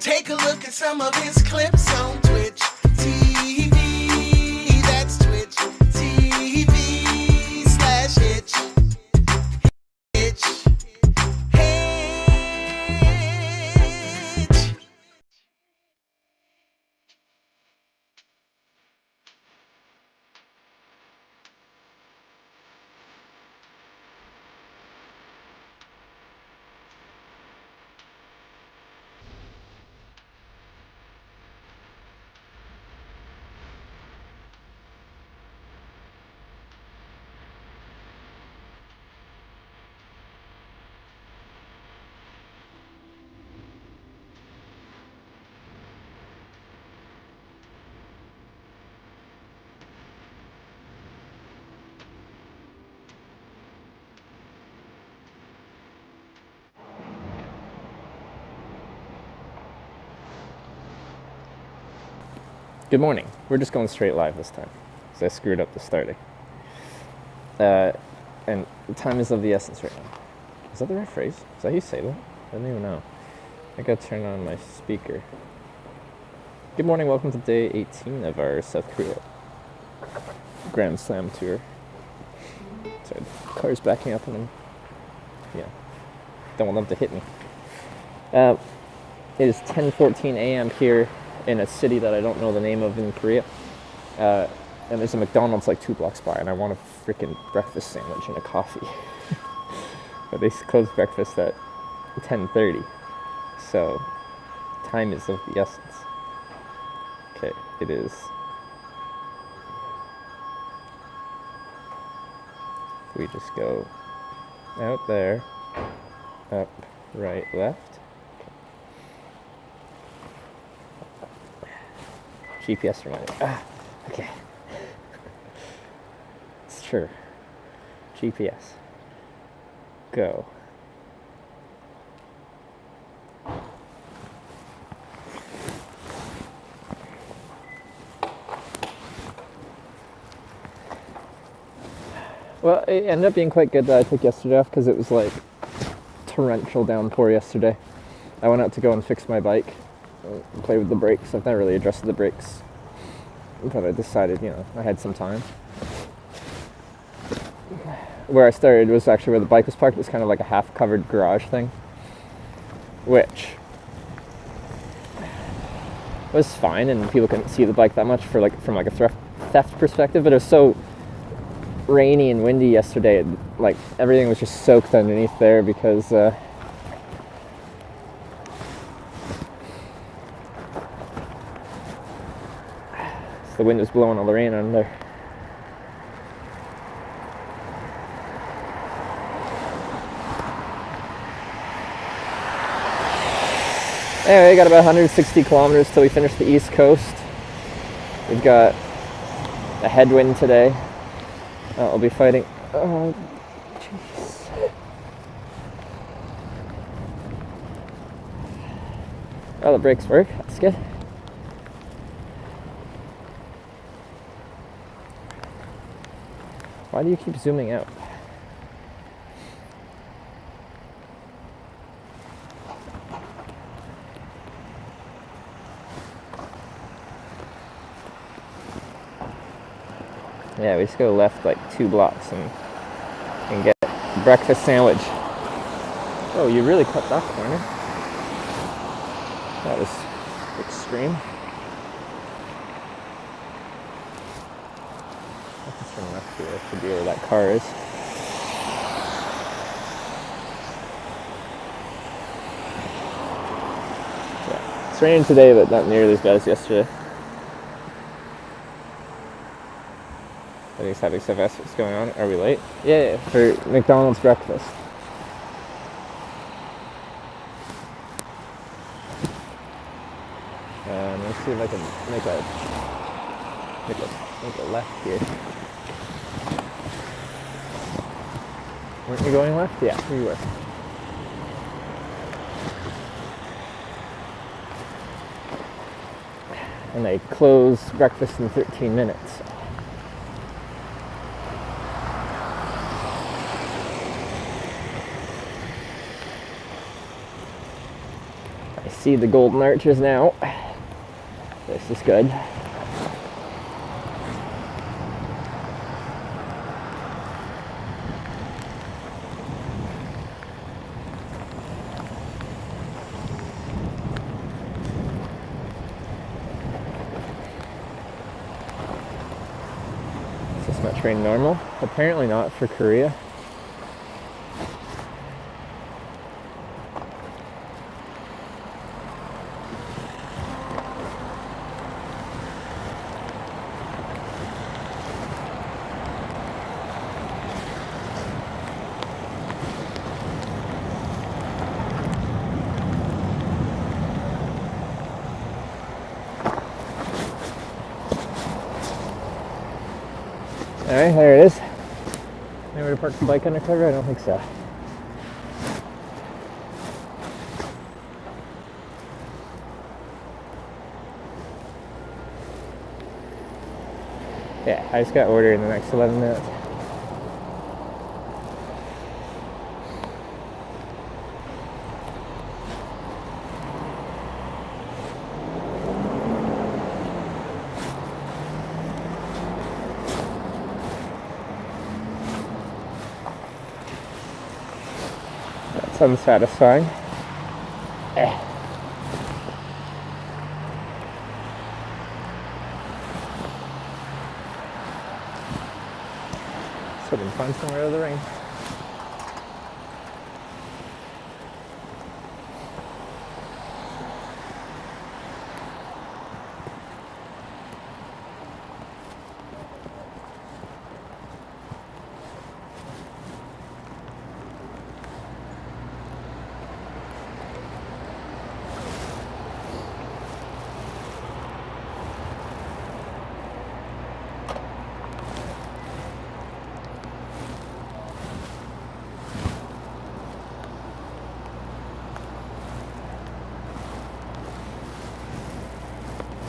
Take a look at some of his clips on Twitch TV. That's Twitch TV/Hitch. Hitch. Hitch. Good morning. We're just going straight live this time, because I screwed up the starting. And the time is of the essence right now. Is that the right phrase? Is that how you say that? I don't even know. I gotta turn on my speaker. Good morning, welcome to day 18 of our South Korea grandslam tour. Sorry, the car's backing up and I'm, don't want them to hit me. It is 10:14 a.m. here in a city that I don't know the name of in Korea. And there's a McDonald's like 2 blocks by, and I want a freaking breakfast sandwich and a coffee. But they close breakfast at 10:30. So, time is of the essence. Okay, it is. We just go out there, up, right, left. GPS reminder. Okay. It's true. GPS. Go. Well, it ended up being quite good that I took yesterday off because it was like torrential downpour yesterday. I went out to go and fix my bike. Play with the brakes. I've never really adjusted the brakes, but I decided, I had some time. Where I started was actually where the bike was parked. It was kind of like a half-covered garage thing, which was fine, and people couldn't see the bike that much from a theft perspective. But it was so rainy and windy yesterday, like everything was just soaked underneath there because. The wind was blowing all the rain on there. Anyway, we got about 160 kilometers till we finish the East Coast. We've got a headwind today. I'll be fighting. Oh, jeez. Oh, the brakes work. That's good. Why do you keep zooming out? Yeah, we just go left like 2 blocks and get a breakfast sandwich. Oh, you really cut that corner. That was extreme. Turn left here, that should be where that car is. Yeah. It's raining today, but not nearly as bad as yesterday. I think it's having stuff else. What's going on? Are we late? Yeah, for McDonald's breakfast. Let's see if I can make a left here. Weren't you going left? Yeah, you were. And they close breakfast in 13 minutes. Nice. see the golden arches now. This is good. Is this much rain normal? Apparently not for Korea. Alright, there it is. Anywhere to park the bike undercover? I don't think so. Yeah, I just got order in the next 11 minutes. That's unsatisfying. So we can find somewhere out of the rain.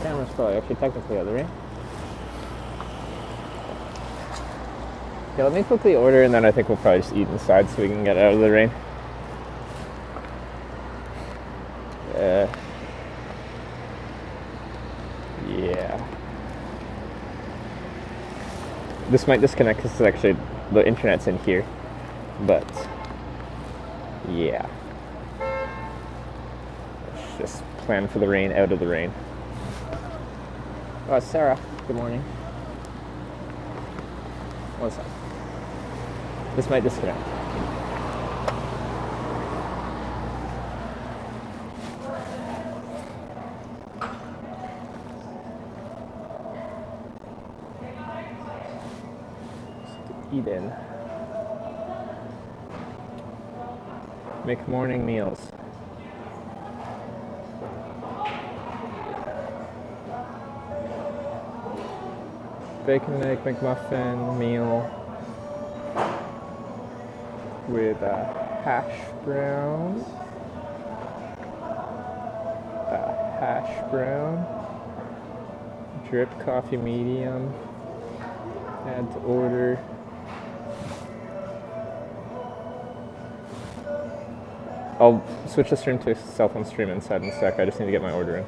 Camera's probably actually technically out of the rain. Yeah, let me quickly order and then I think we'll probably just eat inside so we can get out of the rain. Yeah. This might disconnect because actually the internet's in here. But yeah. Let's just plan for the rain, out of the rain. Oh, Sarah, good morning. One sec. This might disconnect. Eat in. Make morning meals. Bacon egg McMuffin meal with a hash brown, drip coffee medium, add to order. I'll switch the stream to a cell phone stream inside in a sec. I just need to get my order in.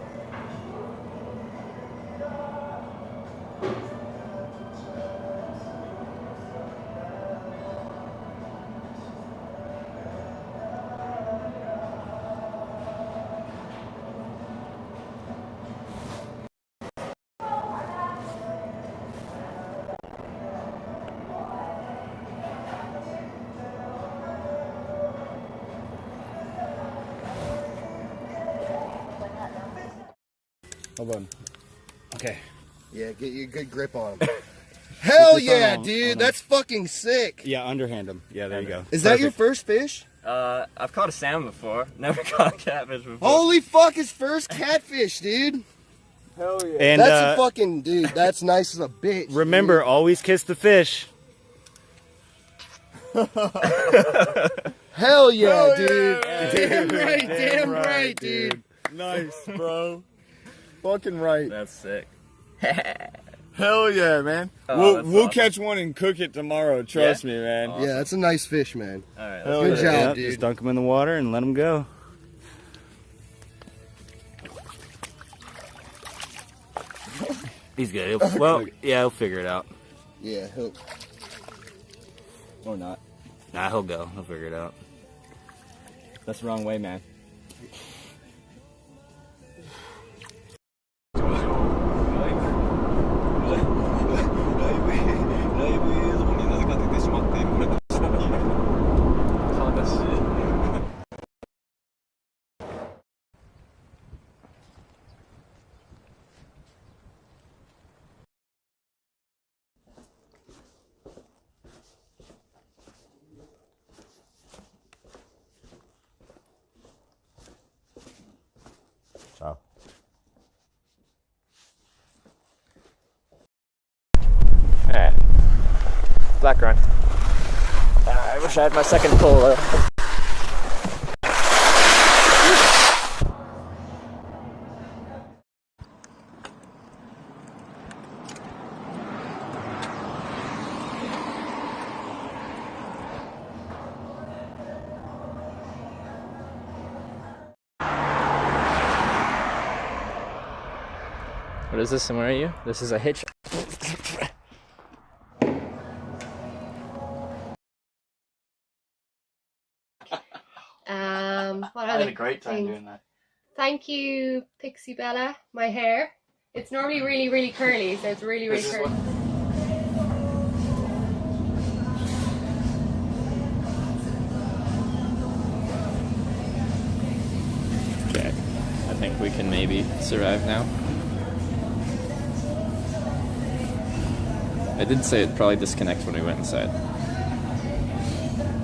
Hold on. Okay. Yeah, get you a good grip on him. Hell Get this yeah, on- dude. on That's fucking sick. Yeah, underhand him. Yeah, there you go. Is that your first fish? I've caught a salmon before. Never caught a catfish before. Holy fuck, his first catfish, dude. Hell yeah. And That's a fucking, dude, that's nice as a bitch. remember, always kiss the fish. Hell yeah, Hell dude. yeah. Damn right, dude. Nice, bro. Fucking right. That's sick. Hell yeah, man. Oh, that's we'll awesome. catch one and cook it tomorrow. Trust me, man. Yeah, that's a nice fish, man. All right. Hell Good yeah. job, Yeah, dude. Just dunk them in the water and let them go. He's good. Well, yeah, he'll figure it out. Yeah, he'll. Or not. Nah, he'll go. He'll figure it out. That's the wrong way, man. Ciao. Alright. Black run. I wish I had my second pull. What is this and where are you? This is a hitch. What I other had a great time things? doing that. Thank you, Pixie Bella. My hair. It's normally really, really curly, so it's really, really This is curly. Okay. I think we can maybe survive now. I did say it'd probably disconnect when we went inside.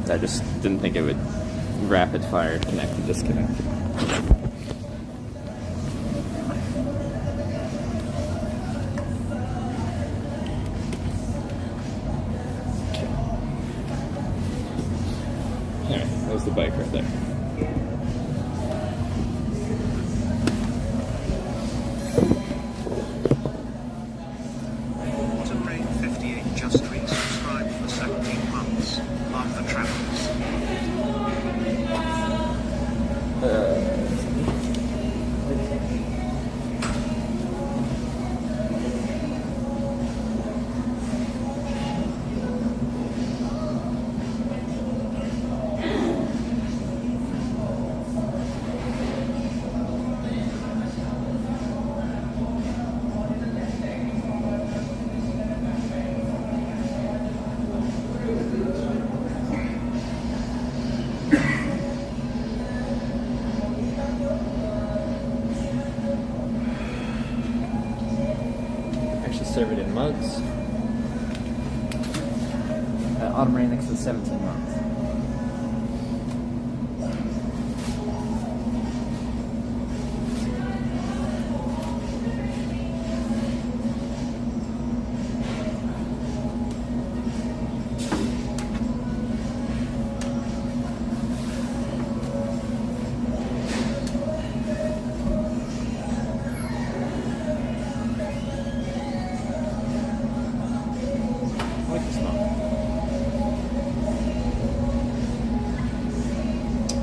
I just didn't think it would rapid fire connect and disconnect. Alright, that was the bike right there. Waterbrain 58 just resubscribed for 17 months. Love the travels. Actually serve it in mugs. Autumn rain next to 17 months. I like the smell.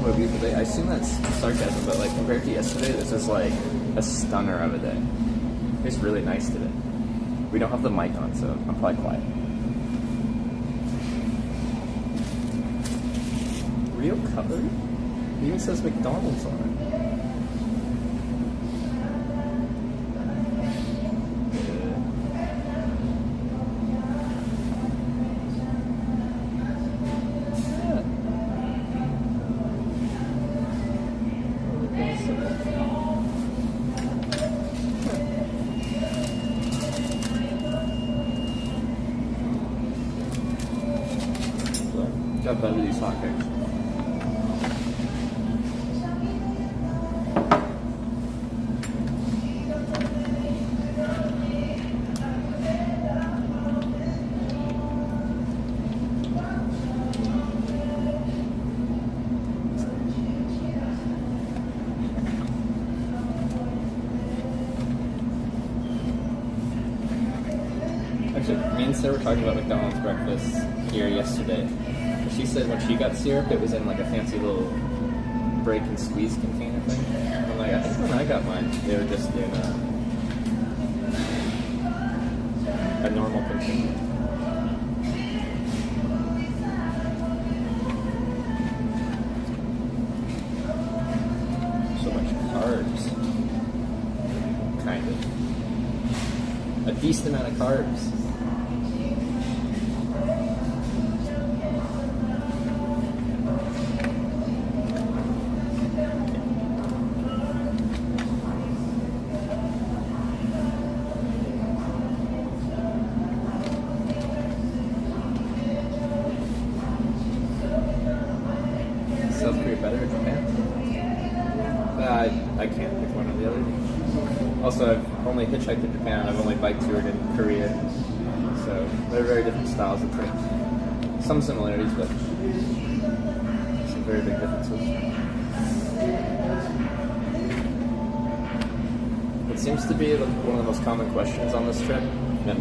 What a beautiful day. I assume that's sarcasm, but like compared to yesterday, this is like a stunner of a day. It's really nice today. We don't have the mic on, so I'm probably quiet. Real cutlery? It even says McDonald's on it. Got better these hotcakes. Actually, me and Sarah were talking about McDonald's breakfast here yesterday. She said when she got syrup, it was in like a fancy little break and squeeze container thing. I'm like, I think when I got mine, they were just in a normal container. So much carbs. Kind of. A decent amount of carbs. South Korea better or Japan? I can't pick one or the other. Also, I've only hitchhiked in Japan. I've only bike toured in Korea. So they're very different styles of trips. Some similarities, but some very big differences. It seems to be one of the most common questions on this trip. And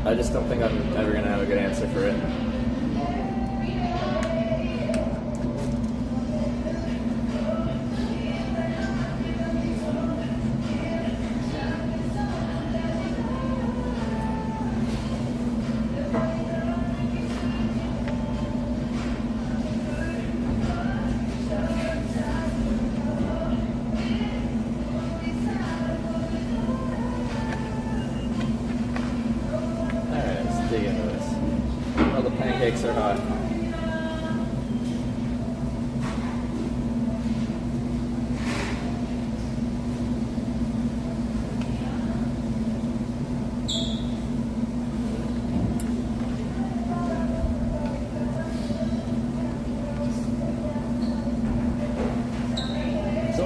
I just don't think I'm ever going to have a good answer for it. Dig into this. Oh, the pancakes are hot. So,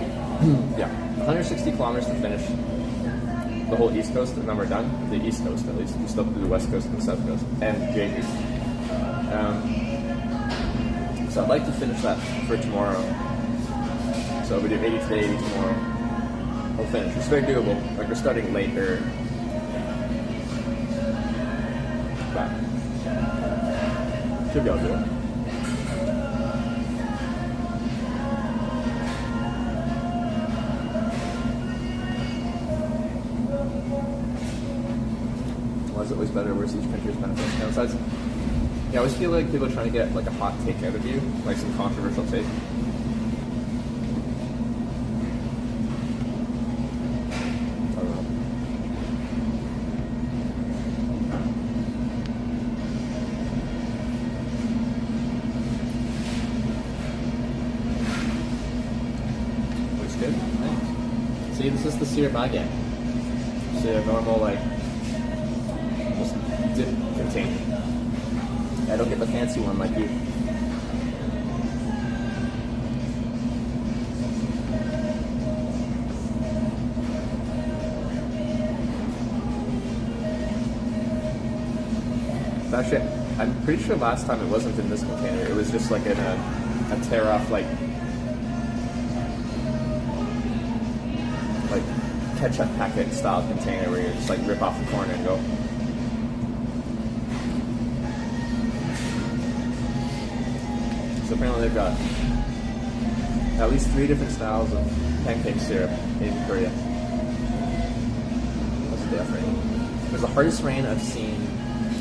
yeah, 160 kilometers to finish. The whole East Coast, and then we're done. The East Coast, at least. We still have to do the West Coast and the South Coast, and JB. So I'd like to finish that for tomorrow. So we do 80 today, 80 tomorrow. We'll finish. It's very doable. Like, we're starting later. But should be able to do it. Was it always better, worse, each country's benefits and downsides? Yeah, I always feel like people are trying to get like a hot take out of you, like some controversial take. I don't know. Looks good. Thanks. See, this is the syrup I get. See, a normal, like, dip container. I don't get the fancy one like you. Actually, I'm pretty sure last time it wasn't in this container. It was just like in a tear off like ketchup packet style container where you just like rip off the corner and go. So apparently they've got at least 3 different styles of pancake syrup in Korea. That's different. It was the hardest rain I've seen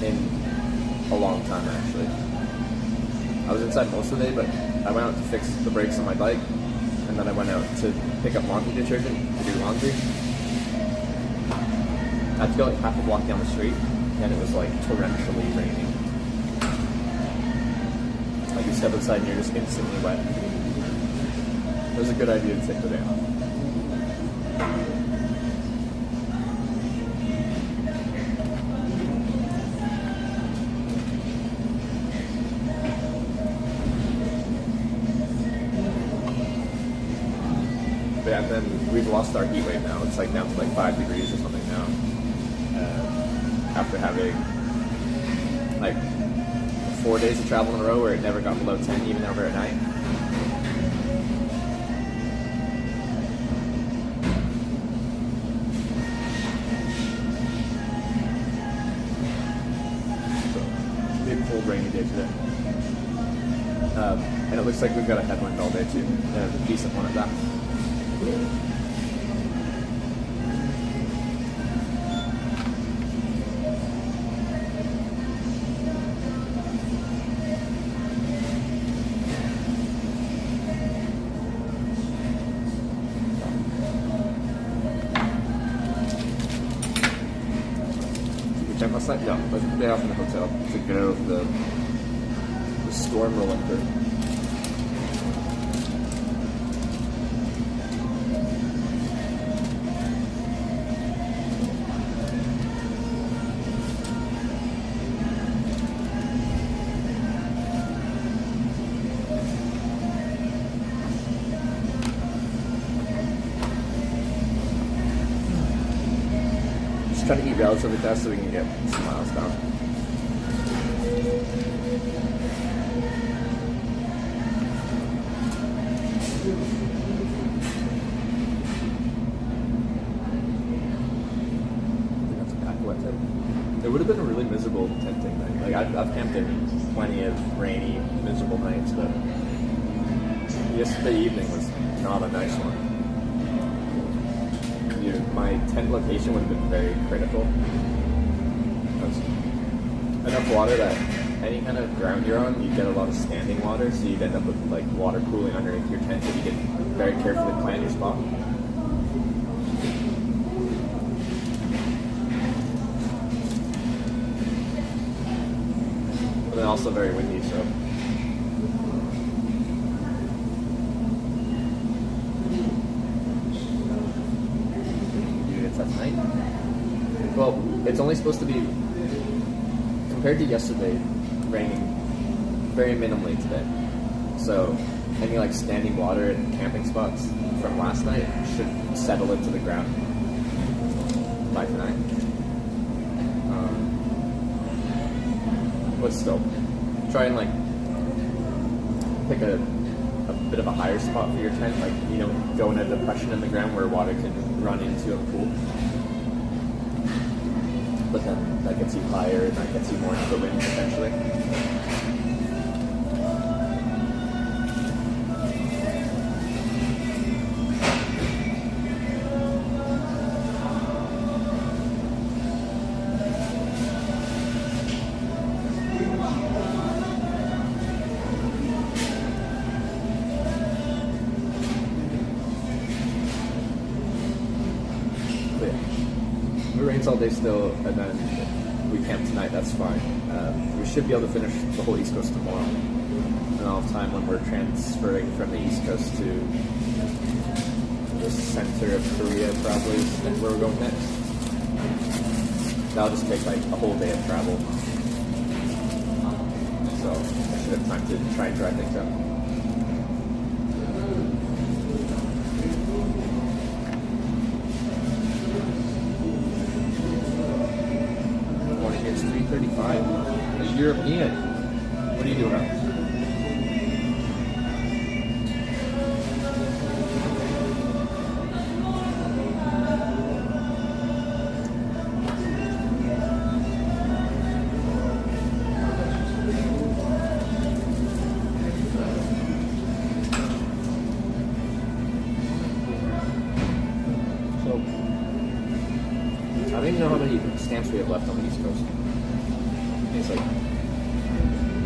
in a long time, actually. I was inside most of the day, but I went out to fix the brakes on my bike, and then I went out to pick up laundry detergent to do laundry. I had to go like half a block down the street, and it was like torrentially raining. Like you step outside and you're just instantly wet. It was a good idea to take the day off. But yeah, then we've lost our heat wave now. It's like down to like 5 degrees or something now. After having like 4 days of travel in a row where it never got below 10, even over at night. So, it'll be a cold, rainy day today. And it looks like we've got a headwind all day too. A decent one at that. tent last night? No, but the day off in the hotel to get out of the storm rolling through. Try to eat relatively fast so we can get some miles down. That's a pack wet tent. It would have been a really miserable tenting night. Like I've camped in plenty of rainy, miserable nights, but yesterday evening was not a nice one. My tent location would have been very critical. There's enough water that any kind of ground you're on, you get a lot of standing water, so you'd end up with like water pooling underneath your tent if you didn't very carefully plan your spot. But then also very windy, so. Night. Well, it's only supposed to be, compared to yesterday, raining very minimally today. So any like standing water in camping spots from last night should settle into the ground by tonight. But still, try and like pick a bit of a higher spot for your tent, like, you know, go in a depression in the ground where water can run into a pool. But then that gets you higher and that gets you more into the wind potentially. It rains all day still, and then we camp tonight, that's fine. We should be able to finish the whole East Coast tomorrow. And I'll have time when we're transferring from the East Coast to the center of Korea, probably, is where we're going next. That'll just take like a whole day of travel. So I should have time to try and dry things out. It's 3:35. A European. What are you doing up? So, I don't even know how many stamps we have left on the East Coast. It's like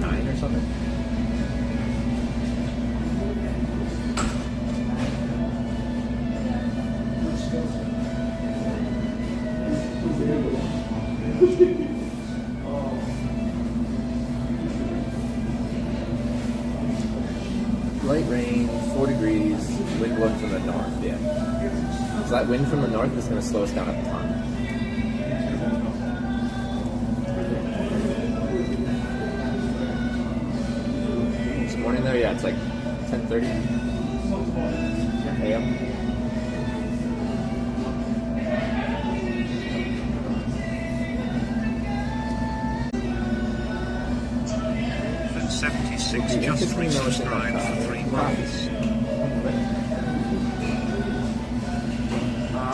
9 or something. Light rain, 4 degrees, wind blowing from the north, yeah. So that wind from the north is going to slow us down a ton. Morning there, yeah, it's like 10:30 a.m. At 76 just resubscribed for 3 months.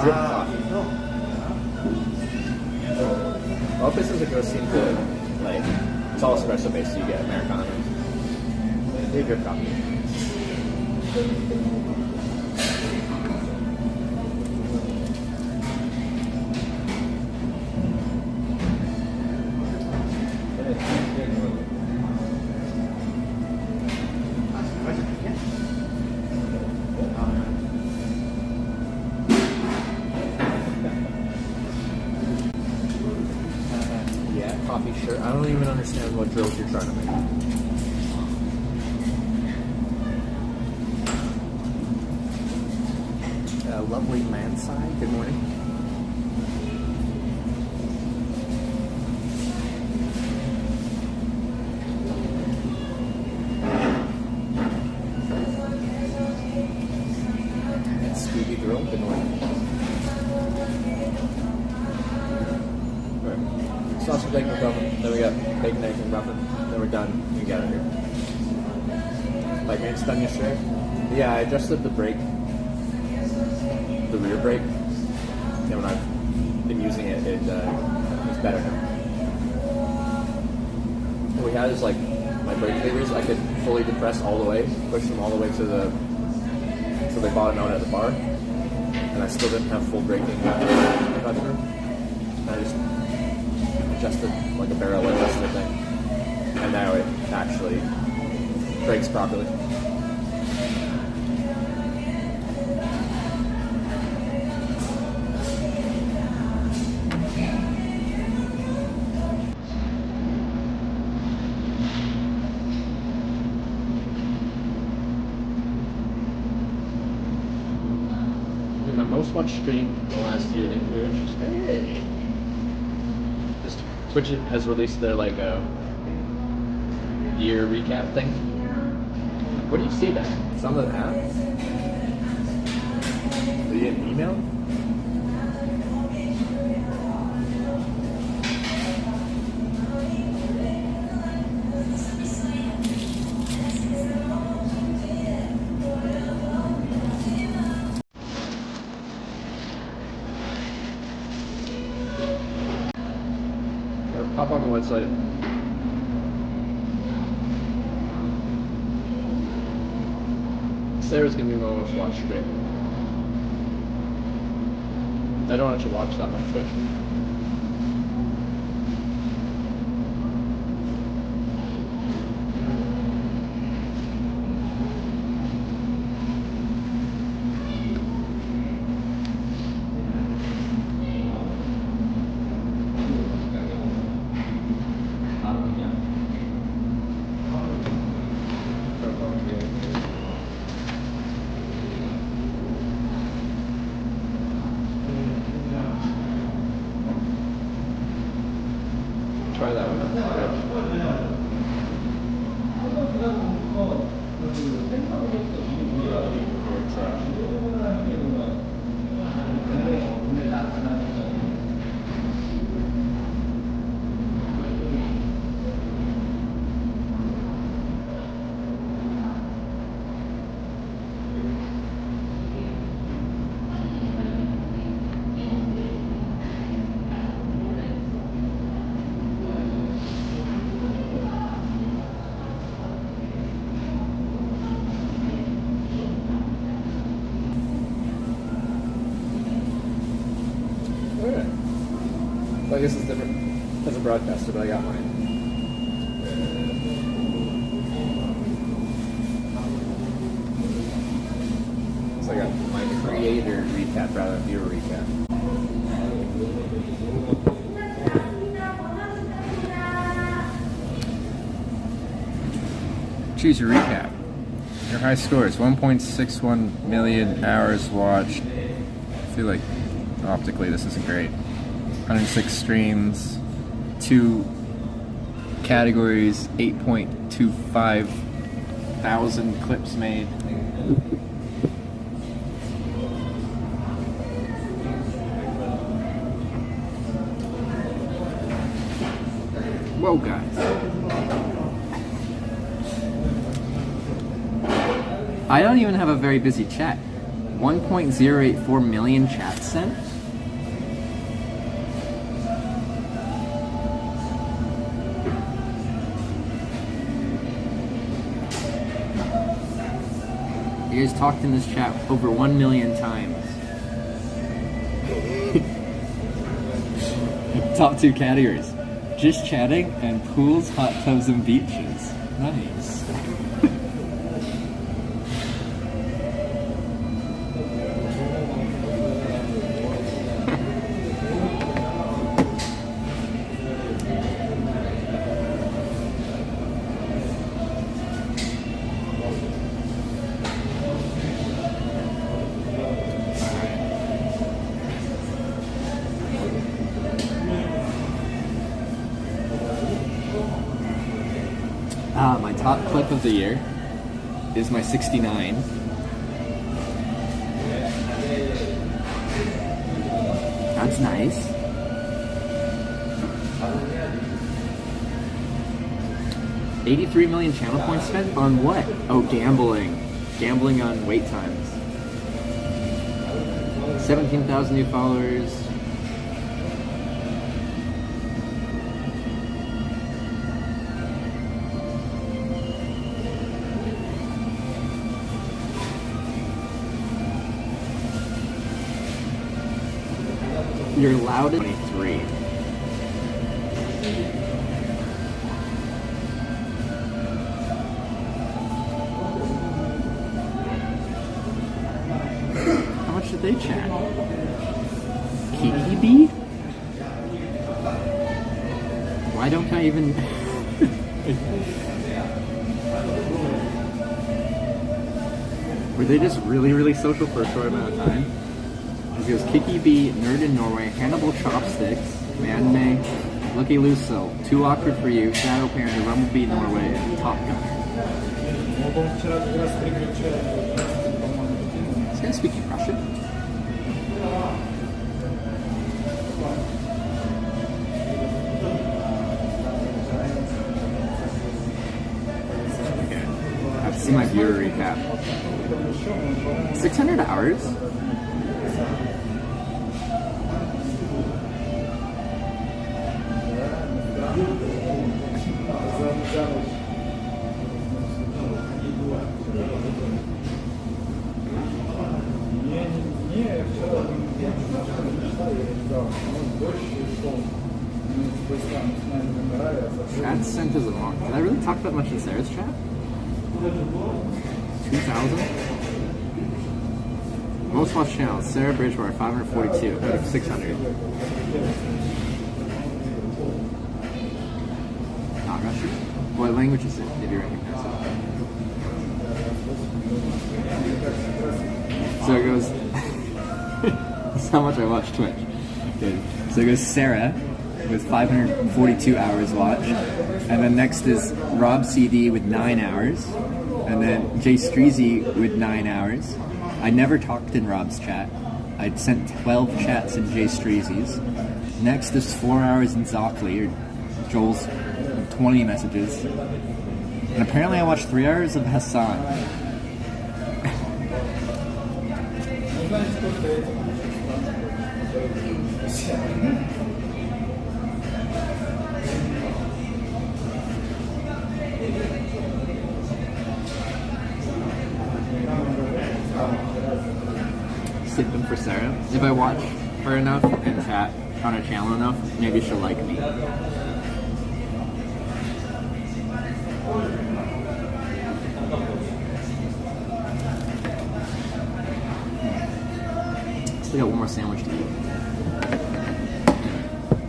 Drip coffee. All places that go seem to, like, it's all espresso based, so you get Americanos. They drip coffee. coffee shirt. I don't even understand what drills you're trying to make. Lovely man side. Good morning. And Scooby Grill. Good morning. Alright. Sausage bacon muffin. Then we got bacon eggs and muffin. Then we're done. We get out of here. Like it's done yesterday. Yeah, I adjusted the brake. The rear brake, and when I've been using it, it's better now. What we had is like my brake levers, I could fully depress all the way, push them all the way to the, so they bottom out at the bar, and I still didn't have full braking through. And I just adjusted like a barrel adjuster thing, and now it actually brakes properly. My most watched stream the last year, I think we were just Twitch has released their like year recap thing. Where do you see that? Some of the apps. Did you get an email? Pop on the website. Sarah's gonna be my most watched stream. I don't actually watch that much Twitch. Try that one. Well, I guess it's different as a broadcaster, but I got mine. So I got my creator recap rather than viewer recap. Choose your recap. Your high score is 1.61 million hours watched. I feel like optically this isn't great. 106 streams, 2 categories, 8.25 thousand clips made. Whoa, guys. I don't even have a very busy chat. 1.084 million chats sent? You guys talked in this chat over 1 million times. Top 2 categories. Just chatting and pools, hot tubs, and beaches. Nice. Hot clip of the year is my 69. That's nice. $83 million channel points spent on what? Oh, gambling. Gambling on wait times. 17,000 new followers. You're loud at 23. How much did they chat? Kiki B? Why don't I even... Were they just really, really social for a short amount of time? It goes Kiki B, Nerd in Norway, Hannibal Chopsticks, Man May, Lucky Lucille, Too Awkward for You, Shadow Panda, Rumblebee Norway, and Top Gun. This guy speaking Russian? Okay. I have to see my viewer recap. 600 hours? Chat sent us a lot. Did I really talk that much in Sarah's chat? 2,000? Most watched channels, Sarah Bridgewater, 542 out of 600. Not Russian? What language is it, if you recognize it? So it goes... That's how much I watch Twitch. Good. So it goes Sarah with 542 hours watched. And then next is Rob CD with 9 hours. And then Jay Streezy with 9 hours. I never talked in Rob's chat. I'd sent 12 chats in Jay Streezy's. Next is 4 hours in Zockley, or Joel's 20 messages. And apparently I watched 3 hours of Hassan. Sipping for Sarah. If I watch her enough and chat on her channel enough, maybe she'll like me. Still got one more sandwich to eat.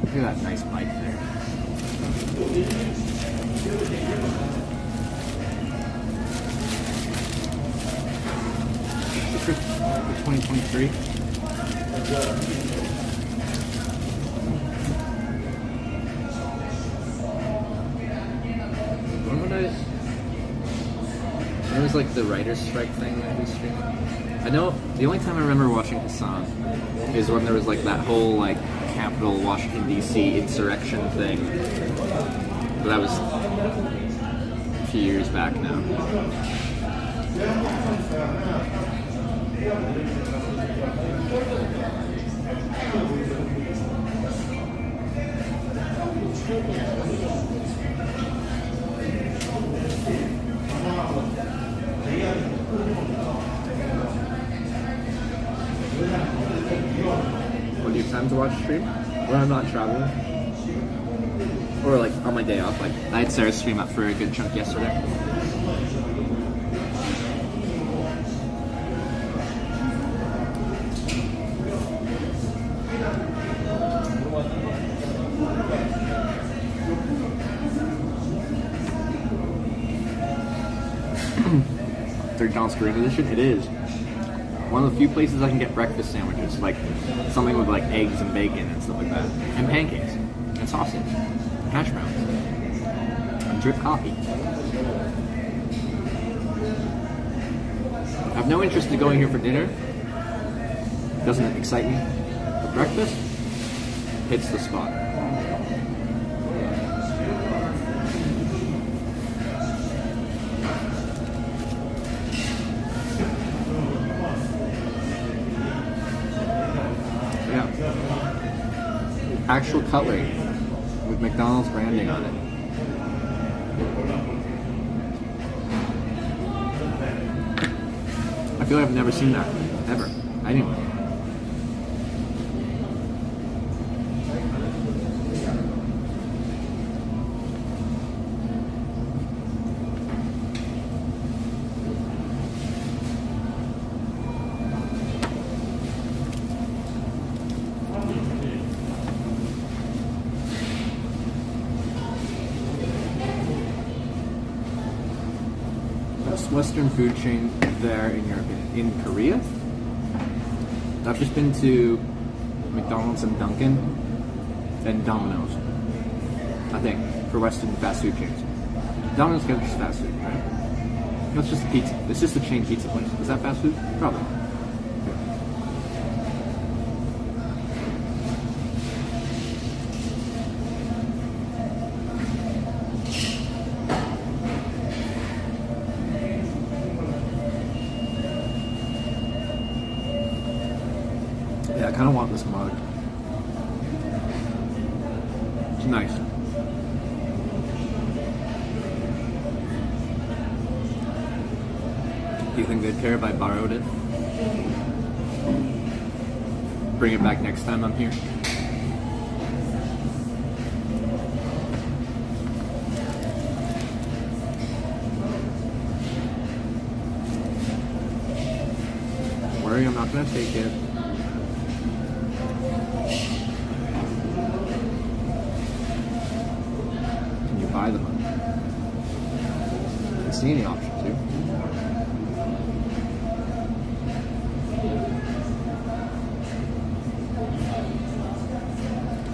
Look at that nice bite there. For 2023. When would I? It was like the writer's strike thing that we streamed. I know the only time I remember watching Hassan is when there was like that whole like Capitol Washington DC insurrection thing. But that was a few years back now. When do you have time to watch stream? When I'm not traveling? Or like on my day off, like I had Sarah's stream up for a good chunk yesterday. $30 Korean edition? It is. One of the few places I can get breakfast sandwiches, like something with like eggs and bacon and stuff like that. And pancakes. And sausage. And hash browns. And drip coffee. I have no interest in going here for dinner. Doesn't excite me. For breakfast, hits the spot. Yeah. Actual cutlery with McDonald's branding on it. I feel like I've never seen that, ever. Anyway. Best Western food chain there in your opinion? In Korea? I've just been to McDonald's and Dunkin' and Domino's. I think for Western fast food chains. Domino's is just fast food, right? It's just a pizza. It's just a chain pizza place. Is that fast food? Probably. Yeah, I kind of want this mug. It's nice. Do you think they'd care if I borrowed it? Bring it back next time I'm here? Don't worry, I'm not gonna take it. Buy them. I don't see any option to.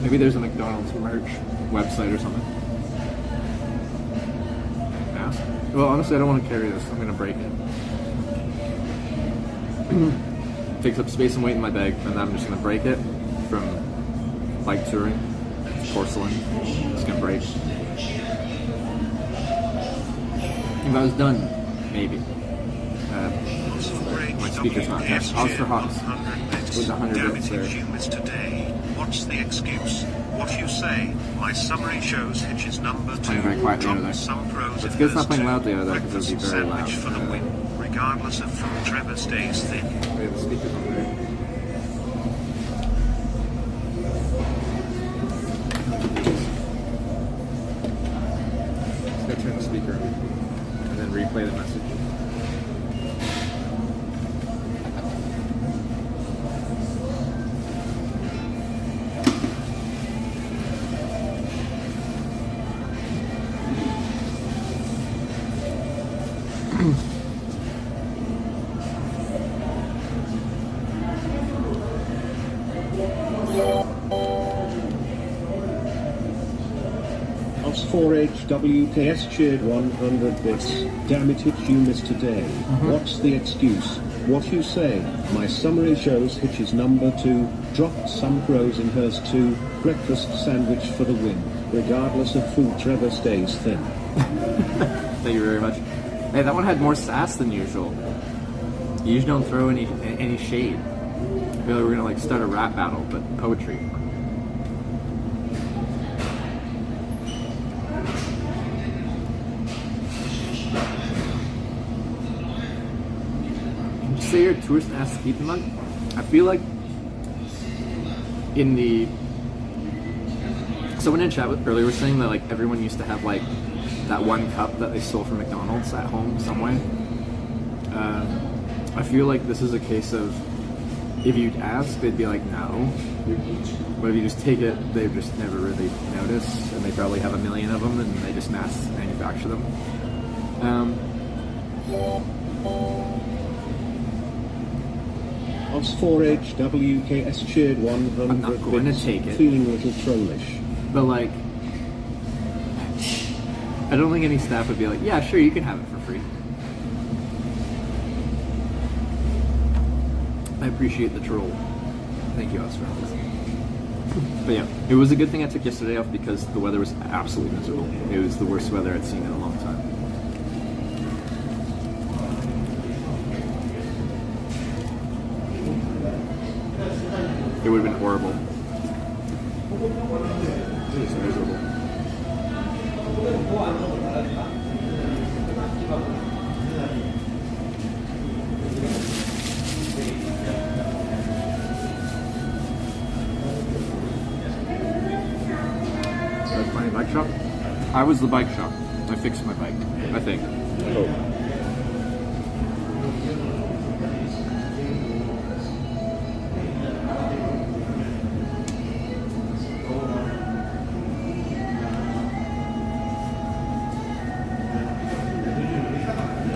Maybe there's a McDonald's merch website or something. Ask. Well, honestly, I don't want to carry this. I'm going to break it. Takes up space and weight in my bag, and then I'm just going to break it from bike touring. Porcelain. It's going to break. If I was done, maybe. My speaker's not there. I was for Hawks. With 100 bits there. Today. What's the excuse? What you say? My summary shows Hitch's number 2. Playing very quietly over there. Some pros It's good it's not playing loudly over there because it would be very loud. For the win, regardless of from Trevor stays thin. Wait, the speaker's on there. Just gotta turn the speaker on and then replay the message. Os4HWKS cheered 100 bits. Damn it, Hitch, you missed today. What's the excuse? What you say? My summary shows Hitch's number 2. Dropped some pros in hers too. Breakfast sandwich for the win. Regardless of food, Trevor stays thin. Thank you very much. Hey, that one had more sass than usual. You usually don't throw any shade. I feel like we're gonna like start a rap battle, but poetry. Say you're a tourist and ask to keep the mug. I feel like in the someone in chat earlier was saying that like everyone used to have like that one cup that they stole from McDonald's at home some way. I feel like this is a case of if you'd ask, they'd be like no, but if you just take it, they just never really notice, and they probably have a million of them, and they just mass manufacture them. Os4HWKS cheered 100 I'm not going bits. to take it. Feeling a little trollish. But like, I don't think any staff would be like, yeah, sure, you can have it for free. I appreciate the troll. Thank you, Australia. But yeah, it was a good thing I took yesterday off because the weather was absolutely miserable. It was the worst weather I'd seen in a long time. It would have been horrible. It was miserable. Bike shop? I was the bike shop. I fixed my bike, I think. Oh.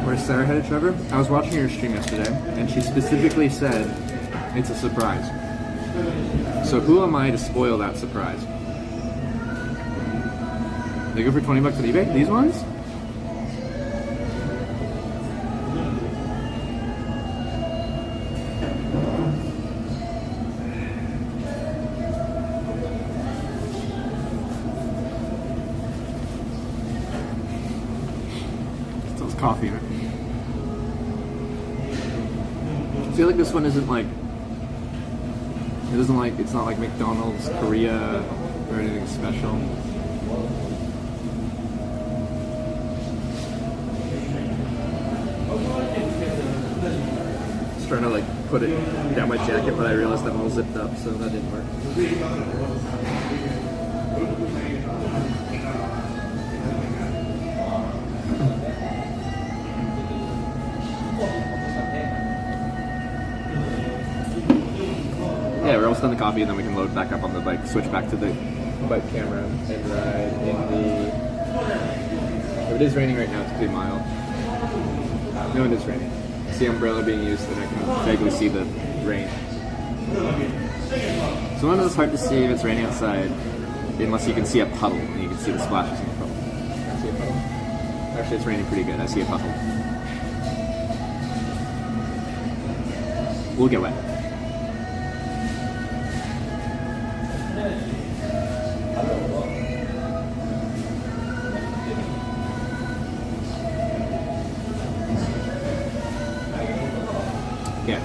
Where's Sarah headed, Trevor? I was watching her stream yesterday, and she specifically said it's a surprise. So who am I to spoil that surprise? They go for 20 bucks on eBay? These ones? Still has coffee in it. I feel like this one isn't like... It's not like McDonald's, Korea, or anything special. Trying to like put it down my jacket, but I realized I'm all zipped up, so that didn't work. Yeah, we're almost done the coffee, and then we can load back up on the bike, switch back to the bike camera, and ride in the... If it is raining right now, it's pretty mild. No, it is raining. The umbrella being used, and I can vaguely see the rain. Sometimes it's hard to see if it's raining outside unless you can see a puddle and you can see the splashes in the puddle. I see a puddle. Actually, it's raining pretty good. I see a puddle. We'll get wet. Yeah.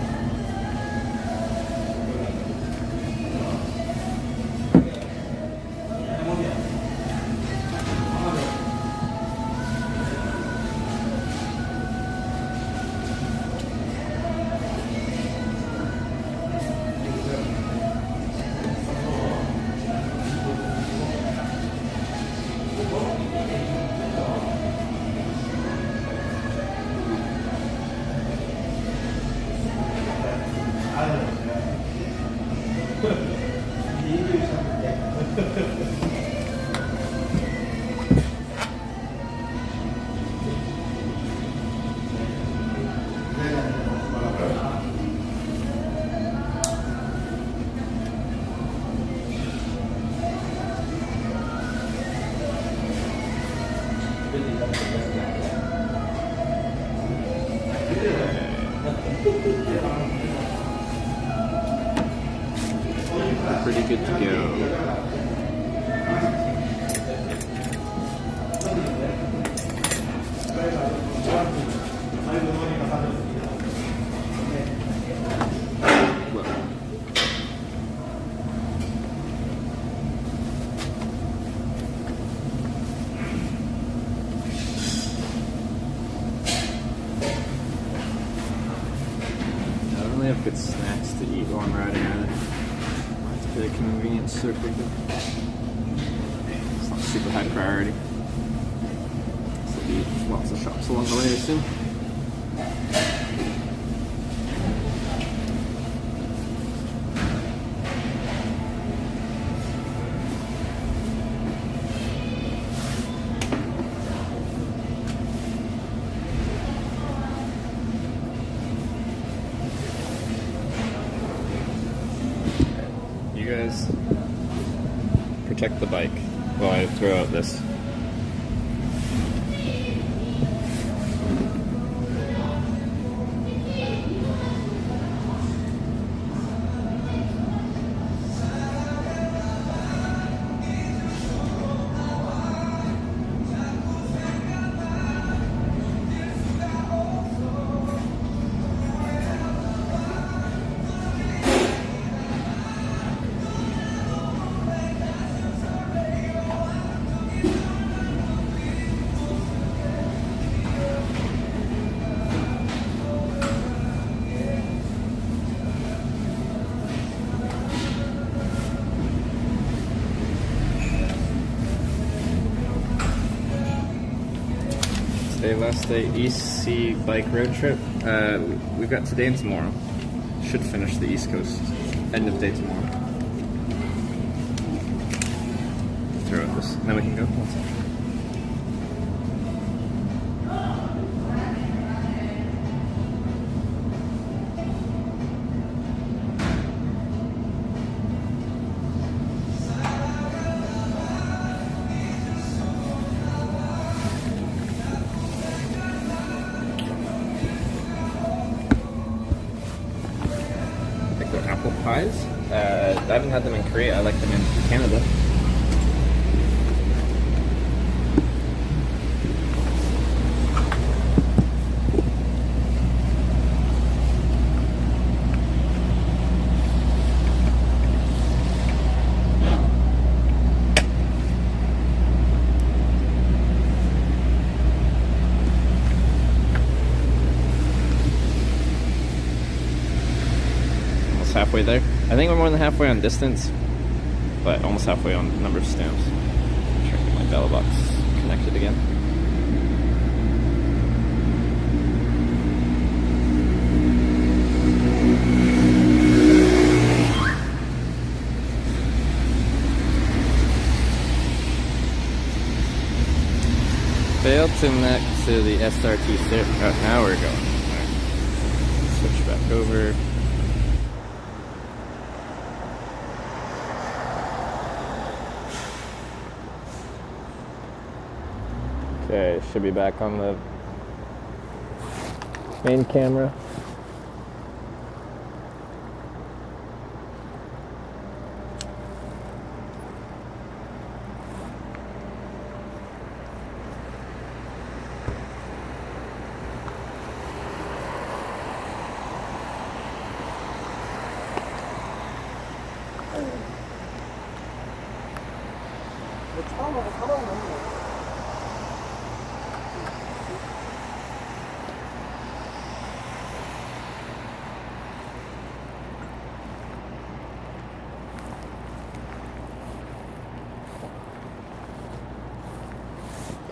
Pretty good to go. I don't really have good snacks to eat while I'm riding either. The convenience store pickup. It's not super high priority. So there'll be lots of shops along the way, I assume. Guys, protect the bike while I throw out this. Okay, last day East Sea bike road trip. We've got today and tomorrow. Should finish the East Coast. End of day tomorrow. Throw out this, and then we can go. One second. Apple pies. I haven't had them in Korea. I like them in Canada. Halfway there. I think we're more than halfway on distance, but almost halfway on number of stamps. I'm trying to get my Bella box connected again. Failed to connect to the SRT stick. Oh, now we're going. Alright. Switch back over. Okay, should be back on the main camera.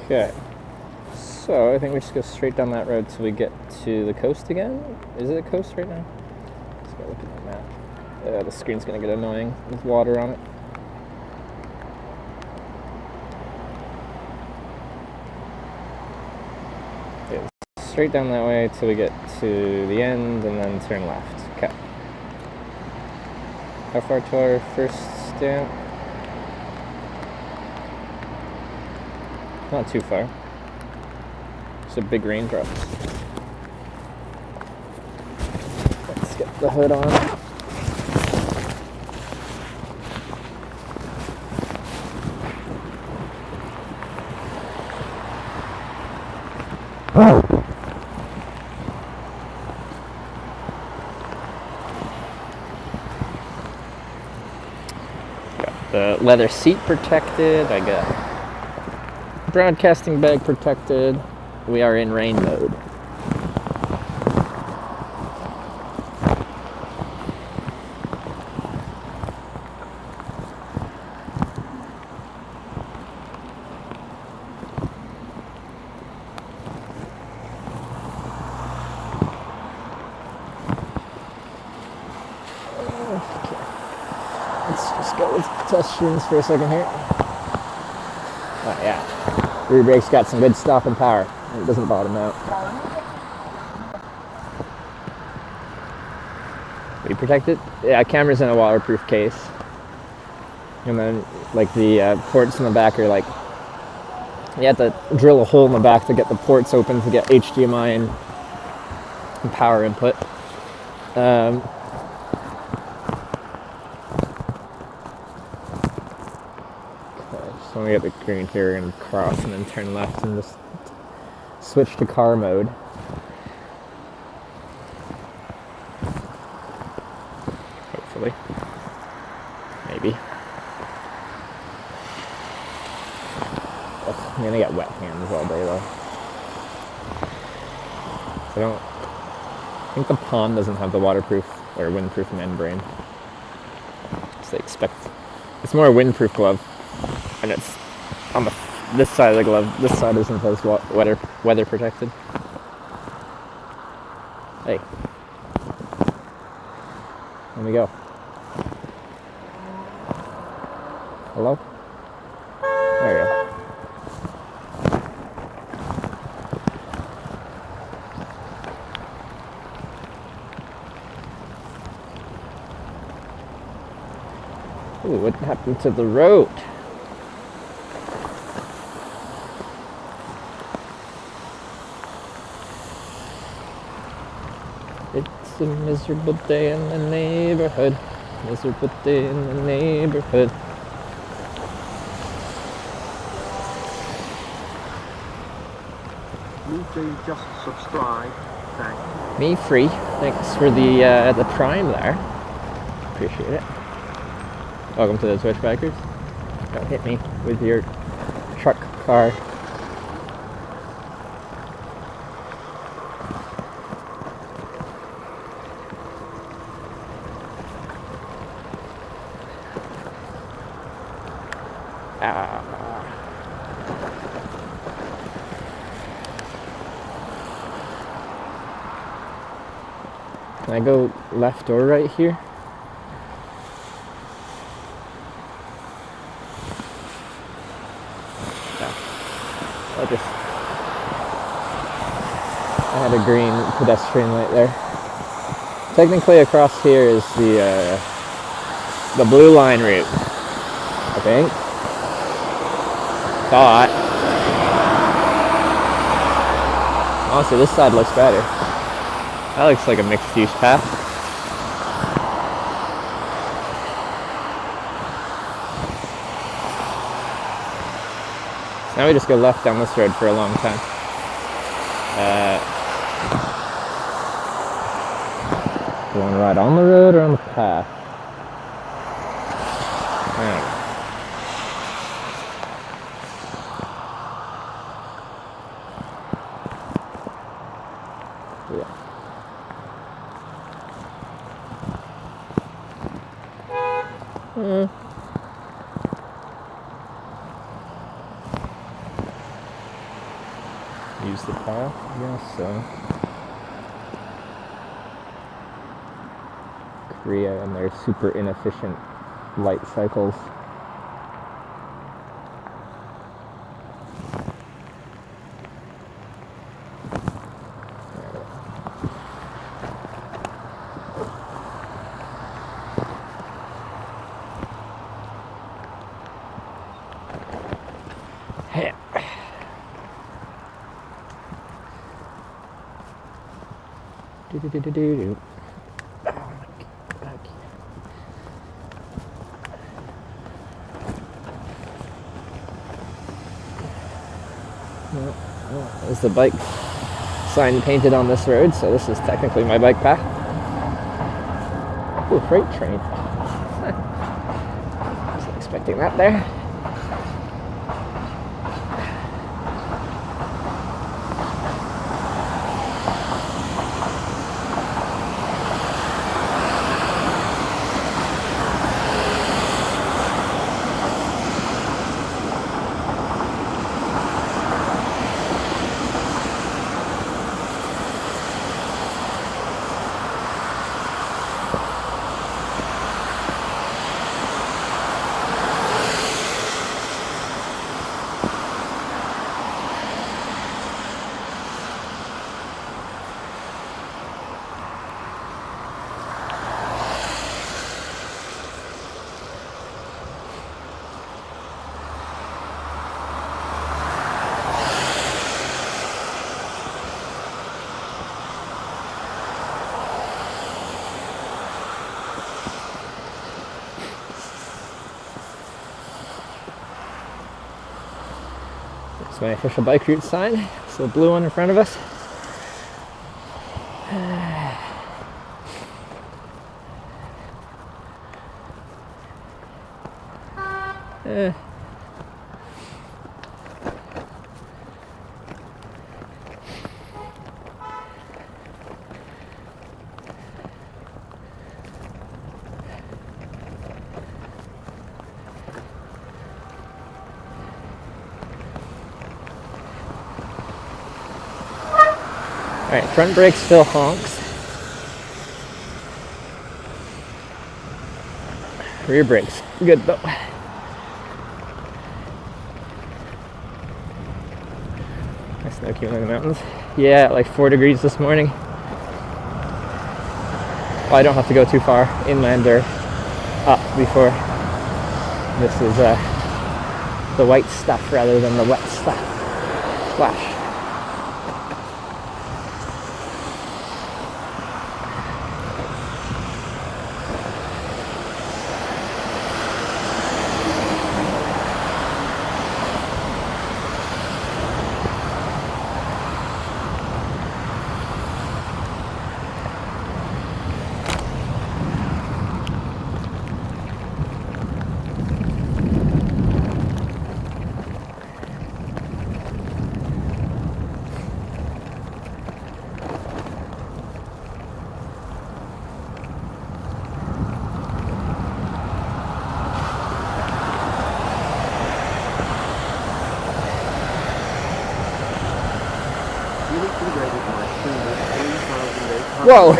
Okay, so I think we just go straight down that road till we get to the coast again. Is it a coast right now? Let's go look at the map. The screen's gonna get annoying with water on it. Okay, straight down that way till we get to the end and then turn left. Okay. How far to our first stamp? Not too far. It's a big raindrop. Let's get the hood on. Got the leather seat protected. I got broadcasting bag protected. We are in rain mode. Okay. Let's just go with test streams for a second here. Oh yeah. Rear brake's got some good stopping power. It doesn't bottom out. We protect it? Yeah, camera's in a waterproof case. And then, like, the ports in the back are like, you have to drill a hole in the back to get the ports open to get HDMI and power input. So when we get the green here, we're going to cross and then turn left and just switch to car mode. Hopefully. Maybe. I'm going to get wet hands all day though. I think the Palm doesn't have the waterproof or windproof membrane. So they expect, it's more a windproof glove. And it's on the this side of the glove, this side isn't as weather protected. Hey. Let me go. Hello? There you go. Ooh, what happened to the road? It's a miserable day in the neighborhood. Miserable day in the neighborhood. Me too, just subscribe. Thanks. Me free. Thanks for the prime there. Appreciate it. Welcome to the Twitch Backers. Don't hit me with your truck car. Can I go left or right here? I had a green pedestrian light there. Technically across here is the blue line route, I think. Thought. Honestly, this side looks better. That looks like a mixed use path. So now we just go left down this road for a long time. Do you want to ride on the road or on the path? I don't know. Use the path? Yes, so. Korea and their super inefficient light cycles. Do-do-do-do-do. Oh my God. Well, there's the bike sign painted on this road, so this is technically my bike path. Ooh, freight train. Wasn't expecting that there. It's my official bike route sign. It's the blue one in front of us. Alright, front brake still honks. Rear brakes, good though. Nice snow came in the mountains. Yeah, like 4 degrees this morning. Well, I don't have to go too far inland or up before this is the white stuff rather than the wet stuff. Splash. Whoa!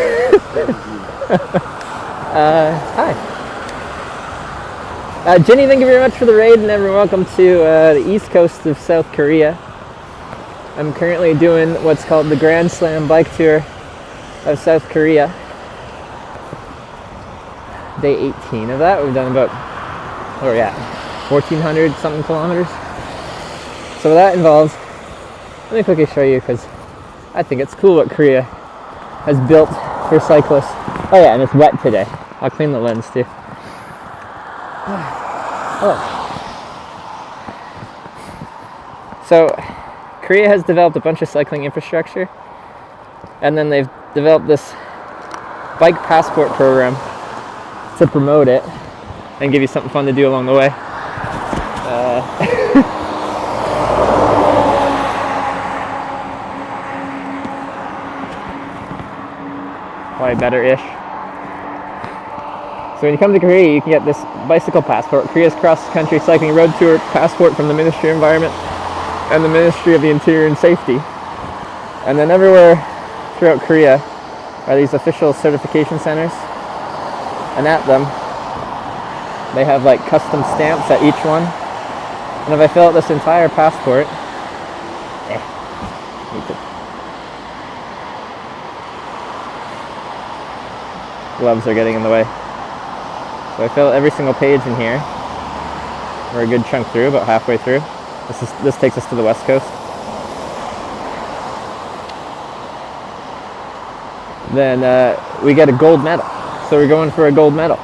Hi. Jenny, thank you very much for the raid, and everyone welcome to the east coast of South Korea. I'm currently doing what's called the Grand Slam bike tour of South Korea. Day 18 of that. We've done about, 1,400 something kilometers. So what that involves, let me quickly show you because I think it's cool what Korea has built for cyclists. Oh yeah, and it's wet today. I'll clean the lens too. Oh. So, Korea has developed a bunch of cycling infrastructure, and then they've developed this bike passport program to promote it and give you something fun to do along the way. Probably better-ish. So when you come to Korea, you can get this bicycle passport, Korea's cross-country cycling road tour passport from the Ministry of Environment and the Ministry of the Interior and Safety. And then everywhere throughout Korea are these official certification centers. And at them, they have like custom stamps at each one. And if I fill out this entire passport, gloves are getting in the way. So I fill every single page in here. We're a good chunk through, about halfway through. This takes us to the west coast. Then we get a gold medal. So we're going for a gold medal.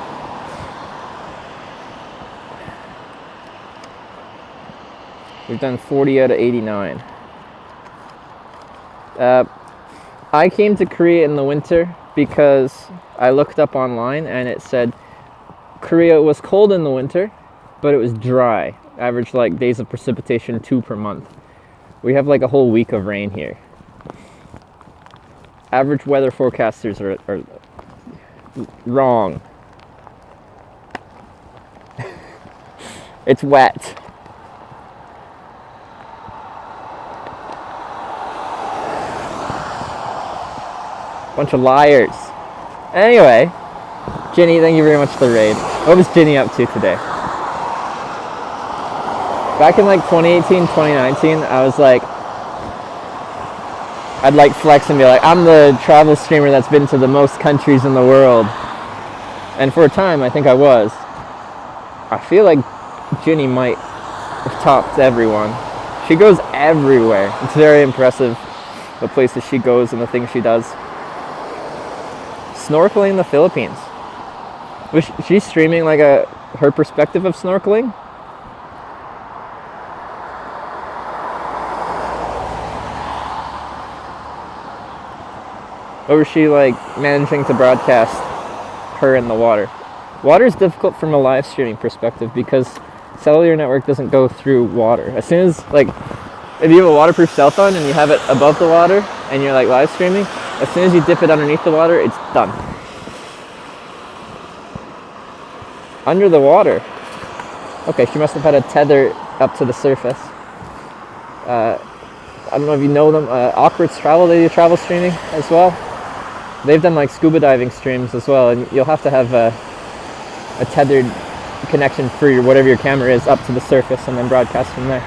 We've done 40 out of 89. I came to Korea in the winter because I looked up online and it said Korea was cold in the winter, but it was dry. Average like days of precipitation 2 per month. We have like a whole week of rain here. Average weather forecasters are wrong. It's wet. Bunch of liars. Anyway, Ginny, thank you very much for the raid. What was Ginny up to today? Back in like 2018, 2019, I was like, I'd like flex and be like, I'm the travel streamer that's been to the most countries in the world. And for a time, I think I was. I feel like Ginny might have topped everyone. She goes everywhere. It's very impressive, the places she goes and the things she does. Snorkeling in the Philippines. Was she streaming like her perspective of snorkeling? Or was she like managing to broadcast her in the water? Water is difficult from a live streaming perspective because cellular network doesn't go through water. As soon as like, if you have a waterproof cell phone and you have it above the water and you're like live streaming, as soon as you dip it underneath the water, it's done. Under the water. Okay, she must have had a tether up to the surface. I don't know if you know them, Awkward's Travel, they do travel streaming as well. They've done like scuba diving streams as well, and you'll have to have a tethered connection for whatever your camera is up to the surface and then broadcast from there.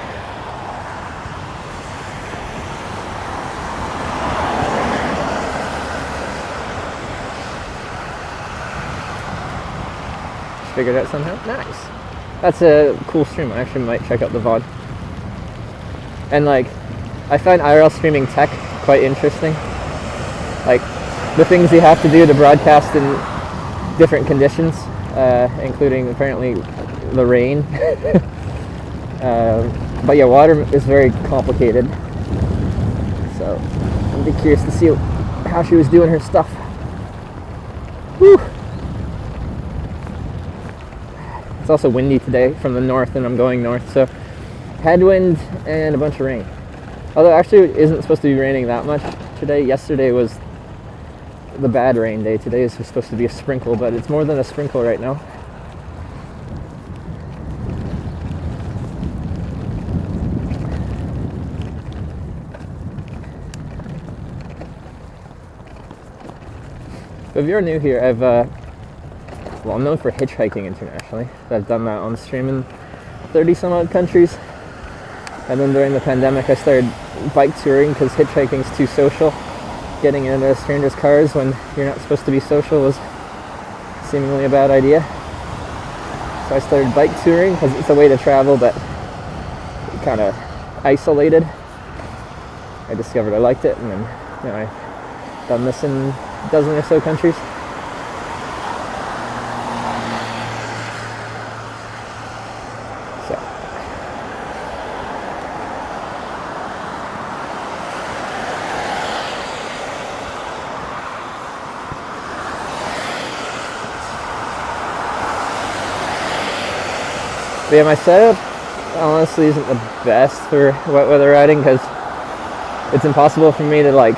Figured out somehow. Nice. That's a cool stream. I actually might check out the VOD. And like, I find IRL streaming tech quite interesting. Like, the things you have to do to broadcast in different conditions, including apparently the rain. But yeah, water is very complicated. So, I'd be curious to see how she was doing her stuff. Whew. It's also windy today from the north, and I'm going north, so headwind and a bunch of rain. Although actually it isn't supposed to be raining that much today. Yesterday was the bad rain day. Today is supposed to be a sprinkle, but it's more than a sprinkle right now. So if you're new here, I'm known for hitchhiking internationally. I've done that on stream in 30 some odd countries. And then during the pandemic I started bike touring because hitchhiking's too social. Getting into strangers' cars when you're not supposed to be social was seemingly a bad idea. So I started bike touring because it's a way to travel but kind of isolated. I discovered I liked it, and then I've done this in a dozen or so countries. But yeah, my setup honestly isn't the best for wet weather riding because it's impossible for me to like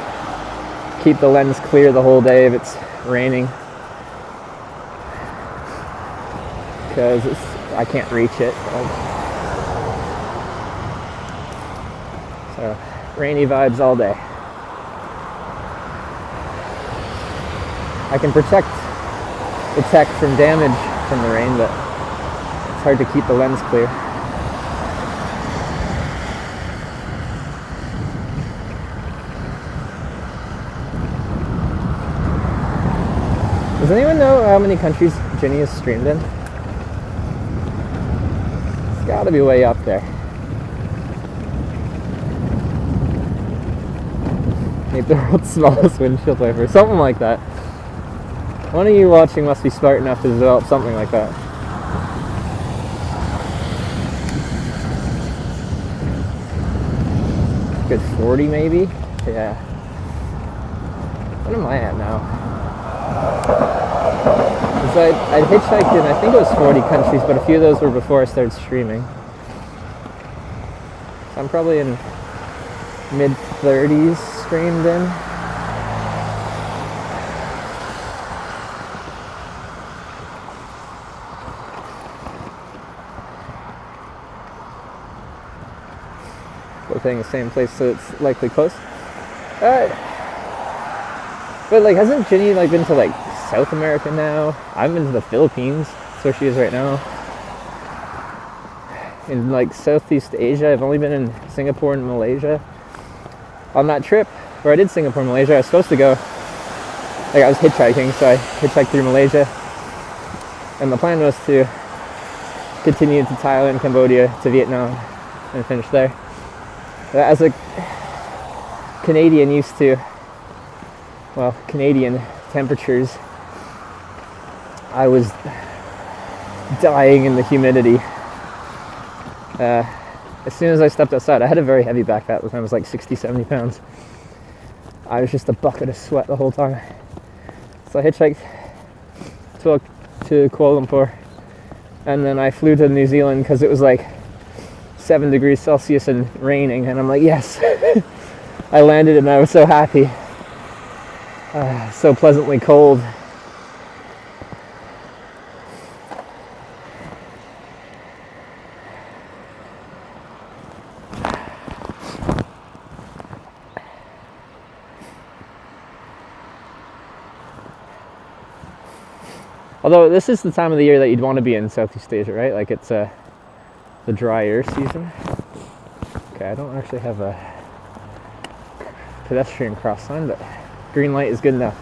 keep the lens clear the whole day if it's raining, because I can't reach it. So rainy vibes all day. I can protect the tech from damage from the rain, but it's hard to keep the lens clear. Does anyone know how many countries Ginny has streamed in? It's gotta be way up there. Maybe the world's smallest windshield wiper, something like that. One of you watching must be smart enough to develop something like that. Good 40 maybe? Yeah. What am I at now? So I'd hitchhiked in, I think it was 40 countries, but a few of those were before I started streaming. So I'm probably in mid-30s streamed in. Playing the same place, so it's likely close. But like, hasn't Ginny like been to like South America now? I've been to the Philippines. That's where she is right now. In like Southeast Asia, I've only been in Singapore and Malaysia. On that trip where I did Singapore and Malaysia, I was supposed to go, like I was hitchhiking, so I hitchhiked through Malaysia. And the plan was to continue to Thailand, Cambodia, to Vietnam, and finish there. As a Canadian used to, well, Canadian temperatures, I was dying in the humidity. As soon as I stepped outside, I had a very heavy backpack when I was like 60, 70 pounds. I was just a bucket of sweat the whole time. So I hitchhiked to Kuala Lumpur, and then I flew to New Zealand because it was like 7 degrees Celsius and raining, and I'm like, yes. I landed and I was so happy. So pleasantly cold. Although this is the time of the year that you'd want to be in Southeast Asia, right? Like it's the drier season. Okay, I don't actually have a pedestrian cross sign, but green light is good enough.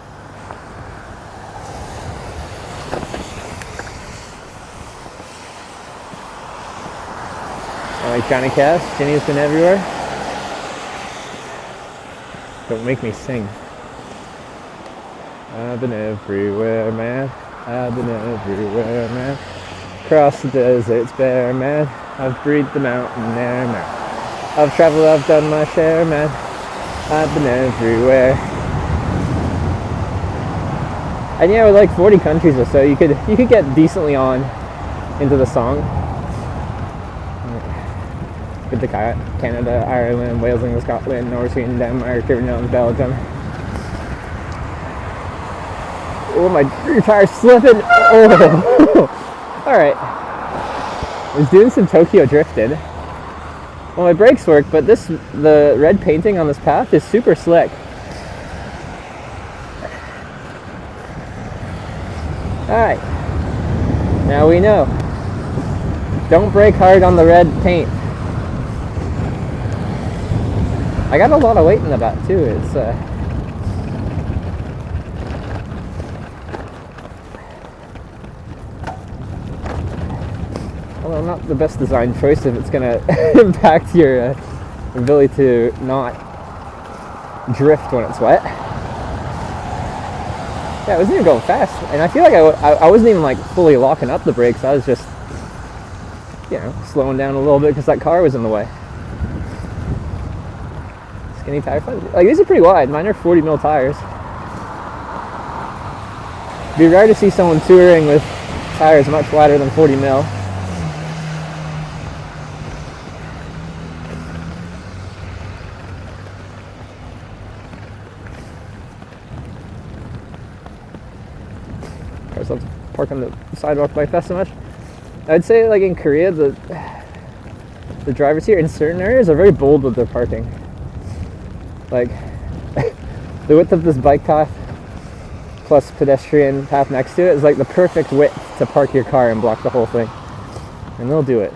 I like Johnny Cash. Jenny's been everywhere. Don't make me sing. I've been everywhere, man. I've been everywhere, man. Across the deserts bare, man. I've breathed the mountain air, man. I've traveled, I've done my share, man. I've been everywhere. And yeah, with like 40 countries or so, you could get decently on into the song. With the Canada, Ireland, Wales, England, Scotland, Norway, Sweden, Denmark, Netherlands, Belgium. Oh, my rear tire's slipping. Oh, all right. I was doing some Tokyo drifting. Well, my brakes work, but the red painting on this path is super slick. All right. Now we know. Don't brake hard on the red paint. I got a lot of weight in the back too. It's well, not the best design choice if it's gonna impact your ability to not drift when it's wet. Yeah, I wasn't even going fast, and I feel like I wasn't even like fully locking up the brakes. I was just, slowing down a little bit because that car was in the way. Skinny tire fun. Like, these are pretty wide. Mine are 40 mil tires. It'd be rare to see someone touring with tires much wider than 40 mil. Cars love to park on the sidewalk bike fast so much. I'd say, like, in Korea, the drivers here in certain areas are very bold with their parking. Like, the width of this bike path plus pedestrian path next to it is like the perfect width to park your car and block the whole thing. And they'll do it.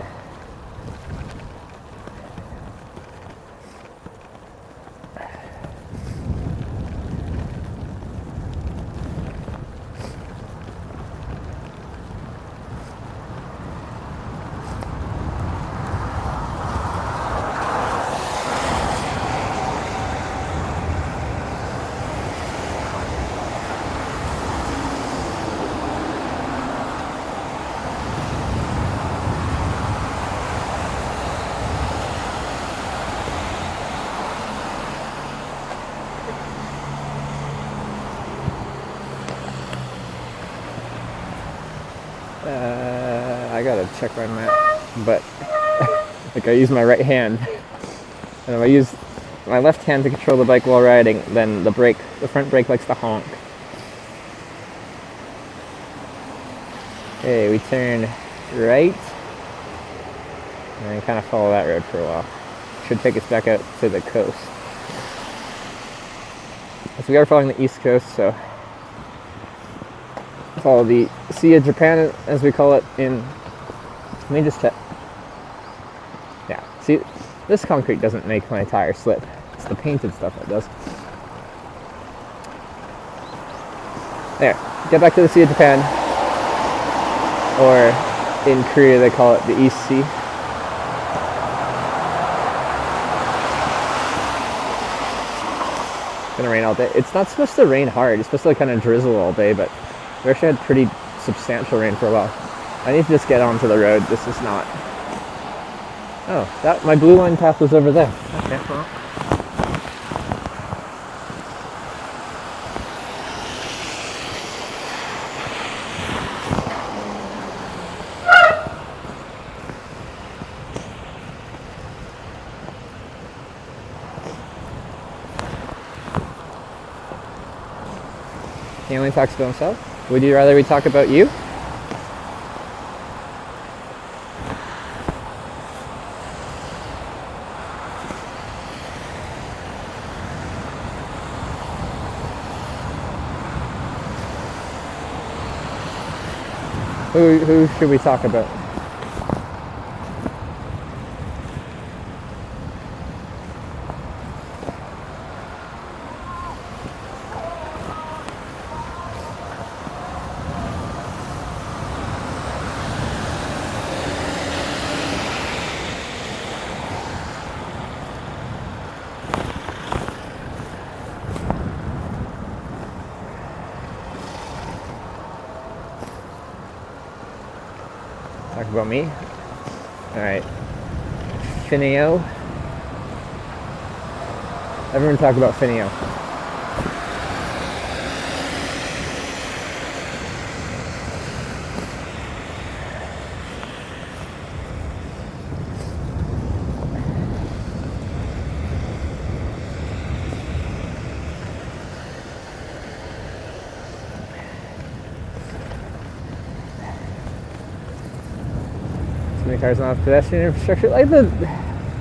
I gotta check my map, but like I use my right hand, and if I use my left hand to control the bike while riding, then the front brake likes to honk. Okay, we turn right, and then kind of follow that road for a while. Should take us back out to the coast. So we are following the east coast, so follow the Sea of Japan, as we call it in... Let me just check. Yeah, see, this concrete doesn't make my tire slip. It's the painted stuff that does. There, get back to the Sea of Japan. Or in Korea they call it the East Sea. It's gonna rain all day. It's not supposed to rain hard. It's supposed to like kind of drizzle all day, but we actually had pretty substantial rain for a while. I need to just get onto the road. This is not... Oh, my blue line path was over there. Okay, well. He only talks about himself. Would you rather we talk about you? Who should we talk about? Talk about me? Alright. Finio. Everyone talk about Finio. Too many cars on pedestrian infrastructure. Like the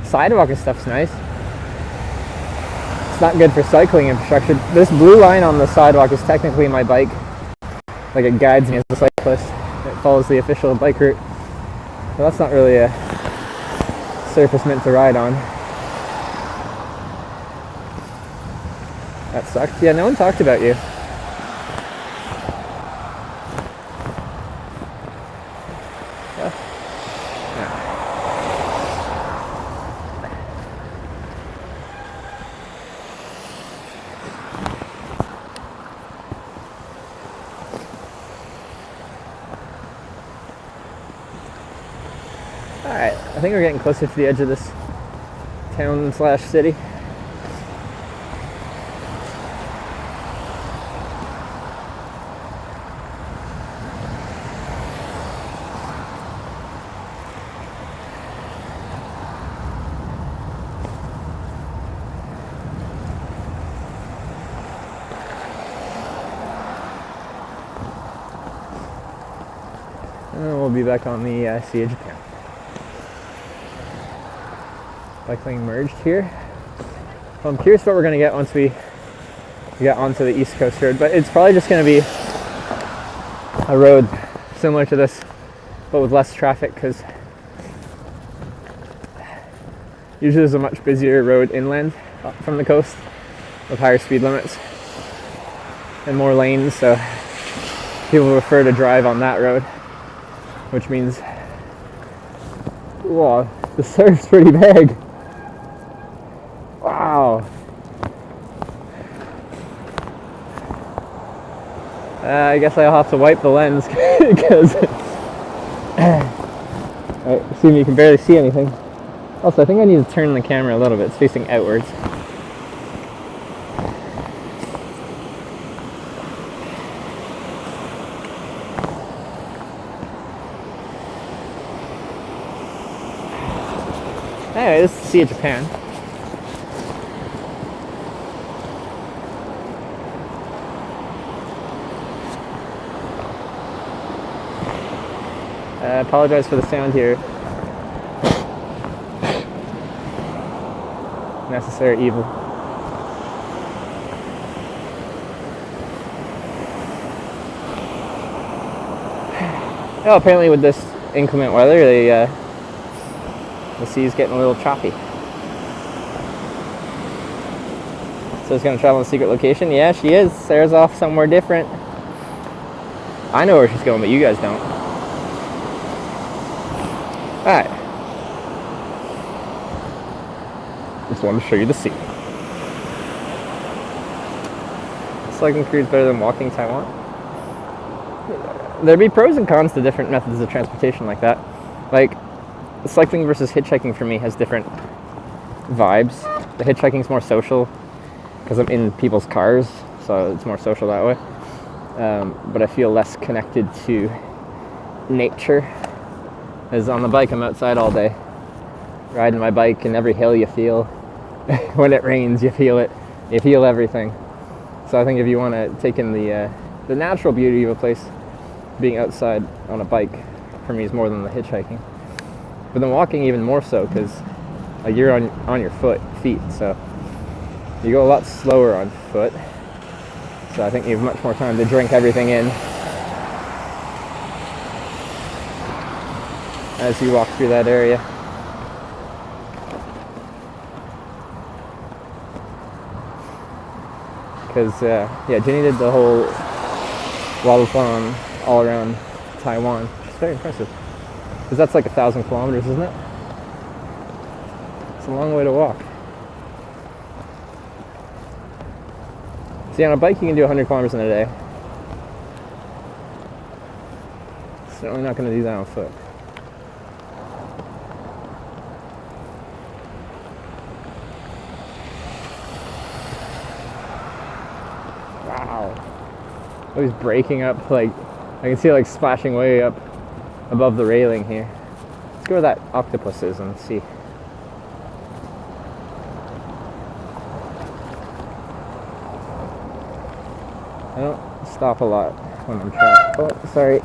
sidewalk and stuff's nice. It's not good for cycling infrastructure. This blue line on the sidewalk is technically my bike. Like it guides me as a cyclist. It follows the official bike route. So that's not really a surface meant to ride on. That sucked. Yeah, no one talked about you. Alright, I think we're getting closer to the edge of this town slash city. And then we'll be back on the Sea of Japan. Bike lane merged here. Well, I'm curious what we're going to get once we get onto the East Coast road, but it's probably just going to be a road similar to this, but with less traffic, because usually there's a much busier road inland from the coast with higher speed limits and more lanes, so people prefer to drive on that road, which means, whoa, the surf's pretty big. Wow. I guess I'll have to wipe the lens because see, you can barely see anything. Also, I think I need to turn the camera a little bit. It's facing outwards. Anyway, this is the Sea of Japan. I apologize for the sound here. Necessary evil. Oh, apparently with this inclement weather, the sea's getting a little choppy. So it's going to travel in a secret location? Yeah, she is. Sarah's off somewhere different. I know where she's going, but you guys don't. Alright. Just wanted to show you the sea. Cycling cruise better than walking Taiwan? There'd be pros and cons to different methods of transportation like that. Like, cycling versus hitchhiking for me has different vibes. The hitchhiking's more social because I'm in people's cars, so it's more social that way. But I feel less connected to nature. As on the bike, I'm outside all day, riding my bike, and every hill you feel. When it rains, you feel it. You feel everything. So I think if you want to take in the natural beauty of a place, being outside on a bike, for me, is more than the hitchhiking. But then walking even more so, because you're on your feet, so you go a lot slower on foot. So I think you have much more time to drink everything in. as you walk through that area. Because, yeah, Jenny did the whole waterfall all around Taiwan. It's very impressive. Because that's like 1,000 kilometers, isn't it? It's a long way to walk. See, on a bike you can do 100 kilometers in a day. Certainly not going to do that on foot. Wow. Oh, he's breaking up, like, I can see it like splashing way up above the railing here. Let's go where that octopus is and see. I don't stop a lot when I'm trying. Oh, sorry.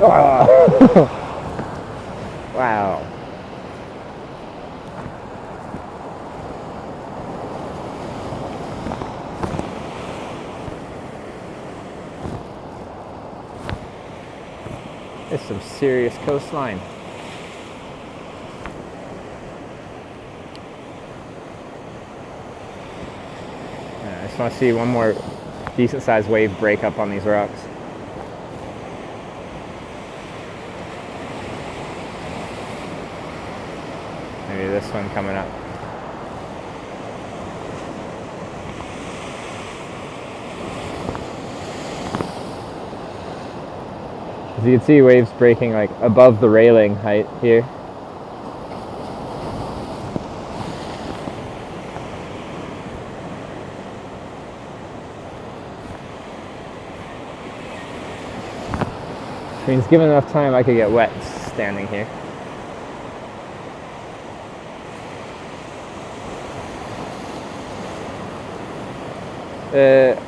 Oh. Wow. It's some serious coastline. I just want to see one more decent sized wave break up on these rocks. Maybe this one coming up. As you can see, waves breaking like above the railing height here. Which means given enough time I could get wet standing here.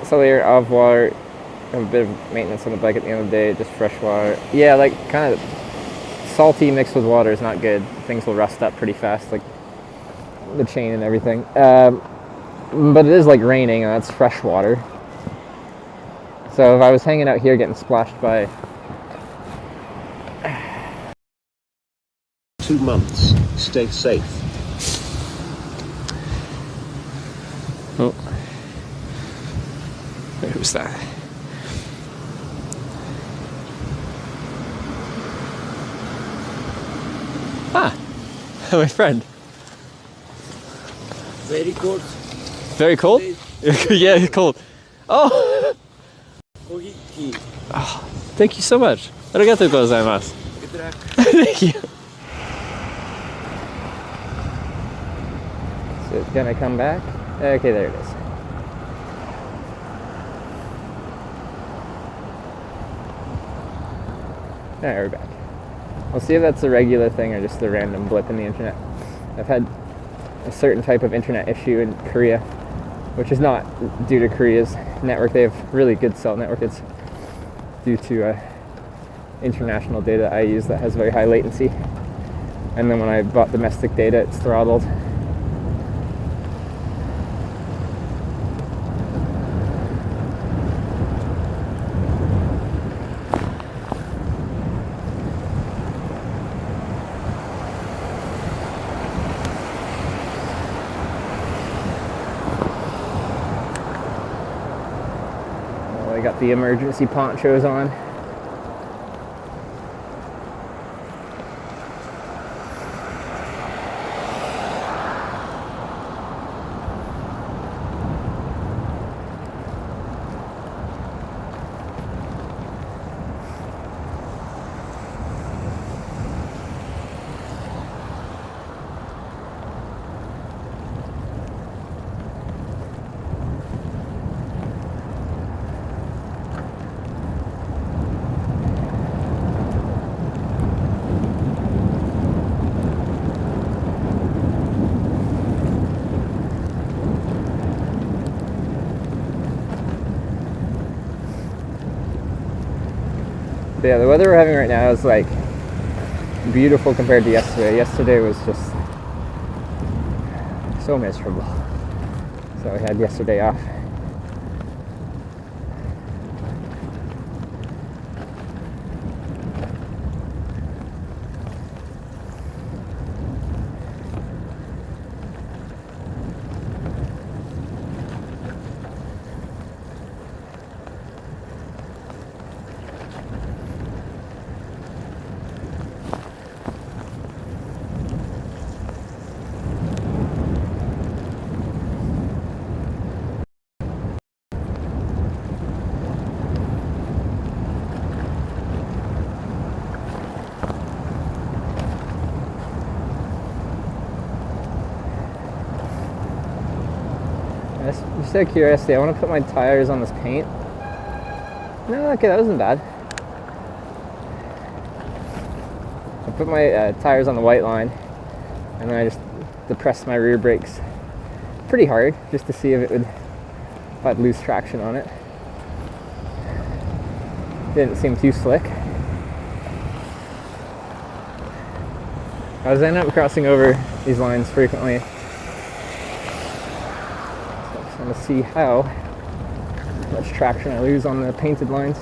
Cellular of water, have a bit of maintenance on the bike at the end of the day, just fresh water. Yeah, like kind of salty mixed with water is not good. Things will rust up pretty fast, like the chain and everything. But it is like raining, and that's fresh water. So if I was hanging out here getting splashed by 2 months, stay safe. Oh. Wait, who's that? Ah, my friend. Very cold. Very cold? Yeah, it's cold. Oh! Oh, thank you so much. Arigatou gozaimasu. Good luck. Thank you. So it's gonna come back. Okay, there it is. Alright, we're back. We'll see if that's a regular thing or just a random blip in the internet. I've had a certain type of internet issue in Korea, which is not due to Korea's network. They have really good cell network. It's due to international data I use that has very high latency. And then when I bought domestic data, it's throttled. I got the emergency ponchos on. But yeah, the weather we're having right now is like beautiful compared to yesterday. Yesterday was just so miserable. So I had yesterday off. Just out of curiosity, I want to put my tires on this paint. No, okay, that wasn't bad. I put my tires on the white line, and then I just depressed my rear brakes pretty hard, just to see if I'd lose traction on it. Didn't seem too slick. I was ending up crossing over these lines frequently. So I just want to see how much traction I lose on the painted lines.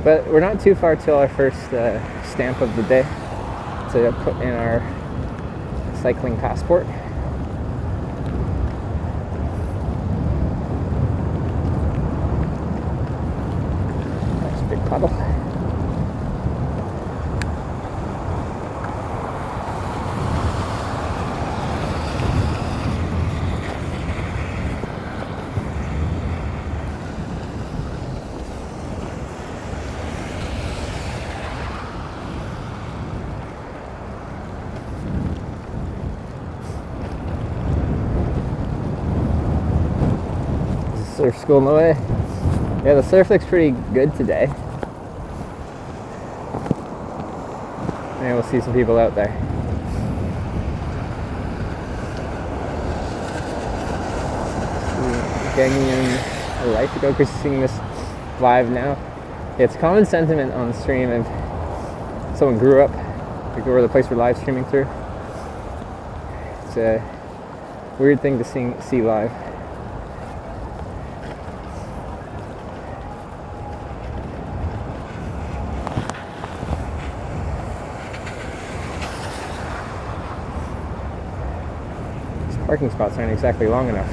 But we're not too far till our first stamp of the day to put in our cycling passport. That's a big puddle. Surf school in the way. Yeah, the surf looks pretty good today. Maybe we'll see some people out there. Ganging a life ago, because seeing this live now. Yeah, it's common sentiment on the stream if someone grew up, like where the place we're live streaming through. It's a weird thing to see live. Parking spots aren't exactly long enough.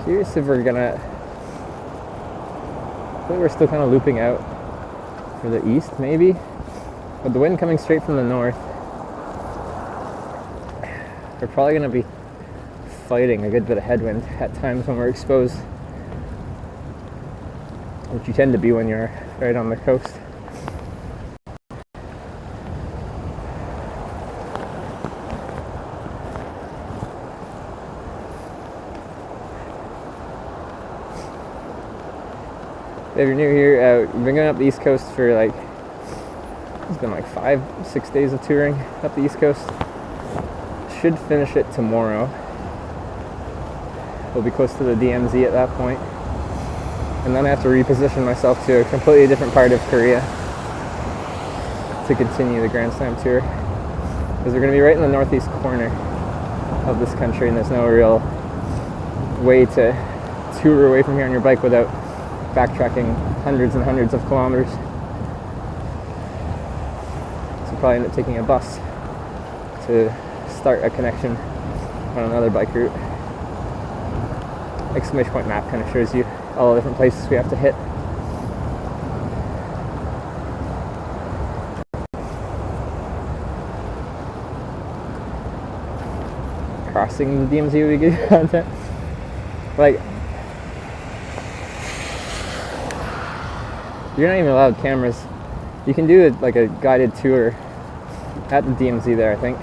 Curious if we're gonna... I think we're still kind of looping out for the east, maybe? With the wind coming straight from the north, we're probably gonna be fighting a good bit of headwind at times when we're exposed, which you tend to be when you're right on the coast. If you're new here, we've been going up the East Coast for like, it's been like 5-6 days of touring up the East Coast. Should finish it tomorrow. We'll be close to the DMZ at that point. And then I have to reposition myself to a completely different part of Korea to continue the Grand Slam tour. Because we're going to be right in the northeast corner of this country, and there's no real way to tour away from here on your bike without backtracking hundreds and hundreds of kilometers. So probably end up taking a bus to start a connection on another bike route. Exclamation point map kind of shows you all the different places we have to hit. Crossing the DMZ would be good content. Like, you're not even allowed cameras. You can do like a guided tour at the DMZ there, I think.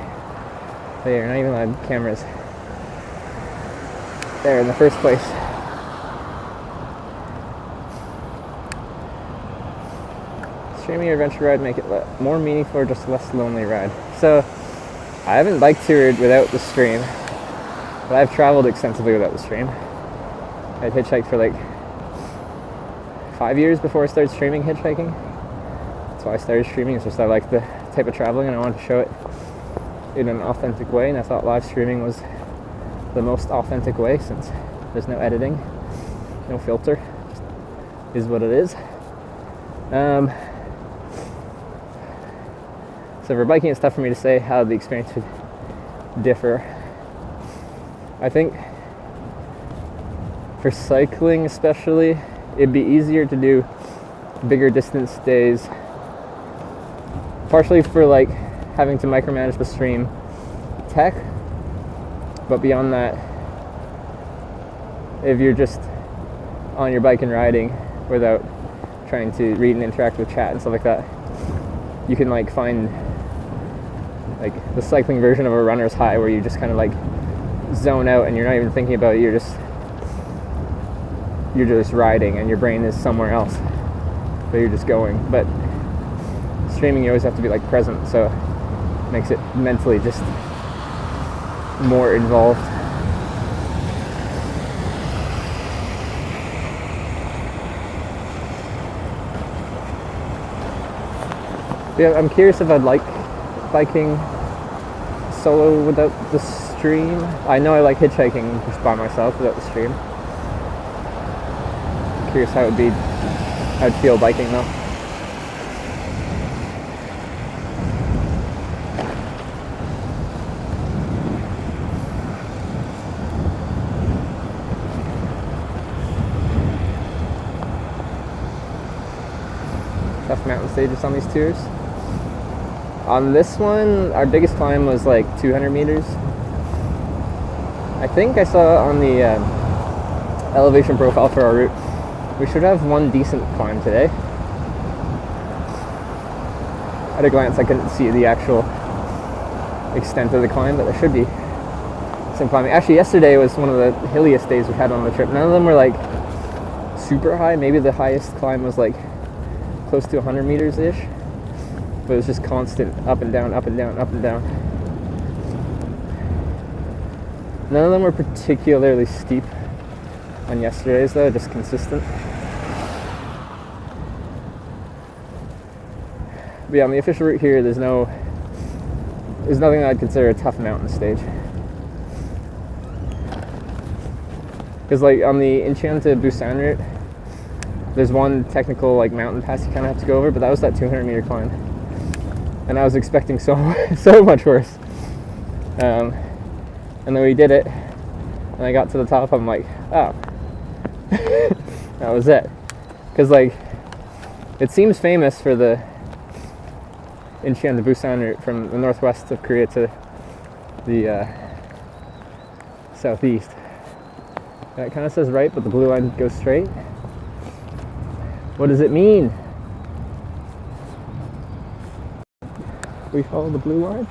But you're not even allowed cameras there in the first place. Streaming your adventure ride, make it more meaningful or just less lonely ride. So, I haven't bike toured without the stream, but I've traveled extensively without the stream. I'd hitchhiked for like 5 years before I started streaming hitchhiking. That's why I started streaming. It's just I like the type of traveling and I wanted to show it in an authentic way, and I thought live streaming was the most authentic way since there's no editing, no filter, just is what it is. So for biking, it's tough for me to say how the experience would differ. I think for cycling especially, it'd be easier to do bigger distance days partially for like having to micromanage the stream tech, but beyond that, if you're just on your bike and riding without trying to read and interact with chat and stuff like that, you can like find like the cycling version of a runner's high where you just kind of like zone out and you're not even thinking about it, you're just riding and your brain is somewhere else, but you're just going. But streaming, you always have to be like present, so it makes it mentally just more involved. Yeah, I'm curious if I'd like biking solo without the stream. I know I like hitchhiking just by myself without the stream. I'm curious how I'd feel biking though. Tough mountain stages on these tours. On this one, our biggest climb was like 200 meters. I think I saw on the elevation profile for our route, we should have one decent climb today. At a glance, I couldn't see the actual extent of the climb, but there should be some climbing. Actually, yesterday was one of the hilliest days we had on the trip. None of them were like super high. Maybe the highest climb was like close to 100 meters-ish. But it was just constant up and down, up and down, up and down. None of them were particularly steep on yesterday's though, just consistent. But yeah, on the official route here, there's nothing that I'd consider a tough mountain stage. Because like on the Incheon to Busan route, there's one technical like mountain pass you kind of have to go over, but that was that 200 meter climb. And I was expecting so much worse. And then we did it, and I got to the top, I'm like, oh. That was it. Because like, it seems famous for the Incheon to Busan route from the northwest of Korea to the southeast. That kind of says right, but the blue line goes straight. What does it mean? We follow the blue line?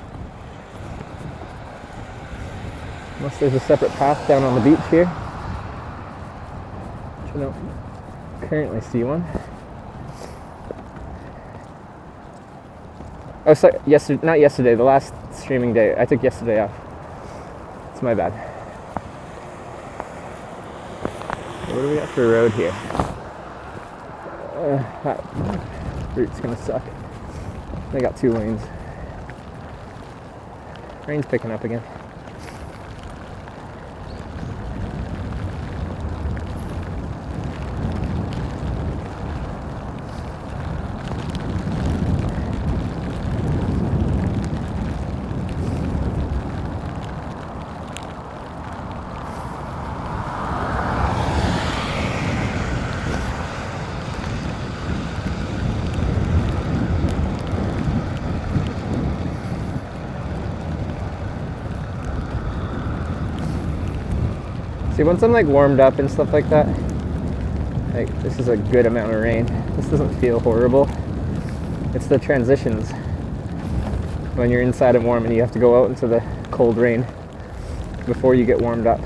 Unless there's a separate path down on the beach here. Which I don't currently see one. Oh, sorry, not yesterday, the last streaming day. I took yesterday off. It's my bad. What do we got for a road here? That route's gonna suck. They got 2 lanes. Rain's picking up again. See, once I'm like warmed up and stuff like that, like this is a good amount of rain. This doesn't feel horrible. It's the transitions when you're inside and warm and you have to go out into the cold rain before you get warmed up.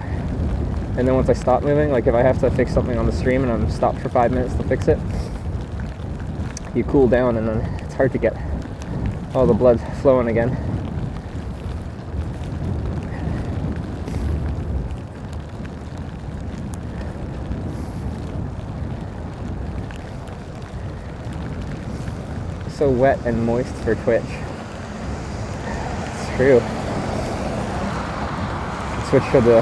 And then once I stop moving, like if I have to fix something on the stream and I'm stopped for 5 minutes to fix it, you cool down and then it's hard to get all the blood flowing again. So wet and moist for Twitch. It's true. Switch to the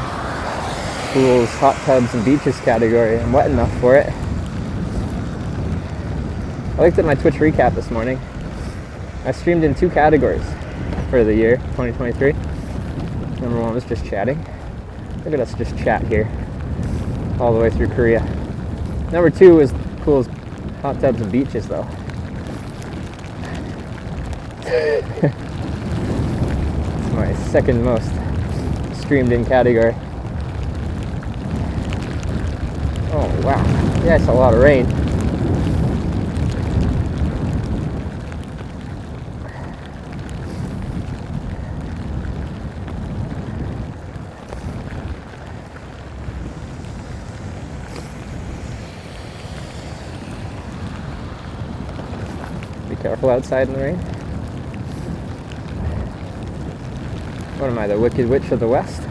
pools, hot tubs, and beaches category. I'm wet enough for it. I looked at my Twitch recap this morning. I streamed in 2 categories for the year 2023. Number 1 was just chatting. Look at us just chat here all the way through Korea. Number 2 was pools, hot tubs, and beaches though. It's my second most streamed in category. Oh wow, yeah, it's a lot of rain. Be careful outside in the rain. What am I, the Wicked Witch of the West?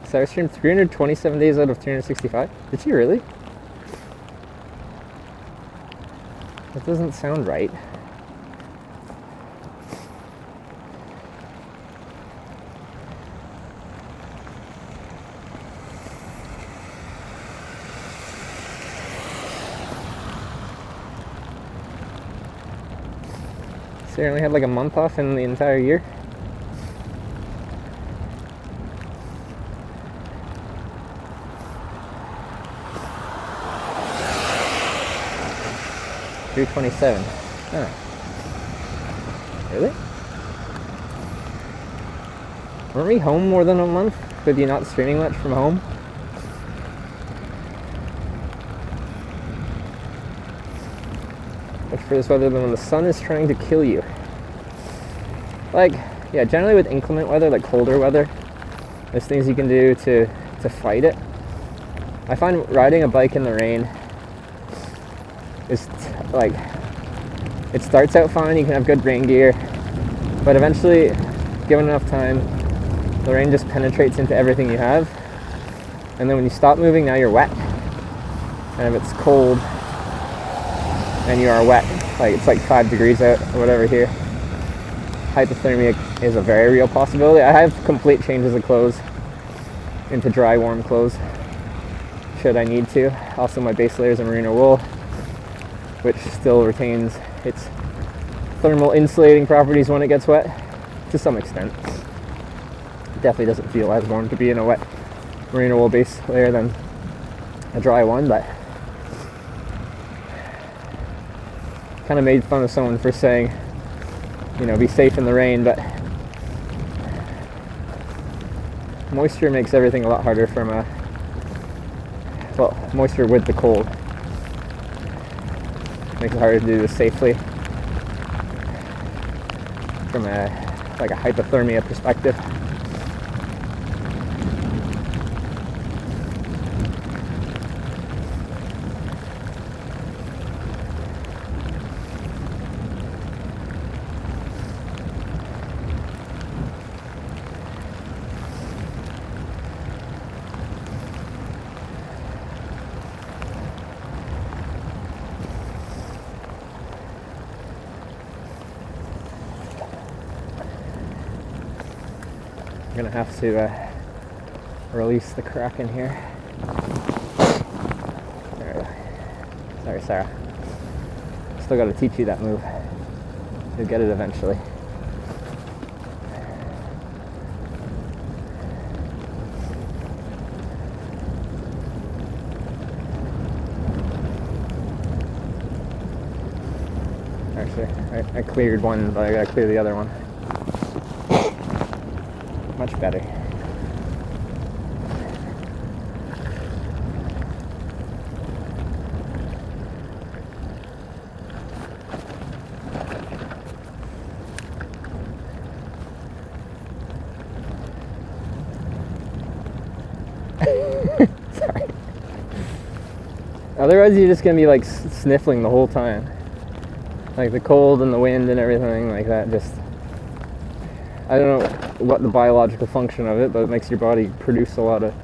So I streamed 327 days out of 365? Did she really? That doesn't sound right. So you only had like a month off in the entire year? $327. Huh. Really? Weren't we home more than a month? With you not streaming much from home? Look for this weather when the sun is trying to kill you. Like, yeah, generally with inclement weather, like colder weather, there's things you can do to fight it. I find riding a bike in the rain is like, it starts out fine, you can have good rain gear, but eventually, given enough time, the rain just penetrates into everything you have, and then when you stop moving, now you're wet. And if it's cold and you are wet, like it's like 5 degrees out or whatever here, hypothermia is a very real possibility. I have complete changes of clothes into dry, warm clothes should I need to. Also, my base layer is a merino wool, which still retains its thermal insulating properties when it gets wet, to some extent. It definitely doesn't feel as warm to be in a wet merino wool base layer than a dry one, but kind of made fun of someone for saying, you know, be safe in the rain, but moisture makes everything a lot harder from well, moisture with the cold makes it harder to do this safely from a hypothermia perspective. I'm gonna have to release the Kraken here. Sorry, Sarah. Still gotta teach you that move. You'll get it eventually. Actually, I cleared one, but I gotta clear the other one. Much better. Sorry. Otherwise, you're just gonna be like sniffling the whole time. Like the cold and the wind and everything like that. Just, I don't know what the biological function of it, but it makes your body produce a lot of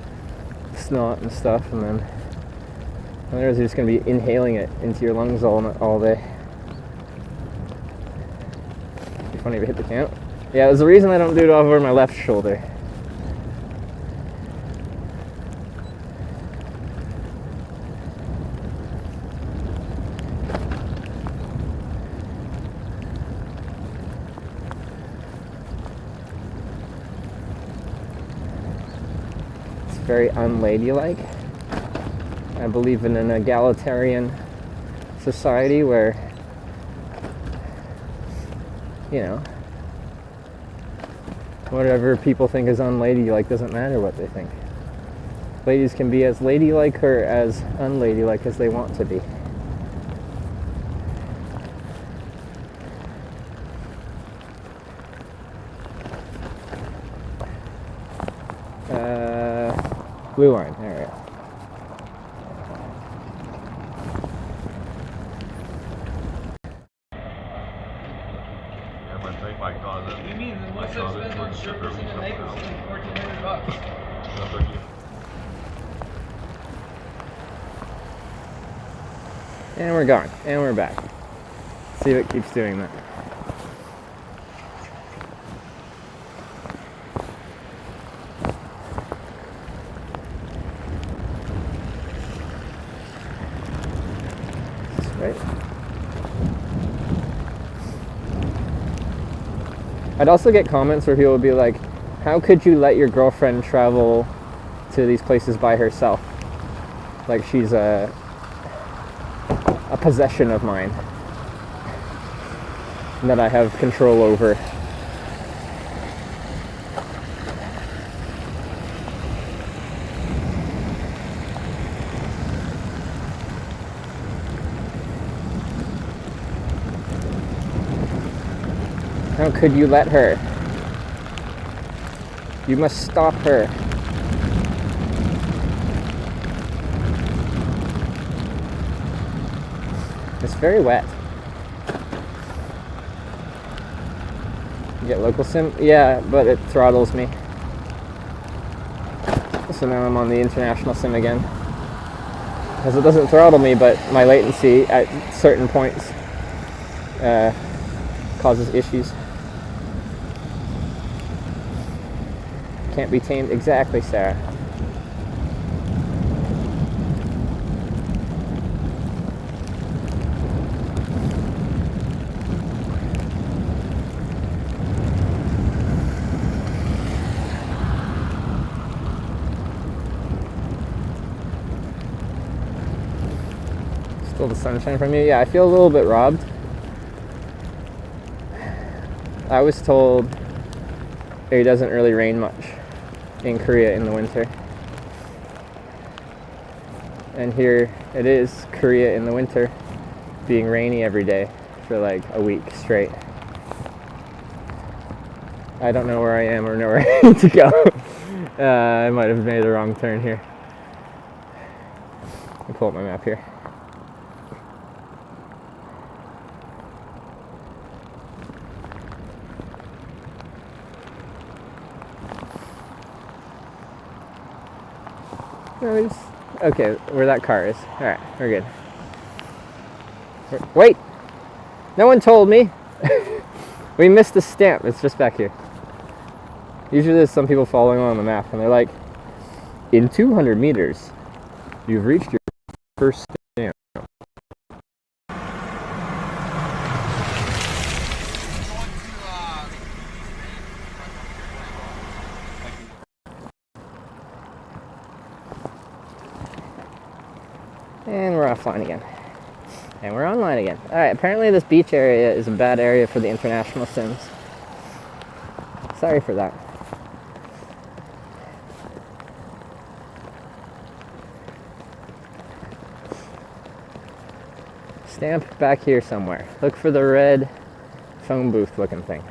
snot and stuff, and then otherwise you're just going to be inhaling it into your lungs all day. It'd be funny if it hit the count. Yeah, there's a reason I don't do it over my left shoulder. very unladylike. I believe in an egalitarian society where, you know, whatever people think is unladylike doesn't matter what they think. Ladies can be as ladylike or as unladylike as they want to be. Blue line, all right. What do you mean? The most I spent on surfacing in Naples is $1,400. And we're gone, and we're back. See if it keeps doing that. Right. I'd also get comments where people would be like, how could you let your girlfriend travel to these places by herself? Like she's a possession of mine that I have control over. How could you let her? You must stop her. It's very wet. You get local sim? Yeah, but it throttles me. So now I'm on the international sim again. Because it doesn't throttle me, but my latency at certain points causes issues. Can't be tamed. Exactly, Sarah. Still the sunshine from you? Yeah, I feel a little bit robbed. I was told it doesn't really rain much in Korea in the winter. And here it is, Korea in the winter, being rainy every day for like a week straight. I don't know where I am or know where I need to go. I might have made a wrong turn here. Let me pull up my map here. No, okay, where that car is. Alright, we're good. Wait! No one told me! We missed the stamp. It's just back here. Usually there's some people following on the map and they're like, in 200 meters, you've reached your first stamp. And we're offline again. And we're online again. Alright, apparently this beach area is a bad area for the international sims. Sorry for that. Stamp back here somewhere. Look for the red phone booth looking thing.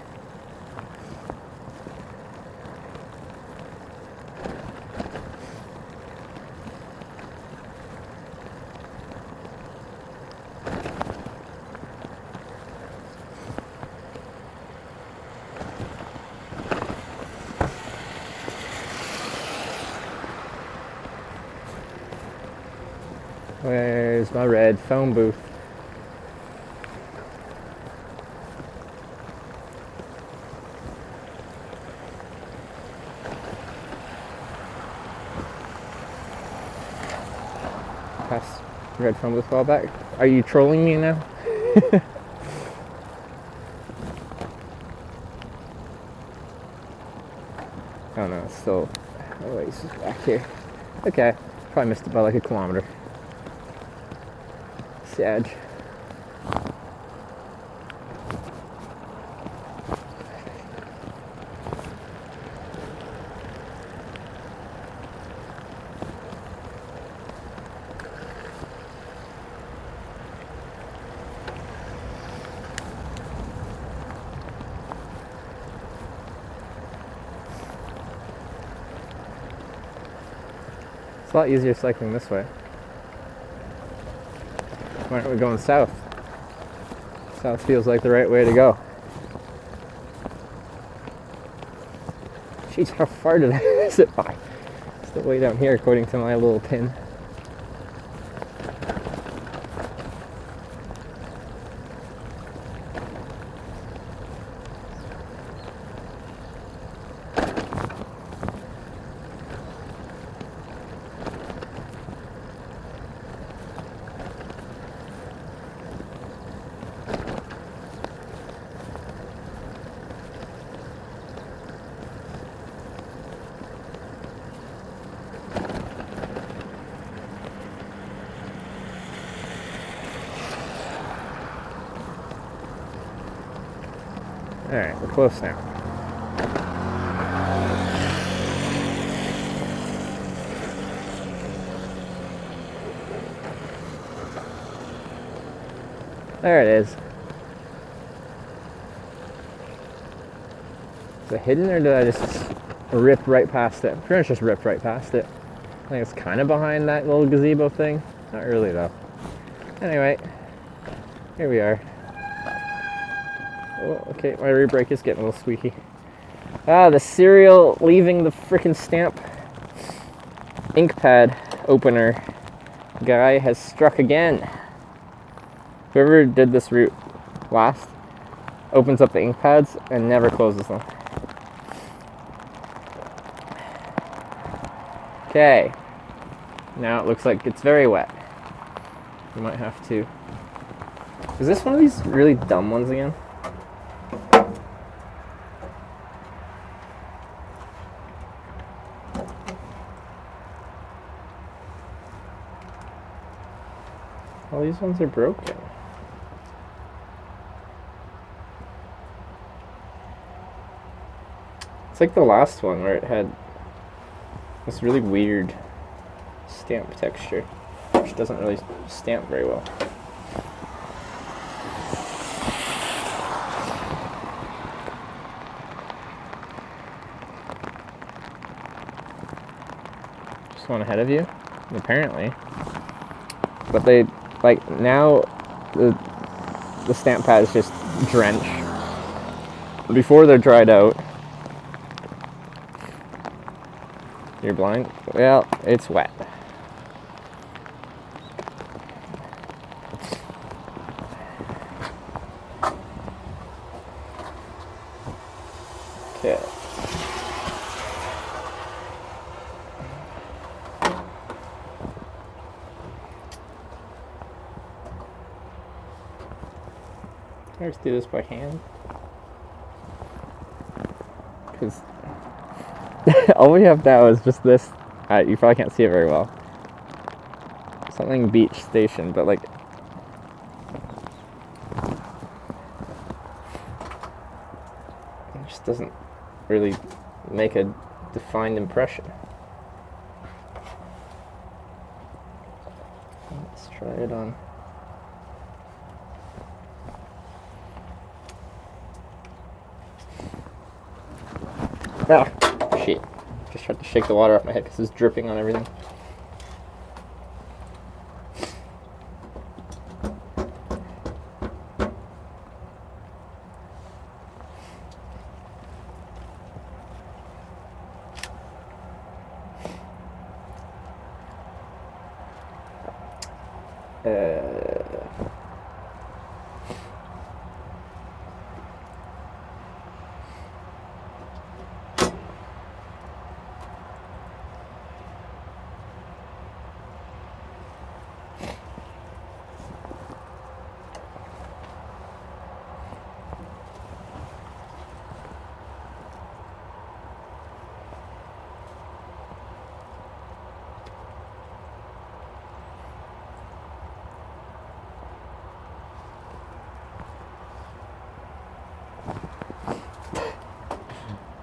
Where's my red phone booth? Pass red phone booth while back. Are you trolling me now? Oh no, it's still a ways back here. Okay, probably missed it by like a kilometer. Sad. It's a lot easier cycling this way. Why aren't we going south? South feels like the right way to go. Jeez, how far did I miss it by? It's the way down here according to my little pin. Alright, we're close now. There it is. Is it hidden or did I just rip right past it? I'm pretty much just ripped right past it. I think it's kind of behind that little gazebo thing. Not really though. Anyway, here we are. Oh, okay, my rear brake is getting a little squeaky. Ah, the serial leaving the frickin' stamp ink pad opener guy has struck again. Whoever did this route last opens up the ink pads and never closes them. Okay, now it looks like it's very wet. We might have to... Is this one of these really dumb ones again? All these ones are broken. It's like the last one where it had this really weird stamp texture, which doesn't really stamp very well. Just one ahead of you, apparently. But they, like, now the stamp pad is just drenched. Before they're dried out. You're blind? Well, it's wet. Okay. Can I just do this by hand? Because all we have now is just this. You probably can't see it very well. Something beach station, but like... It just doesn't really make a defined impression. Let's try it on. Ah, shit. Just tried to shake the water off my head because it's dripping on everything.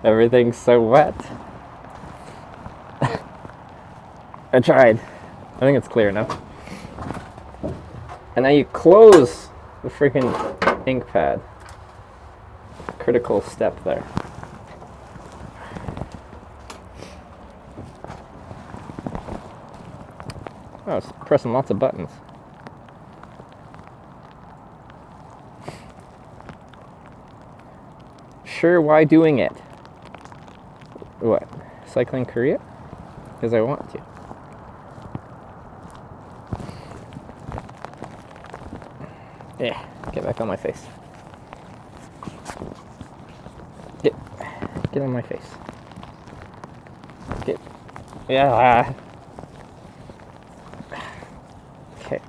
Everything's so wet. I tried. I think it's clear now. And now you close the freaking ink pad. Critical step there. Oh, it's pressing lots of buttons. Sure, why doing it? What? Cycling Korea? Because I want to. Yeah, get back on my face. Get on my face. Get. Yeah. Okay.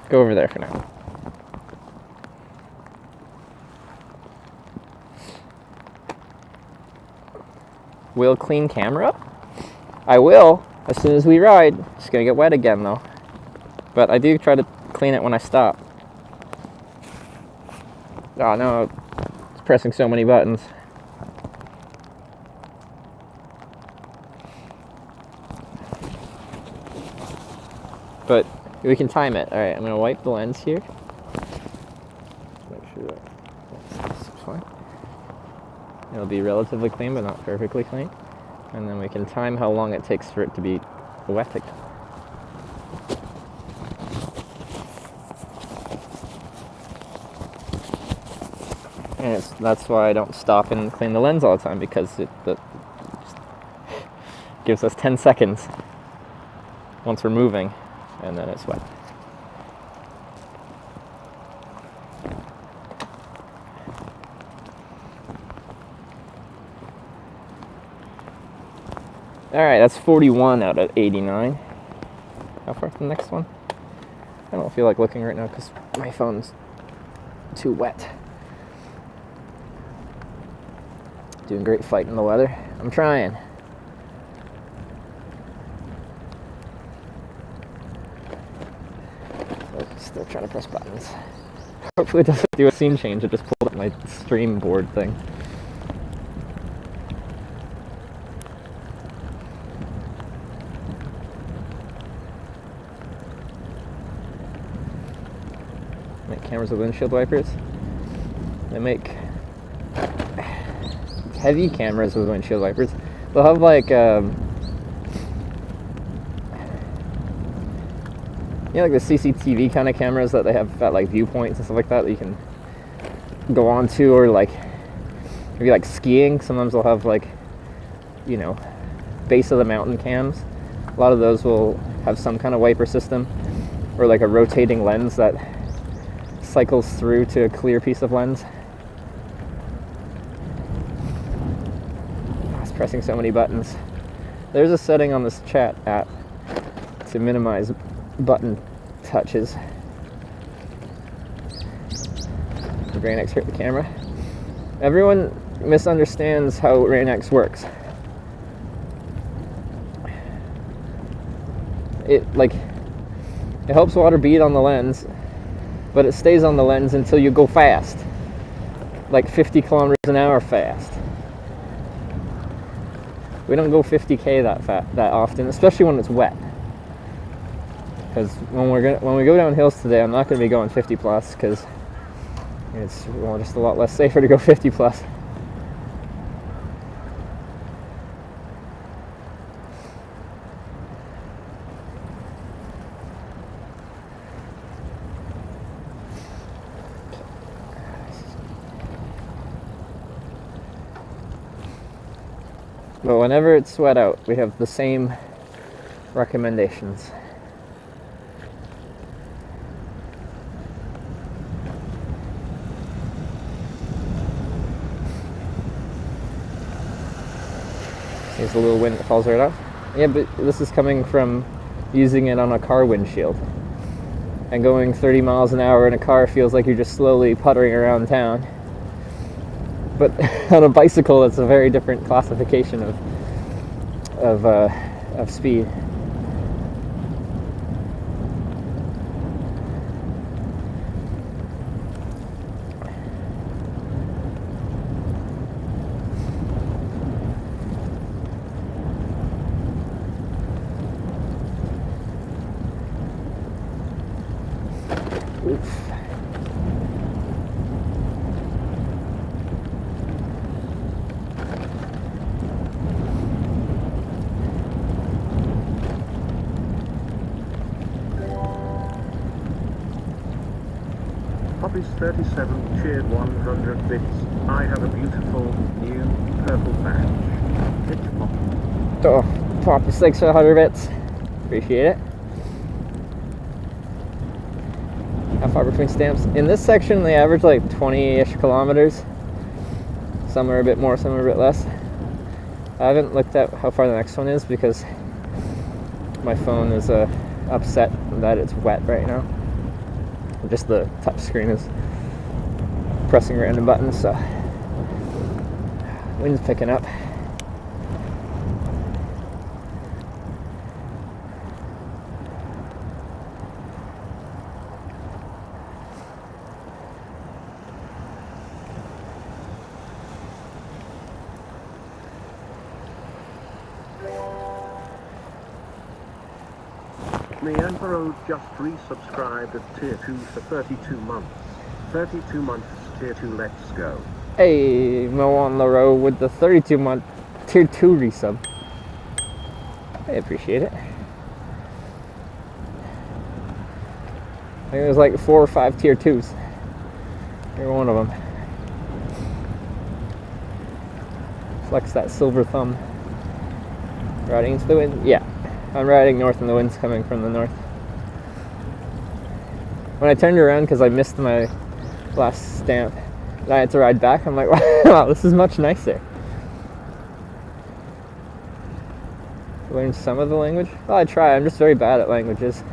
Go over there for now. Will clean camera up? I will, as soon as we ride. It's gonna get wet again though. But I do try to clean it when I stop. Oh no, it's pressing so many buttons. But we can time it. Alright, I'm gonna wipe the lens here. Make sure that's fine. It'll be relatively clean, but not perfectly clean. And then we can time how long it takes for it to be wet again. And that's why I don't stop and clean the lens all the time, because it just gives us 10 seconds once we're moving, and then it's wet. Alright, that's 41 out of 89. How far to the next one? I don't feel like looking right now because my phone's too wet. Doing great fighting the weather. I'm trying. Still trying to press buttons. Hopefully it doesn't do a scene change. It just pulled up my stream board thing. Make cameras with windshield wipers. They make heavy cameras with windshield wipers. They'll have like you know, like the CCTV kind of cameras that they have at like viewpoints and stuff like that you can go on to, or like maybe like skiing. Sometimes they'll have like, you know, base of the mountain cams. A lot of those will have some kind of wiper system, or like a rotating lens that cycles through to a clear piece of lens. I was pressing so many buttons. There's a setting on this chat app to minimize button touches. The Rain-X hurt the camera. Everyone misunderstands how Rain-X works. It helps water bead on the lens, but it stays on the lens until you go fast, like 50 kilometers an hour fast. We don't go 50k that often, especially when it's wet. Because when we go down hills today, I'm not going to be going 50 plus, because it's just a lot less safer to go 50 plus. But whenever it's wet out, we have the same recommendations. There's a little wind that falls right off. Yeah, but this is coming from using it on a car windshield. And going 30 miles an hour in a car feels like you're just slowly puttering around town. But on a bicycle, it's a very different classification of speed. 37 cheered 100 bits. I have a beautiful new purple badge. Hitch pop. Oh, Papa 6 for 100 bits. Appreciate it. How far between stamps? In this section, they average like 20-ish kilometers. Some are a bit more, some are a bit less. I haven't looked at how far the next one is because my phone is upset that it's wet right now. Just the touch screen is pressing random buttons, so wind's picking up. The Emperor just resubscribed at tier 2 for 32 months. 32 months, tier 2, let's go. Hey, Mo on the road with the 32-month tier 2 resub. I appreciate it. I think there's like 4 or 5 tier 2s. You're one of them. Flex that silver thumb. Riding into the wind? Yeah. I'm riding north and the wind's coming from the north. When I turned around because I missed my last stamp and I had to ride back, I'm like, wow, this is much nicer. Learn some of the language? Well, I try. I'm just very bad at languages.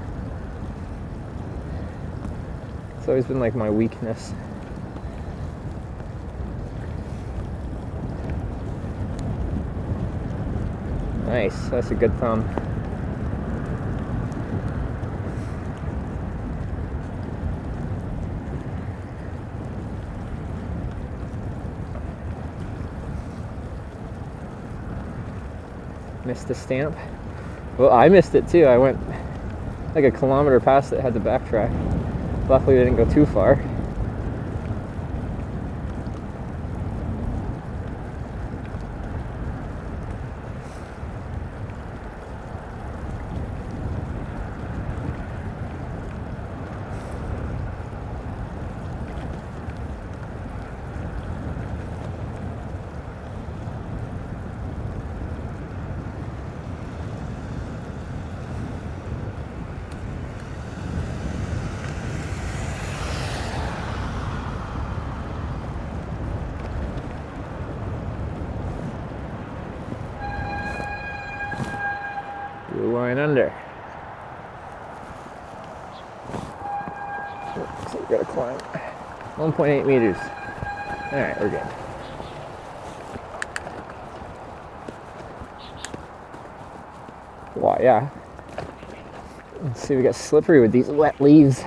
It's always been like my weakness. Nice, that's a good thumb. Missed a stamp. Well, I missed it too. I went like a kilometer past it, had to backtrack. Luckily, I didn't go too far. Blue line under. So we gotta climb 1.8 meters. Alright, we're good. Wow, yeah. Let's see, we got slippery with these wet leaves.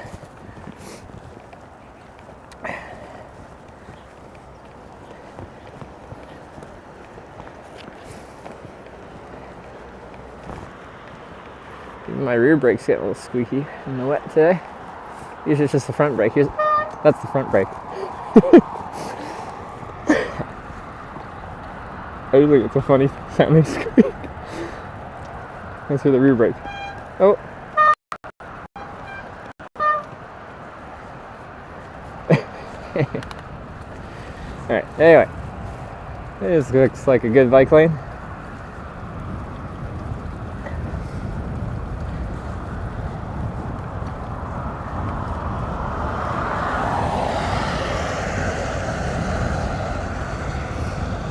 My rear brake's getting a little squeaky in the wet today. Usually it's just the front brake. That's the front brake. I think it's a funny sounding squeak. Let's hear the rear brake. Oh. Alright, anyway. This looks like a good bike lane.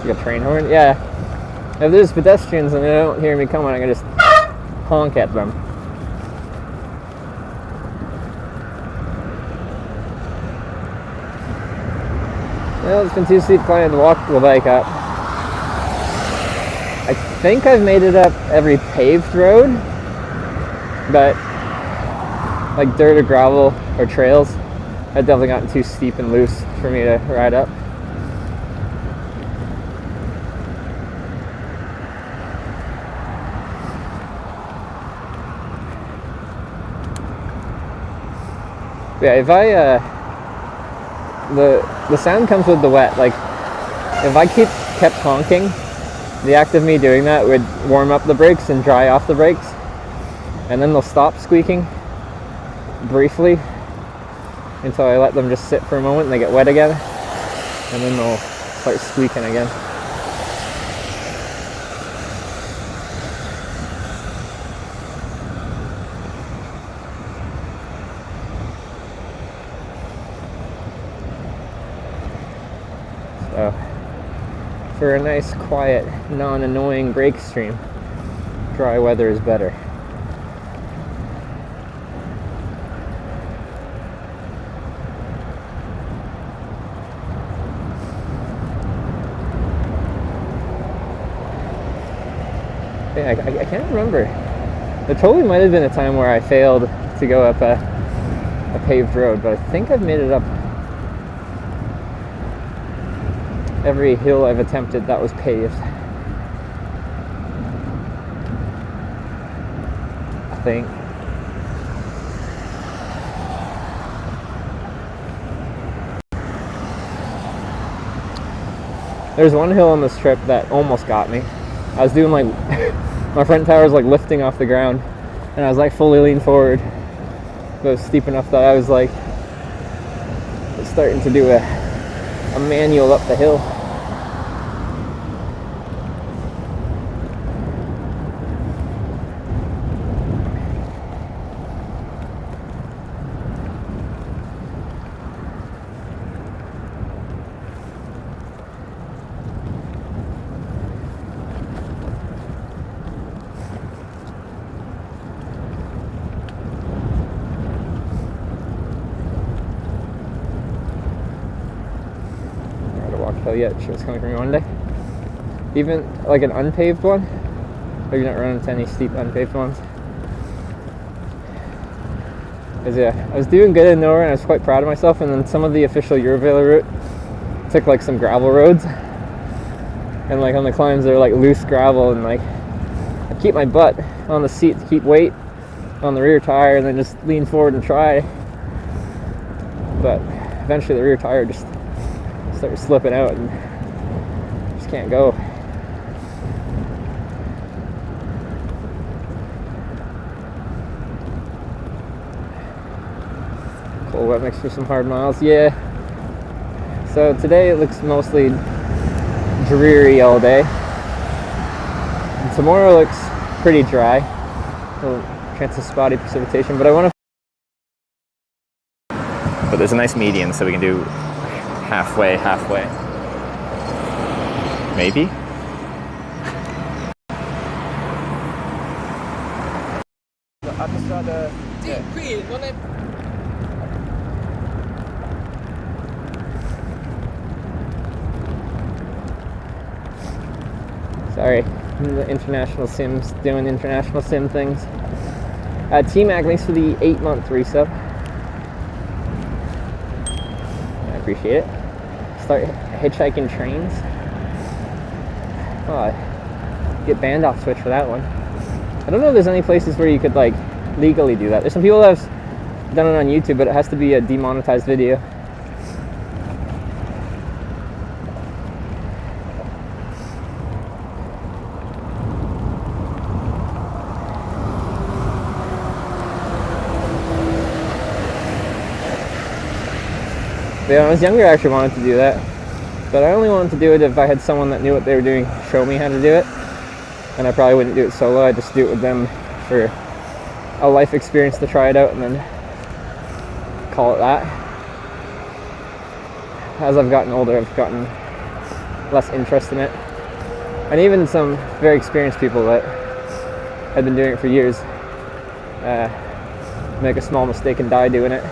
A train horn? Yeah. If there's pedestrians and they don't hear me coming, I can just honk at them. Well, it's been too steep climbing to walk the bike up. I think I've made it up every paved road, but like dirt or gravel or trails, I've definitely gotten too steep and loose for me to ride up. Yeah, if I, the sound comes with the wet. Like, if I kept honking, the act of me doing that would warm up the brakes and dry off the brakes, and then they'll stop squeaking briefly, and until I let them just sit for a moment and they get wet again, and then they'll start squeaking again. So, for a nice, quiet, non-annoying break stream, dry weather is better. I can't remember. There totally might have been a time where I failed to go up a paved road, but I think I've made it up every hill I've attempted that was paved. I think. There's one hill on this trip that almost got me. I was doing like, my front tire was like lifting off the ground, and I was like fully leaned forward. But it was steep enough that I was like starting to do a manual up the hill. Yet shit's coming from me one day. Even like an unpaved one. Or you're not running into any steep unpaved ones. Cause yeah, I was doing good in nowhere and I was quite proud of myself, and then some of the official Euroville route took like some gravel roads. And like on the climbs they're like loose gravel, and like I keep my butt on the seat to keep weight on the rear tire and then just lean forward and try. But eventually the rear tire just started slipping out and just can't go. Cold wet mix for some hard miles, yeah. So today it looks mostly dreary all day. And tomorrow looks pretty dry. A little chance of spotty precipitation, but I want to. But there's a nice median, so we can do halfway. Maybe? Sorry, the international sims doing international sim things. T-Mac, thanks for the 8-month resub. I appreciate it. Start hitchhiking trains. Oh, get banned off Twitch for that one. I don't know if there's any places where you could like legally do that. There's some people that have done it on YouTube, but it has to be a demonetized video. Yeah, when I was younger, I actually wanted to do that, but I only wanted to do it if I had someone that knew what they were doing show me how to do it, and I probably wouldn't do it solo. I'd just do it with them for a life experience to try it out and then call it that. As I've gotten older, I've gotten less interest in it, and even some very experienced people that had been doing it for years make a small mistake and die doing it.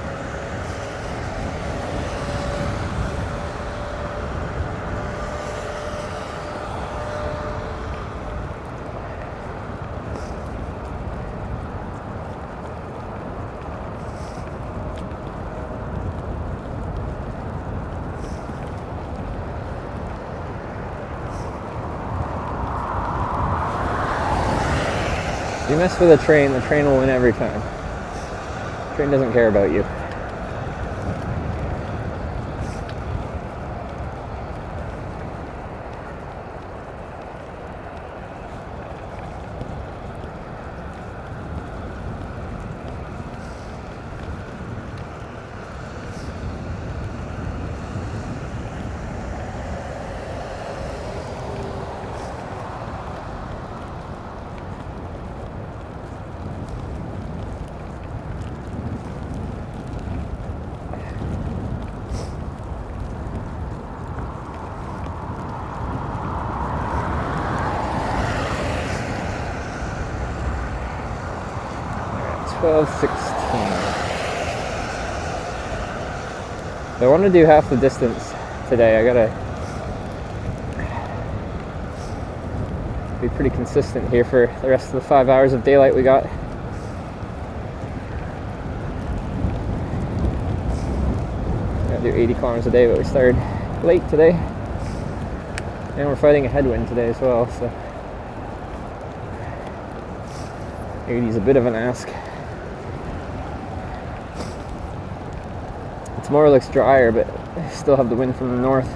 You mess with the train will win every time. The train doesn't care about you. 12:16. I want to do half the distance today. I gotta be pretty consistent here for the rest of the 5 hours of daylight we got. Gotta do 80 kilometers a day, but we started late today. And we're fighting a headwind today as well, so 80 is a bit of an ask. Tomorrow looks drier, but I still have the wind from the north.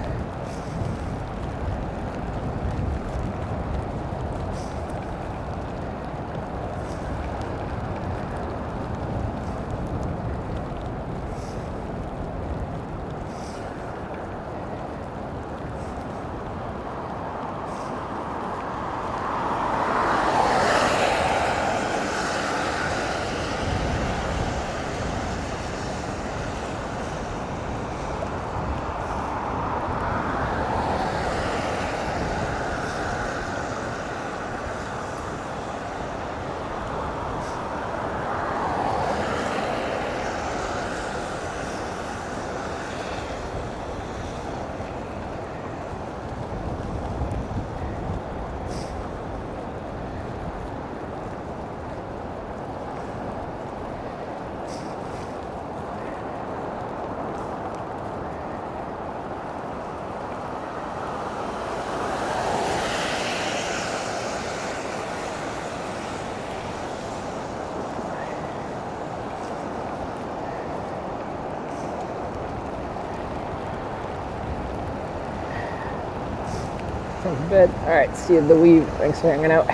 Time for bed. Alright, see you at the weave. Thanks for hanging out.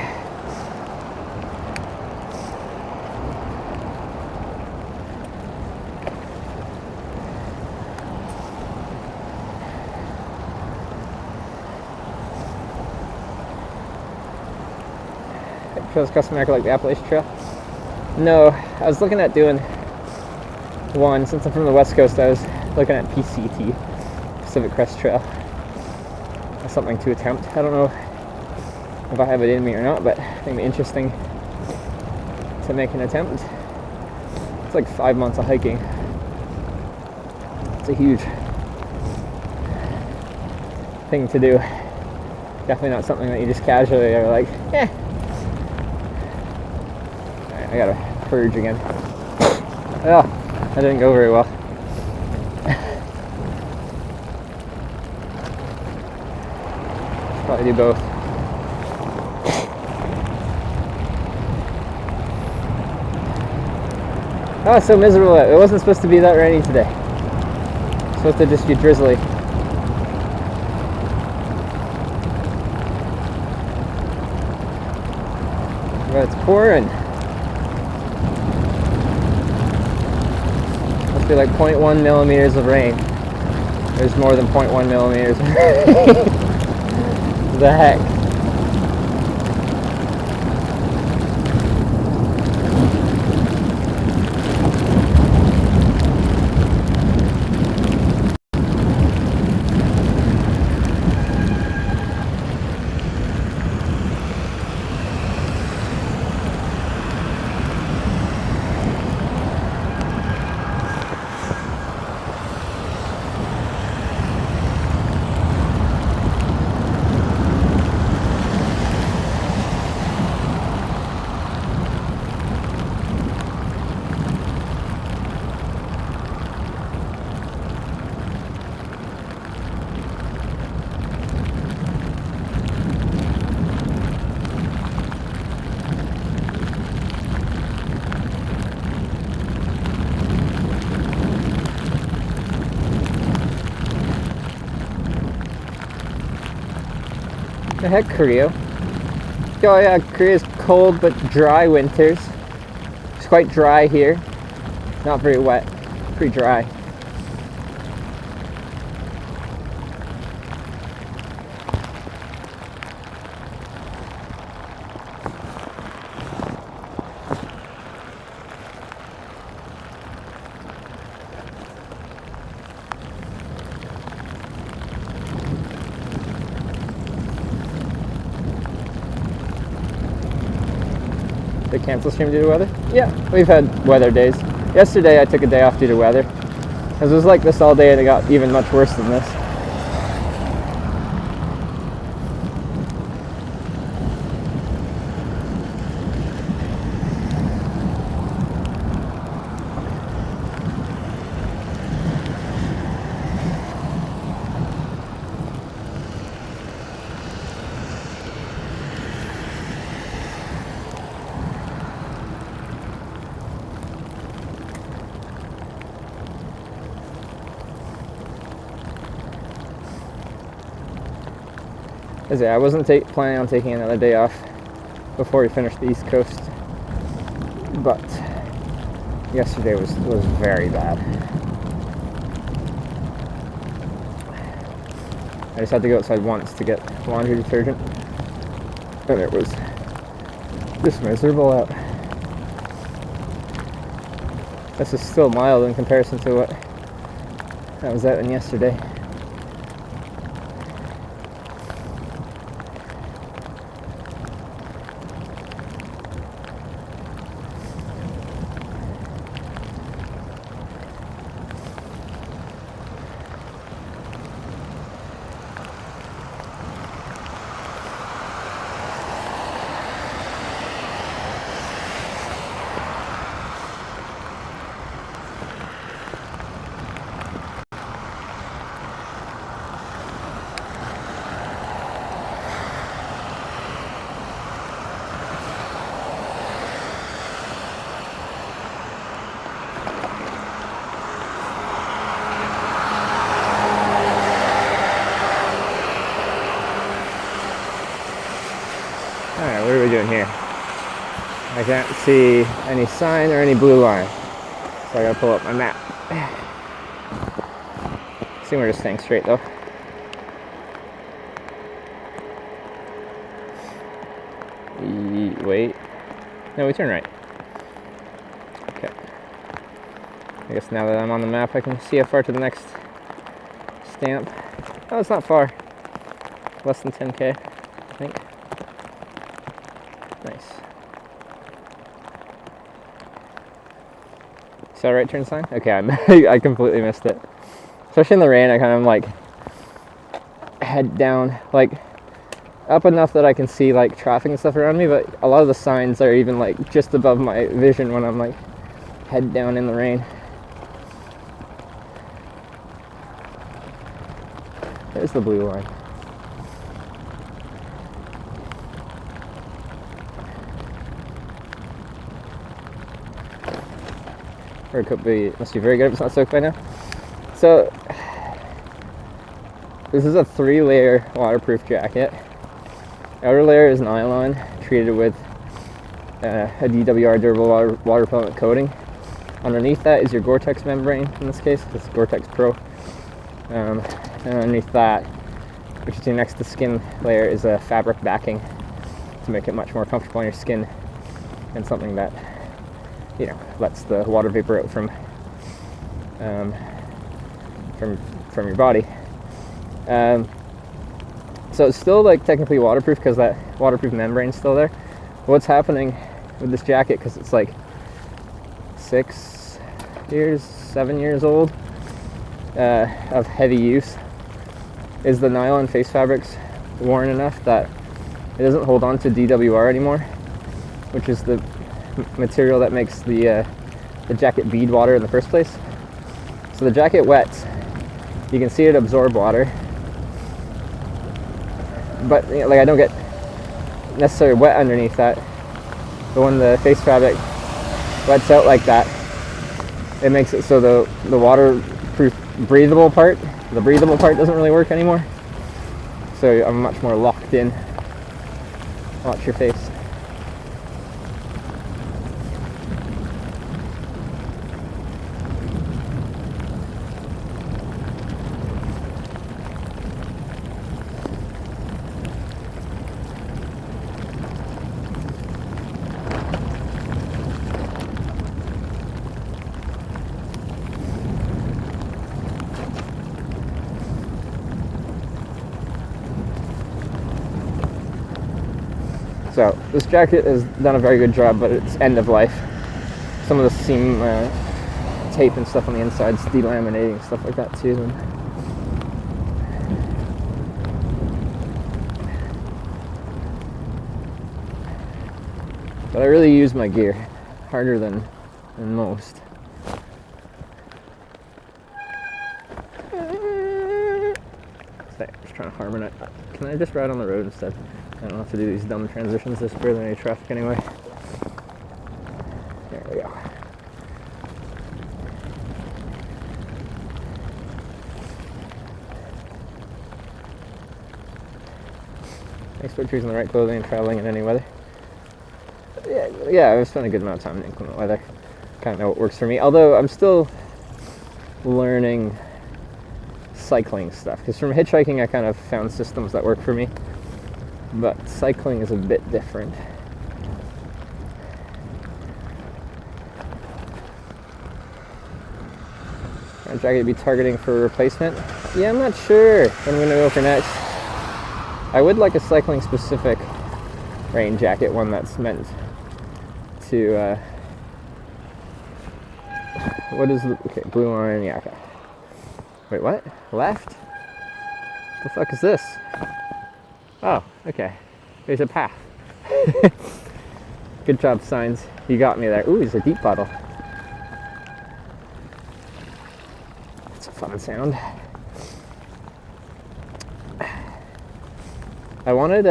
Trails across America like the Appalachian Trail? No, I was looking at doing one. Since I'm from the West Coast, I was looking at PCT, Pacific Crest Trail. That's something to attempt. I don't know if I have it in me or not, but I think it'd be interesting to make an attempt. It's like 5 months of hiking. It's a huge thing to do. Definitely not something that you just casually are like, eh. Alright, I gotta purge again. Oh, that didn't go very well. Probably do both. Oh, it's so miserable. It wasn't supposed to be that rainy today. It's supposed to just be drizzly. But it's pouring. Must be like 0.1 millimeters of rain. There's more than 0.1 millimeters of rain. The heck? The heck, Korea? Oh yeah, Korea's cold but dry winters. It's quite dry here. Not very wet. Pretty dry. the cancel stream due to weather? Yeah, we've had weather days. Yesterday I took a day off due to weather. Because it was like this all day and it got even much worse than this. I wasn't planning on taking another day off before we finished the East Coast, but yesterday was very bad. I just had to go outside once to get laundry detergent, and it was just miserable out. This is still mild in comparison to what I was out in yesterday. Alright, what are we doing here? I can't see any sign or any blue line. So I gotta pull up my map. See, we're just staying straight though. Wait. No, we turn right. Okay. I guess now that I'm on the map, I can see how far to the next stamp. Oh, it's not far. Less than 10K, I think. Nice. Is that a right turn sign? Okay, I completely missed it. Especially in the rain, I kind of like head down, like up enough that I can see like traffic and stuff around me, but a lot of the signs are even like just above my vision when I'm like head down in the rain. There's the blue line. Or it could be, must be very good if it's not soaked by now. So, this is a 3-layer waterproof jacket. Outer layer is nylon, treated with a DWR durable water repellent coating. Underneath that is your Gore-Tex membrane, in this case, it's Gore-Tex Pro. And underneath that, which is your next to skin layer, is a fabric backing to make it much more comfortable on your skin, and something that, you know, lets the water vapor out from your body. So it's still like technically waterproof because that waterproof membrane is still there. What's happening with this jacket, because it's like 7 years old of heavy use, is the nylon face fabric's worn enough that it doesn't hold on to DWR anymore, which is the material that makes the jacket bead water in the first place. So the jacket wets, you can see it absorb water, but you know, like I don't get necessarily wet underneath that. But when the face fabric wets out like that, it makes it so the waterproof breathable part doesn't really work anymore. So I'm much more locked in. Watch your face. So this jacket has done a very good job, but it's end of life. Some of the seam tape and stuff on the inside's delaminating, stuff like that too. And but I really use my gear harder than most. Sorry, just trying to harmonize. Can I just ride on the road instead? I don't have to do these dumb transitions. There's barely any traffic anyway. There we go. Thanks for choosing the right clothing and traveling in any weather. Yeah, I've spent a good amount of time in inclement weather. Kind of know what works for me. Although I'm still learning cycling stuff, because from hitchhiking I kind of found systems that work for me, but cycling is a bit different. What jacket to be targeting for replacement? Yeah, I'm not sure what I'm going to go for next. I would like a cycling specific rain jacket, one that's meant to what is the, okay, blue line, yeah, okay. Wait, what? Left? The fuck is this? Oh, okay. There's a path. Good job, signs. You got me there. Ooh, it's a deep bottle. It's a fun sound. I wanted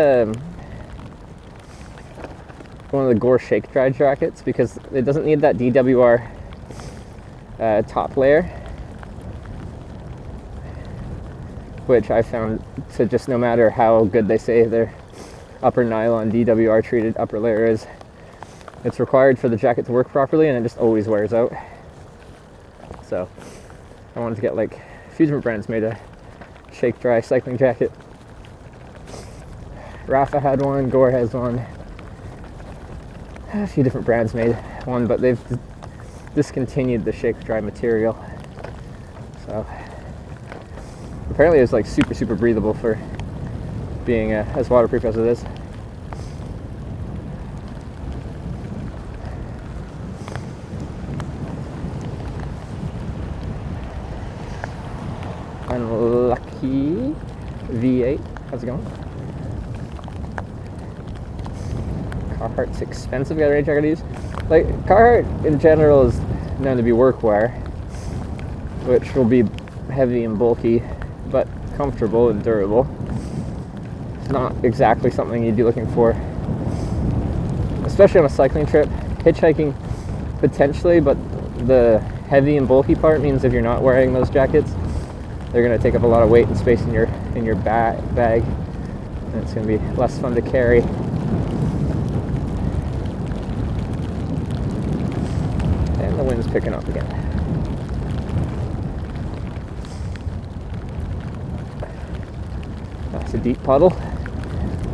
one of the Gore Shake Dry jackets because it doesn't need that DWR top layer, which I found to just, no matter how good they say their upper nylon DWR treated upper layer is, it's required for the jacket to work properly, and it just always wears out. So I wanted to get, like, a few different brands made a Shake Dry cycling jacket. Rafa had one, Gore has one, a few different brands made one, but they've discontinued the Shake Dry material. So apparently it's like super breathable for being as waterproof as it is. Unlucky V8, how's it going? Carhartt's expensive, got a rain jacket to use. Like, Carhartt in general is known to be workwear, which will be heavy and bulky, but comfortable and durable. It's not exactly something you'd be looking for, especially on a cycling trip. Hitchhiking, potentially, but the heavy and bulky part means if you're not wearing those jackets, they're going to take up a lot of weight and space in your bag, and it's going to be less fun to carry. And the wind's picking up again. That's a deep puddle.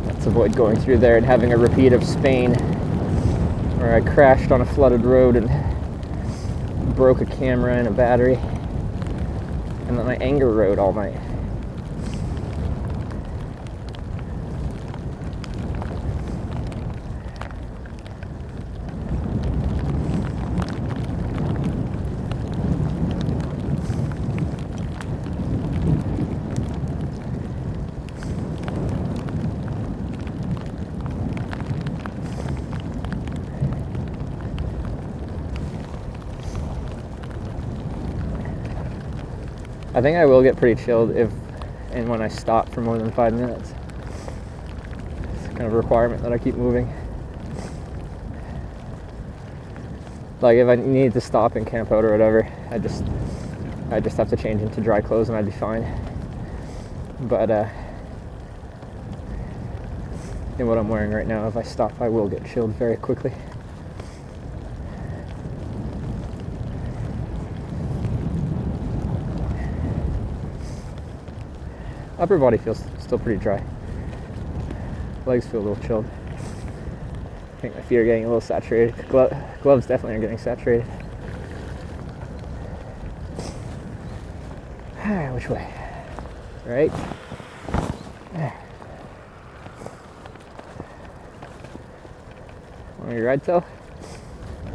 Let's avoid going through there and having a repeat of Spain, where I crashed on a flooded road and broke a camera and a battery, and then I anger rode all night. I think I will get pretty chilled if and when I stop for more than 5 minutes. It's kind of a requirement that I keep moving. Like, if I need to stop and camp out or whatever, I just have to change into dry clothes and I'd be fine. But in what I'm wearing right now, if I stop, I will get chilled very quickly. Upper body feels still pretty dry. Legs feel a little chilled. I think my feet are getting a little saturated. Gloves definitely are getting saturated. Alright, which way? Right? Want me to ride till?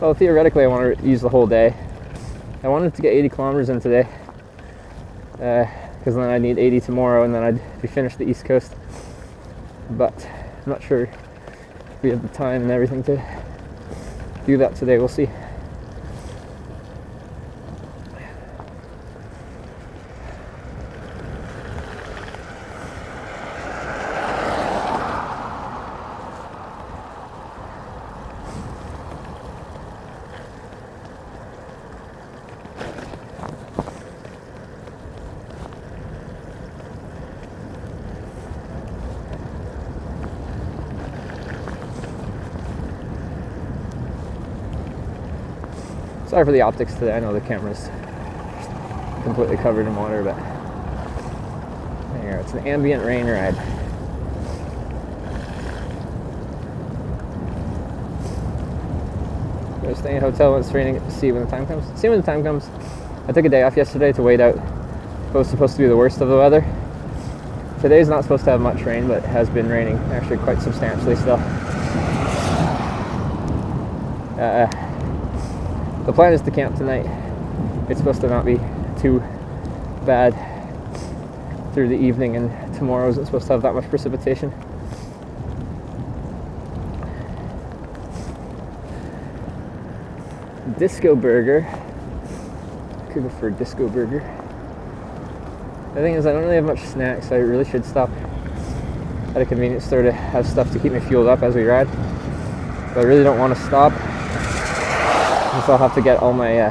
Well, theoretically, I want to use the whole day. I wanted to get 80 kilometers in today, because then I'd need 80 tomorrow, and then I'd be finished the East Coast. But I'm not sure if we have the time and everything to do that today. We'll see. Sorry for the optics today. I know the camera's completely covered in water, but there, it's an ambient rain ride. Go stay in a hotel when it's raining, see when the time comes. See when the time comes. I took a day off yesterday to wait out. It was supposed to be the worst of the weather. Today's not supposed to have much rain, but it has been raining actually quite substantially still. The plan is to camp tonight. It's supposed to not be too bad through the evening, and tomorrow isn't supposed to have that much precipitation. Disco burger. Could go for a disco burger. The thing is, I don't really have much snacks, so I really should stop at a convenience store to have stuff to keep me fueled up as we ride. But I really don't want to stop. So I'll have to get all my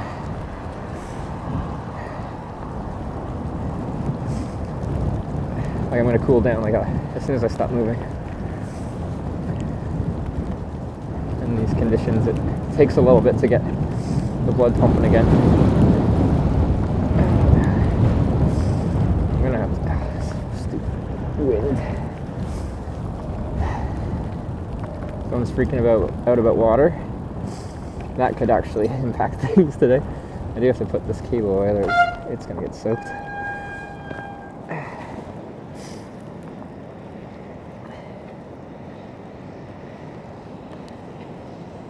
like I'm gonna cool down as soon as I stop moving. In these conditions, it takes a little bit to get the blood pumping again. I'm gonna have to stupid wind. Someone's freaking out about water. That could actually impact things today. I do have to put this cable away, or it's gonna get soaked.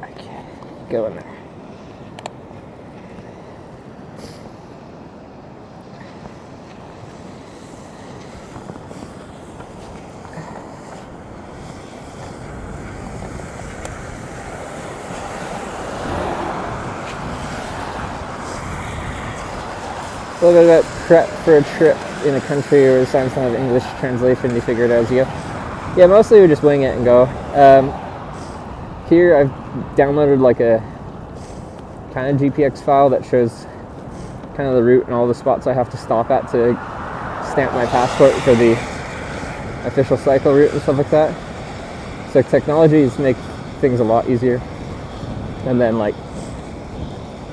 Okay, go in there. A little bit about prep for a trip in a country where the signs don't have English translation. You figure it out as you go. Yeah, mostly we just wing it and go. Here I've downloaded like a kind of GPX file that shows kind of the route and all the spots I have to stop at to stamp my passport for the official cycle route and stuff like that. So technologies make things a lot easier. And then like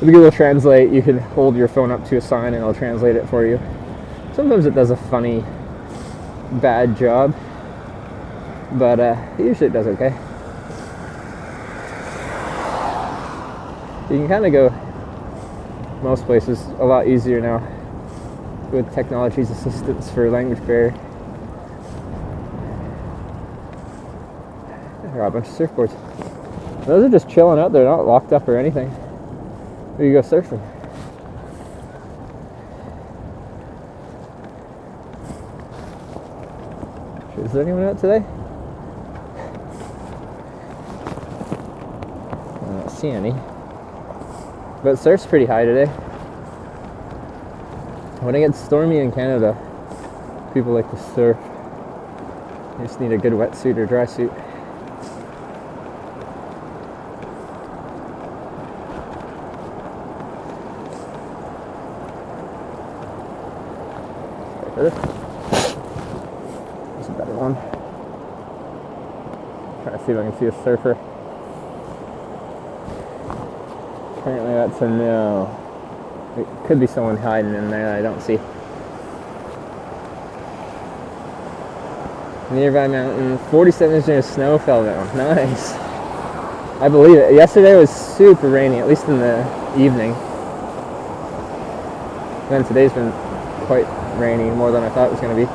with Google Translate, you can hold your phone up to a sign and it'll translate it for you. Sometimes it does a funny, bad job, but usually it does okay. You can kind of go most places a lot easier now with technology's assistance for language barrier. There are a bunch of surfboards. Those are just chilling out. They're not locked up or anything. Or you go surfing. Is there anyone out today? I don't see any. But surf's pretty high today. When it gets stormy in Canada, people like to surf. You just need a good wetsuit or dry suit. There's a better one. Trying to see if I can see a surfer. Apparently that's a no. It could be someone hiding in there that I don't see. Nearby mountain, 47 inches of snow fell down. Nice. I believe it. Yesterday was super rainy, at least in the evening. Then today's been quite rainy, more than I thought it was going to be.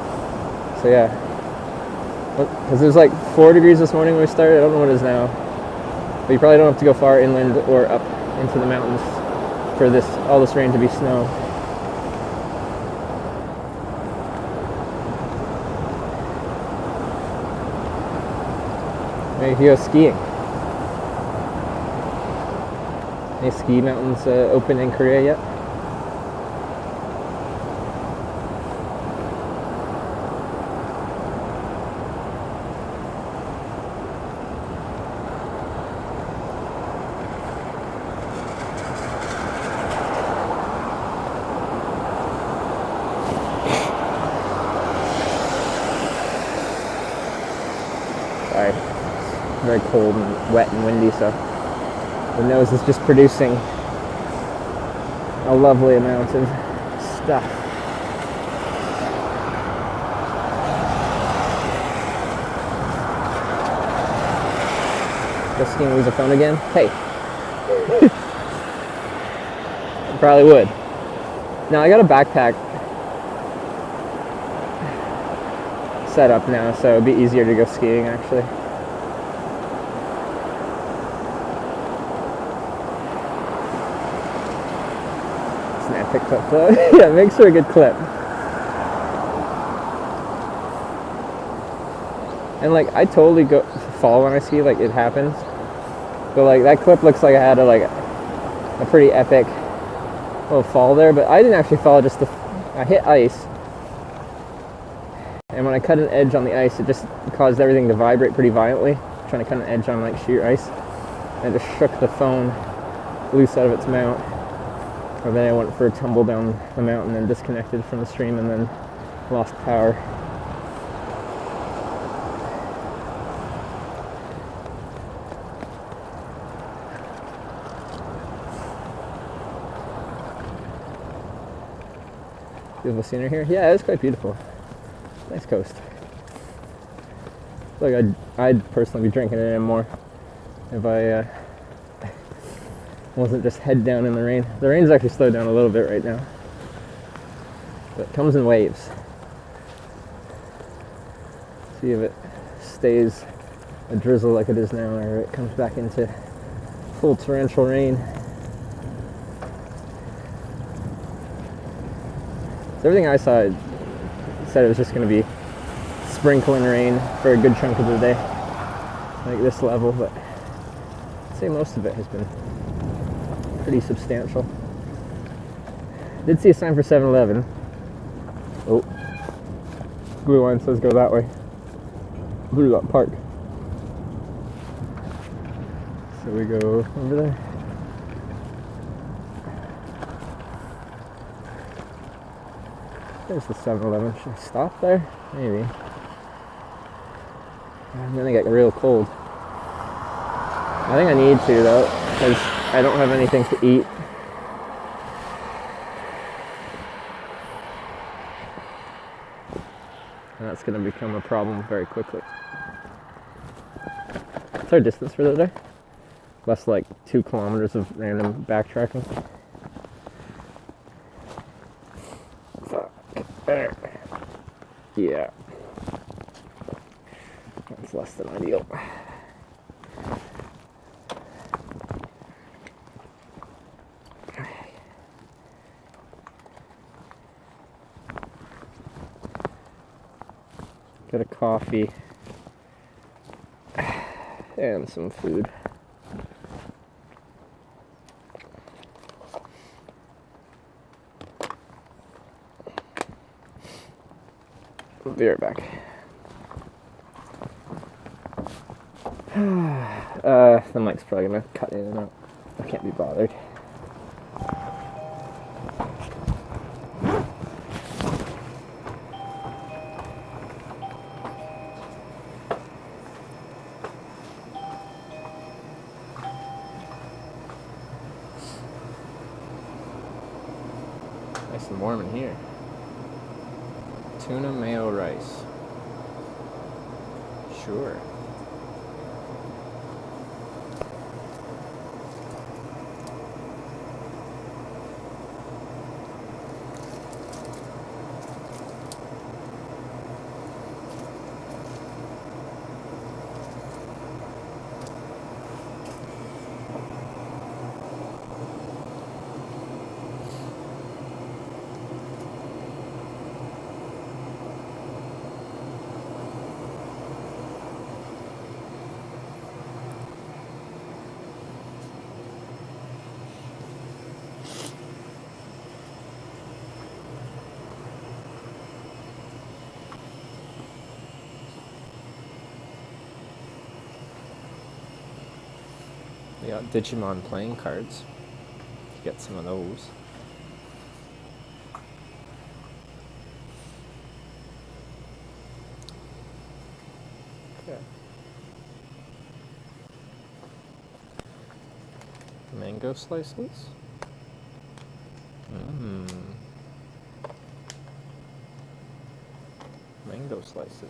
So yeah. Because it was like 4 degrees this morning when we started. I don't know what it is now. But you probably don't have to go far inland or up into the mountains for all this rain to be snow. Maybe if you go skiing. Any ski mountains open in Korea yet? Sorry, it's very cold and wet and windy, so the nose is just producing a lovely amount of stuff. Guess you can lose a phone again? Hey. I probably would. Now I got a backpack set up now, so it'd be easier to go skiing actually. Snap picked up though. Yeah, makes for a good clip. And like I totally fall when I ski, like it happens. But like that clip looks like I had a pretty epic little fall there, but I didn't actually fall, just I hit ice. And when I cut an edge on the ice, it just caused everything to vibrate pretty violently. Trying to cut an edge on like sheer ice. And it just shook the phone loose out of its mount. And then I went for a tumble down the mountain and disconnected from the stream and then lost power. Beautiful scenery here. Yeah, it's quite beautiful. Nice coast. Like I'd personally be drinking it in more if I wasn't just head down in the rain. The rain's actually slowed down a little bit right now, but it comes in waves. See if it stays a drizzle like it is now, or it comes back into full torrential rain. So everything I saw said it was just going to be sprinkling rain for a good chunk of the day, like this level, but I'd say most of it has been pretty substantial. Did see a sign for 7-Eleven. Oh, blue line says go that way. Blue Dot Park. So we go over there. There's the 7-Eleven. Should I stop there? Maybe. And then I get real cold. I think I need to though, because I don't have anything to eat. And that's going to become a problem very quickly. What's our distance for the day? Less like 2 kilometers of random backtracking. There. Yeah. That's less than ideal. Get a coffee and some food. I'll be right back. The mic's probably gonna cut in and out. I can't be bothered. Nice and warm in here. Tuna mayo rice. Sure. We got Digimon playing cards. Get some of those. Okay. Mango slices. Mango slices.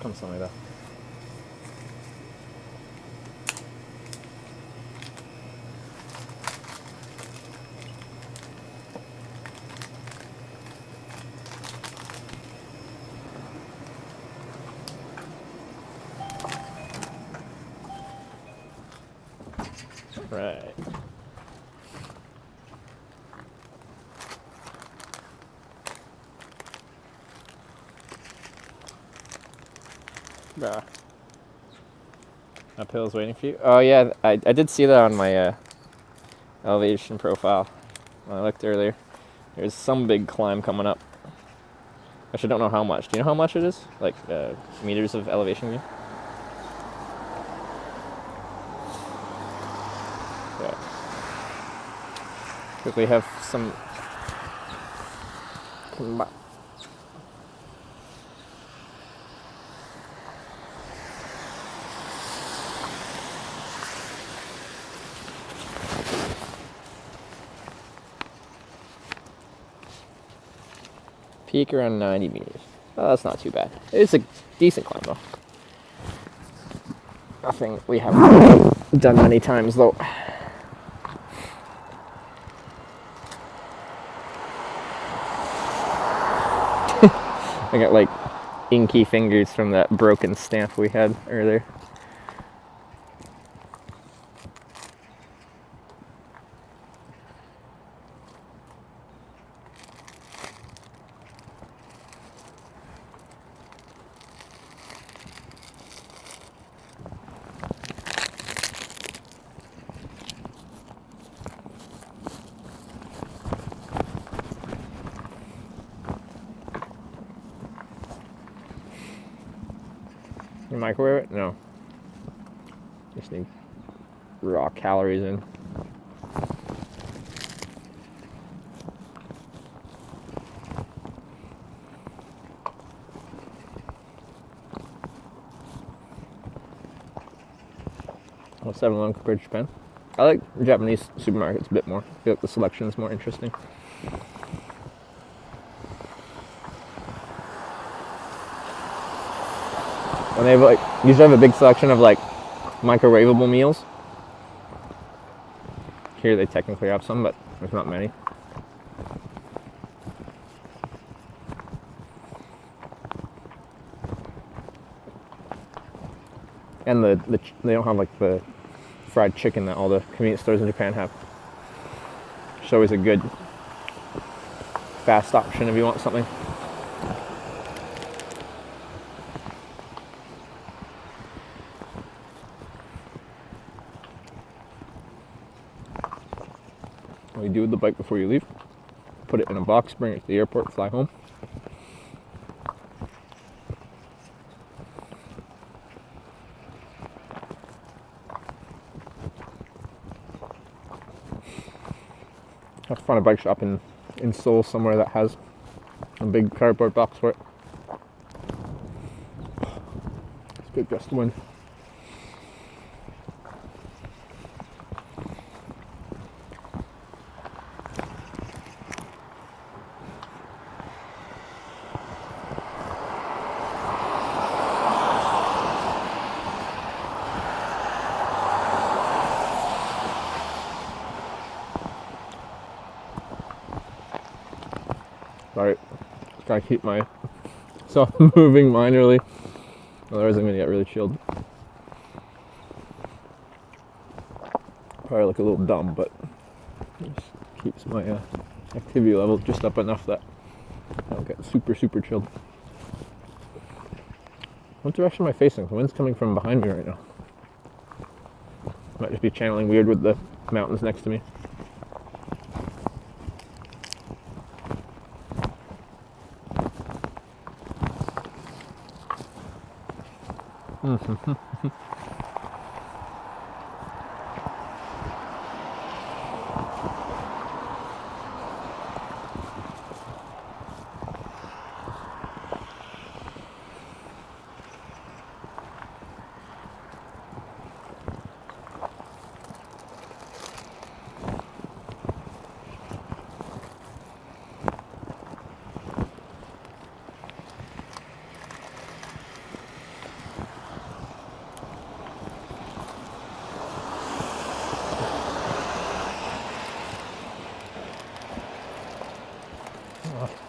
Something like that. Right. Bruh. Uphill's waiting for you. Oh yeah, I did see that on my elevation profile when I looked earlier. There's some big climb coming up. Actually, I don't know how much. Do you know how much it is? Like meters of elevation gain? Yeah. Quickly have some. Peak around 90 meters. Oh, that's not too bad. It's a decent climb though. Nothing we haven't done many times though. I got like inky fingers from that broken stamp we had earlier. You microwave it? No. Just need raw calories in. Well, 7-Eleven compared to Japan. I like Japanese supermarkets a bit more. I feel like the selection is more interesting. And they have like usually have a big selection of like microwavable meals. Here they technically have some, but there's not many. And they don't have like the fried chicken that all the convenience stores in Japan have. It's always a good fast option if you want something. What you do with the bike before you leave? Put it in a box, bring it to the airport, fly home. Have to find a bike shop in Seoul somewhere that has a big cardboard box for it. It's a good gust of wind. Sorry, just gotta keep myself moving minorly, otherwise I'm gonna get really chilled. Probably look a little dumb, but it just keeps my activity level just up enough that I don't get super chilled. What direction am I facing? The wind's coming from behind me right now. Might just be channeling weird with the mountains next to me.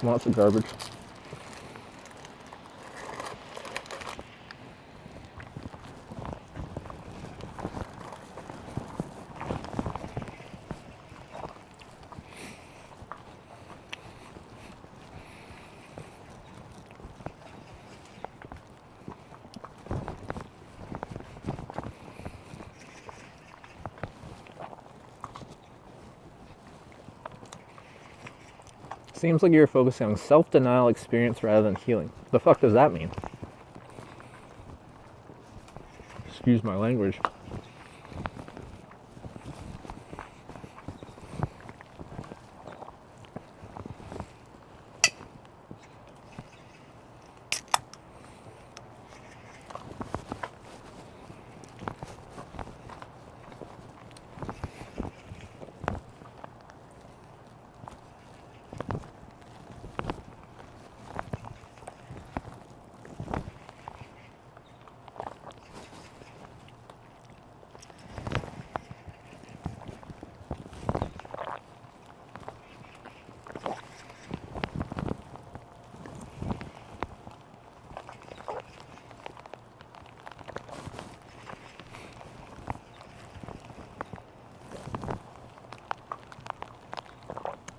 Lots of garbage. Seems like you're focusing on self-denial experience rather than healing. The fuck does that mean? Excuse my language.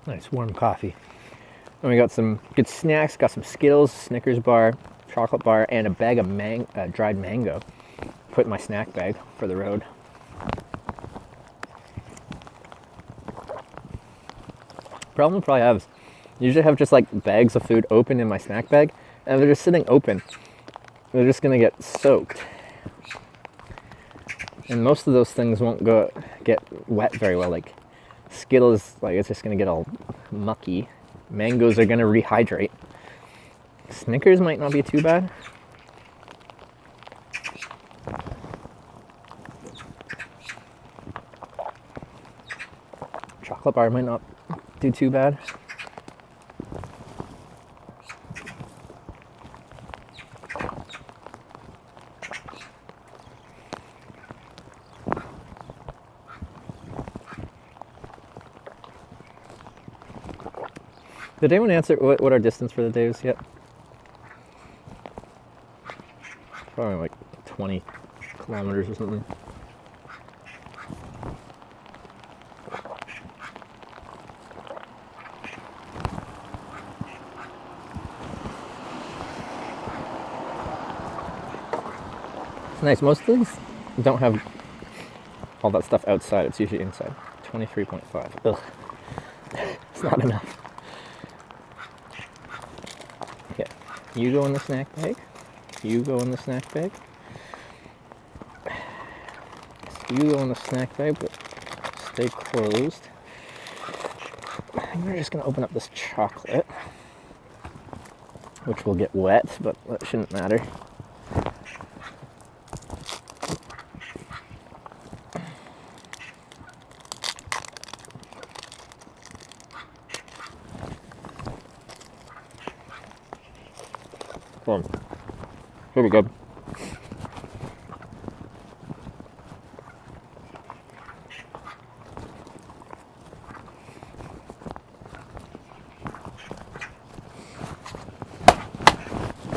Nice warm coffee. And we got some good snacks, got some Skittles, Snickers bar, chocolate bar, and a bag of dried mango. Put in my snack bag for the road. Problem I probably have is, usually have just like bags of food open in my snack bag, and they're just sitting open. They're just gonna get soaked. And most of those things won't get wet very well. Like Skittles, like it's just gonna get all mucky. Mangoes are gonna rehydrate. Snickers might not be too bad. chocolate bar might not do too bad. Did anyone answer what our distance for the day is yet? Probably like 20 kilometers or something. It's nice. Most of these don't have all that stuff outside. It's usually inside. 23.5. Ugh. It's not enough. Okay. You go in the snack bag. You go in the snack bag. You go in the snack bag, but stay closed. And we're just going to open up this chocolate, which will get wet, but that shouldn't matter. Here we go.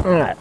All right.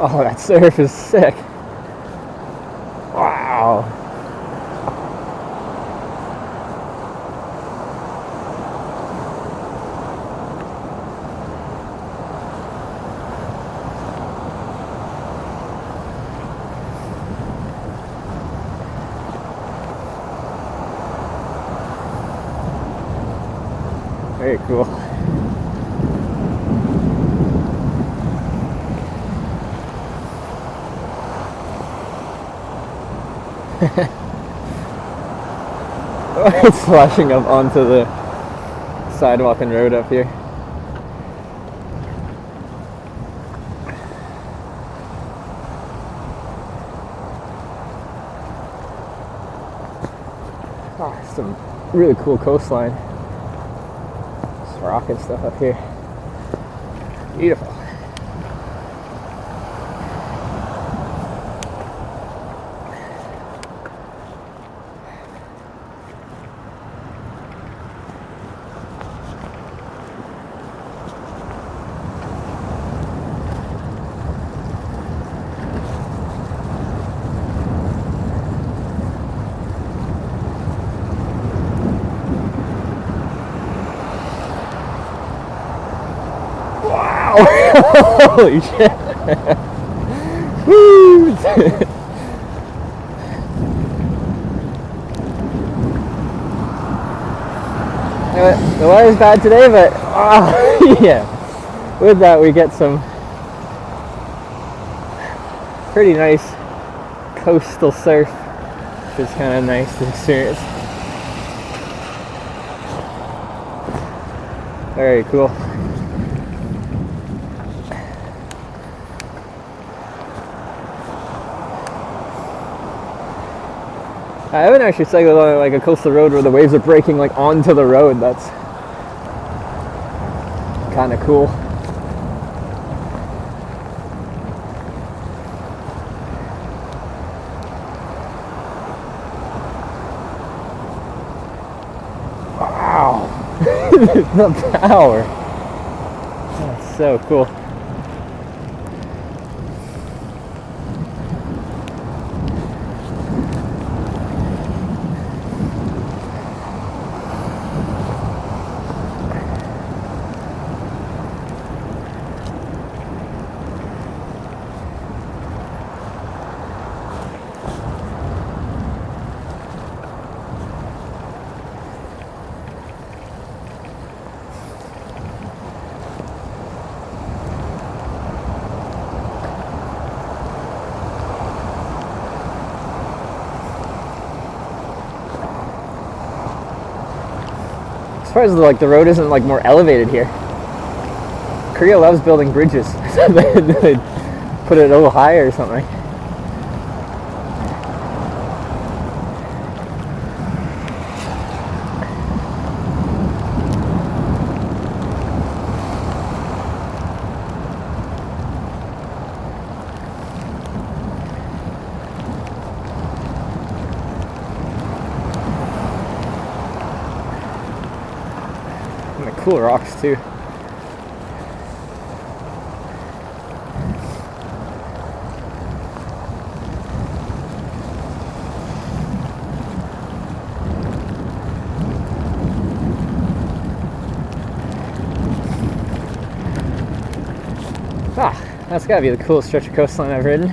Oh, that surf is sick. Wow. Very cool. It's slashing up onto the sidewalk and road up here. Oh, some really cool coastline. This rock and stuff up here. Beautiful. Holy shit. Woo! The weather's bad today, but yeah. With that we get some pretty nice coastal surf, which is kind of nice to experience. Very cool. I haven't actually cycled on like a coastal road where the waves are breaking like onto the road. That's kind of cool. Wow. The power. That's so cool. As far as like the road isn't like more elevated here. Korea loves building bridges. They put it a little higher or something. And the cool rocks too. Ah, that's gotta be the coolest stretch of coastline I've ridden.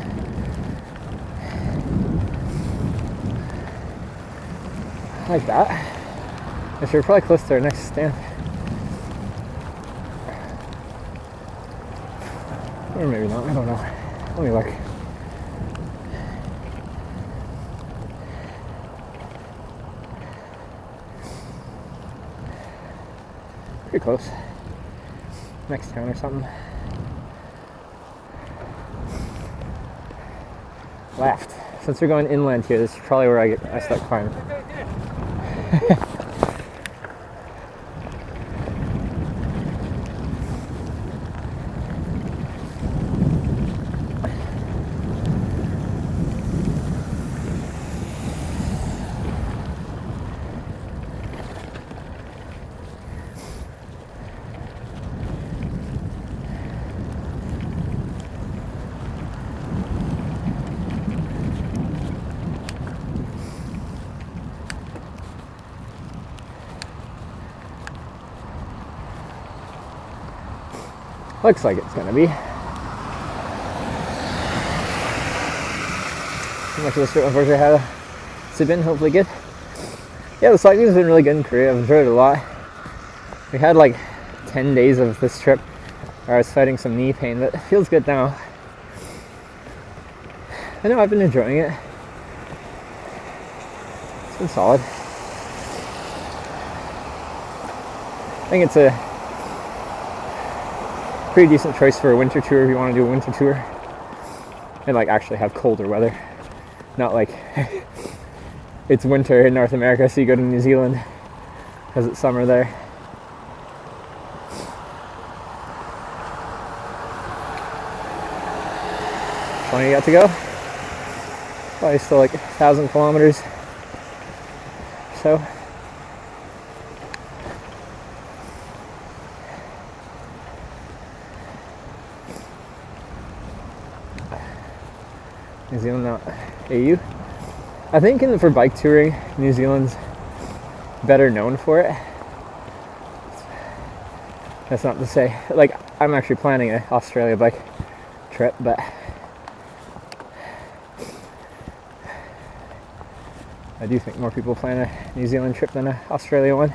I like that. Actually, we're probably close to our next stand. Or maybe not, I don't know. Let me look. Pretty close. Next town or something. Left. Since we're going inland here, this is probably where I start climbing. Looks like it's gonna be. How much of this trip unfortunately has it been? Hopefully good. Yeah, the cycling's been really good in Korea. I've enjoyed it a lot. We had like 10 days of this trip where I was fighting some knee pain, but it feels good now. I know I've been enjoying it. It's been solid. I think it's a pretty decent choice for a winter tour if you want to do a winter tour and like actually have colder weather, not like it's winter in North America so you go to New Zealand because it's summer there. How long you got to go? Probably still like 1,000 kilometers or so. New Zealand, not AU. I think for bike touring, New Zealand's better known for it. That's not to say, like, I'm actually planning an Australia bike trip, but I do think more people plan a New Zealand trip than an Australia one.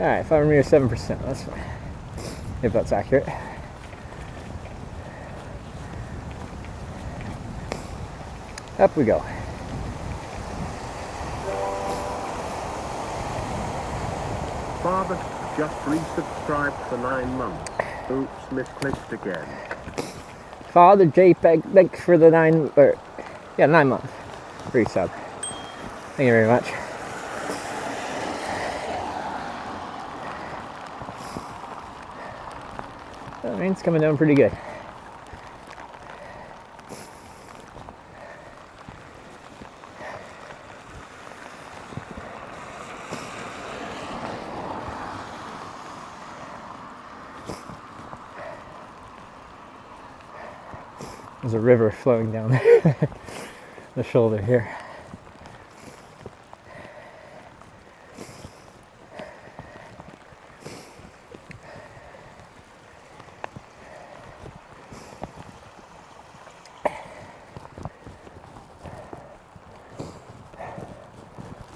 Alright, 500 meters, 7%, that's fine. If that's accurate. Up we go. Father just resubscribed for 9 months. Oops, misclicked again. Father JPEG, thanks for the 9 month free sub. Thank you very much. The rain's coming down pretty good. There's a river flowing down the shoulder here.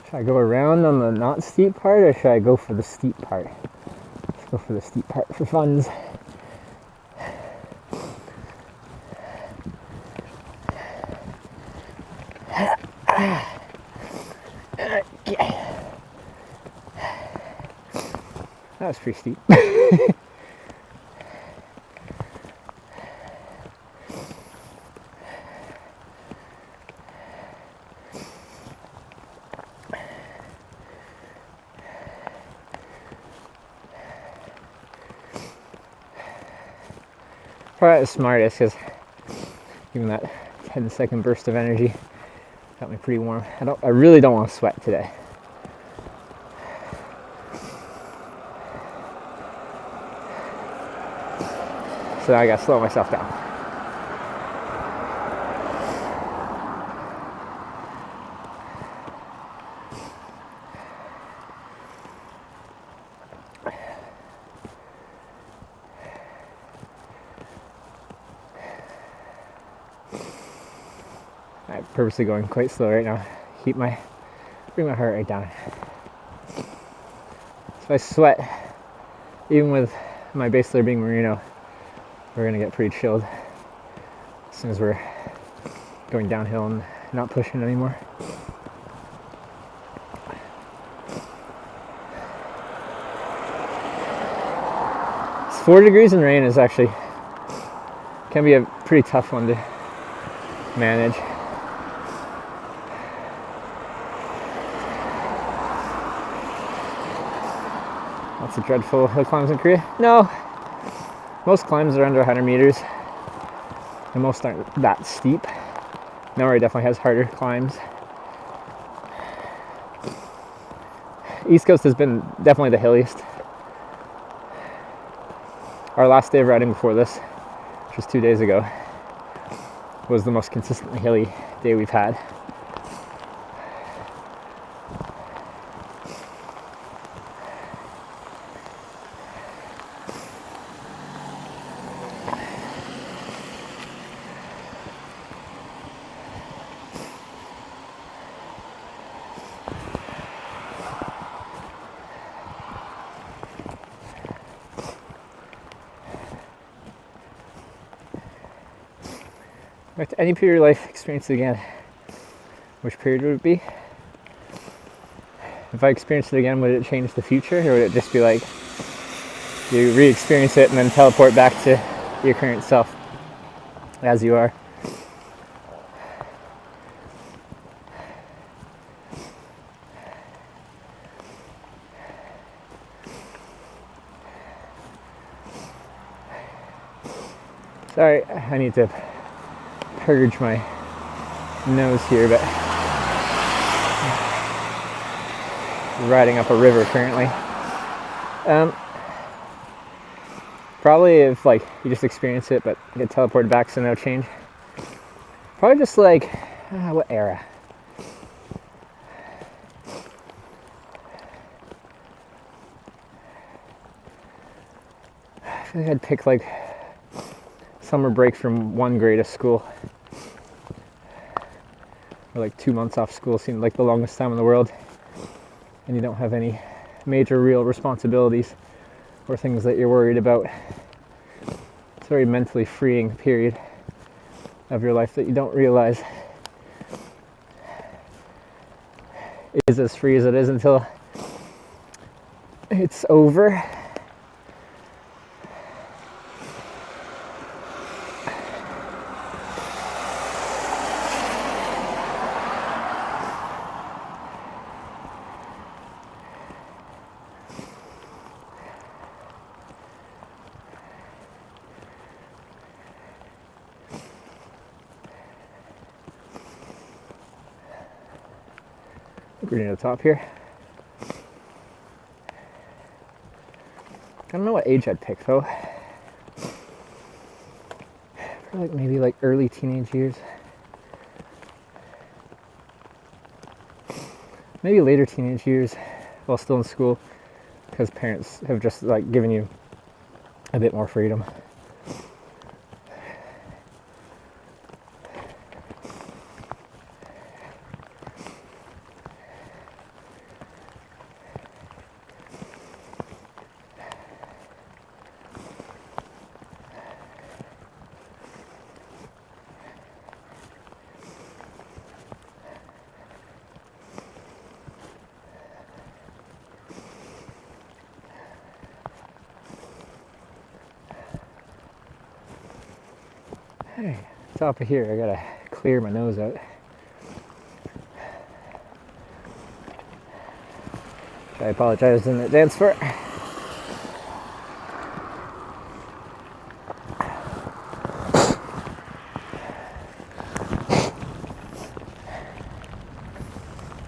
Should I go around on the not steep part, or should I go for the steep part? Let's go for the steep part for funds. That was pretty steep. Probably the smartest, because even that 10-second burst of energy got me pretty warm. I really don't want to sweat today. So I gotta slow myself down. I'm purposely going quite slow right now. Bring my heart rate down. So if I sweat, even with my base layer being merino, we're gonna get pretty chilled as soon as we're going downhill and not pushing anymore. It's 4 degrees in rain is actually can be a pretty tough one to manage. Lots of dreadful hill climbs in Korea? No. Most climbs are under 100 meters, and most aren't that steep. Nowhere definitely has harder climbs. East Coast has been definitely the hilliest. Our last day of riding before this, which was 2 days ago, was the most consistently hilly day we've had. If any period of your life experience it again, which period would it be? If I experienced it again, would it change the future, or would it just be like you re-experience it and then teleport back to your current self as you are? Sorry, I need to purge my nose here, but riding up a river currently. Probably if like you just experience it but get teleported back, so no change. Probably just like what era? I feel like I'd pick like summer break from 1 grade of school. Or like 2 months off school seemed like the longest time in the world, and you don't have any major real responsibilities or things that you're worried about. It's a very mentally freeing period of your life that you don't realize is as free as it is until it's over. think we're near the top here. I don't know what age I'd pick though. Like maybe like early teenage years. Maybe later teenage years while still in school, because parents have just like given you a bit more freedom. Hey, top of here, I gotta clear my nose out. Which I apologize in advance for.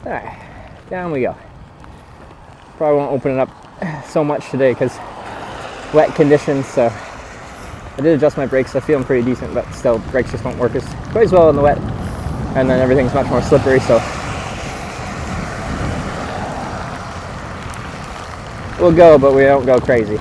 Alright, down we go. Probably won't open it up so much today because wet conditions, so I did adjust my brakes. I feel I'm pretty decent, but still, brakes just won't work quite as well in the wet. And then everything's much more slippery, so we'll go, but we don't go crazy.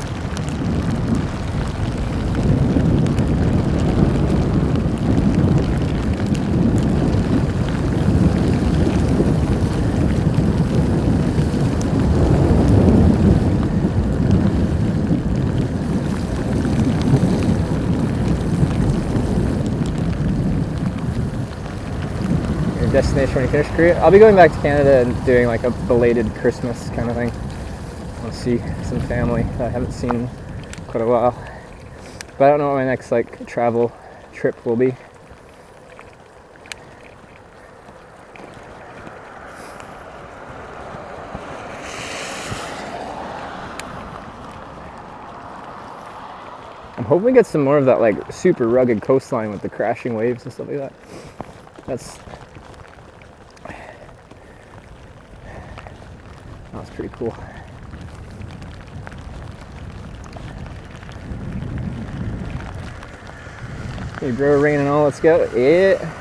Destination when you finish Korea. I'll be going back to Canada and doing like a belated Christmas kind of thing. I'll see some family that I haven't seen in quite a while. But I don't know what my next like travel trip will be. I'm hoping we get some more of that like super rugged coastline with the crashing waves and stuff like that. That's pretty cool. Hey bro, rain and all, let's go. Yeah,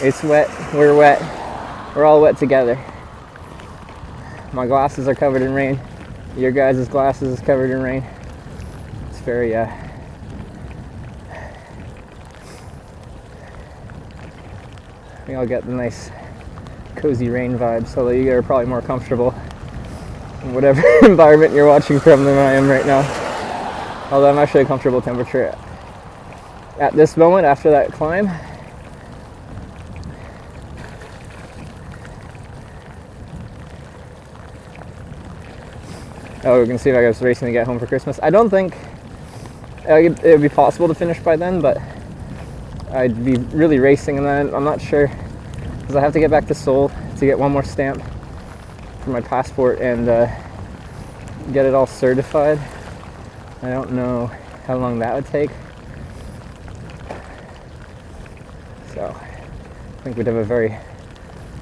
it's wet, we're wet, we're all wet together. My glasses are covered in rain, your guys' glasses is covered in rain. It's very we all get the nice cozy rain vibes, so you guys are probably more comfortable in whatever environment you're watching from than I am right now. Although I'm actually a comfortable temperature at this moment after that climb. Oh, we can see if I was racing to get home for Christmas. I don't think it would be possible to finish by then, but I'd be really racing, and then I'm not sure because I have to get back to Seoul to get one more stamp for my passport and get it all certified. I don't know how long that would take. So I think we'd have a very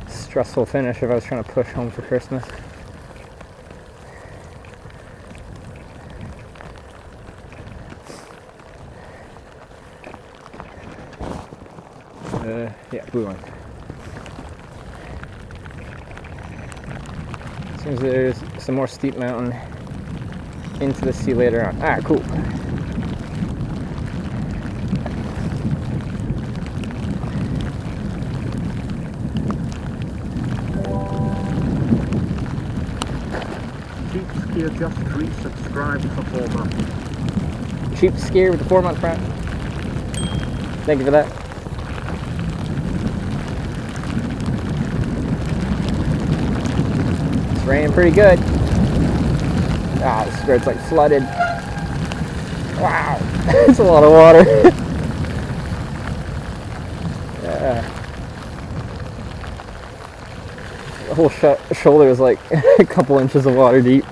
stressful finish if I was trying to push home for Christmas. Yeah, blue one. Seems there's some more steep mountain into the sea later on. Ah, cool. Cheap Skier just resubscribed for 4 months. Cheap Skier with the 4-month front. Thank you for that. It's raining pretty good. Ah, this road's like flooded. Wow, it's a lot of water. The whole shoulder is like a couple inches of water deep.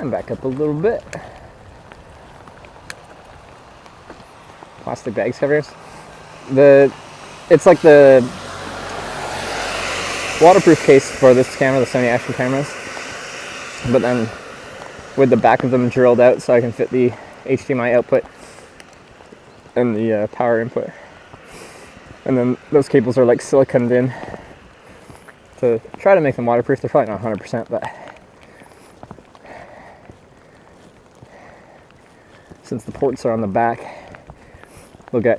And back up a little bit. Plastic bags covers. It's like the waterproof case for this camera, the Sony action cameras, but then with the back of them drilled out so I can fit the HDMI output and the power input. And then those cables are like siliconed in to try to make them waterproof. They're probably not 100%, but since the ports are on the back, we'll get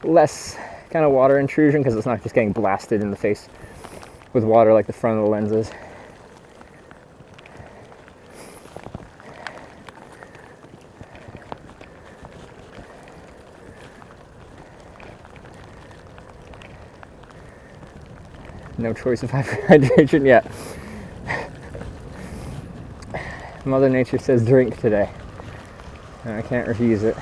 less kind of water intrusion because it's not just getting blasted in the face with water like the front of the lenses. No choice of hydration yet. Mother Nature says drink today. And I can't refuse it.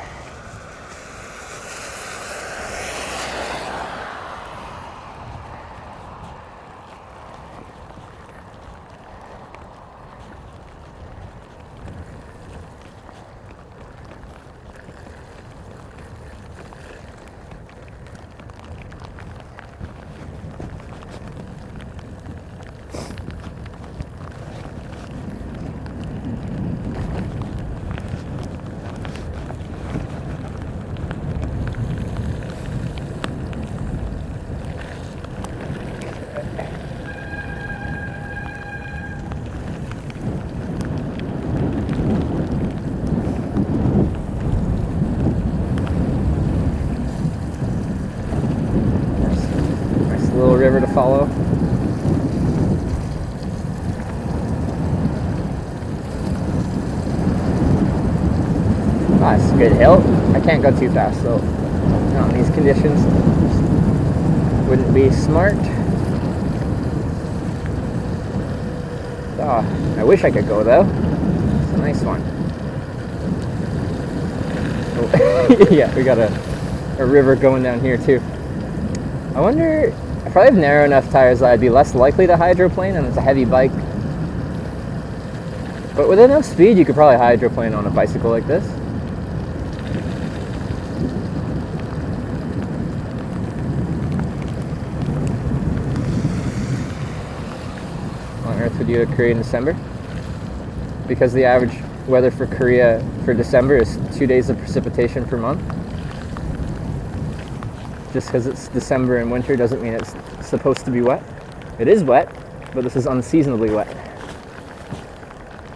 Little river to follow. Ah, it's a good hill. I can't go too fast though. Not in these conditions. Wouldn't be smart. Oh, I wish I could go though. It's a nice one. Oh, yeah, we got a river going down here too. I wonder, I probably have narrow enough tires that I'd be less likely to hydroplane, and it's a heavy bike. But with enough speed, you could probably hydroplane on a bicycle like this. What on earth would you Korea in December? Because the average weather for Korea for December is 2 days of precipitation per month. Just because it's December and winter doesn't mean it's supposed to be wet. It is wet, but this is unseasonably wet.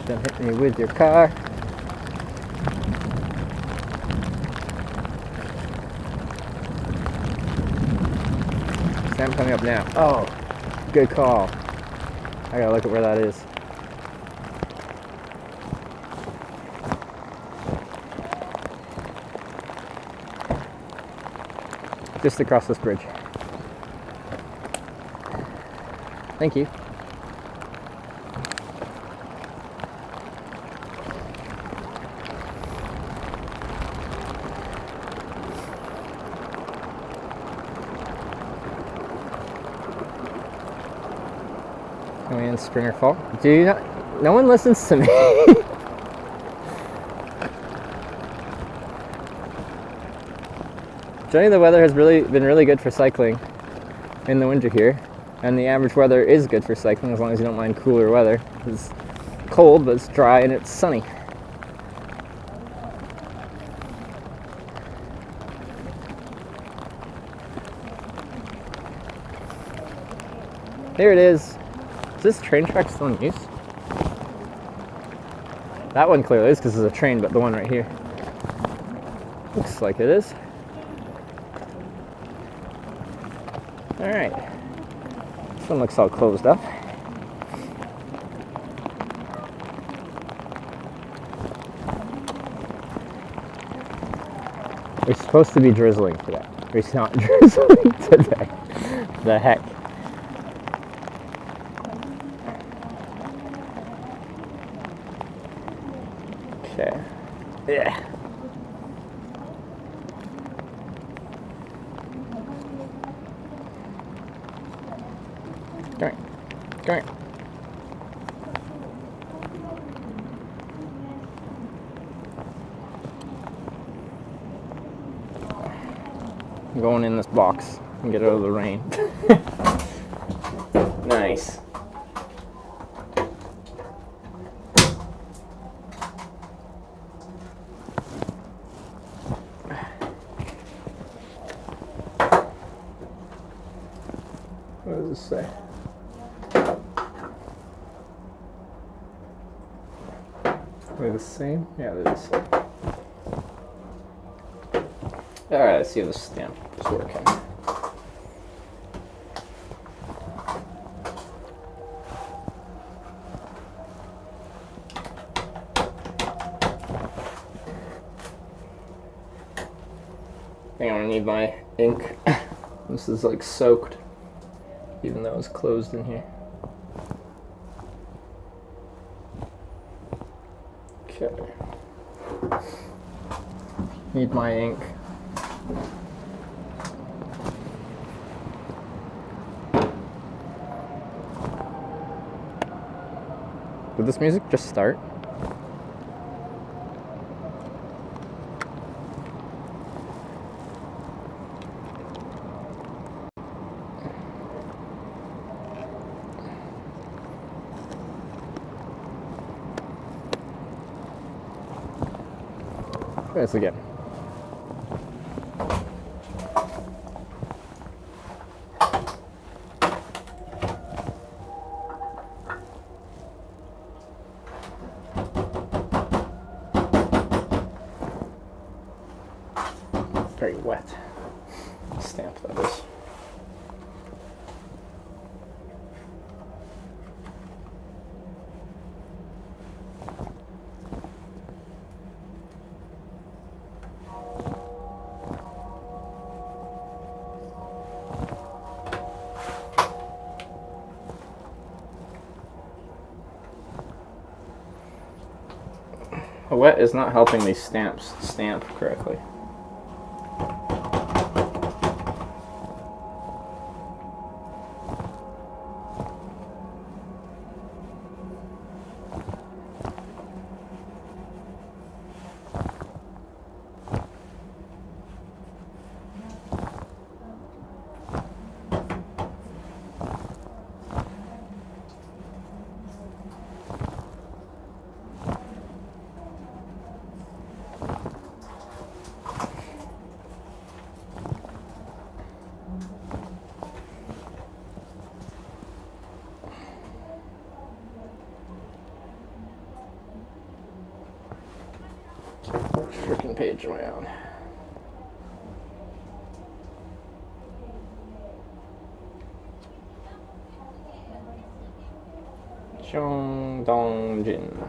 Don't hit me with your car. Sam coming up now. Oh, good call. I gotta look at where that is. Just across this bridge. Thank you. Coming in spring or fall. Do you not? No one listens to me. Generally, the weather has been really good for cycling in the winter here, and the average weather is good for cycling as long as you don't mind cooler weather. It's cold, but it's dry and it's sunny. Here it is. Is this train track still in use? That one clearly is because it's a train, but the one right here looks like it is. Alright, this one looks all closed up. It's supposed to be drizzling today. It's not drizzling today. The heck. Okay. Yeah. Come here. I'm going in this box and get out of the rain. Nice. What does this say? Are they the same? Yeah, they're the same. Alright, let's see if the stamp is working. I think I'm gonna need my ink. This is like soaked, even though it's closed in here. Okay. Need my ink. Did this music just start? Try this again. Very wet stamp, that is. The wet is not helping these stamps stamp correctly. Freaking page am I on? Dongjin.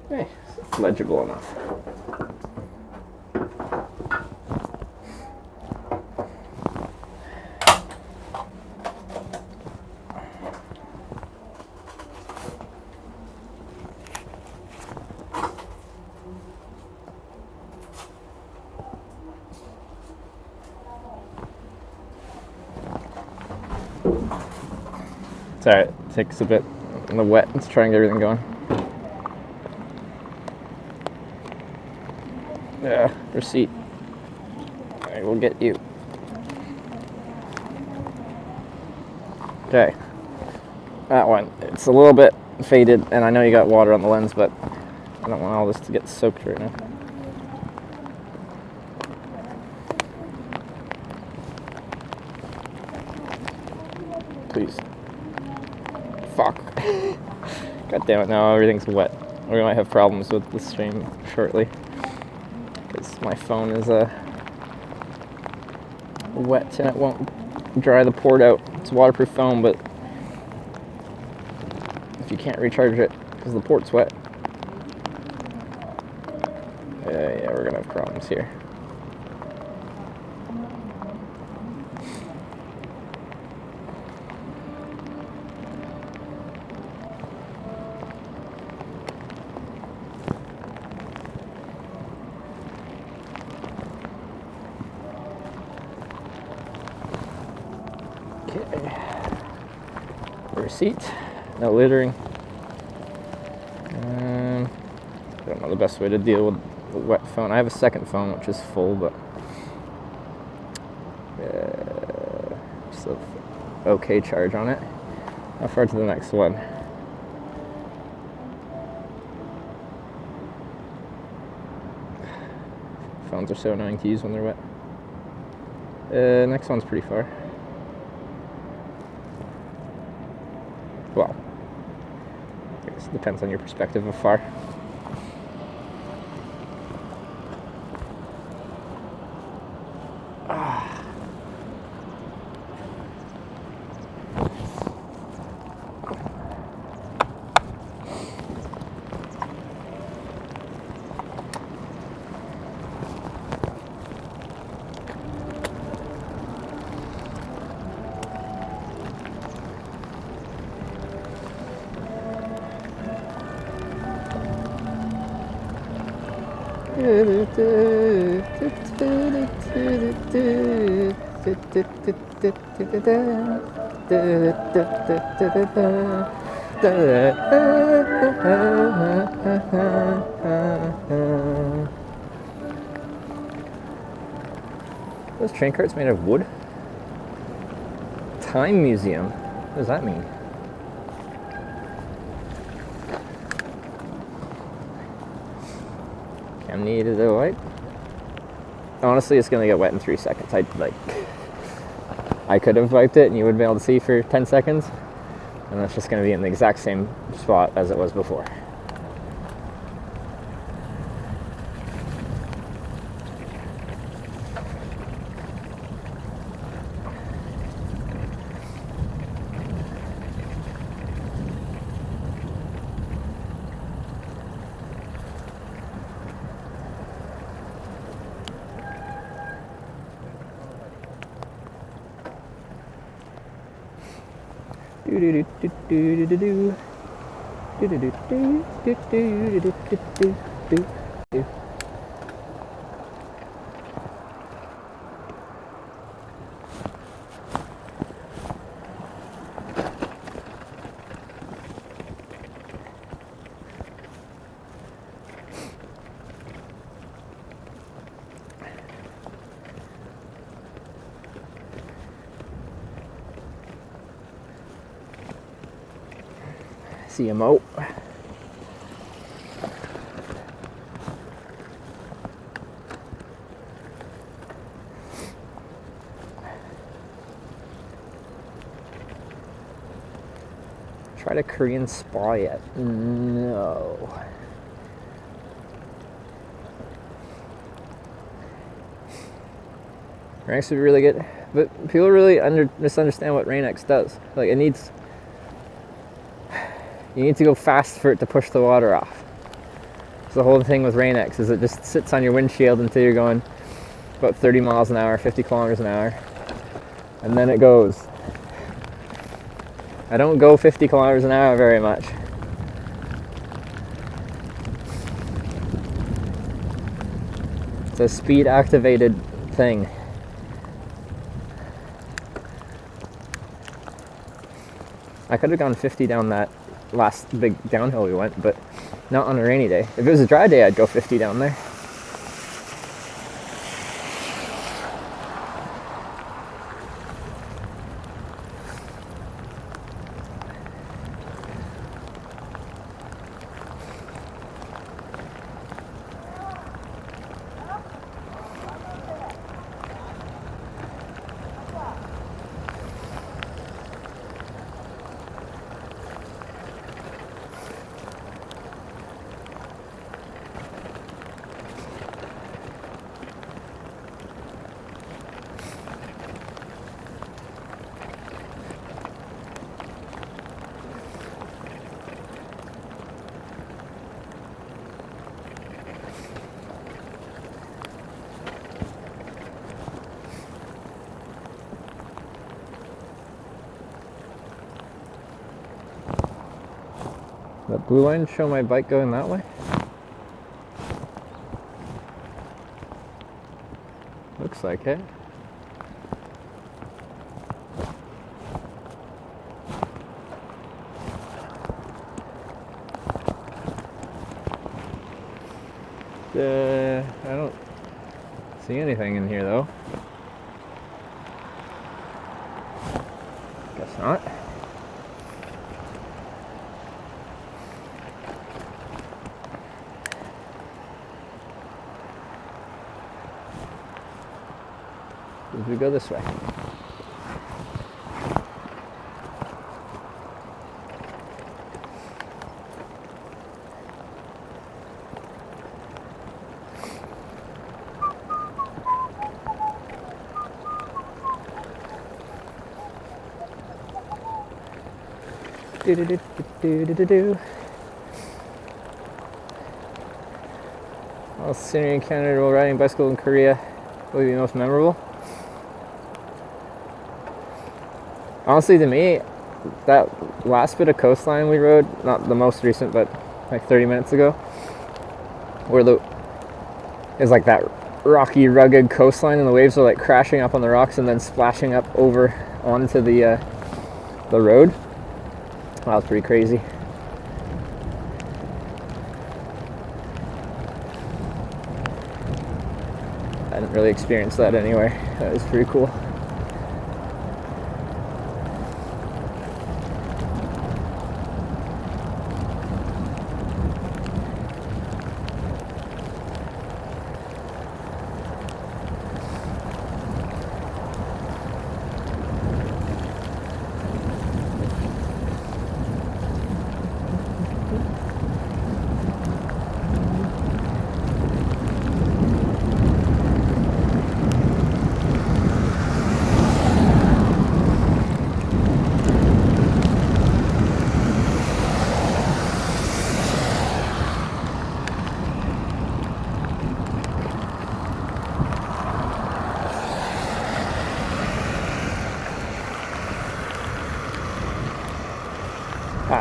Hey, it's legible enough. It's alright, it takes a bit in the wet. Let's try and get everything going. Yeah, receipt. I will get you. Okay. That one. It's a little bit faded, and I know you got water on the lens, but I don't want all this to get soaked right now. Please. Fuck. God damn it, now everything's wet. We might have problems with the stream shortly. Because my phone is wet and it won't dry the port out. It's a waterproof phone, but if you can't recharge it because the port's wet, yeah, we're gonna have problems here. Okay. seat. No littering. I don't know the best way to deal with a wet phone. I have a second phone which is full, but still okay charge on it. How far to the next one? Phones are so annoying to use when they're wet. Next one's pretty far. Well, I guess it depends on your perspective of far. Those train carts made of wood? Time museum? What does that mean? Cam needed a wipe. Honestly, it's gonna get wet in 3 seconds. I could have wiped it and you would be able to see for 10 seconds. And that's just gonna be in the exact same spot as it was before. CMO. Tried a Korean spa yet? No. Rain-X would be really good, but people really misunderstand what Rain-X does. Like, it needs... You need to go fast for it to push the water off. So the whole thing with Rain-X is it just sits on your windshield until you're going about 30 miles an hour, 50 kilometers an hour, and then it goes. I don't go 50 kilometers an hour very much. It's a speed activated thing. I could have gone 50 down that last big downhill we went, but not on a rainy day. If it was a dry day, I'd go 50 down there. That blue line show my bike going that way? Looks like it. I don't see anything in here though. Guess not. Did we go this way? Do. Well, scenery encountered while riding a bicycle in Korea will be most memorable. Honestly, to me, that last bit of coastline we rode, not the most recent, but like 30 minutes ago, where is like that rocky, rugged coastline, and the waves are like crashing up on the rocks and then splashing up over onto the road. That was pretty crazy. I didn't really experience that anywhere. That was pretty cool.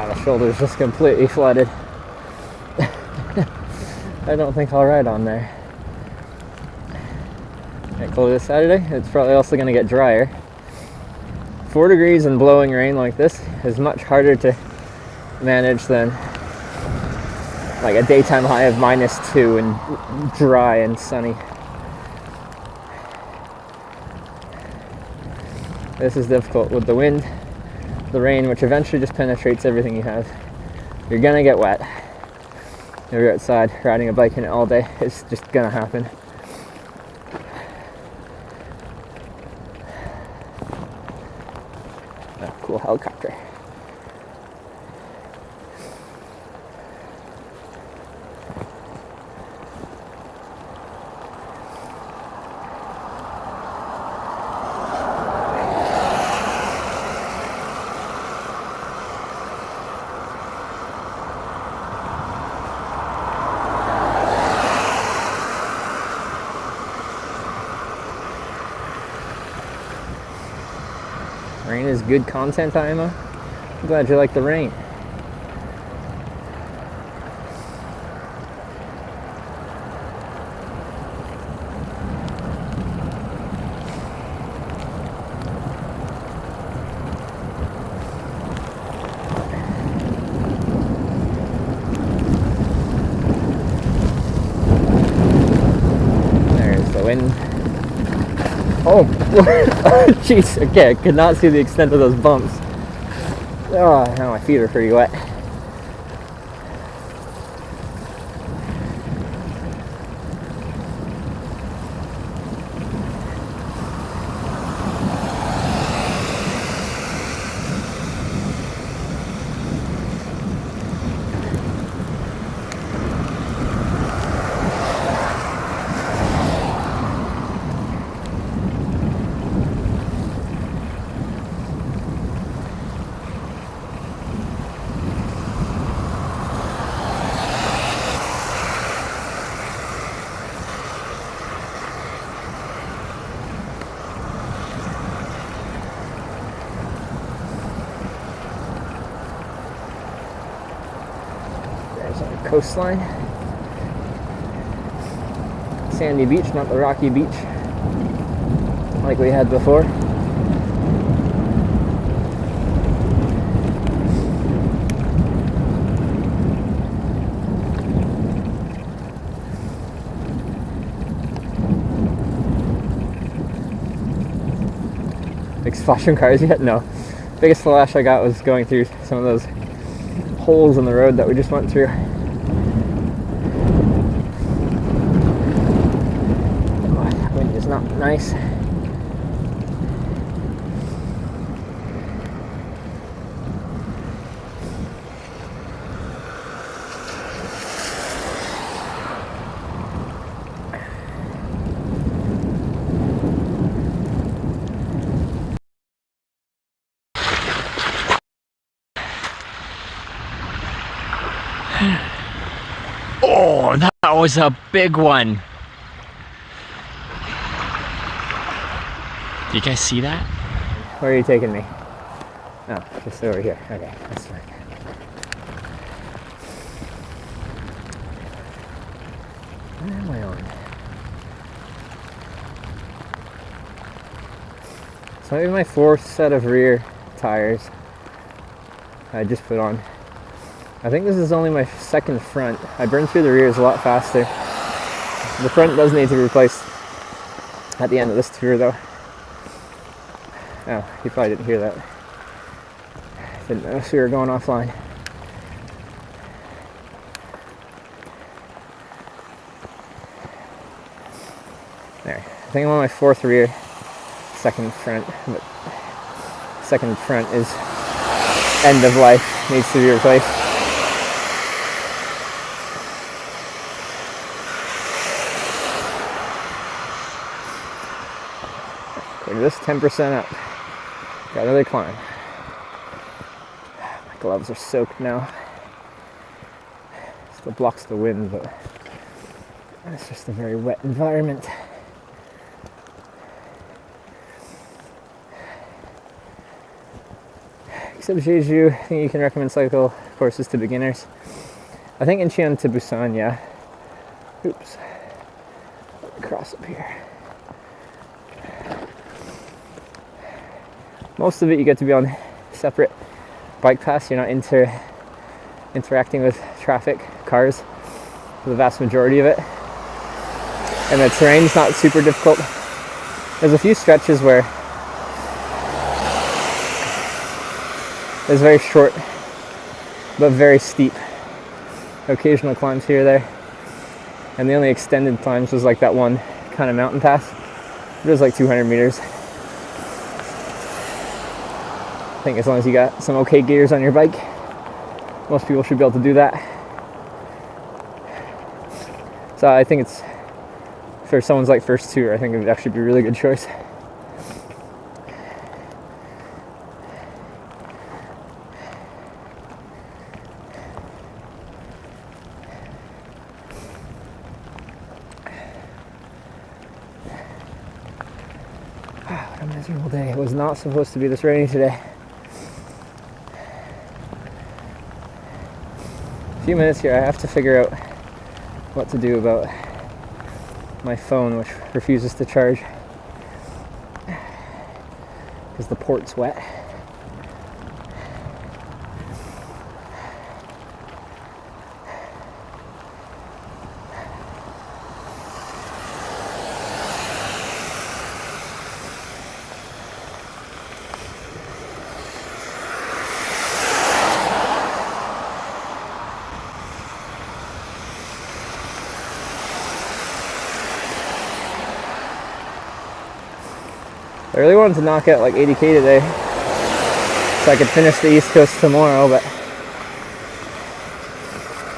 The shoulder's just completely flooded. I don't think I'll ride on there. Get cold this Saturday. It's probably also going to get drier. 4 degrees and blowing rain like this is much harder to manage than like a daytime high of -2 and dry and sunny. This is difficult with the wind, the rain, which eventually just penetrates everything you have. You're gonna get wet. If you're outside riding a bike in it all day, it's just gonna happen. Oh, cool helicopter. Rain is good content, Ima. I'm glad you like the rain. There's the wind. Oh, jeez, okay, I could not see the extent of those bumps. Oh, now my feet are pretty wet. Coastline. Sandy beach, not the rocky beach like we had before. flash from cars yet? No. Biggest flash I got was going through some of those holes in the road that we just went through. Oh, that wind is not nice. Oh, that was a big one. Do you guys see that? Where are you taking me? Oh, just over here. Okay, that's fine. Where am I on? So maybe my fourth set of rear tires I just put on. I think this is only my second front. I burned through the rears a lot faster. The front does need to be replaced at the end of this tour though. Oh, you probably didn't hear that. Didn't notice we were going offline. There. I think I'm on my fourth rear, second front, but second front is end of life, needs to be replaced. Okay, this 10% up. Got another climb. My gloves are soaked now. Still blocks the wind, but it's just a very wet environment. Except Jeju, I think you can recommend cycle courses to beginners. I think Incheon to Busan, yeah. Oops. Cross up here. Most of it you get to be on separate bike paths. You're not interacting with traffic, cars, for the vast majority of it. And the terrain's not super difficult. There's a few stretches where it's very short, but very steep. Occasional climbs here or there. And the only extended climbs was like that one kind of mountain pass. It was like 200 meters. I think as long as you got some okay gears on your bike, most people should be able to do that. So I think it's, for someone's like first tour, I think it would actually be a really good choice. What a miserable day. It was not supposed to be this rainy today. A few minutes here, I have to figure out what to do about my phone, which refuses to charge because the port's wet. I really wanted to knock out like 80k today so I could finish the East Coast tomorrow, but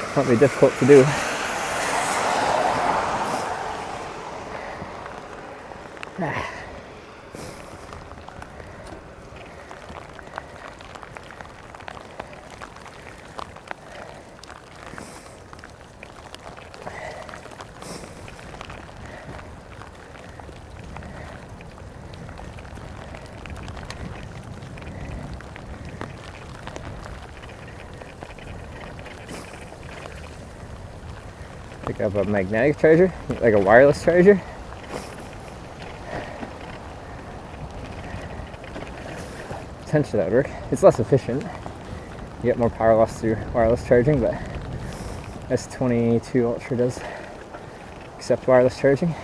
it might be difficult to do. Pick up a magnetic charger, like a wireless charger. Potentially that would work. It's less efficient. You get more power loss through wireless charging, but S22 Ultra does accept wireless charging.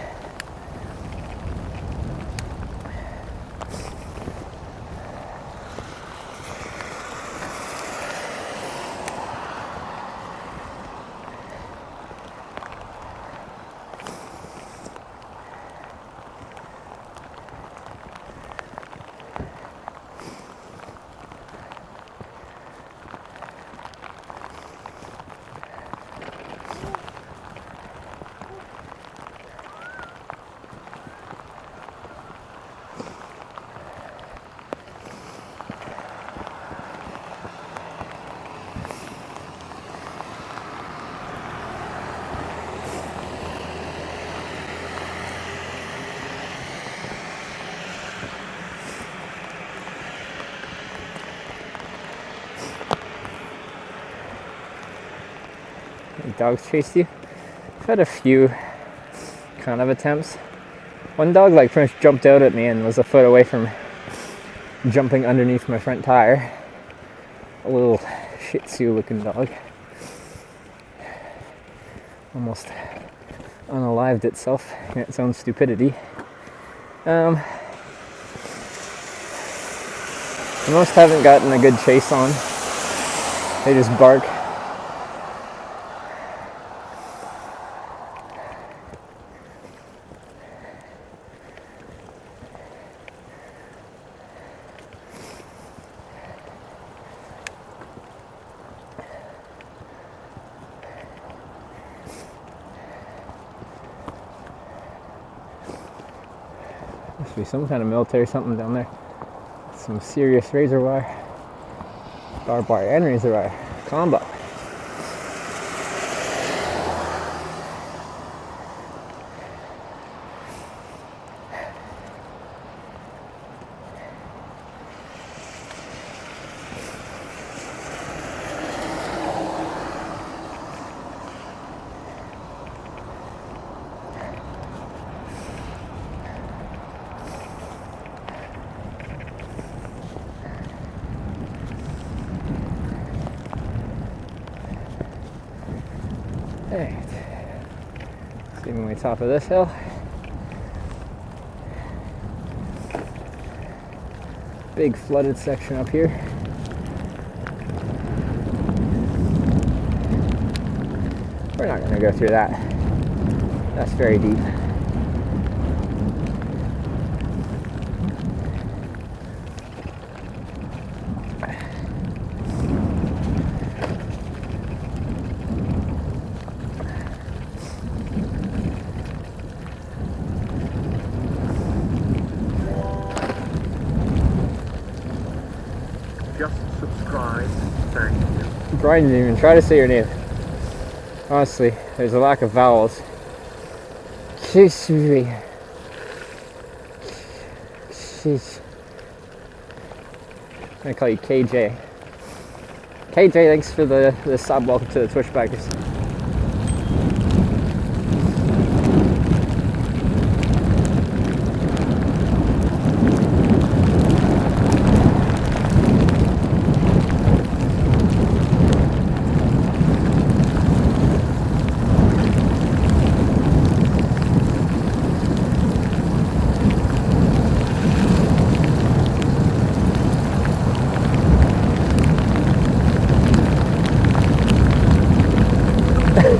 Any dogs chased you? I've had a few kind of attempts. One dog like pretty much jumped out at me and was a foot away from jumping underneath my front tire. A little Shih Tzu looking dog. Almost unalived itself in its own stupidity. Most haven't gotten a good chase on. They just bark. Must be some kind of military something down there. Some serious razor wire, barbed wire and razor wire combo. Alright, seemingly top of this hill. Big flooded section up here. We're not going to go through that. That's very deep. Just subscribe. Thank you. Brian didn't even try to say your name. Honestly, there's a lack of vowels. Jeez. I'm gonna call you KJ. KJ, thanks for the sub. Welcome to the Twitch backers.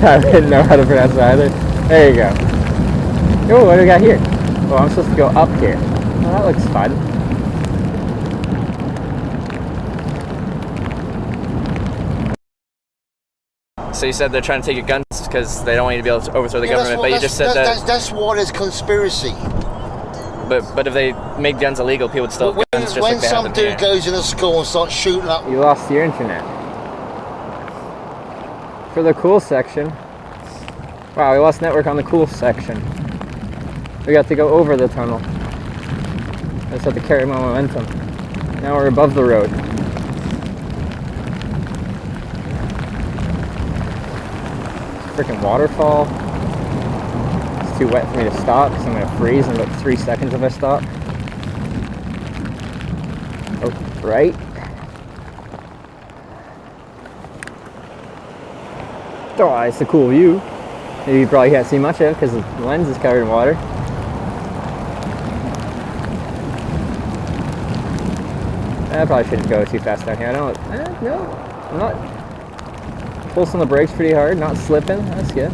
I didn't know how to pronounce it either. There you go. Oh, what do we got here? Oh, I'm supposed to go up here. Oh, that looks fun. So you said they're trying to take your guns because they don't want you to be able to overthrow the government, but you just said that's why there's conspiracy. But if they make guns illegal, people would still have guns just like they have When some them here. dude goes in a school and starts shooting up... You lost your internet. For the cool section. Wow, we lost network on the cool section. We got to go over the tunnel. I just have to carry my momentum. Now we're above the road. Freaking waterfall. It's too wet for me to stop because I'm going to freeze in about 3 seconds if I stop. Oh, right. Oh, it's a cool view. Maybe you probably can't see much of it because the lens is covered in water. I probably shouldn't go too fast down here. I don't. No, I'm not. Pulsing the brakes pretty hard, not slipping. That's good.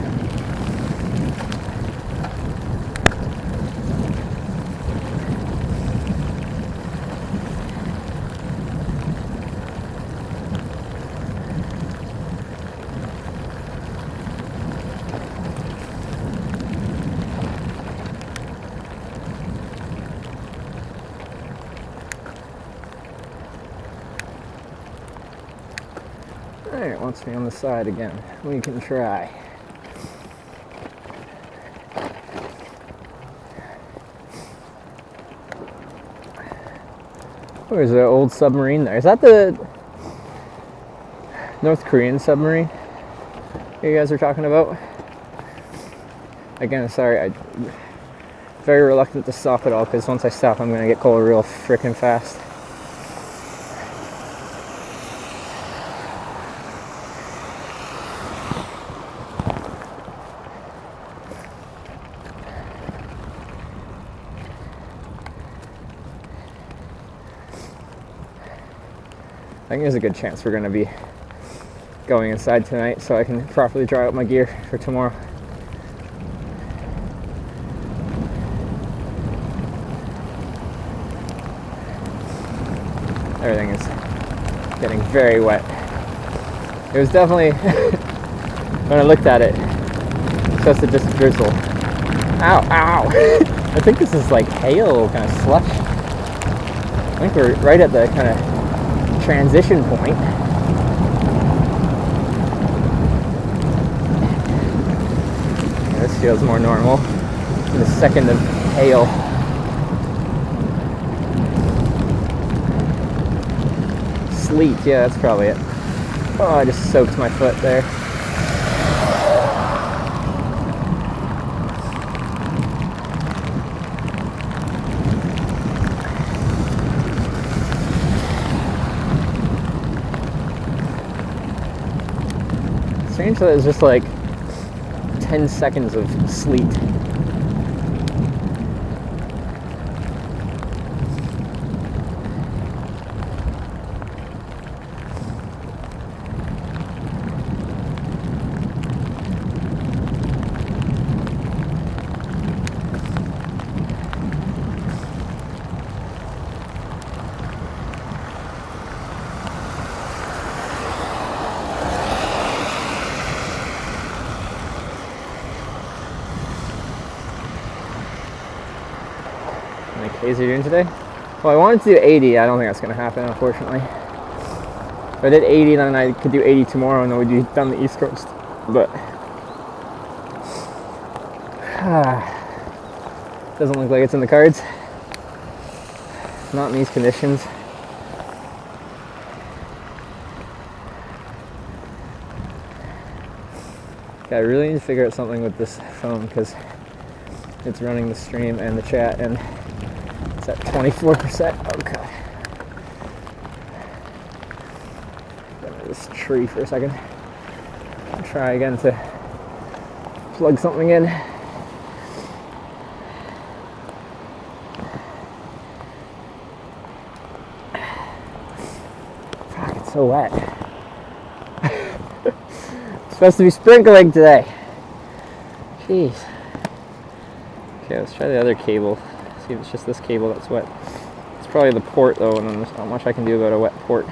Alright, wants me on the side again. We can try. There's an old submarine there. Is that the North Korean submarine? you guys are talking about. Again, sorry, I'm very reluctant to stop at all because once I stop, I'm gonna get cold real freaking fast. I think there's a good chance we're going to be going inside tonight so I can properly dry out my gear for tomorrow. Everything is getting very wet. It was definitely, when I looked at it, it's supposed to just drizzle. Ow, ow! I think this is like hail kind of slush. I think we're right at the kind of transition point. Yeah, this feels more normal. The second of hail. Sleet, yeah, that's probably it. Oh, I just soaked my foot there. Strange that it's just like 10 seconds of sleet. Is you doing today? Well, I wanted to do 80. I don't think that's going to happen, unfortunately. If I did 80, then I could do 80 tomorrow, and then we'd be done the East Coast. But doesn't look like it's in the cards. Not in these conditions. Okay, I really need to figure out something with this phone because it's running the stream and the chat, and it's at 24%. Okay. This tree for a second. I'll try again to plug something in. Fuck, it's so wet. It's supposed to be sprinkling today. Jeez. Okay, let's try the other cable. See if it's just this cable that's wet. It's probably the port though, and there's not much I can do about a wet port.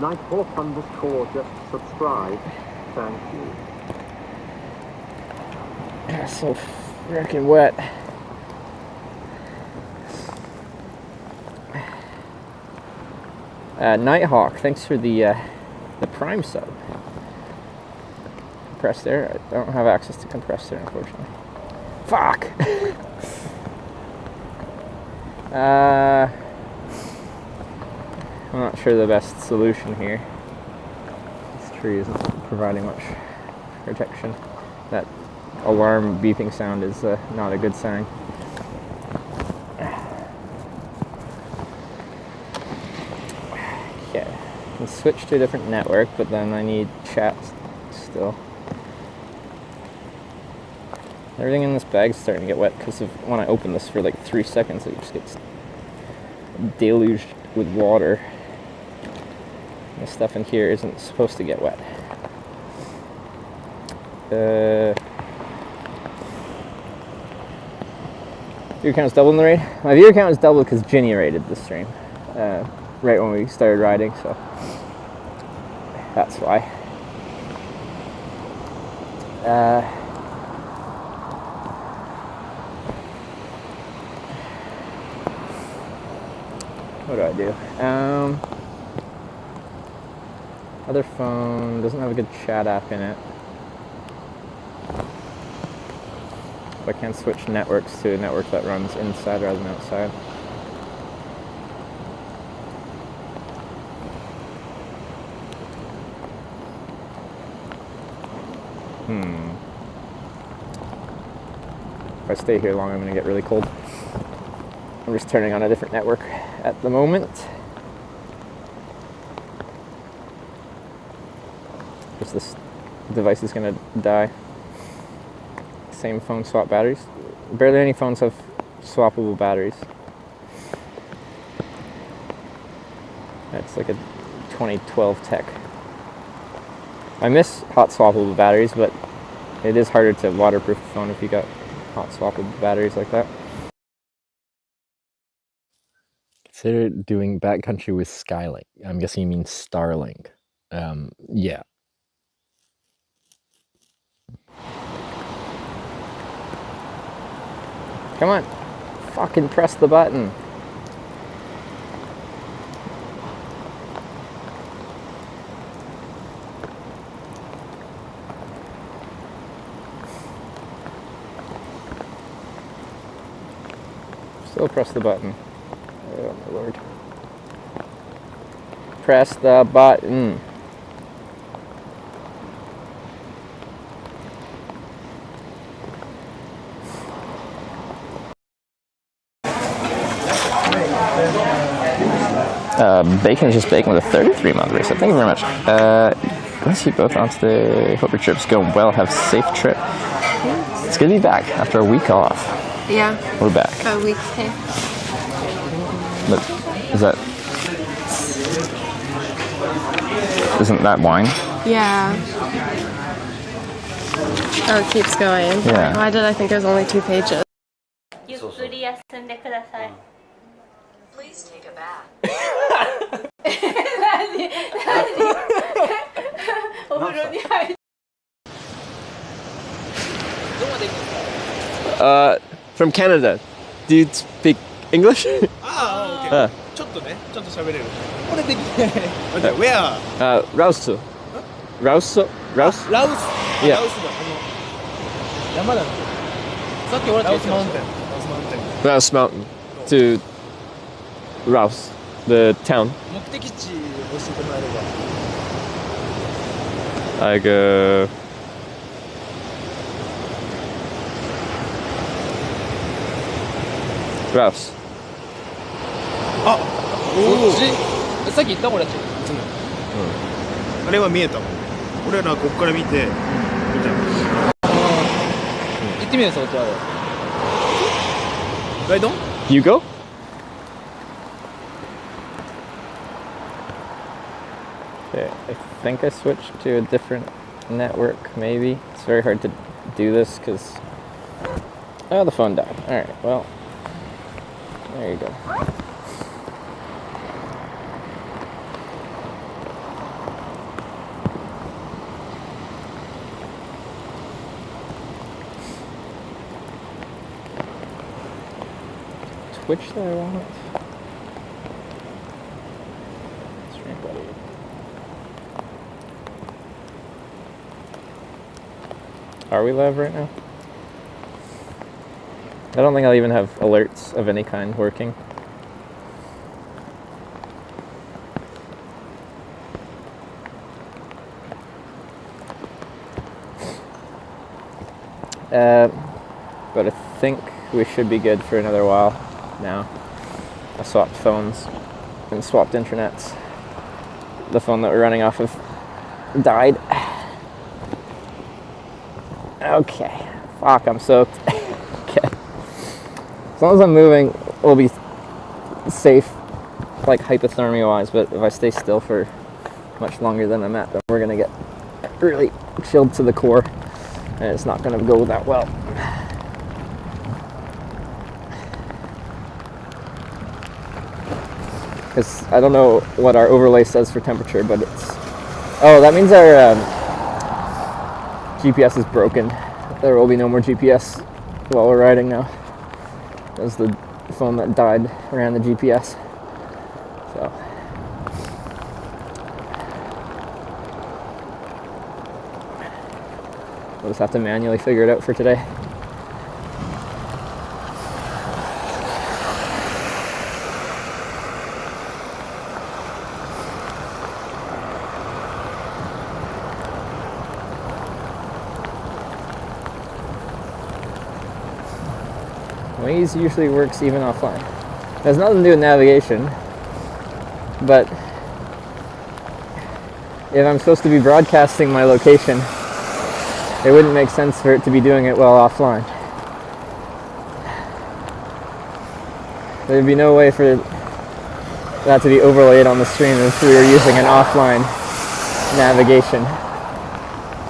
Nice horse underscore just subscribe. Thank you. It's so freaking wet. Nighthawk, thanks for the Prime sub. Compressed air. I don't have access to compressed air, unfortunately. Fuck! I'm not sure the best solution here. This tree isn't providing much protection. That alarm beeping sound is not a good sign. Yeah, I can switch to a different network, but then I need chat still. Everything in this bag is starting to get wet because when I open this for like 3 seconds, it just gets deluged with water. The stuff in here isn't supposed to get wet. Viewer count is doubled in the raid? My viewer count is doubled because Ginny raided the stream right when we started riding, so that's why. What do I do? Other phone doesn't have a good chat app in it. I can't switch networks to a network that runs inside rather than outside. If I stay here long, I'm going to get really cold. I'm just turning on a different network at the moment. Just this device is going to die. Same phone swap batteries. Barely any phones have swappable batteries. That's like a 2012 tech. I miss hot swappable batteries, but it is harder to waterproof a phone if you got hot swappable batteries like that. Consider doing backcountry with Skylink. I'm guessing you mean Starlink. Yeah. Come on. Fucking press the button. Still press the button. Oh my lord. Press the button. Bacon is just bacon with a 33-month race. Thank you very much. Bless you both on today. Hope your trip's going well. Have a safe trip. It's good to be back after a week off. Yeah. We're back. A week. Hey. Look, isn't that wine? Yeah. Oh, it keeps going. Yeah. Why did I think it was only 2 pages? Please take a bath. From Canada. Do you speak English? Ah, okay. ちょっと喋れる。これできない。Okay, where? Rouse. Rouse? Rouse? ラウス。 Yeah. ラウスだ。山だっけ。さっき俺たち言ってました。ラウスマウンテン。 Rouse Mountain. To Rouse, the town. 目的地教えてもらえれば。 I go. Rouse. あ、こっち。さっき言った俺たち。いつも。あれは見えたもん。俺らこっから見て。見た。行ってみようそっちまで。ライドン You go? Okay, I think I switched to a different network, maybe. It's very hard to do this because... Oh, the phone died. Alright, well... There you go. Twitch that I want. Stream buddy. Are we live right now? I don't think I'll even have alerts of any kind working. But I think we should be good for another while now. I swapped phones and swapped internets. The phone that we're running off of died. Okay. Fuck, I'm soaked. Okay. As long as I'm moving, we'll be safe, like hypothermia wise, but if I stay still for much longer than I'm at, then we're gonna get really chilled to the core, and it's not gonna go that well. Because I don't know what our overlay says for temperature, but it's... Oh, that means our GPS is broken. There will be no more GPS while we're riding now. That was the phone that died ran the GPS. So... we'll just have to manually figure it out for today. Waze usually works even offline. It has nothing to do with navigation, but if I'm supposed to be broadcasting my location, it wouldn't make sense for it to be doing it while offline. There'd be no way for that to be overlaid on the stream if we were using an offline navigation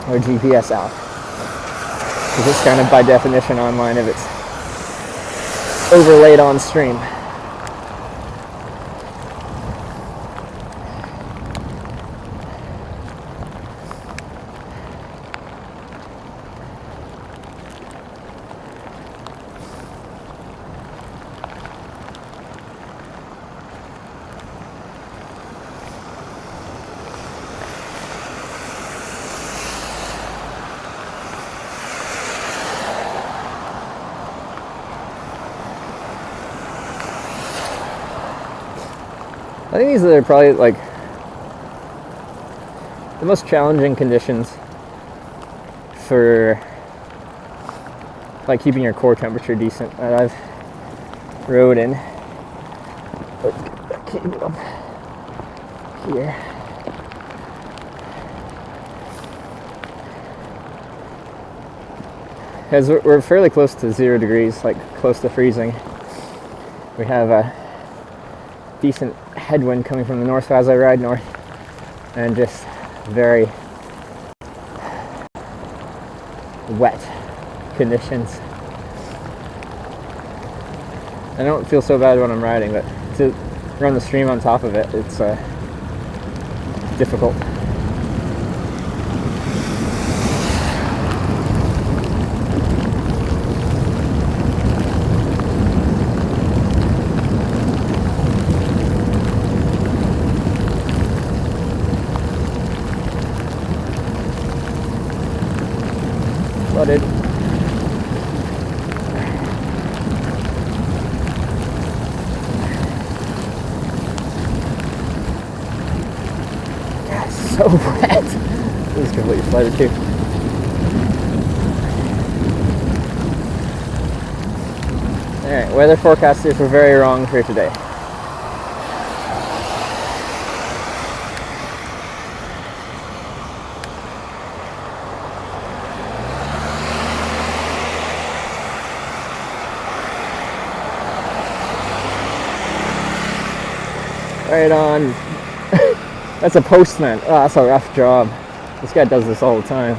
or GPS app. Because it's kind of by definition online if it's overlaid on stream. I think these are probably like the most challenging conditions for like keeping your core temperature decent that I've rode in. Let's get that cable up here. Because we're fairly close to 0 degrees, like close to freezing. We have a decent headwind coming from the north as I ride north, and just very wet conditions. I don't feel so bad when I'm riding, but to run the stream on top of it, it's difficult. Flooded. God, it's so wet. This is completely flooded too. Alright, weather forecasters were very wrong for today. Right on. That's a postman. Oh, that's a rough job. This guy does this all the time.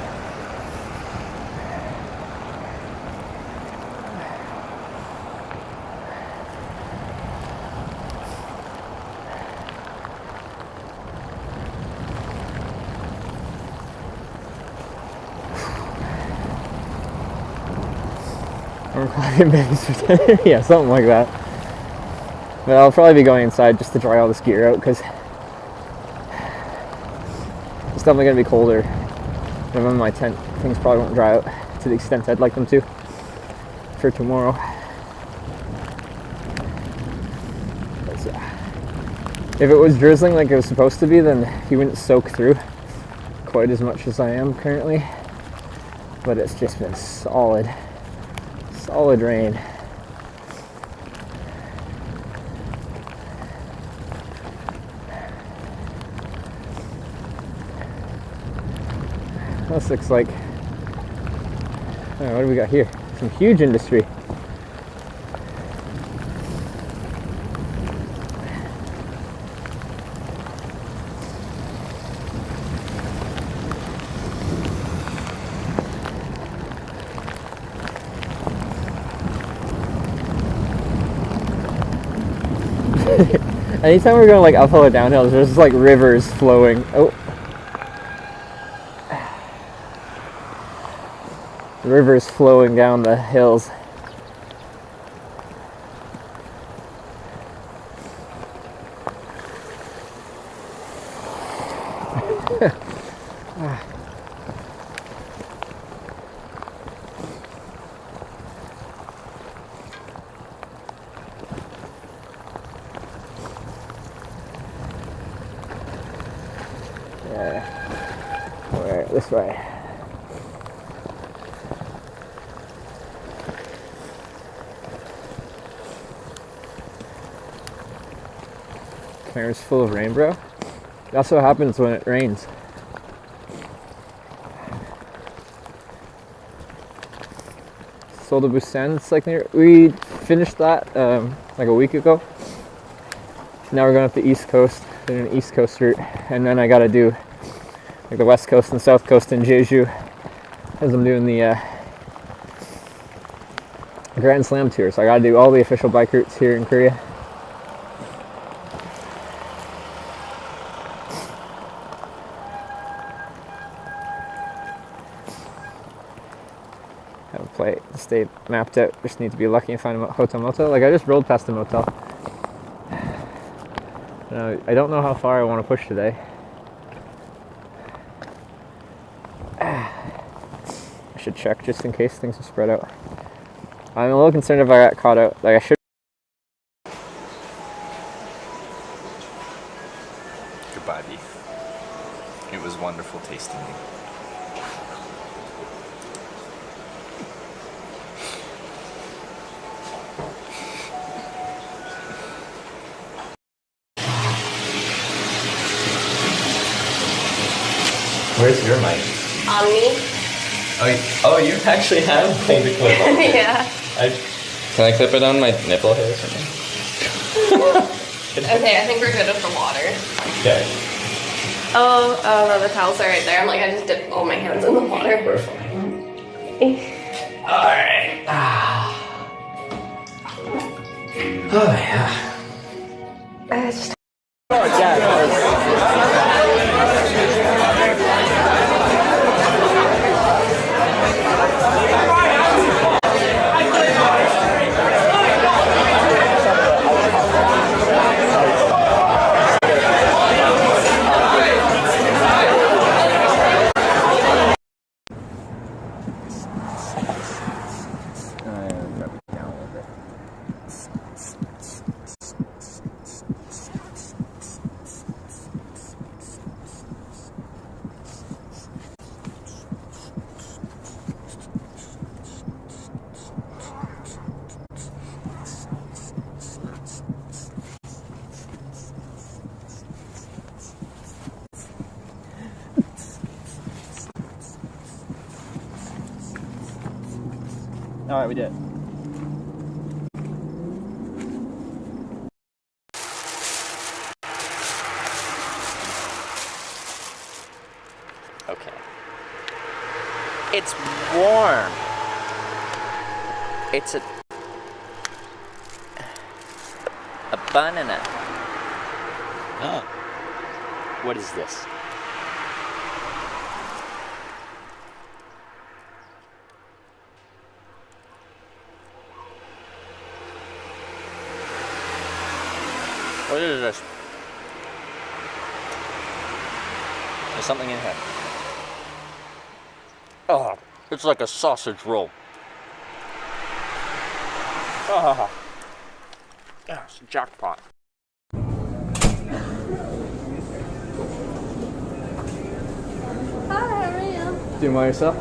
Or clogging bags for dinner? Yeah, something like that. But I'll probably be going inside just to dry all this gear out because it's definitely going to be colder. And on my tent, things probably won't dry out to the extent I'd like them to for tomorrow. But yeah. If it was drizzling like it was supposed to be, then he wouldn't soak through quite as much as I am currently. But it's just been solid rain. This looks like, what do we got here? Some huge industry. Anytime we're going like uphill or downhill, there's just like rivers flowing. Oh. Rivers flowing down the hills. Yeah. Alright, this way. camera's full of rain, bro. That's what happens when it rains. Sol de Busan, it's like near. We finished that like a week ago. Now we're going up the East Coast, doing an East Coast route, and then I gotta do like the West Coast and South Coast in Jeju, as I'm doing the Grand Slam tour. So I gotta do all the official bike routes here in Korea. Have a play, stay mapped out. Just need to be lucky and find a hotel motel. Like I just rolled past a motel. I don't know how far I want to push today. I should check just in case things are spread out. I'm a little concerned if I got caught out. Like I should. Goodbye, beef. It was wonderful tasting you. Where's your mic? On me. Oh, you actually have a thing to clip on. Yeah. Can I clip it on my nipple hair or something? Okay, I think we're good with the water. Okay. Oh no, the towels are right there. I'm like, I just dipped all my hands in the water. We're fine. Alright. Oh yeah. Just Alright, we did. Okay. It's warm. It's a banana. What is this? What is this? There's something in here. Oh, it's like a sausage roll. Oh, yeah, it's a jackpot. Hi, how are you? Doing well yourself?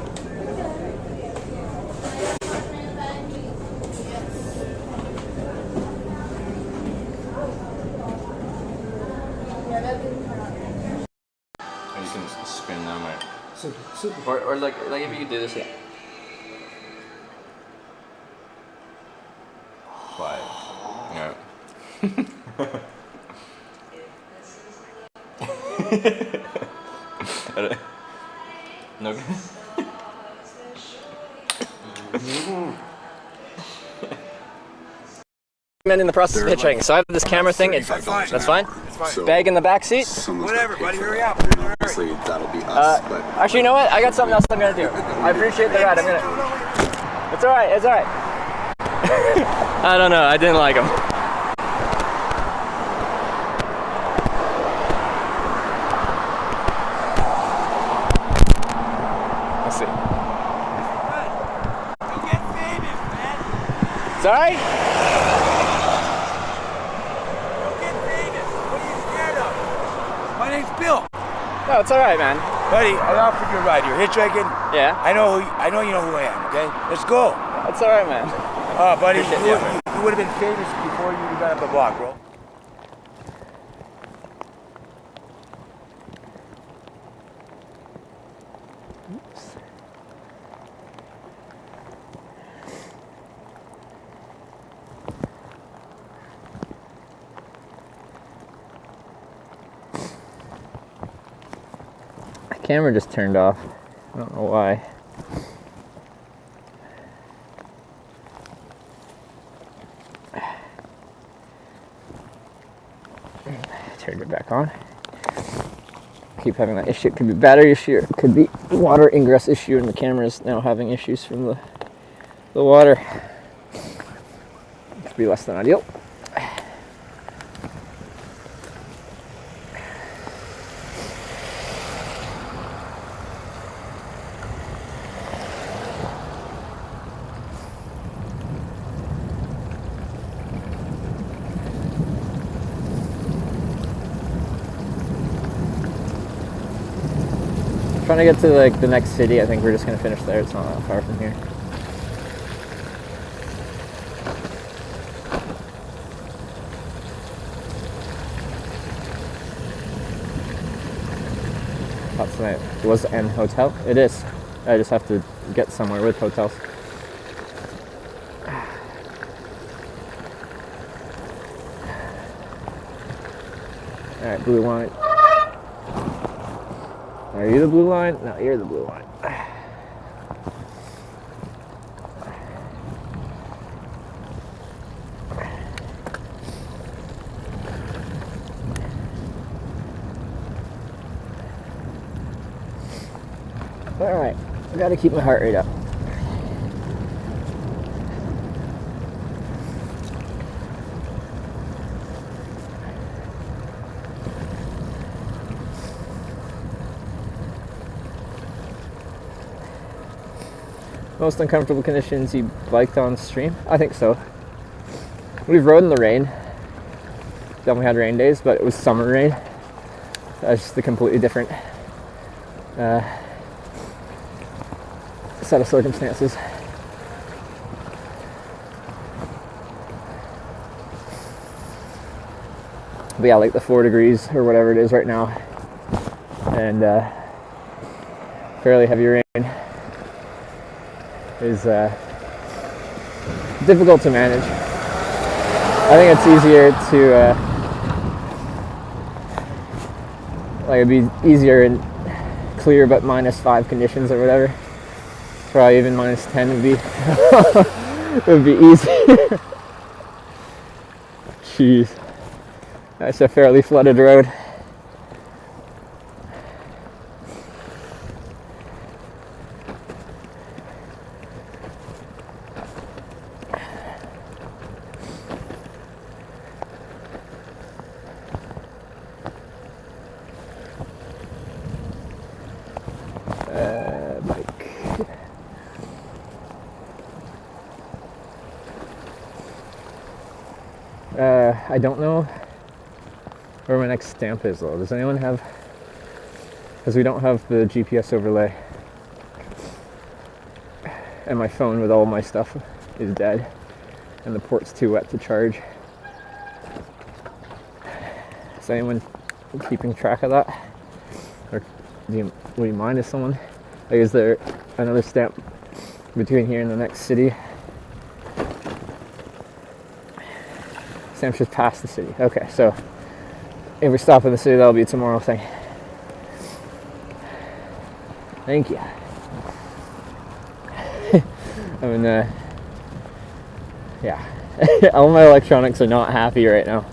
You can spin that way. Or like if you could do this, yeah. But yeah. No. I'm in the process of hitchhiking, so I have this camera thing. That's fine. Bag in the back seat. Whatever, buddy, hurry up. Obviously, that'll be us, but Actually, you know what? I got something else I'm gonna do. I appreciate the ride. It's all right. It's all right. I don't know. I didn't like him. Let's see. It's all right. My name's Bill. No, it's all right, man. Buddy, I offered you a ride. You're hitchhiking. Yeah. I know you know who I am. Okay, let's go. It's all right, man. Buddy, Appreciate you it, would have been famous before you got up the block, bro. Oops. The camera just turned off. I don't know why. Turned it back on. Keep having that issue. It could be battery issue, it could be water ingress issue, and the camera is now having issues from the water. Could be less than ideal. Trying to get to like the next city. I think we're just gonna finish there. It's not that far from here. That's nice. Was an hotel? It is. I just have to get somewhere with hotels. All right, blue line. Are you the blue line? No, you're the blue line. All right, I gotta keep my heart rate up. Most uncomfortable conditions you biked on stream? I think so. We've rode in the rain. Definitely had rain days, but it was summer rain. That's just a completely different set of circumstances. But yeah, like the 4 degrees or whatever it is right now, and fairly heavy rain is difficult to manage. I think it's easier to like it'd be easier in clear but -5 conditions or whatever. Probably even -10 would be would be easy. Jeez, that's a fairly flooded road. I don't know where my next stamp is though. Does anyone have? Because we don't have the GPS overlay. And my phone with all my stuff is dead. And the port's too wet to charge. Is anyone keeping track of that? Or would you mind if someone? Like, is there another stamp between here and the next city? Stamp's just past the city. Okay, so if we stop in the city, that'll be a tomorrow thing. Thank you. I mean, yeah. All my electronics are not happy right now.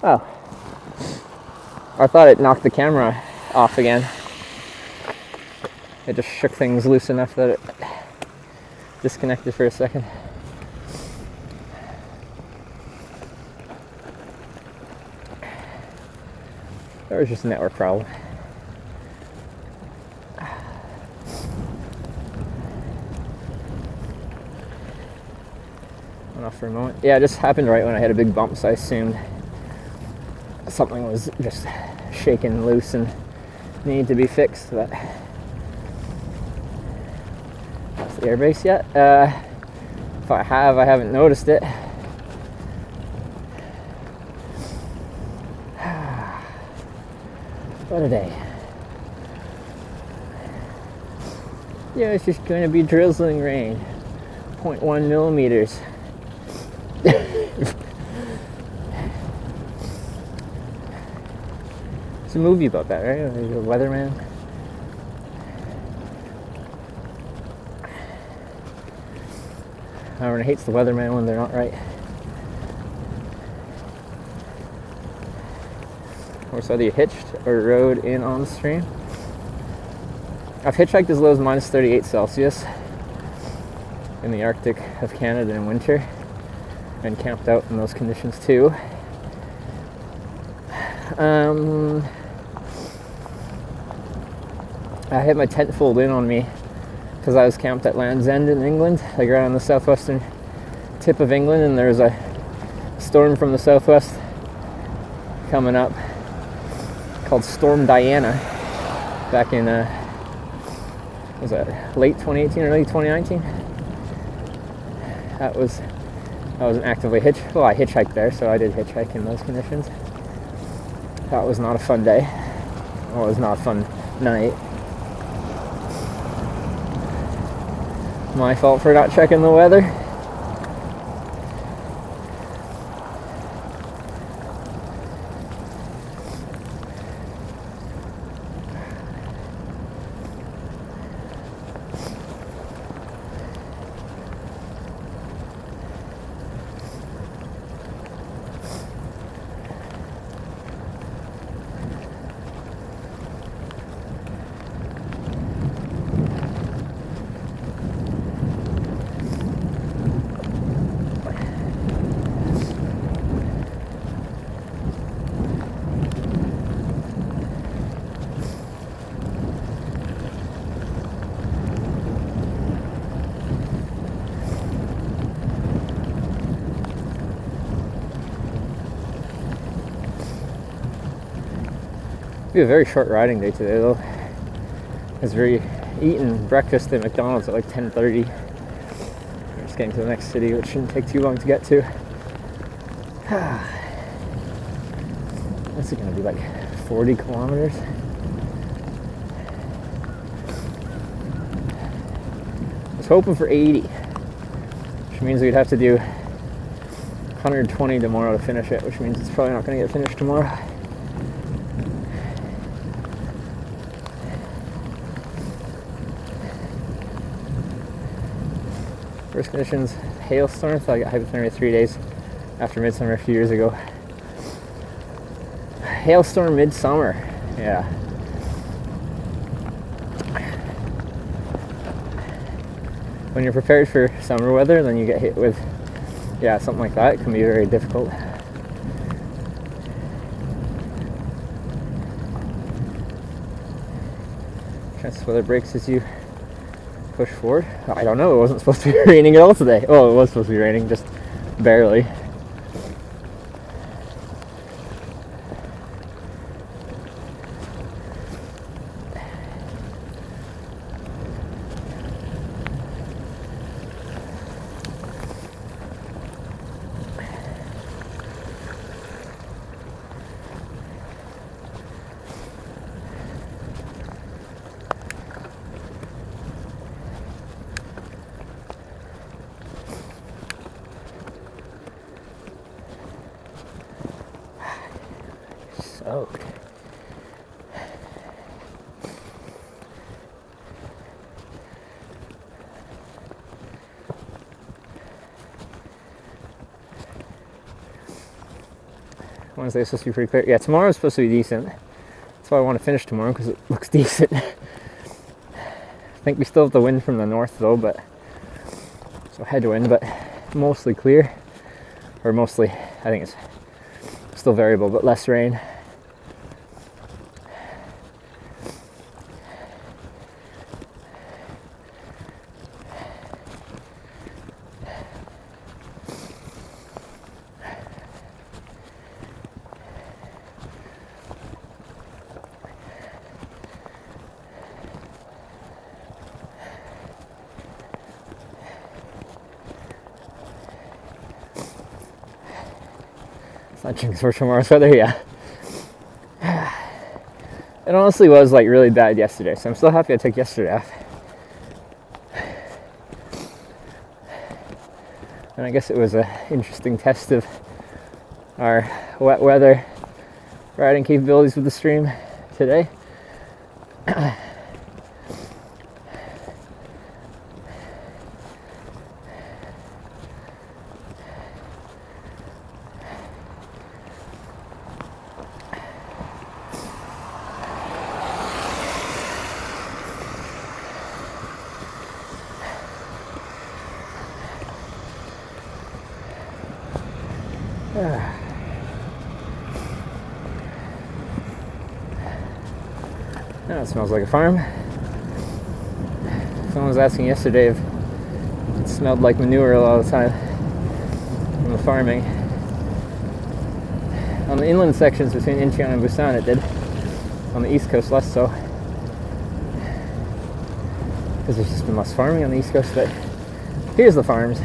Oh, I thought it knocked the camera off again. It just shook things loose enough that it disconnected for a second. That was just a network problem. Went off for a moment. Yeah, it just happened right when I hit a big bump, so I assumed something was just shaken loose and needed to be fixed. But that's the airbase yet? If I haven't noticed it. What a day. Yeah, it's just going to be drizzling rain. 0.1 millimeters. It's a movie about that, right? The weatherman. Everyone hates the weatherman when they're not right. Or so you hitched or rode in on the stream. I've hitchhiked as low as minus 38 Celsius in the Arctic of Canada in winter, and camped out in those conditions too. I had my tent fold in on me because I was camped at Land's End in England, like right on the southwestern tip of England, and there was a storm from the southwest coming up called Storm Diana back in was that late 2018 or early 2019? That was an actively I hitchhiked there, so I did hitchhike in those conditions. That was not a fun day. Well, it was not a fun night. My fault for not checking the weather. It'll be a very short riding day today though. As we're eating breakfast at McDonald's at like 10:30. We're just getting to the next city, which shouldn't take too long to get to. This is gonna be like 40 kilometers. I was hoping for 80, which means we'd have to do 120 tomorrow to finish it, which means it's probably not gonna get finished tomorrow. First conditions, hailstorm, so I got hypothermia 3 days after midsummer a few years ago. Hailstorm midsummer, yeah. When you're prepared for summer weather, then you get hit with, yeah, something like that. It can be very difficult. Chance weather breaks as you push forward. I don't know, it wasn't supposed to be raining at all today. Oh, it was supposed to be raining, just barely. Soaked. Wednesday's supposed to be pretty clear. Yeah, tomorrow's supposed to be decent. That's why I want to finish tomorrow, because it looks decent. I think we still have the wind from the north though, but so headwind, but mostly clear. Or mostly, I think it's still variable, but less rain. It's not jinx for tomorrow's weather, yeah. It honestly was like really bad yesterday, so I'm still happy I took yesterday off. And I guess it was an interesting test of our wet weather riding capabilities with the stream today. It smells like a farm. Someone was asking yesterday if it smelled like manure a lot of the time from the farming. On the inland sections between Incheon and Busan it did. On the east coast less so. Because there's just been less farming on the east coast, but here's the farms.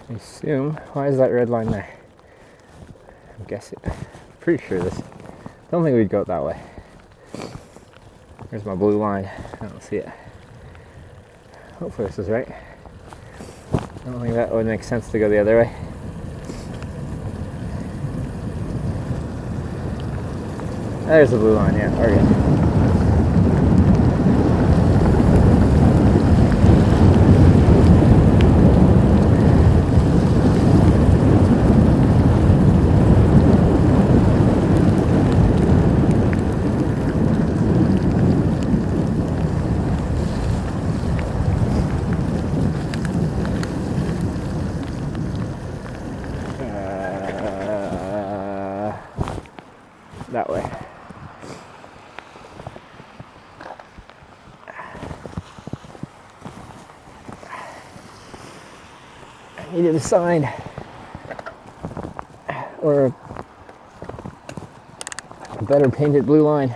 I assume, why is that red line there? I'm guessing, pretty sure this, don't think we'd go that way. There's my blue line, I don't see it. Hopefully this is right. I don't think that would make sense to go the other way. There's the blue line, yeah, we're good. That way. I needed a sign or a better painted blue line.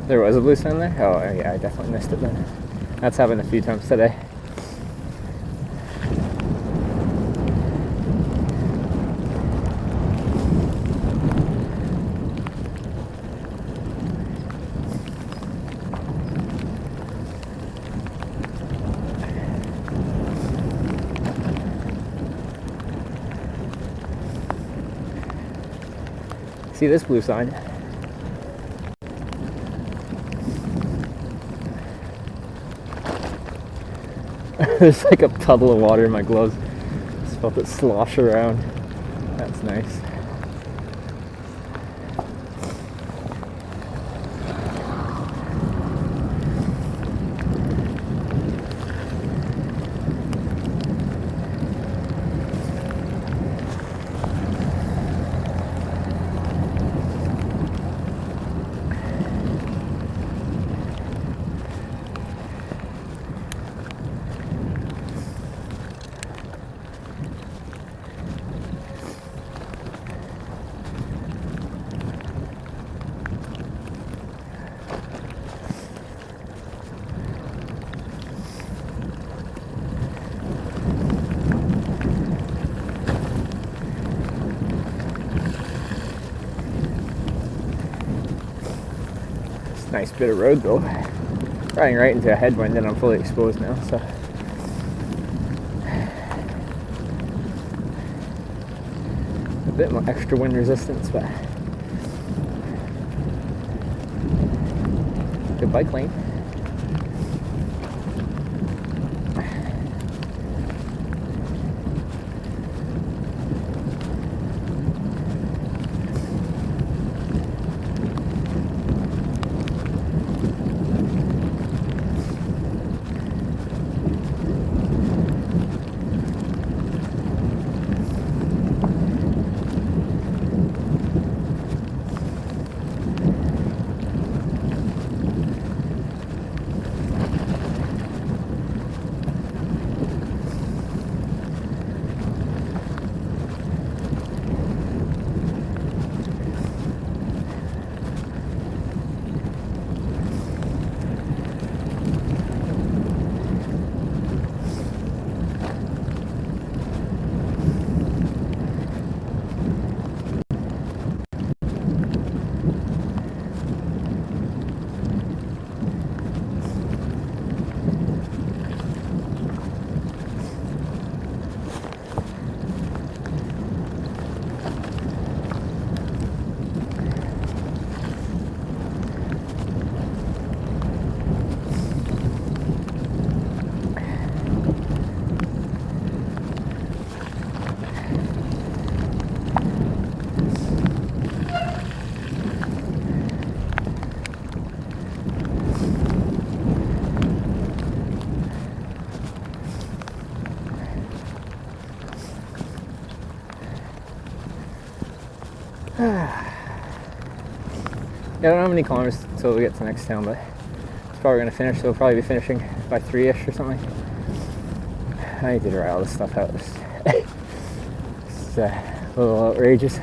There was a blue sign there? Oh yeah, I definitely missed it then. That's happened a few times today. See this blue sign? There's like a puddle of water in my gloves. Just felt it slosh around. That's nice. Nice bit of road though. Riding right into a headwind and I'm fully exposed now, so. A bit more extra wind resistance, but good bike lane. Yeah, I don't know how many kilometers until we get to the next town, but it's probably going to finish, so we'll probably be finishing by 3-ish or something. I need to try all this stuff out. It's a little outrageous.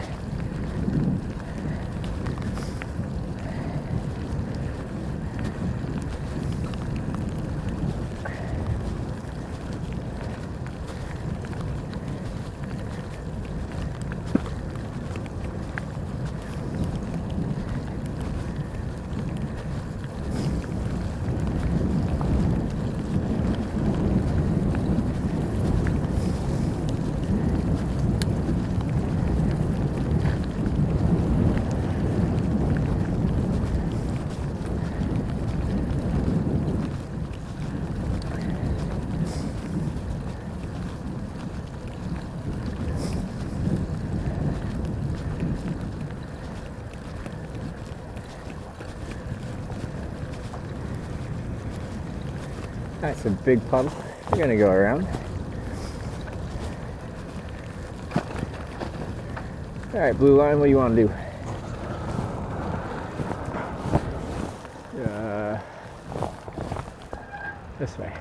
That's a big puddle. We're gonna go around. Alright, blue line, what do you want to do? This way.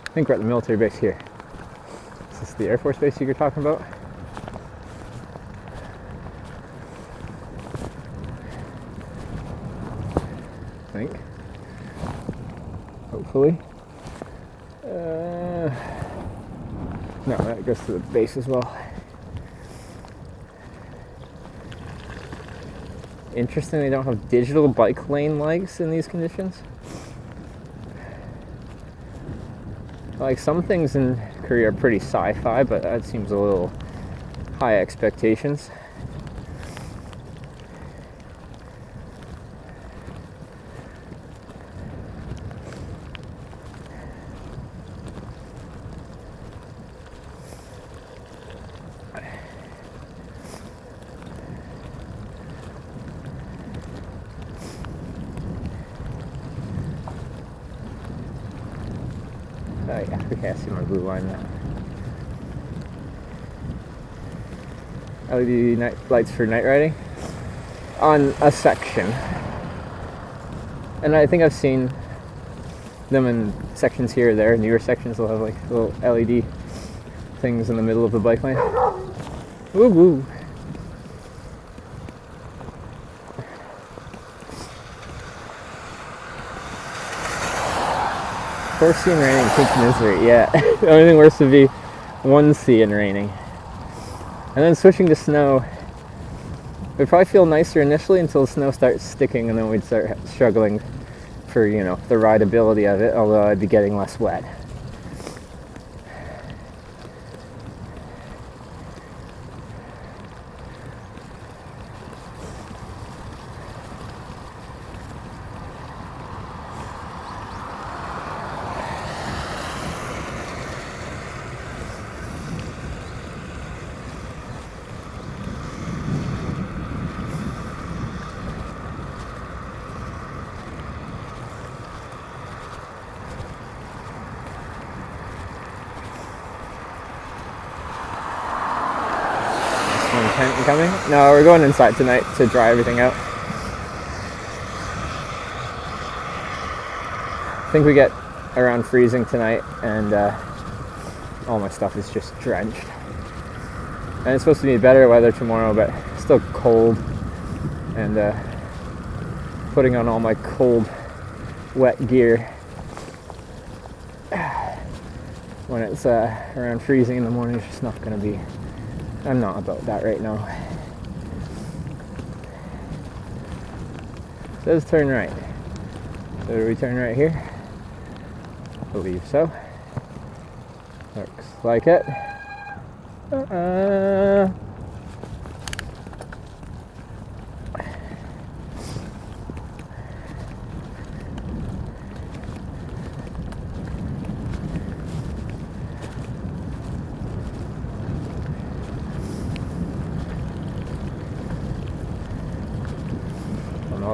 I think we're at the military base here. Is this the Air Force base you were talking about? I think. Hopefully. No, that goes to the base as well. Interesting, they don't have digital bike lane lights in these conditions. Like, some things in Korea are pretty sci-fi, but that seems a little high expectations. Oh yeah, okay, I see my blue line now. LED night lights for night riding on a section, and I think I've seen them in sections here or there. Newer sections will have like little LED things in the middle of the bike lane. Woo woo. First C in raining, pink misery, yeah. The only thing worse would be 1 C in raining. And then switching to snow It'd probably feel nicer initially until the snow starts sticking, and then we'd start struggling for, you know, the rideability of it, although I'd be getting less wet. Tent coming? No, we're going inside tonight to dry everything out. I think we get around freezing tonight, and all my stuff is just drenched. And it's supposed to be better weather tomorrow, but still cold. And putting on all my cold, wet gear when it's around freezing in the morning is just not going to be. I'm not about that right now. It says turn right. So do we turn right here? I believe so. Looks like it.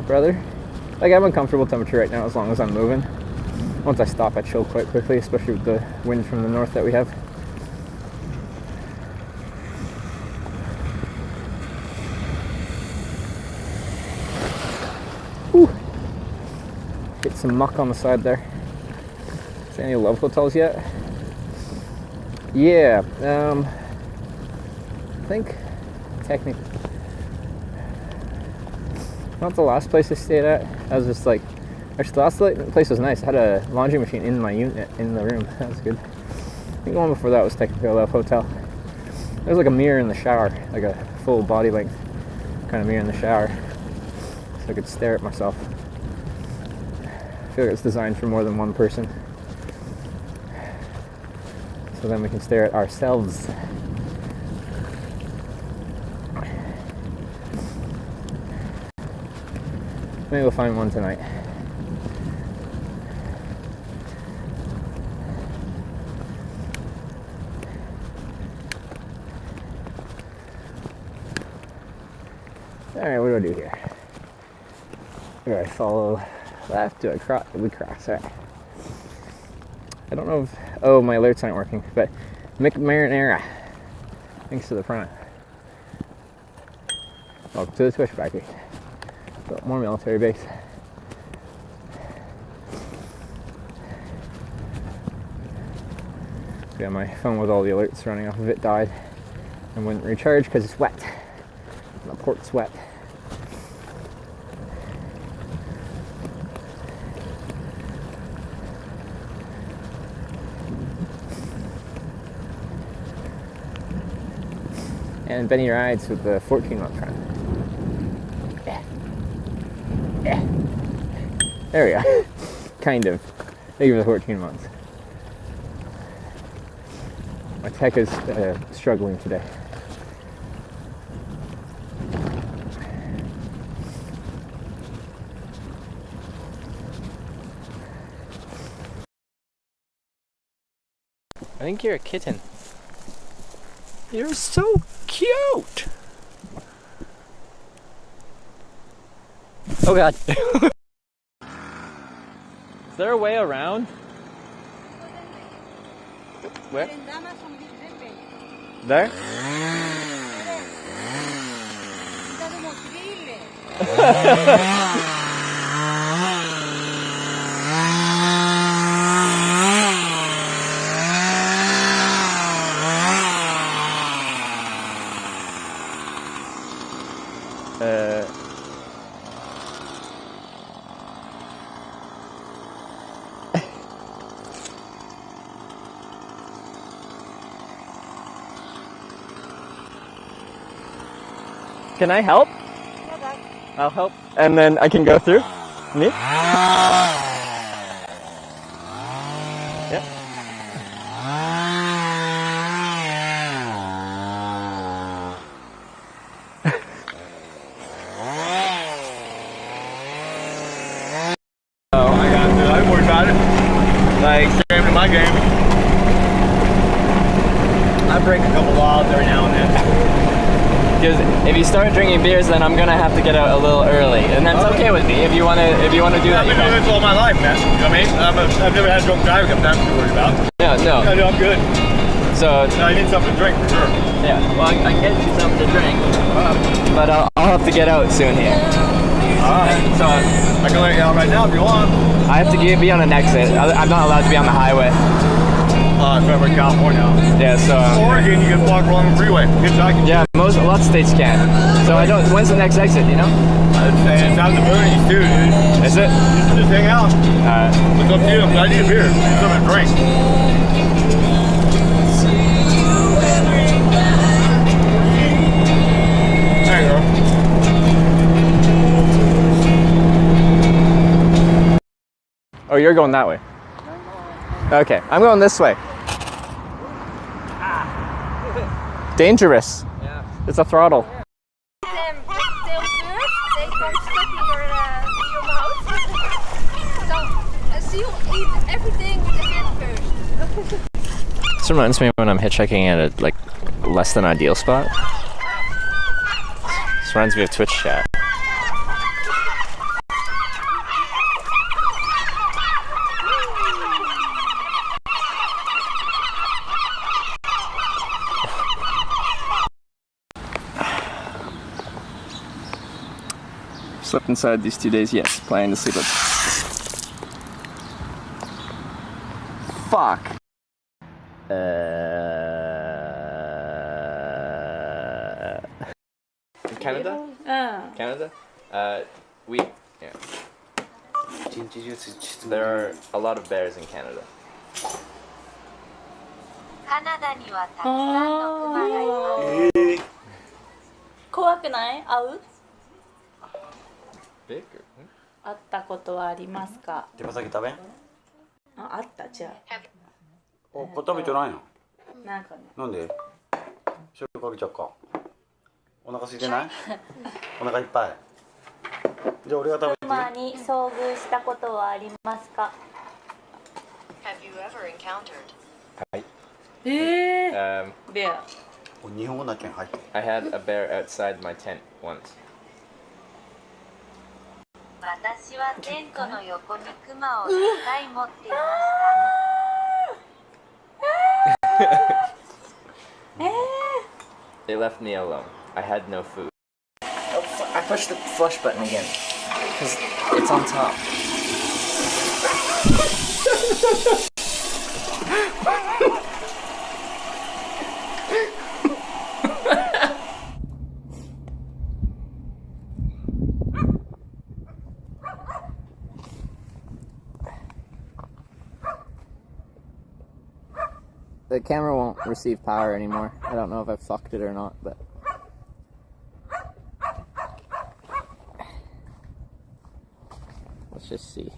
Brother. Like, I'm uncomfortable temperature right now as long as I'm moving. Once I stop, I chill quite quickly, especially with the wind from the north that we have. Whew. Hit some muck on the side there. Is there any love hotels yet? Yeah, I think technically not the last place I stayed at. I was just like, actually the last place was nice. I had a laundry machine in my unit, in the room. That was good. I think the one before that was technically a love hotel. There was like a mirror in the shower, like a full body length kind of mirror in the shower, so I could stare at myself. I feel like it's designed for more than one person, so then we can stare at ourselves. Maybe we'll find one tonight. Alright, what do I do here? Do I follow left? Do I cross? We cross, alright. I don't know if... Oh, my alerts aren't working, but McMarinera. Thanks to the front. Welcome to the switchback here. More military base. So yeah, my phone with all the alerts running off of it died and wouldn't recharge because it's wet. The port's wet. And Benny rides with the 14-month front. Yeah. There we go. Kind of. Thank you for the 14 months. My tech is struggling today. I think you're a kitten. You're so cute! Oh god. Is there a way around? Where? There? Can I help? I'll help. And then I can go through. Me? Yeah. Oh, I got to. I don't worry about it. Like, game to my game. I break a couple laws every now and then. Because if you start drinking beers, then I'm gonna have to get out a little early, and that's okay with me. If you wanna do that, I've been doing this all my life, man. You know what I mean? I've never had drunk driving. I'm not too worried about. Yeah, no. Yeah, no, I'm good. So no, I need something to drink for sure. Yeah, well, I can get you something to drink, but I'll have to get out soon here. Alright, so I can let you out right now if you want. I have to be on an exit. I'm not allowed to be on the highway. It's over in California. Yeah, so Oregon, you can walk along the freeway. Hitchhiking. Yeah, lots of states can. So I don't. When's the next exit? You know? It's out in the boonies too, dude. Is it? Just hang out. It's up to you. I need a beer. I need something to drink. There you go. Oh, you're going that way. Okay, I'm going this way. Dangerous. Yeah. It's a throttle. They come stuck in your mouth. So you eat everything with the hand first. This reminds me of when I'm hitchhiking at a like less than ideal spot. This reminds me of Twitch chat. Slept inside these 2 days, yes. Planning to sleep up. Fuck. In Canada? Canada? Yeah. There are a lot of bears in Canada. カナダにはたくさんのクマがいます。怖くない？会う？ Big? 会ったことはありますか？手羽先食べん？あったじゃあ。お、これ食べてないの？なんかね。なんで？醤油かけちゃうか。お腹空いてない？お腹いっぱい。じゃあ俺が食べて。クマに遭遇したことはありますか？ Have you ever encountered? はい。bear. 日本語だけ入って。I had a bear outside my tent once. 私はテントの横にクマを2回持っていました。They left me alone. I had no food. I pushed the flush button again because it's on top. The camera won't receive power anymore. I don't know if I fucked it or not, but... Let's just see.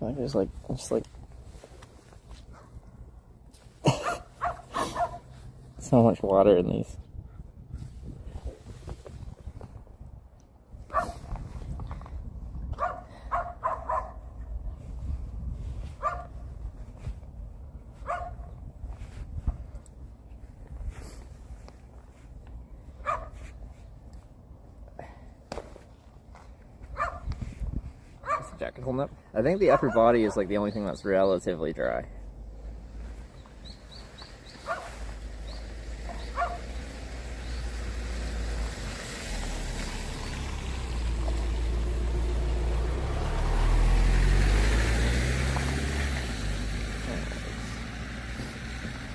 There's like, so much water in these. Jacket holding up. I think the upper body is like the only thing that's relatively dry.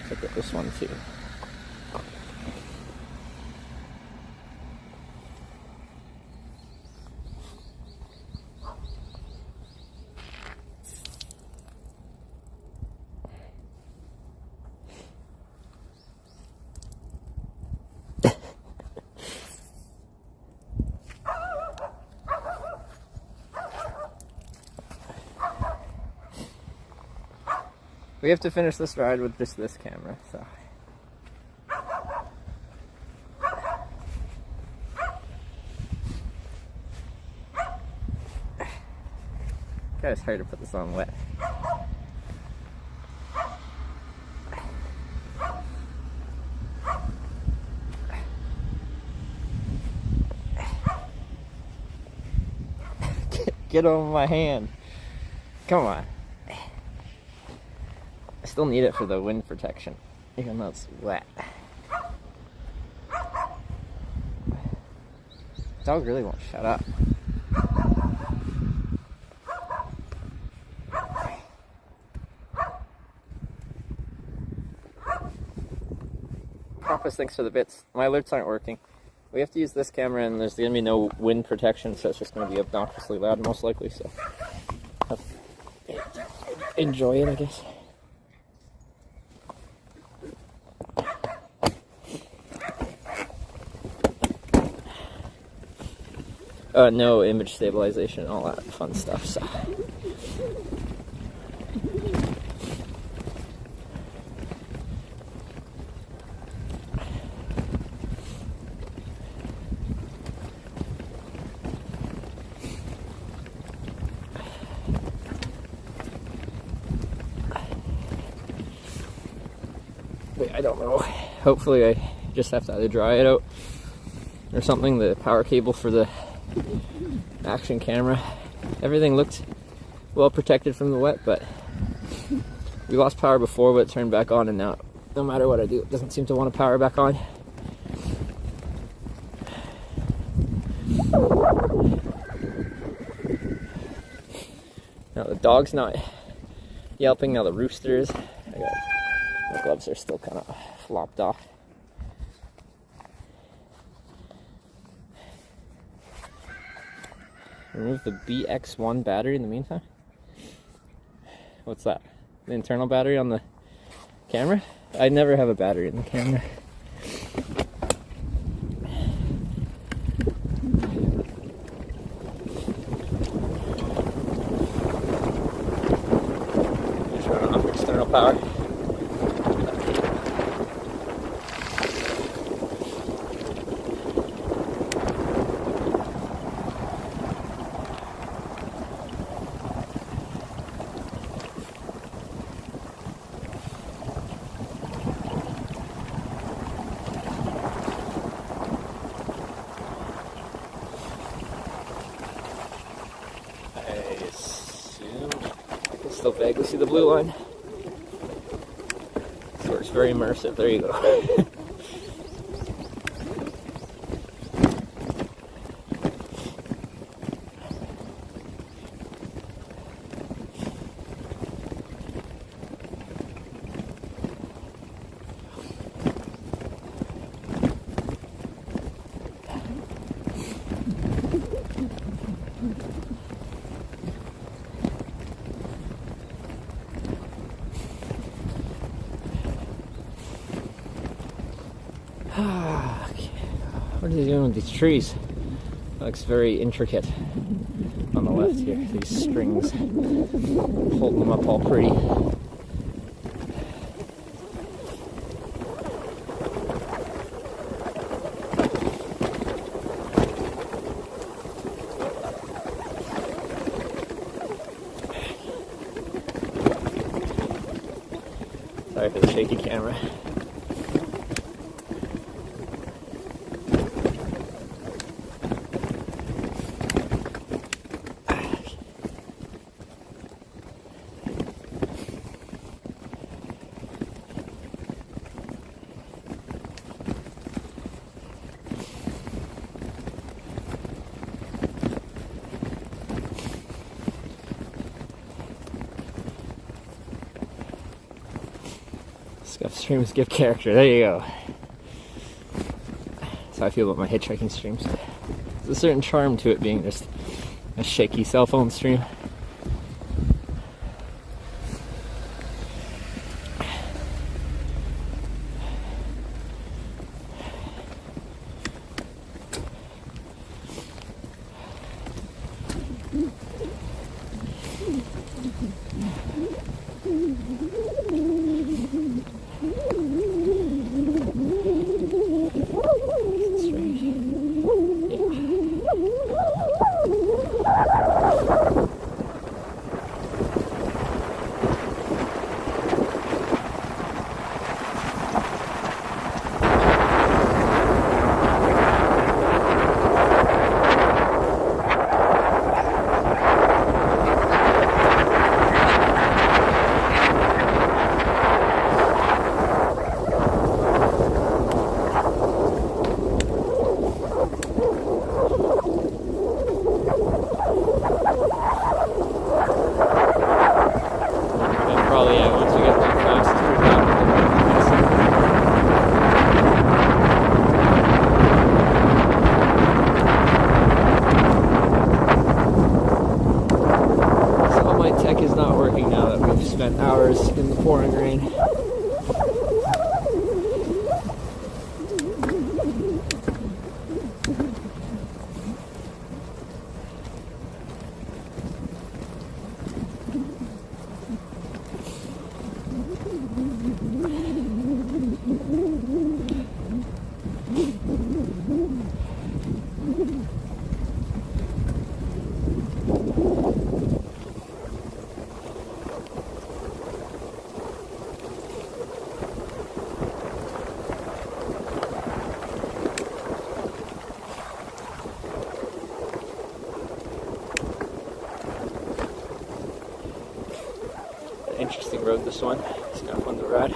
Look at this one too. We have to finish this ride with just this camera, so. God, it's hard to put this on wet. Get over my hand. Come on. I still need it for the wind protection, even though it's wet. Dog really won't shut up. Compass, thanks for the bits. My alerts aren't working. We have to use this camera, and there's going to be no wind protection, so it's just going to be obnoxiously loud, most likely, so enjoy it, I guess. No image stabilization, all that fun stuff, so. I don't know. Hopefully I just have to either dry it out or something. The power cable for the action camera. Everything looked well protected from the wet, but we lost power before, but it turned back on, and now no matter what I do, it doesn't seem to want to power back on. Now the dog's not yelping, now the rooster is. My gloves are still kind of flopped off. Remove the BX1 battery in the meantime. What's that? The internal battery on the camera? I never have a battery in the camera. Just run off external power. Still vaguely see the blue line. So it's very immersive. There you go. What are they doing with these trees? It looks very intricate on the left here. These strings holding them up all pretty. Sorry for the shaky camera. Scuff streams give character. There you go. That's how I feel about my hitchhiking streams. There's a certain charm to it being just a shaky cell phone stream. in the pouring rain. Interesting road, this one. It's kind of fun to ride.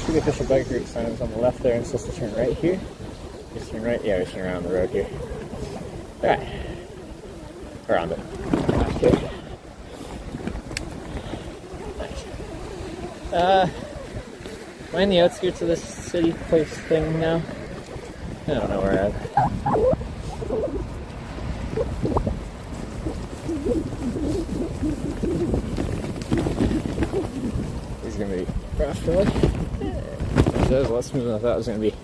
The official bike route sign is on the left there, and it's supposed to turn right here. Just turn right? Yeah, we turn around the road here. Alright. Around it. Okay. Am I in the outskirts of this city place thing now? I don't know where I'm at. This is gonna be rough, really. That was less smooth than I thought it was going to be.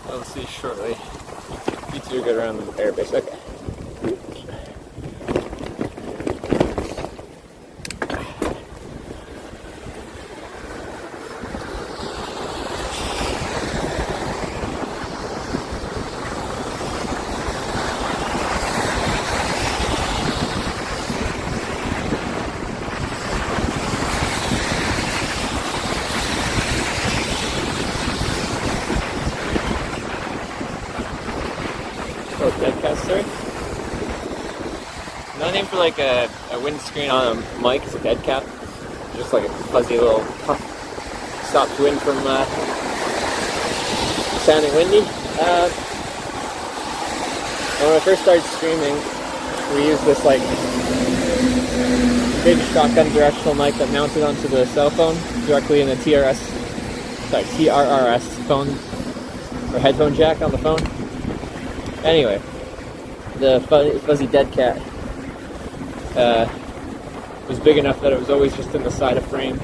I'll see you shortly. You two go around the airbase. Okay. Dead cat story? No name for like a windscreen on a mic, it's a dead cat. Just like a fuzzy little puff. Stops wind from sounding windy. When I first started streaming, we used this like big shotgun directional mic that mounted onto the cell phone directly in the TRRS phone or headphone jack on the phone. Anyway, the fuzzy dead cat was big enough that it was always just in the side of frame,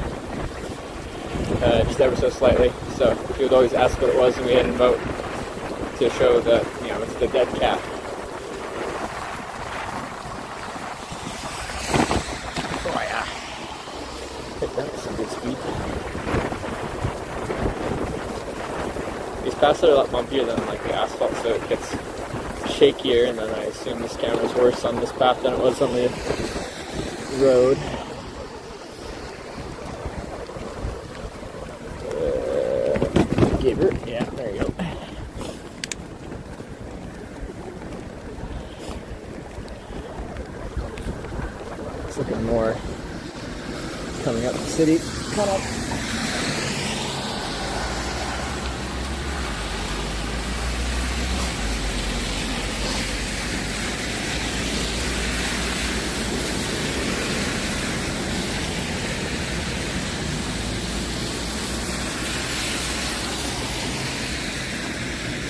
just ever so slightly. So he would always ask what it was, and we had to vote to show that, you know, it's the dead cat. Oh yeah, hit that with some good speed. These paths are a lot bumpier than like the asphalt, so it gets shakier, and then I assume this camera's worse on this path than it was on the road. Give her, yeah, there you go. It's looking more coming up the city. Come up.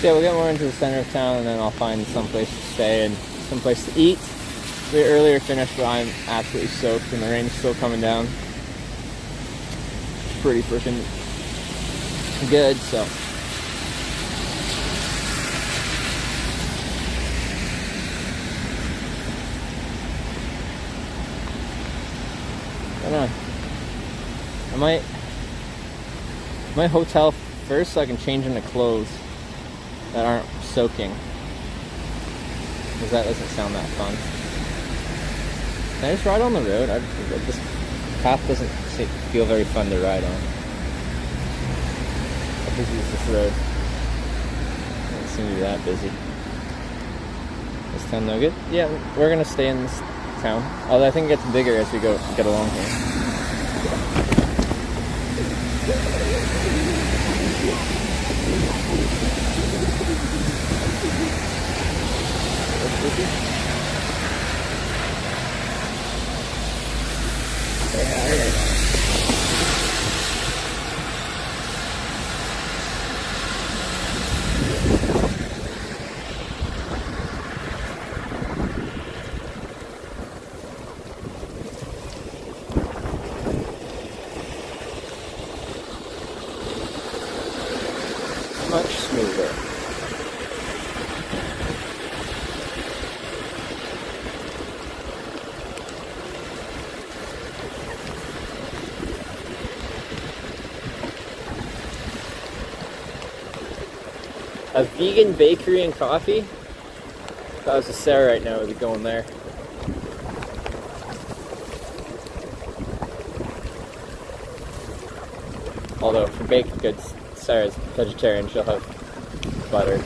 yeah, we'll get more into the center of town, and then I'll find someplace to stay and someplace to eat. A bit earlier finish, but I'm absolutely soaked, and the rain's still coming down. Pretty freaking good, so. I don't know. I might hotel first so I can change into clothes that aren't soaking. Because that doesn't sound that fun. Can I just ride on the road? This path doesn't feel very fun to ride on. How busy is this road? Doesn't seem to be that busy. This town no good? Yeah, we're gonna stay in this town. Although I think it gets bigger as we get along here. Much smoother. A vegan bakery and coffee? If I was a Sarah right now, I'd be going there. Although for baked goods, Sarah's vegetarian, she'll have butter.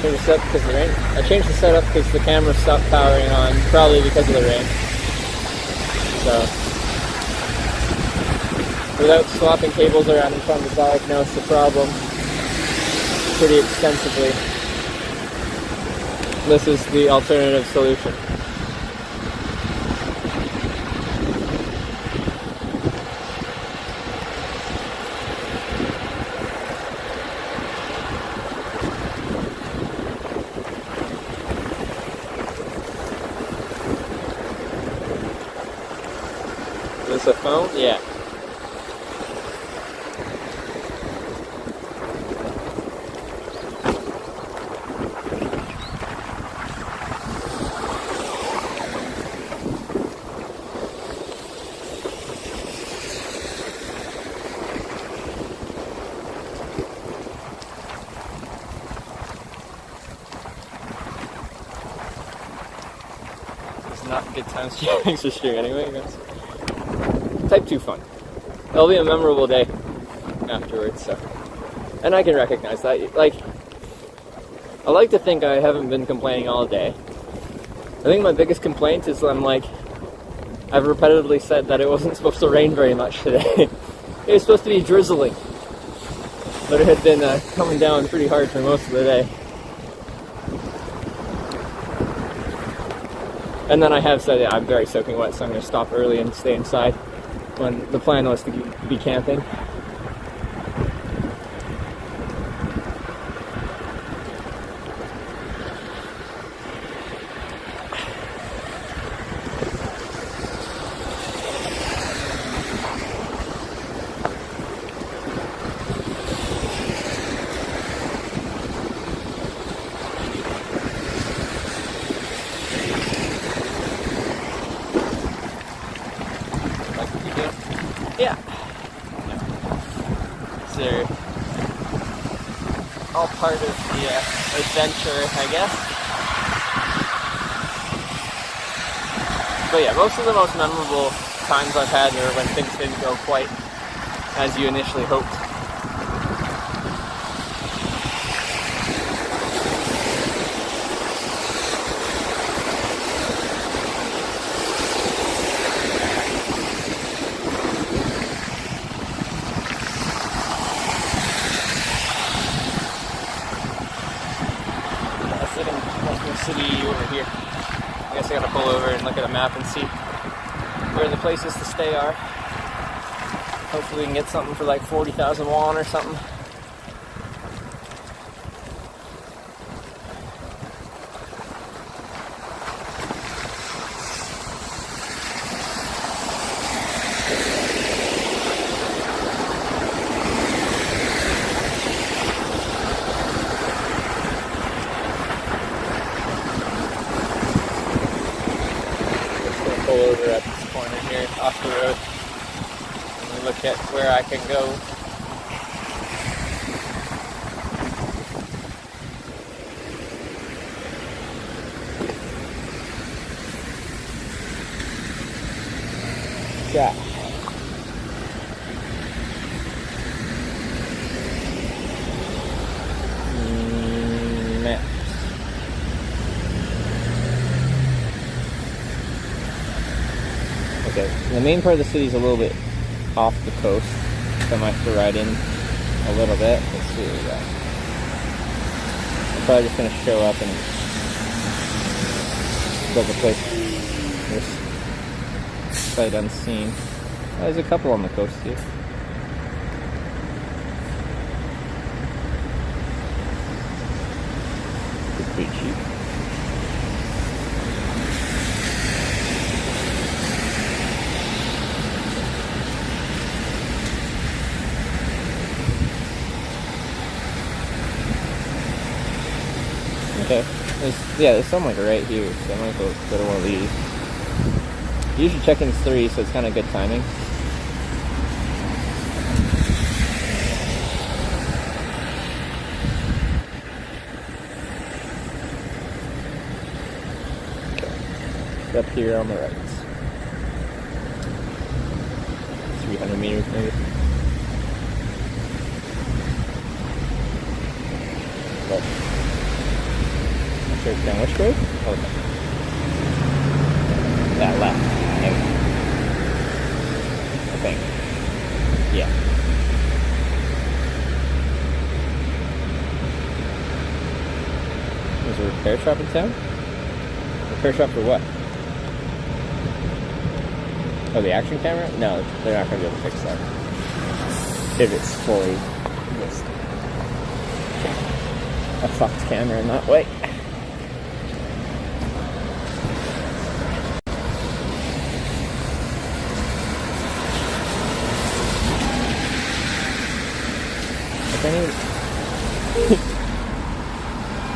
Change the setup because of the rain. I changed the setup because the camera stopped powering on, probably because of the rain. So, without swapping cables around and trying to diagnose the problem pretty extensively, this is the alternative solution. Is this a phone? Yeah. It's not good times to stream anyway, guys. Type 2 fun. It'll be a memorable day afterwards, so. And I can recognize that. Like, I like to think I haven't been complaining all day. I think my biggest complaint is I've repetitively said that it wasn't supposed to rain very much today. It was supposed to be drizzling. But it had been coming down pretty hard for most of the day. And then I have said, yeah, I'm very soaking wet, so I'm going to stop early and stay inside. When the plan was to be camping. Yeah. They're all part of the adventure, I guess. But yeah, most of the most memorable times I've had are when things didn't go quite as you initially hoped. City over here. I guess I gotta pull over and look at a map and see where the places to stay are. Hopefully we can get something for like 40,000 won or something. here off the road and look at where I can go. Yeah. Maps. Okay, the main part of the city is a little bit off the coast, so I might have to ride in a little bit. Let's see what we got. I'm probably just going to show up and build a place. Sight unseen. Oh, there's a couple on the coast here. They're pretty cheap. Okay. There's some like right here, so I might go to one of these. You usually check in 3, so it's kind of good timing. Okay. Up here on the right. 300 meters maybe. But not sure it's down which road? Okay. That left. I think. Yeah. There's a repair shop in town? Repair shop for what? Oh, the action camera? No, they're not going to be able to fix that. If it's fully missed. A fucked camera in that way.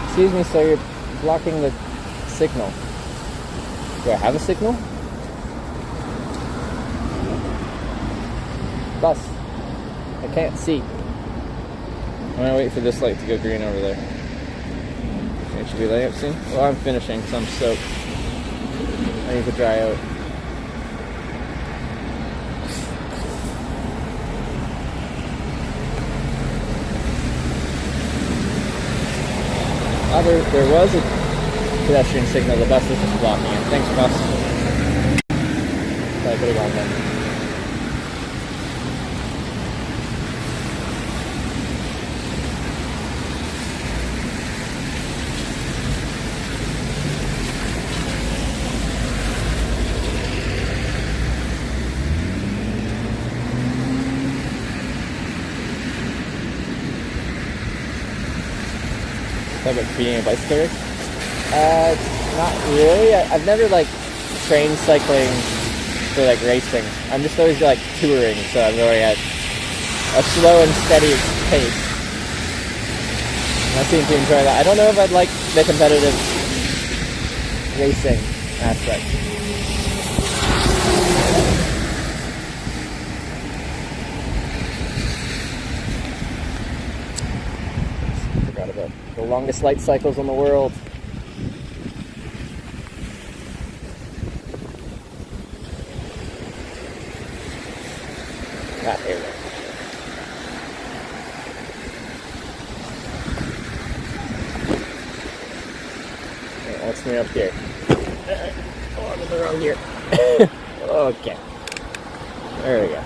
Excuse me, sir, you're blocking the signal. Do I have a signal? Bus. I can't see. I'm gonna wait for this light to go green over there. It should be lighting up soon. Well, I'm finishing, so I'm soaked. I need to dry out. There was a pedestrian signal, the bus was just blocking it. Thanks, bus. I could have gone then. Talk about being a bicycle race? Not really. I've never like trained cycling for like racing. I'm just always like touring, so I'm going at a slow and steady pace. And I seem to enjoy that. I don't know if I'd like the competitive racing aspect. Forgot about the longest light cycles in the world. Not here. Okay, what's me up here? Oh, I'm in the wrong gear. Okay. There we go.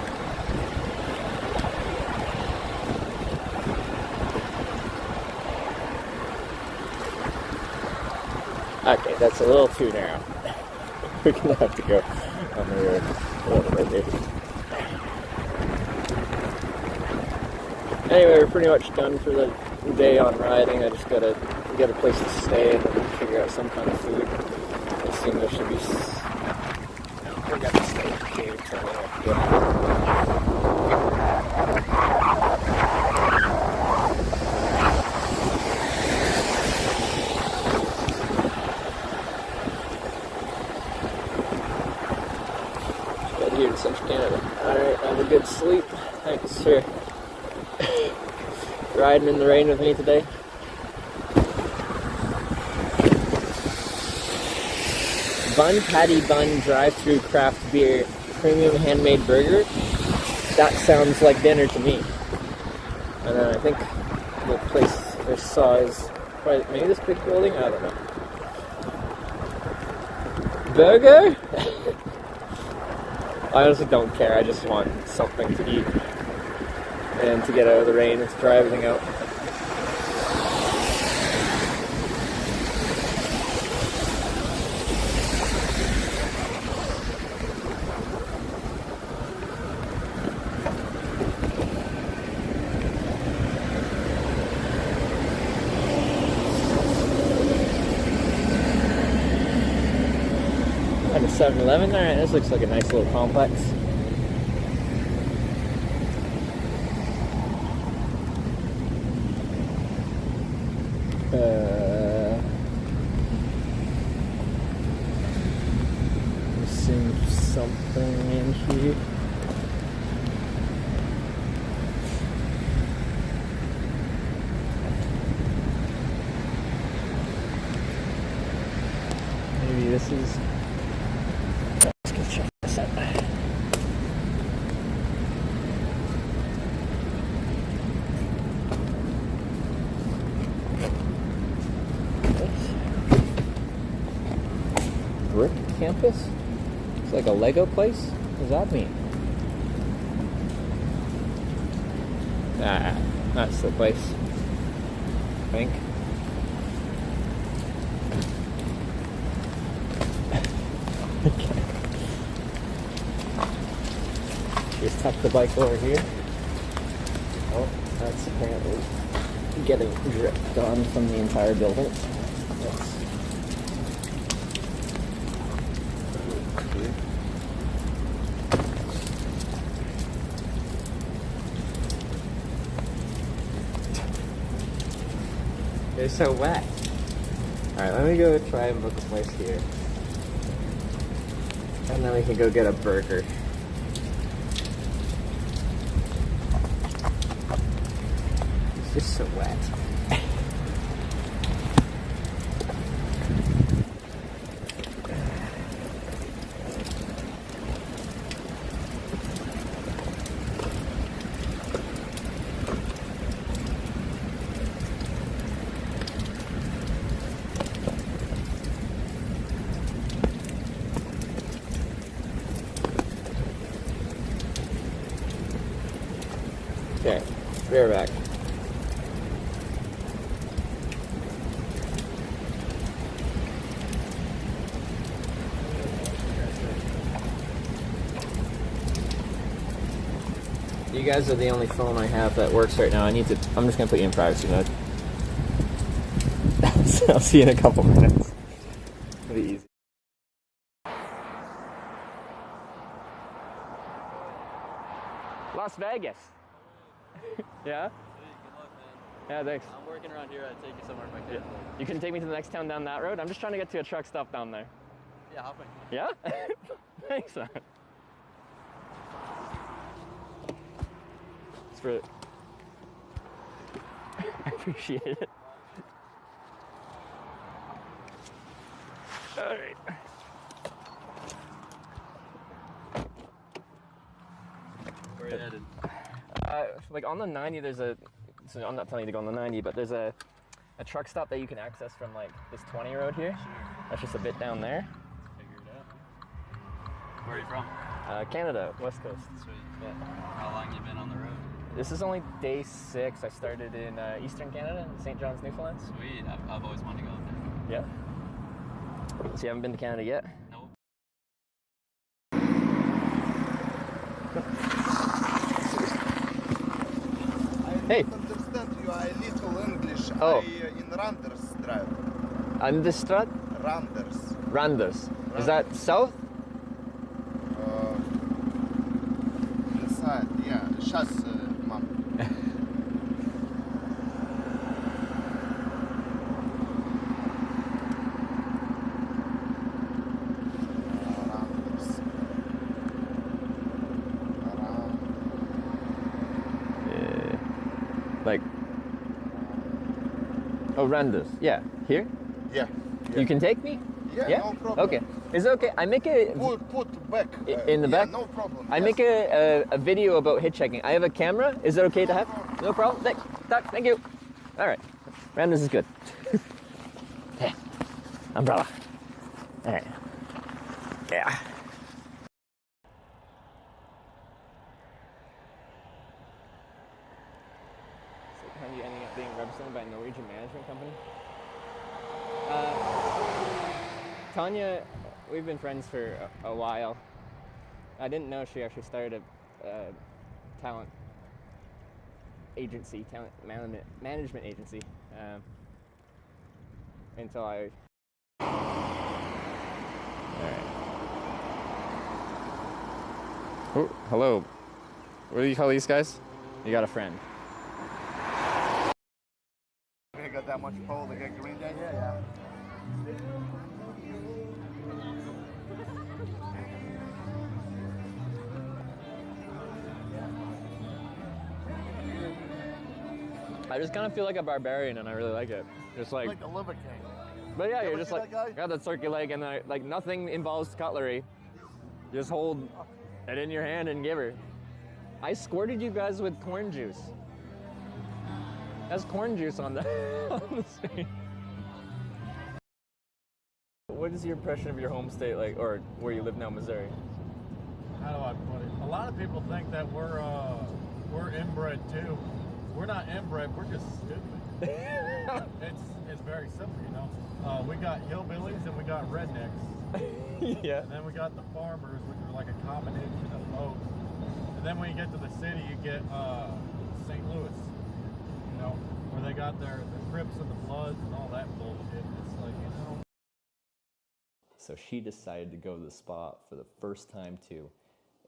Okay, that's a little too narrow. We're gonna have to go on the road a little bit there. Anyway, we're pretty much done for the day on riding. I just gotta get a place to stay and then figure out some kind of food. I assume there should be. No, we're gonna stay here until we have to go. for riding in the rain with me today. Bun Patty Bun drive-through craft beer premium handmade burger. That sounds like dinner to me. And then I think the place I saw is probably maybe this big building. I don't know. Burger? I honestly don't care. I just want something to eat and to get out of the rain and to try everything out. At a 7-Eleven. Alright, this looks like a nice little complex. Missing something in here. Maybe this is. Let's go check this out. Brick campus? It's like a Lego place? What does that mean? Ah, that's the place. I think. Okay. Just tuck the bike over here. Oh, that's apparently getting dripped on from the entire building. That's They're so wet. Alright, let me go try and book a place here. And then we can go get a burger. It's just so wet. Okay, be right back. You guys are the only phone I have that works right now. I'm just gonna put you in privacy mode. So I'll see you in a couple minutes. It'll be easy. Las Vegas. Yeah? Yeah, thanks. I'm working around here. I'd take you somewhere if I can. You can take me to the next town down that road? I'm just trying to get to a truck stop down there. Yeah, hop in. Yeah? Thanks, man. It's for... I appreciate it. Alright. Where are you headed? Like on the 90, there's a. So I'm not telling you to go on the 90, but there's a truck stop that you can access from like this 20 road here. Sure. That's just a bit down there. Figure it out. Where are you from? Canada, West Coast. Sweet. Yeah. How long you been on the road? This is only day 6. I started in Eastern Canada, St. John's, Newfoundland. Sweet. I've always wanted to go up there. Yeah. So you haven't been to Canada yet? Nope. Hey. I don't understand you. I little English. Oh. I in Randers drive. Andestrad? Randers. Randers. Is that south? Inside. Yeah. Сейчас, мам. Oh, Randers. Yeah. Here? Yeah. You can take me? Yeah, no problem. Okay. Is it okay? I make a... Put back. In the back? No problem. I make a video about hitchhiking. I have a camera. Is it okay to have? No problem. Thank you. All right. Randers is good. Hey. Umbrella. All right. Yeah. So how you ending up being represented by a Norwegian management company? Tanya, we've been friends for a while. I didn't know she actually started a talent agency, talent management agency, until I... Alright. Oh, hello. What do you call these guys? You got a friend. They got that much pole, they got green down here, yeah. I just kind of feel like a barbarian, and I really like it. Just like the liver king. But yeah, You you're ever just see like, that guy? got that turkey leg, and then, like nothing involves cutlery. Just hold it in your hand and give her. I squirted you guys with corn juice. That's corn juice on the, on the screen. What is your impression of your home state like, or where you live now, Missouri? How do I put it? A lot of people think that we're inbred too. We're not inbred. We're just stupid. It's very simple, you know. We got hillbillies and we got rednecks. Yeah. And then we got the farmers, which are like a combination of both. And then when you get to the city, you get St. Louis. You know, where they got their Crips and the Bloods and all that bullshit. It's like, you know. So she decided to go to the spot for the first time too.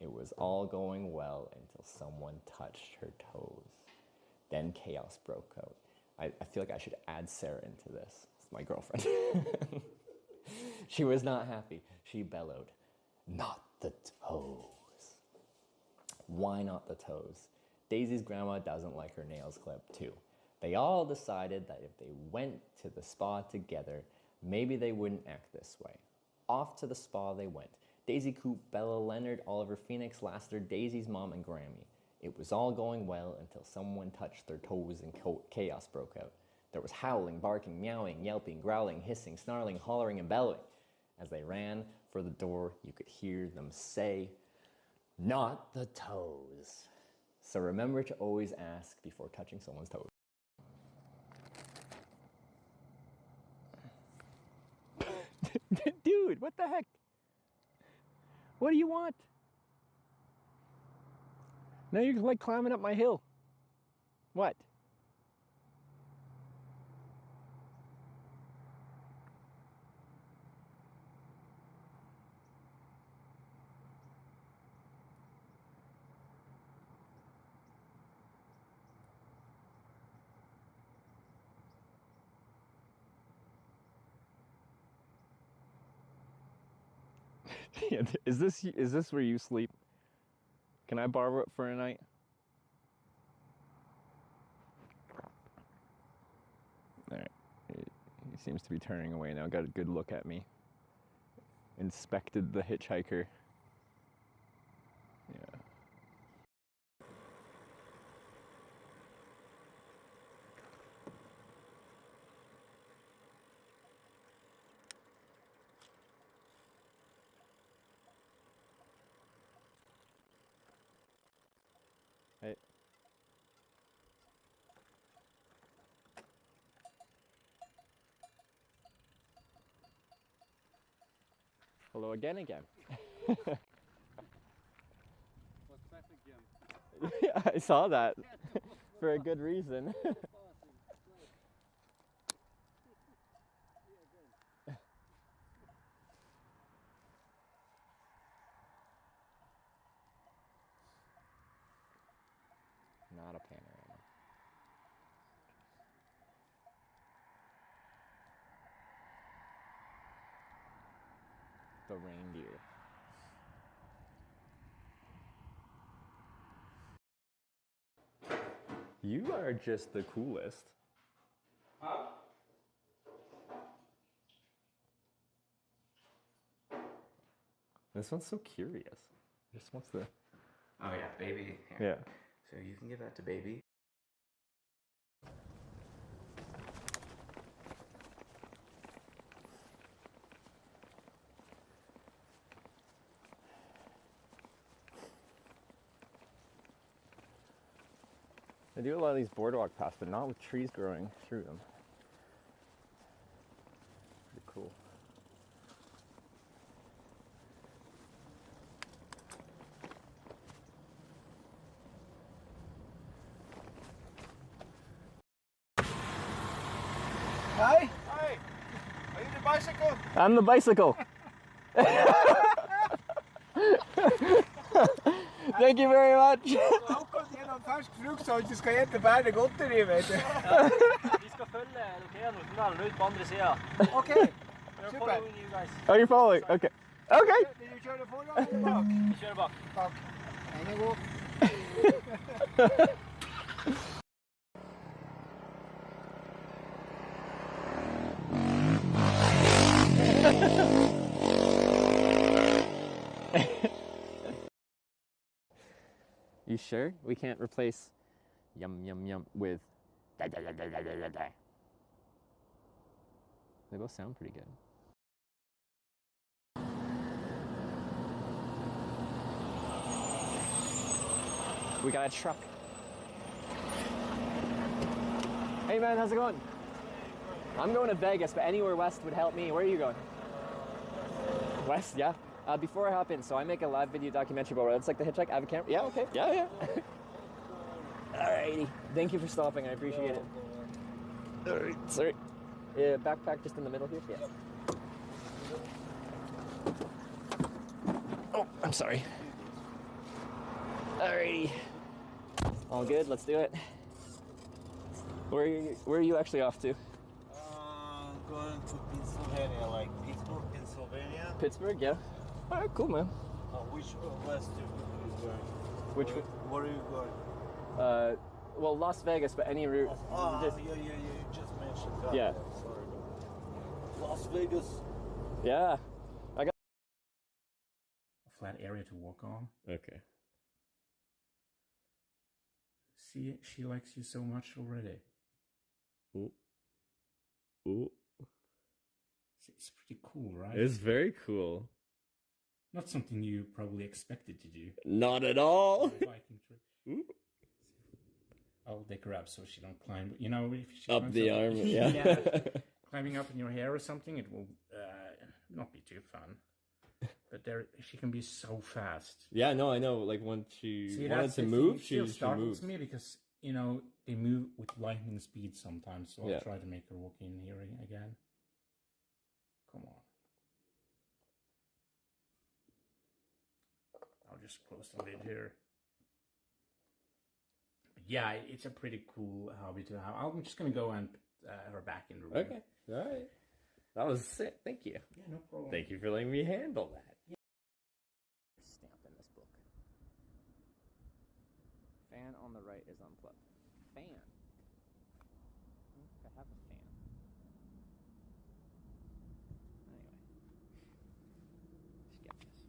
It was all going well until someone touched her toes. Then chaos broke out. I feel like I should add Sarah into this. It's my girlfriend. She was not happy. She bellowed, "Not the toes." Why not the toes? Daisy's grandma doesn't like her nails clipped too. They all decided that if they went to the spa together, maybe they wouldn't act this way. Off to the spa they went. Daisy Coop, Bella Leonard, Oliver Phoenix, Lassiter, Daisy's mom, and Grammy. It was all going well until someone touched their toes and chaos broke out. There was howling, barking, meowing, yelping, growling, hissing, snarling, hollering, and bellowing. As they ran for the door, you could hear them say, "Not the toes." So remember to always ask before touching someone's toes. Dude, what the heck? What do you want? Now you're like climbing up my hill. What? Yeah, is this where you sleep? Can I borrow it for a night? All right. He seems to be turning away now. Got a good look at me. Inspected the hitchhiker. Yeah. Hey. Hello again. Yeah, I saw that for a good reason. Not a panorama. The reindeer. You are just the coolest. Huh? This one's so curious. Just wants to. Oh yeah, baby. Here. Yeah. So you can give that to baby. They do a lot of these boardwalk paths, but not with trees growing through them. Pretty cool. Hi. Hi. Are you the bicycle? I'm the bicycle. Thank you very much. Nå kommer det gjennom fersk frukt, så du skal gjette bare godteri, vet du. Vi skal følge dere tunnelen ut på andre siden. Ok, We're super. following you guys. Oh, you're following? Okay. Okay. Vil du kjøre foran eller bak? Vi kjører bak. Bak. Den er god. You sure? We can't replace yum yum yum with da da da da da da da. They both sound pretty good. We got a truck. Hey man, how's it going? I'm going to Vegas, but anywhere west would help me. Where are you going? West, yeah. Before I hop in, so I make a live video documentary about roads like the hitchhike. I have a camera. Yeah, okay. Yeah. Alrighty. Thank you for stopping. I appreciate it. Alright, sorry. Backpack just in the middle here. Yeah. Oh, I'm sorry. Alrighty. All good. Let's do it. Where are you actually off to? Going to Pennsylvania, like Pittsburgh, Pennsylvania. Pittsburgh, yeah. All right, cool, man. Which west are you going? Where are you going? Well, Las Vegas, but any route. Yeah, you just mentioned that. Yeah. Sorry. Las Vegas. Yeah. I got A flat area to walk on. Okay. See, she likes you so much already. Ooh. Ooh. It's pretty cool, right? It's very cool. Not something you probably expected to do. Not at all. Biking trip. Ooh. I'll take her up so she don't climb. You know, if she Up climbs the arm, yeah. Climbing up in your hair or something, it will not be too fun. But she can be so fast. Yeah, no, I know. Like when she See, wanted that's to the move, thing. It she startles moved. me because, you know, they move with lightning speed sometimes. So Yeah. I'll try to make her walk in here again. Come on. I'll just close the lid here. But yeah, it's a pretty cool hobby to have. I'm just going to go and have her back in the room. Okay, all right. That was sick. Thank you. Yeah, no problem. Thank you for letting me handle that. Stamp in this book. Fan on the right is unplugged. Fan. I don't think I have a fan. Anyway. Sketches.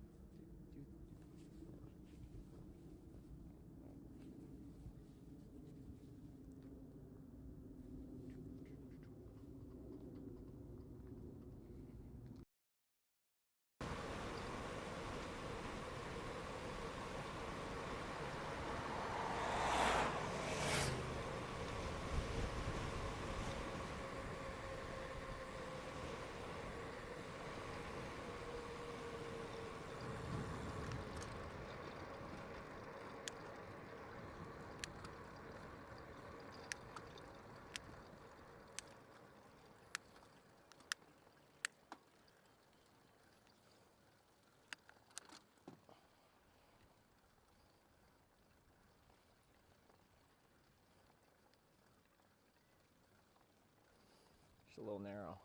Just a little narrow.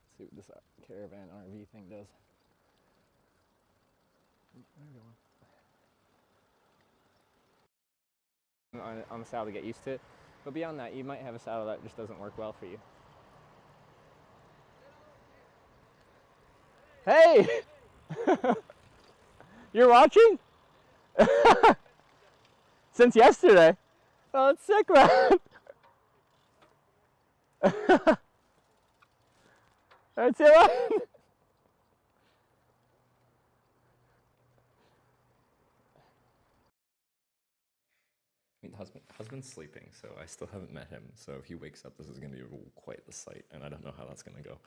Let's see what this caravan RV thing does. On the saddle to get used to it. But beyond that, you might have a saddle that just doesn't work well for you. Hey! You're watching? Since yesterday? Oh, it's sick, man. Alright, see you later. I mean, husband's sleeping, so I still haven't met him. So if he wakes up, this is going to be quite the sight, and I don't know how that's going to go.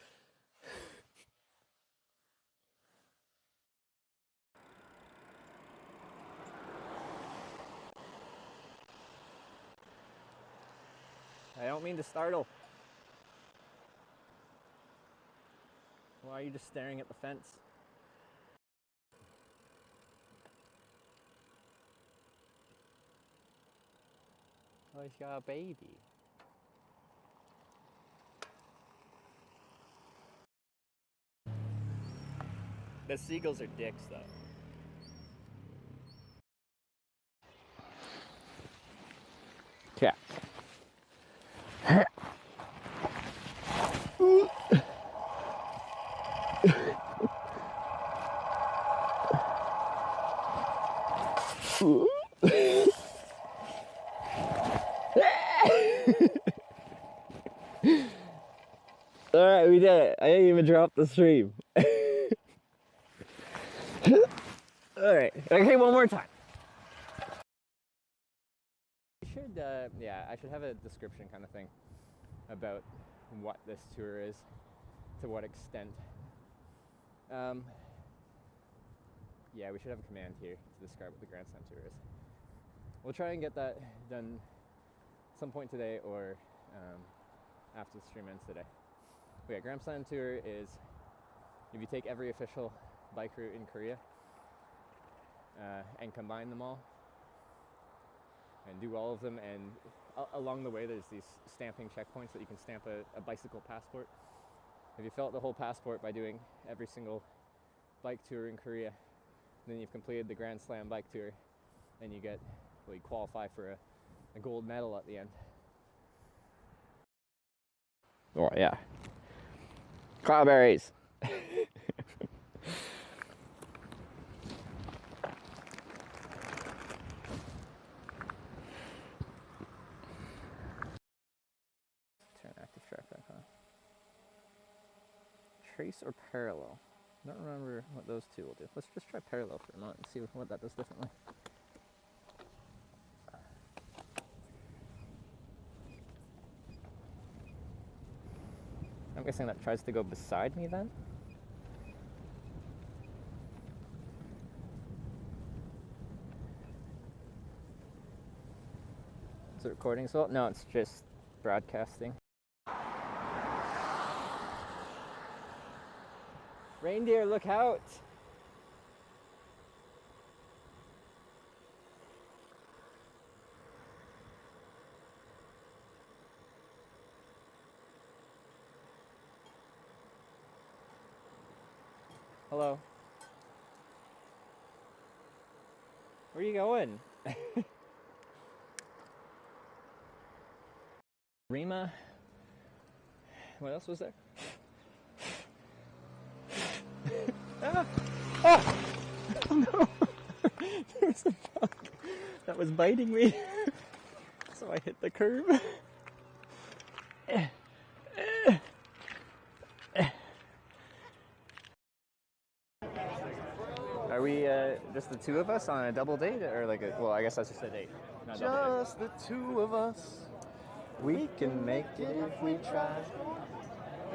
I don't mean to startle. Why are you just staring at the fence? Oh, he's got a baby. The seagulls are dicks, though. Cat. Alright, we did it. I didn't even drop the stream. Alright, okay, one more time. I should, I should have a description kind of thing about what this tour is, to what extent. Yeah, we should have a command here to describe what the Grand Slam tour is. We'll try and get that done some point today or after the stream ends today. But yeah, Grand Slam tour is if you take every official bike route in Korea and combine them all and do all of them, and along the way there's these stamping checkpoints that you can stamp a bicycle passport. If you fill out the whole passport by doing every single bike tour in Korea, then you've completed the Grand Slam bike tour, and you get, well, you qualify for a gold medal at the end. Oh yeah. Cloudberries. Turn active track back on. Trace or parallel? I don't remember what those two will do. Let's just try parallel for a moment and see what that does differently. I'm guessing that tries to go beside me then? Is it recording as well? No, it's just broadcasting. Reindeer, look out! Hello. Where are you going? Rima. What else was there? Ah! Ah! Oh no! There was a bug that was biting me. So I hit the curb. Are we just the two of us on a double date, or like well, I guess that's just a date. Not Just the two of us. We can make it if we try.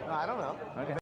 No, I don't know. Okay.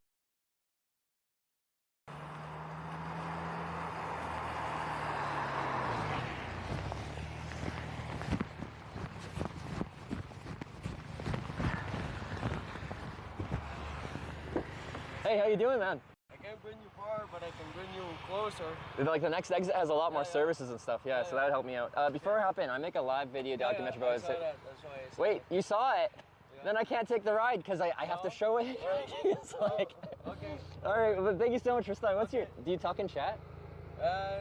Hey, how you doing, man? I can't bring you far, but I can bring you closer. Like the next exit has a lot more services and stuff, so that would help me out. Before I hop in, I make a live video documentary about it. That's why I said Wait, you saw it? Yeah. Then I can't take the ride because I have to show it. It's like... Okay. Alright, well, thank you so much for stopping. What's your... Do you talk in chat?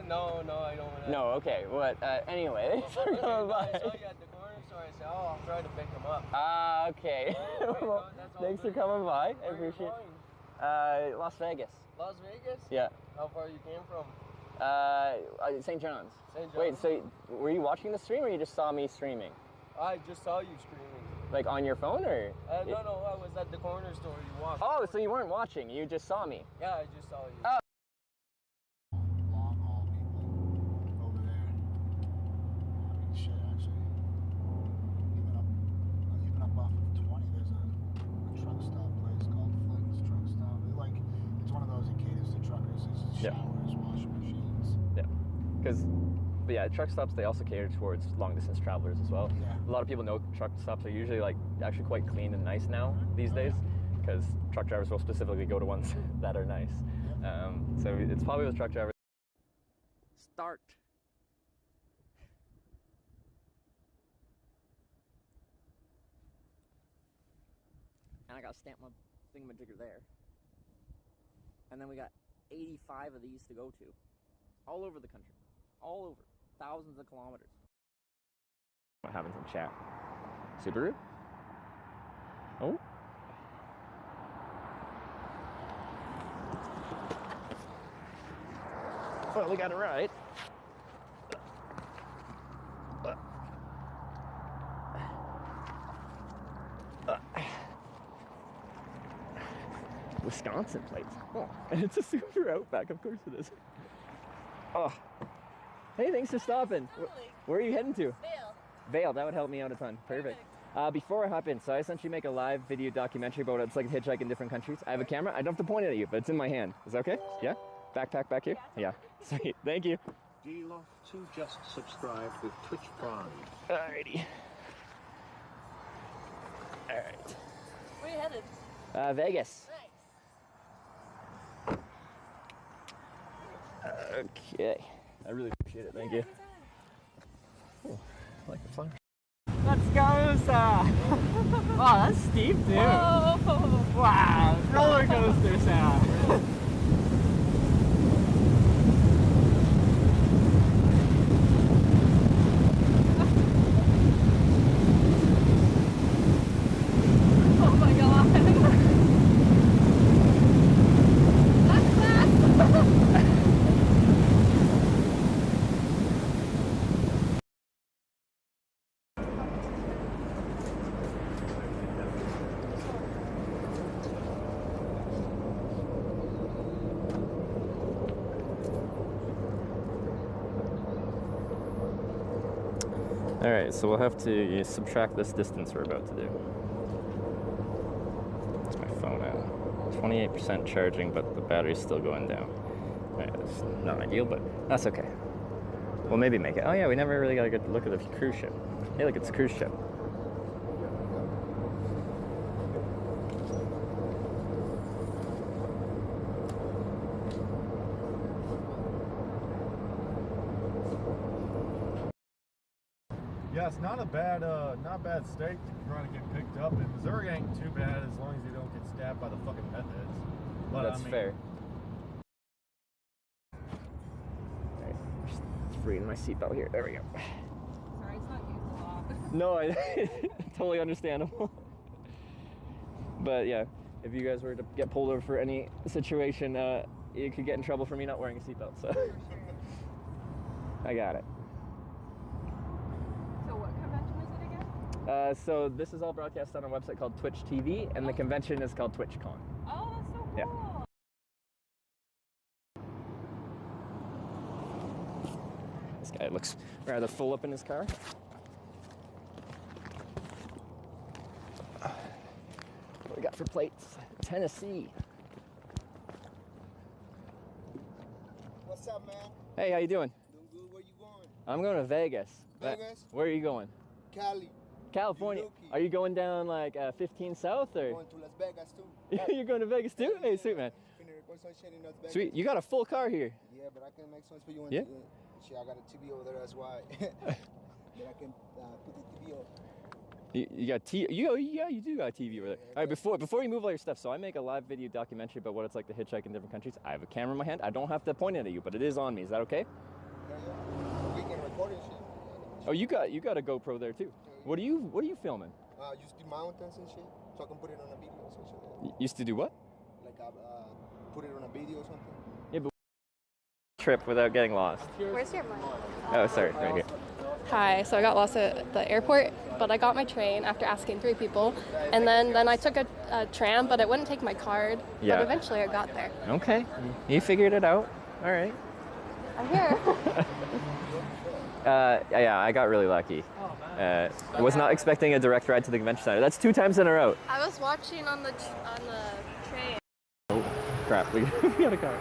No, I don't. No, okay. What? Anyway, thanks for coming by. I saw you at the corner, so I said, oh, I'll try to pick him up. Ah, okay. Well, thanks for coming by. I appreciate it. Las Vegas. Las Vegas? Yeah. How far you came from? St. John's. St. John's. Wait, so were you watching the stream or you just saw me streaming? I just saw you streaming. Like on your phone or? No, I was at the corner store. You walked. Oh, so you weren't watching. You just saw me. Yeah, I just saw you. Oh. Long haul people over there. I mean, shit, actually. Even up off of 20, there's a truck stop place called Flynn's Truck Stop. It's one of those that caters to truckers. It's showers, washing machines. Yeah. But yeah, truck stops, they also cater towards long distance travelers as well. Yeah. A lot of people know truck stops are usually actually quite clean and nice now these days, because truck drivers will specifically go to ones that are nice. So it's probably with truck drivers. Start. And I gotta stamp my thingamajigger there. And then we got 85 of these to go to. All over the country. All over. Thousands of kilometers. What happens in chat? Subaru? Oh? Well, we got it right. Wisconsin plates. Oh, and it's a Subaru Outback. Of course it is. Oh. Hey, thanks for stopping. Where are you heading to? Vail. Vail, that would help me out a ton. Perfect. Before I hop in, so I essentially make a live video documentary about it's like a hitchhike in different countries. I have a camera. I don't have to point it at you, but it's in my hand. Is that okay? Yeah? Backpack back here? Yeah. Sweet. Thank you. Deal to just subscribe with Twitch Prime. Alrighty. Alright. Where are you headed? Vegas. Nice. Okay. I really appreciate it. Thank you. Oh, I like the fun. Let's go, sir. Wow, that's steep, dude. Whoa. Wow, roller coaster sound. Oh my god. That's fast. Alright, so we'll have to subtract this distance we're about to do. That's my phone at 28% charging, but the battery's still going down. Alright, that's not ideal, but that's okay. We'll maybe make it. Oh yeah, we never really got a good look at the cruise ship. Hey, look, it's a cruise ship. Yeah, it's not a bad state to try to get picked up in. Missouri ain't too bad as long as you don't get stabbed by the fucking meth heads. But That's fair. Alright, just freeing my seatbelt here. There we go. Sorry, it's not used a lot. No, totally understandable. But yeah, if you guys were to get pulled over for any situation, you could get in trouble for me not wearing a seatbelt. So I got it. So what convention is it again? So this is all broadcast on a website called Twitch TV, and the convention is called TwitchCon. Oh, that's so cool. Yeah. This guy looks rather full up in his car. What do we got for plates? Tennessee. What's up, man? Hey, how you doing? Doing good. Where you going? I'm going to Vegas. Vegas? Where are you going? Cali. California. Are you going down like 15 South or? Going to Las Vegas too. You're going to Vegas too? Hey, sweet man. Sweet. You got a full car here. Yeah, but I can make sense for you. Yeah. Shit, I got a TV over there. That's why. Then I can put the TV on. You got you do got TV over there. All right, before you move all your stuff, so I make a live video documentary about what it's like to hitchhike in different countries. I have a camera in my hand. I don't have to point it at you, but it is on me. Is that okay? Yeah. We can record and shit. Oh, you got a GoPro there too. What are you filming? Used to do mountains and shit, so I can put it on a video or something. Used to do what? Like put it on a video or something. Yeah, but trip without getting lost? Where's your mic? Oh, sorry, right here. Hi, so I got lost at the airport, but I got my train after asking 3 people, and then I took a tram, but it wouldn't take my card, Yeah. but eventually I got there. Okay, you figured it out. All right. I'm here. Yeah, I got really lucky. I was not expecting a direct ride to the convention center. That's 2 times in a row. I was watching on the train. Oh, crap, we got a car.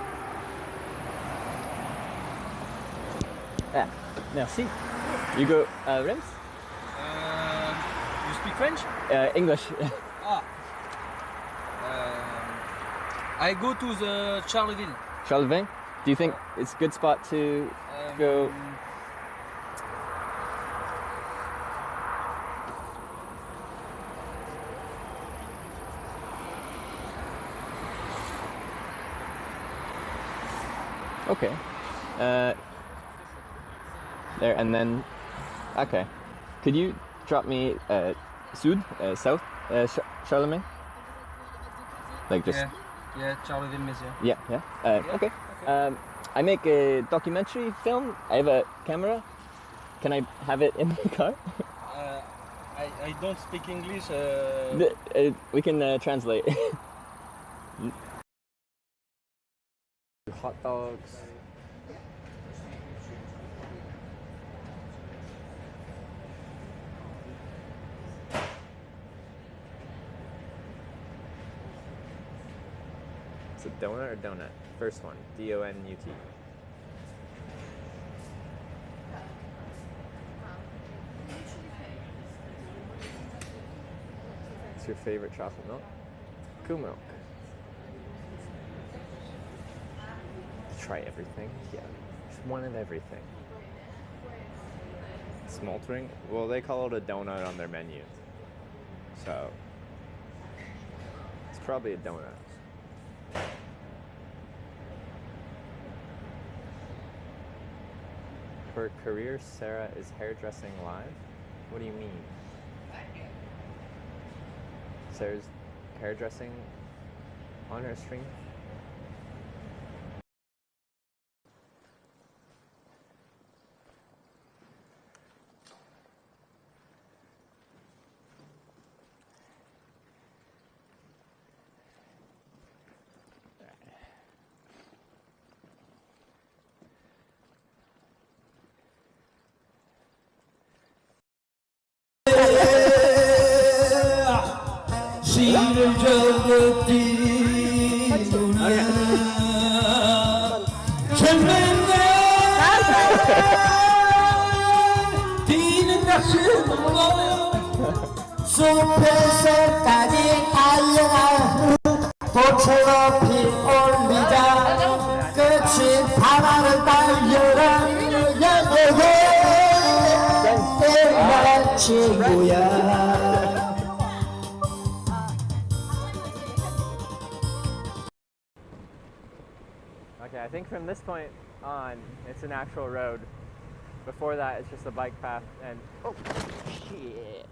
Ah, merci. You go, Rems? You speak French? English. I go to the Charleville. Charleville? Do you think it's a good spot to go? Okay. There, and then, okay. Could you drop me Sud, South, Charlemagne? Like just... Yeah, Charleville Museum. Yeah. Okay. I make a documentary film. I have a camera. Can I have it in the car? I don't speak English. We can translate. Hot dogs. It's a donut or donut? First one, D-O-N-U-T. What's your favorite chocolate milk? Cool milk. Try everything? Yeah, just one of everything. Smoldering? Well, they call it a donut on their menu. So, it's probably a donut. For career, Sarah is hairdressing live? What do you mean? Sarah's hairdressing on her stream? 시를 저고 뛰노나 젊은 날 뛰는 가슴으로 숲에서까지 달려가 도처로 피올리자 끝이 바다를 달려라 야고고 내 친구야. Okay, I think from this point on, it's an actual road. Before that, it's just a bike path, and oh, shit.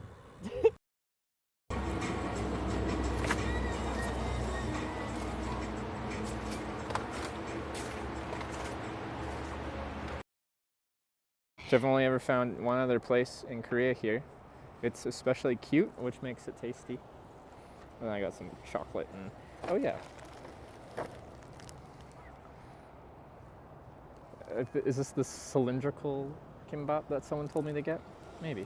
So I've only ever found one other place in Korea here. It's especially cute, which makes it tasty. And I got some chocolate and, oh yeah. Is this the cylindrical kimbap that someone told me to get? Maybe.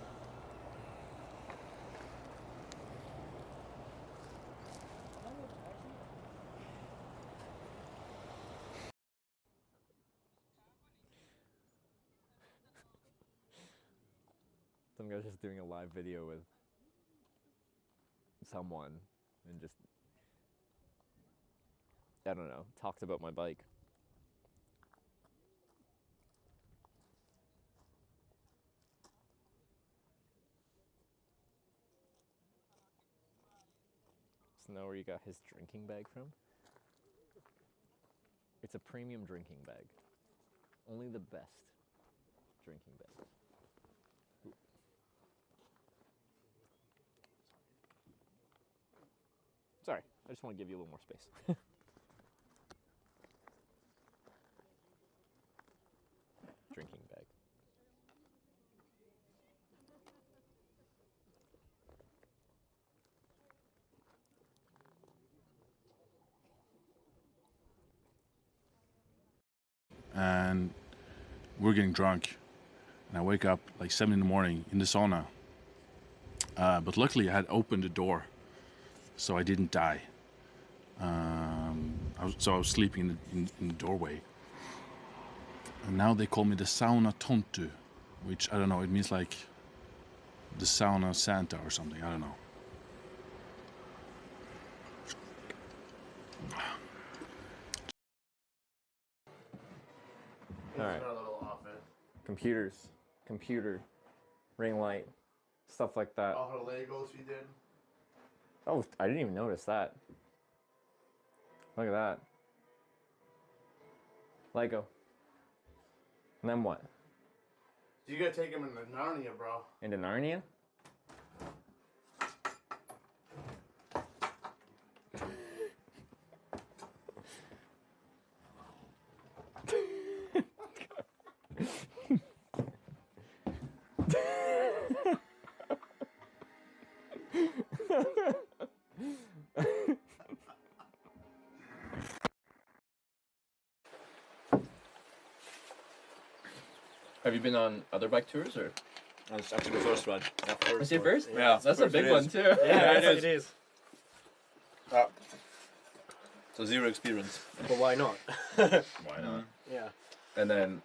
Some guy's just doing a live video with someone and just, I don't know, talked about my bike. Know where you got his drinking bag from? It's a premium drinking bag. Only the best drinking bag. Ooh. Sorry, I just want to give you a little more space. and we're getting drunk. And I wake up like 7 in the morning in the sauna. But luckily I had opened the door, so I didn't die. So I was sleeping in the doorway. And now they call me the sauna tontu, which I don't know, it means like the sauna Santa or something, I don't know. Alright. Computer, ring light, stuff like that. All her Legos we did. Oh, I didn't even notice that. Look at that. Lego. And then what? You gotta take him into Narnia, bro. Into Narnia? Have you been on other bike tours or? That's actually the first one. Is it first? Yeah, that's a big one too. Yeah, it is. So zero experience. But why not? Why not? Yeah. And then,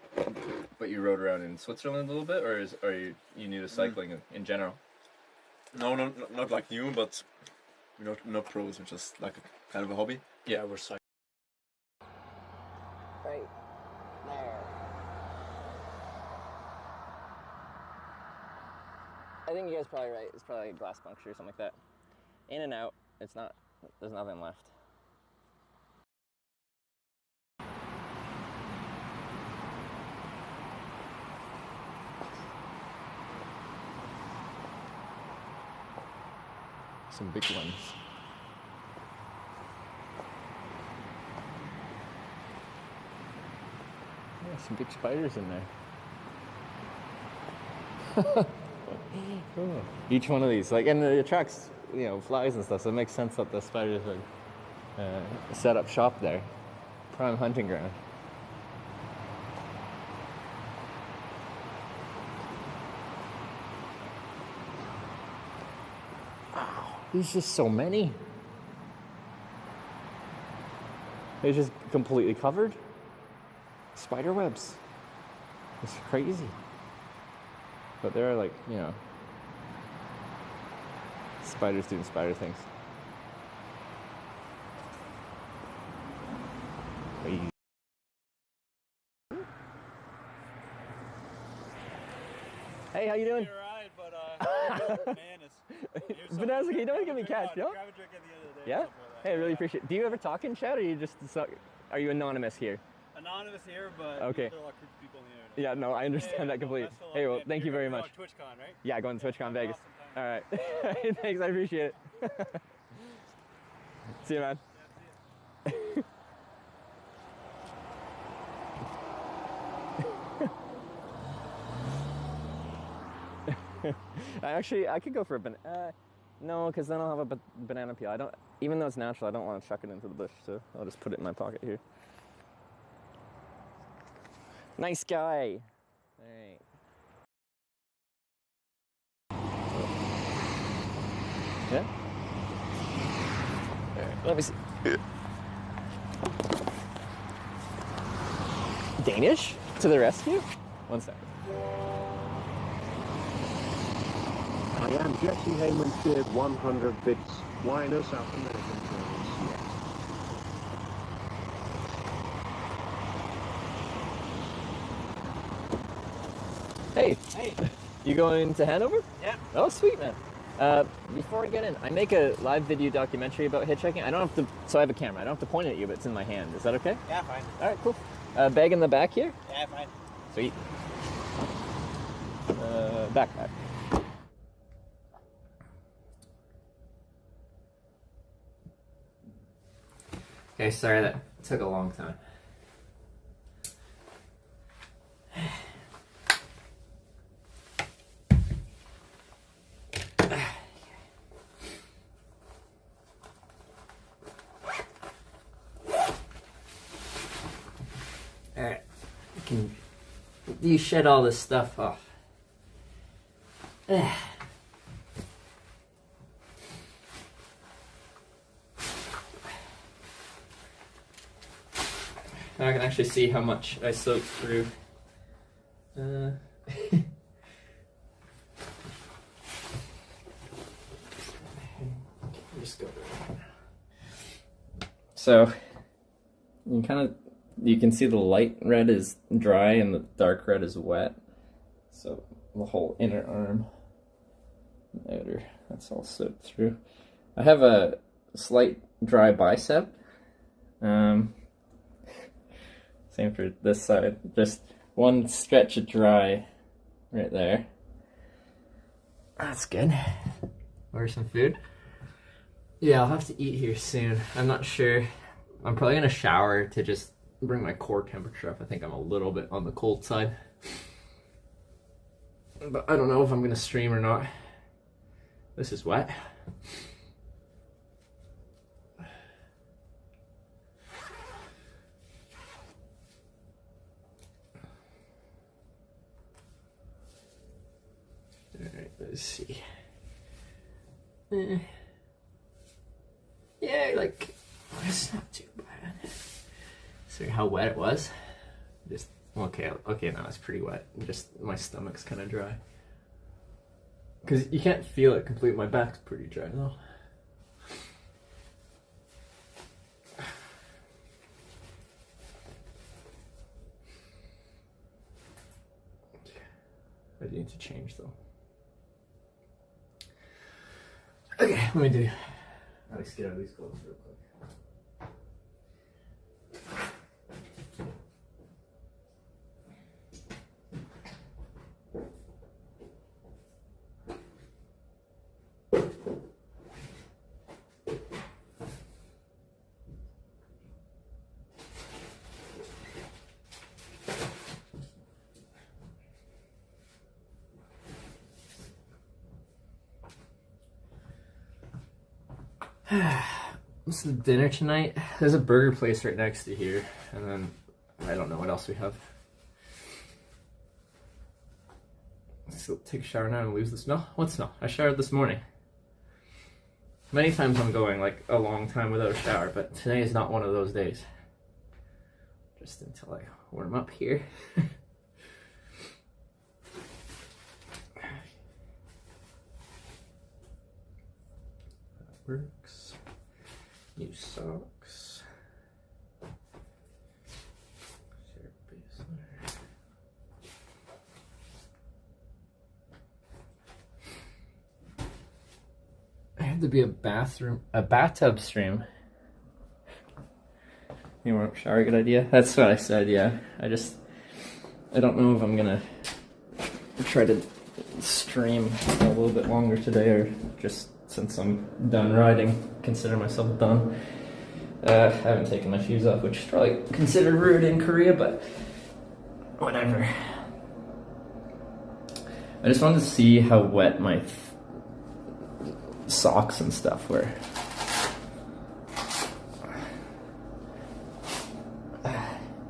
but you rode around in Switzerland a little bit, or are you new to cycling in general? No, not like new, but we're not pros. We're just like kind of a hobby. Yeah, we're cycling. Right there. I think you guys are probably right. It's probably like a glass puncture or something like that. In and out. It's not. There's nothing left. Some big ones. Yeah, some big spiders in there. Each one of these, like, and it attracts, you know, flies and stuff, so it makes sense that the spiders would set up shop there. Prime hunting ground. Wow, there's just so many. They're just completely covered. Spider webs. It's crazy. But there are, like, you know, spiders doing spider things. Hey, how you doing? Bananas, okay, you don't want to give me cash, no? Grab a drink at the end of the day. Yeah? Hey, I really appreciate it. Do you ever talk in chat, or are you anonymous here? Anonymous here, but okay. there are a lot of people in the internet. Yeah, no, I understand that completely. Hey, well, thank you very much. You're going to TwitchCon, right? Yeah, going to TwitchCon Vegas. All right. Thanks, I appreciate it. See you, man. Yeah, see you. I could go for a banana. No, because then I'll have a banana peel. Even though it's natural, I don't want to chuck it into the bush, so I'll just put it in my pocket here. Nice guy. All right. Yeah? All right, let me see. Danish? To the rescue? One second. I am Jesse Heyman, shared 100 bits. Why no South American tourists yet? Hey. You going to Hanover? Yeah. Oh, sweet, man. Before I get in, I make a live video documentary about hitchhiking. I don't have to, so I have a camera. I don't have to point it at you, but it's in my hand. Is that okay? Yeah, fine. All right, cool. Bag in the back here? Yeah, fine. Sweet. Backpack. Okay, sorry that took a long time. Alright, You shed all this stuff off. Now I can actually see how much I soaked through. Just go. So you can see the light red is dry and the dark red is wet. So the whole inner arm, outer, that's all soaked through. I have a slight dry bicep. Same for this side. Just one stretch of dry right there. That's good. Order some food. Yeah, I'll have to eat here soon. I'm not sure. I'm probably gonna shower to just bring my core temperature up. I think I'm a little bit on the cold side. But I don't know if I'm gonna stream or not. This is wet. Alright, let's see. Yeah, like, it's not too bad. See how wet it was? Just, okay, now it's pretty wet. Just, my stomach's kind of dry. Because you can't feel it completely. My back's pretty dry though. I need to change though. Okay, let me do. Alex, get out of these clothes real quick. What's the dinner tonight? There's a burger place right next to here, and then I don't know what else we have. So take a shower now and lose this. No, what's no? I showered this morning. Many times I'm going like a long time without a shower, but today is not one of those days. Just until I warm up here. That works. New socks. I had to be a bathtub stream. You want to shower? Good idea. That's what I said. Yeah, I don't know if I'm gonna try to stream a little bit longer today, or just since I'm done riding, consider myself done. I haven't taken my shoes off, which is probably considered rude in Korea, but whatever. I just wanted to see how wet my socks and stuff were.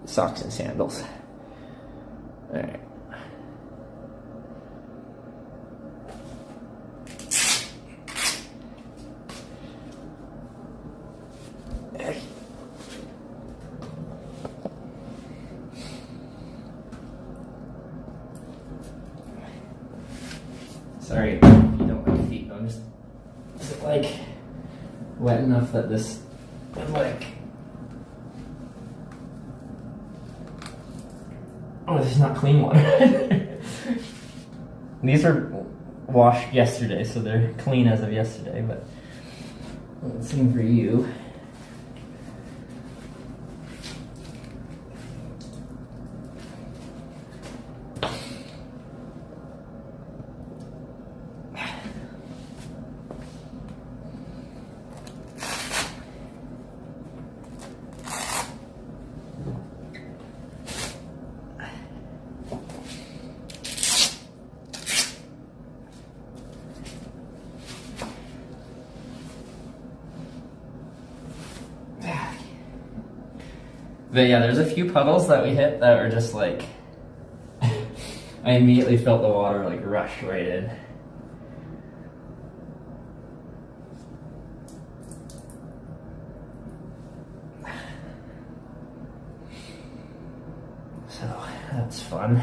Socks and sandals. Alright. Sorry if you don't like feet. I'm just, is it like wet enough that this would like, oh, this is not clean water. These were washed yesterday, so they're clean as of yesterday, but same for you. But yeah, there's a few puddles that we hit that were just like, I immediately felt the water like rush right in. So that's fun.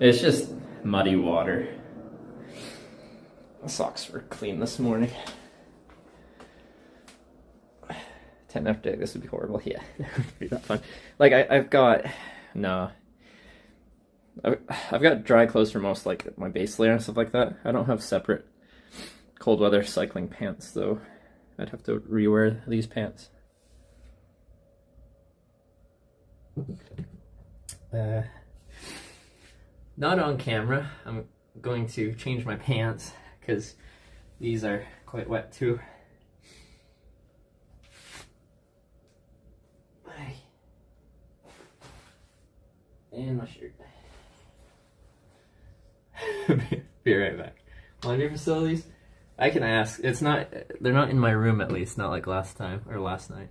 It's just muddy water. The socks were clean this morning. 10 after day, this would be horrible. Yeah, that would be that fun. Like I've got dry clothes for most, like my base layer and stuff like that. I don't have separate cold weather cycling pants though. I'd have to rewear these pants. Not on camera. I'm going to change my pants because these are quite wet too. And my shirt. Be right back. Laundry facilities? I can ask. They're not in my room at least, not like last time or last night.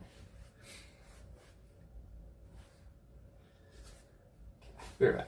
Be right back.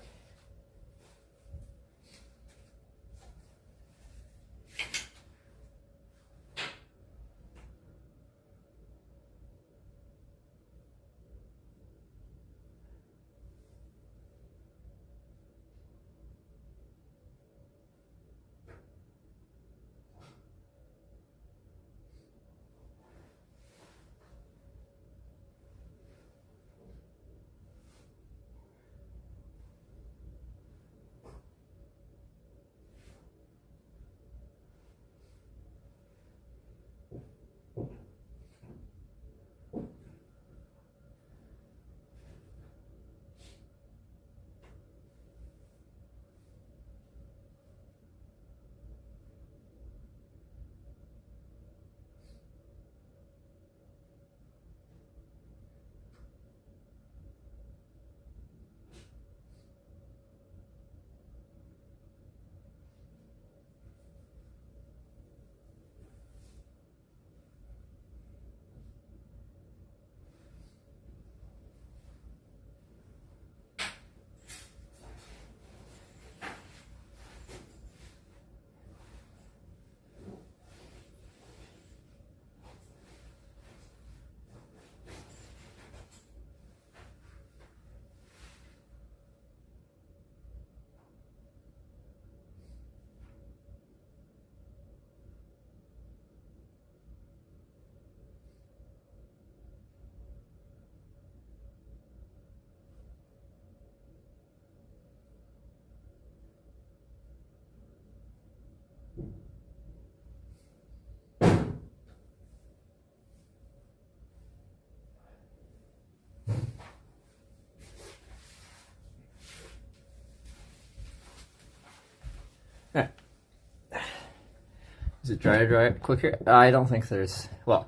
Is it dry quicker? I don't think there's, well,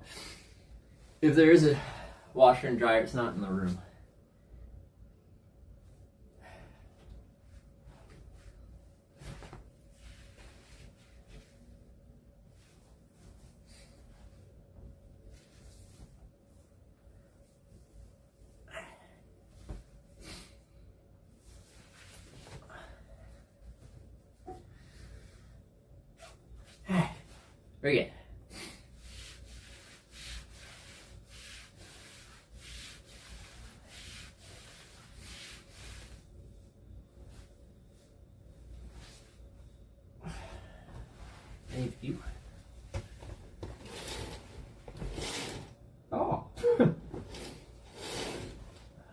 if there is a washer and dryer, it's not in the room. Very good. Thank you. Oh. Oh,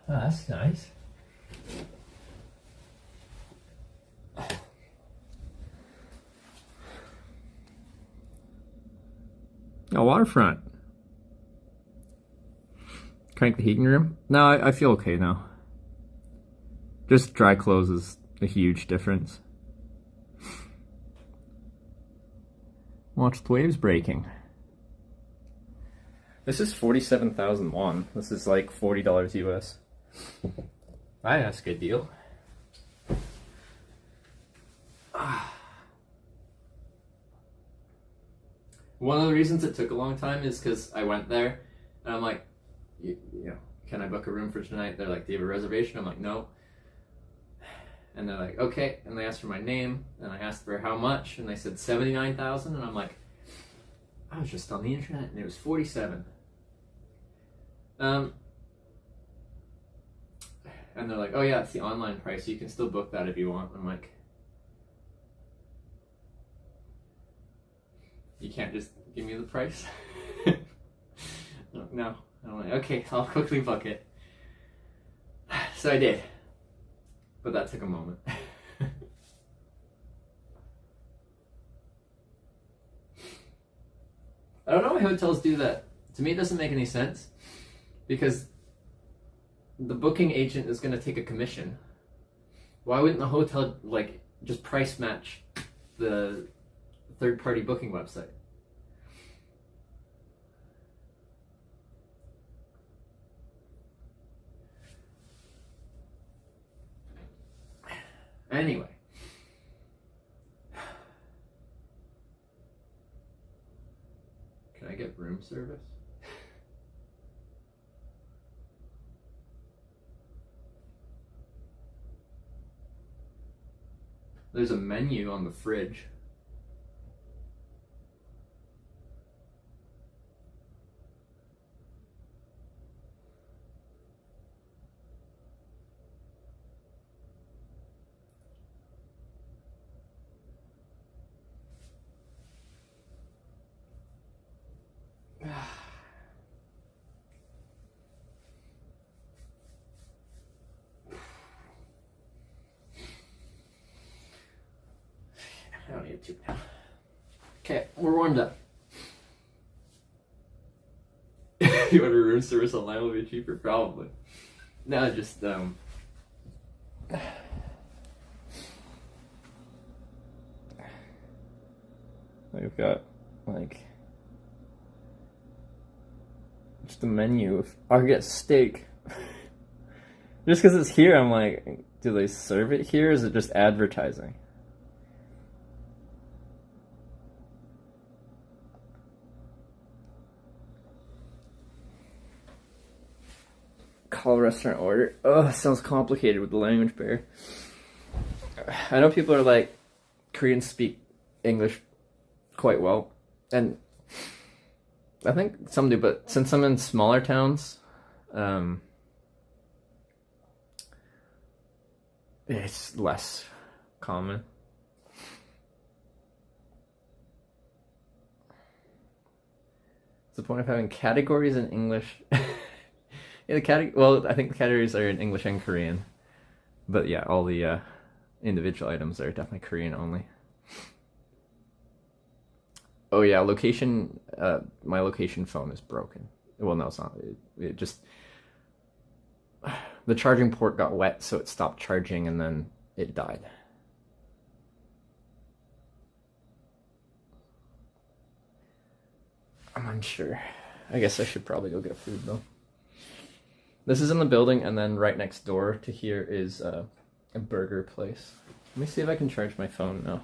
that's nice. Oh, waterfront. Crank the heating room? No, I feel okay now. Just dry clothes is a huge difference. Watch the waves breaking. This is 47,000 won. This is like $40 US. That's a good deal. One of the reasons it took a long time is because I went there and I'm like, you know, can I book a room for tonight? They're like, do you have a reservation? I'm like, no. And they're like, okay. And they asked for my name and I asked for how much and they said 79,000 and I'm like, I was just on the internet and it was 47. And they're like, oh yeah, it's the online price. You can still book that if you want. I'm like, you can't just give me the price? No. I'm like, okay, I'll quickly book it. So I did. But that took a moment. I don't know why hotels do that. To me, it doesn't make any sense. Because the booking agent is going to take a commission. Why wouldn't the hotel, like, just price match the third-party booking website? Anyway. Can I get room service? There's a menu on the fridge. I don't need to now. Okay, we're warmed up. You order room service online will be cheaper? Probably. No, just, we've got, like, just a menu. If I could get steak. Just because it's here, I'm like, do they serve it here? Or is it just advertising? Call restaurant order. Oh, sounds complicated with the language barrier. I know people are like, Koreans speak English quite well. And I think some do, but since I'm in smaller towns, it's less common. What's the point of having categories in English? Yeah, well, I think the categories are in English and Korean. But yeah, all the individual items are definitely Korean only. Oh yeah, location, my location phone is broken. Well, no, it's not. It just, the charging port got wet, so it stopped charging and then it died. I'm unsure. I guess I should probably go get food though. This is in the building, and then right next door to here is a burger place. Let me see if I can charge my phone now.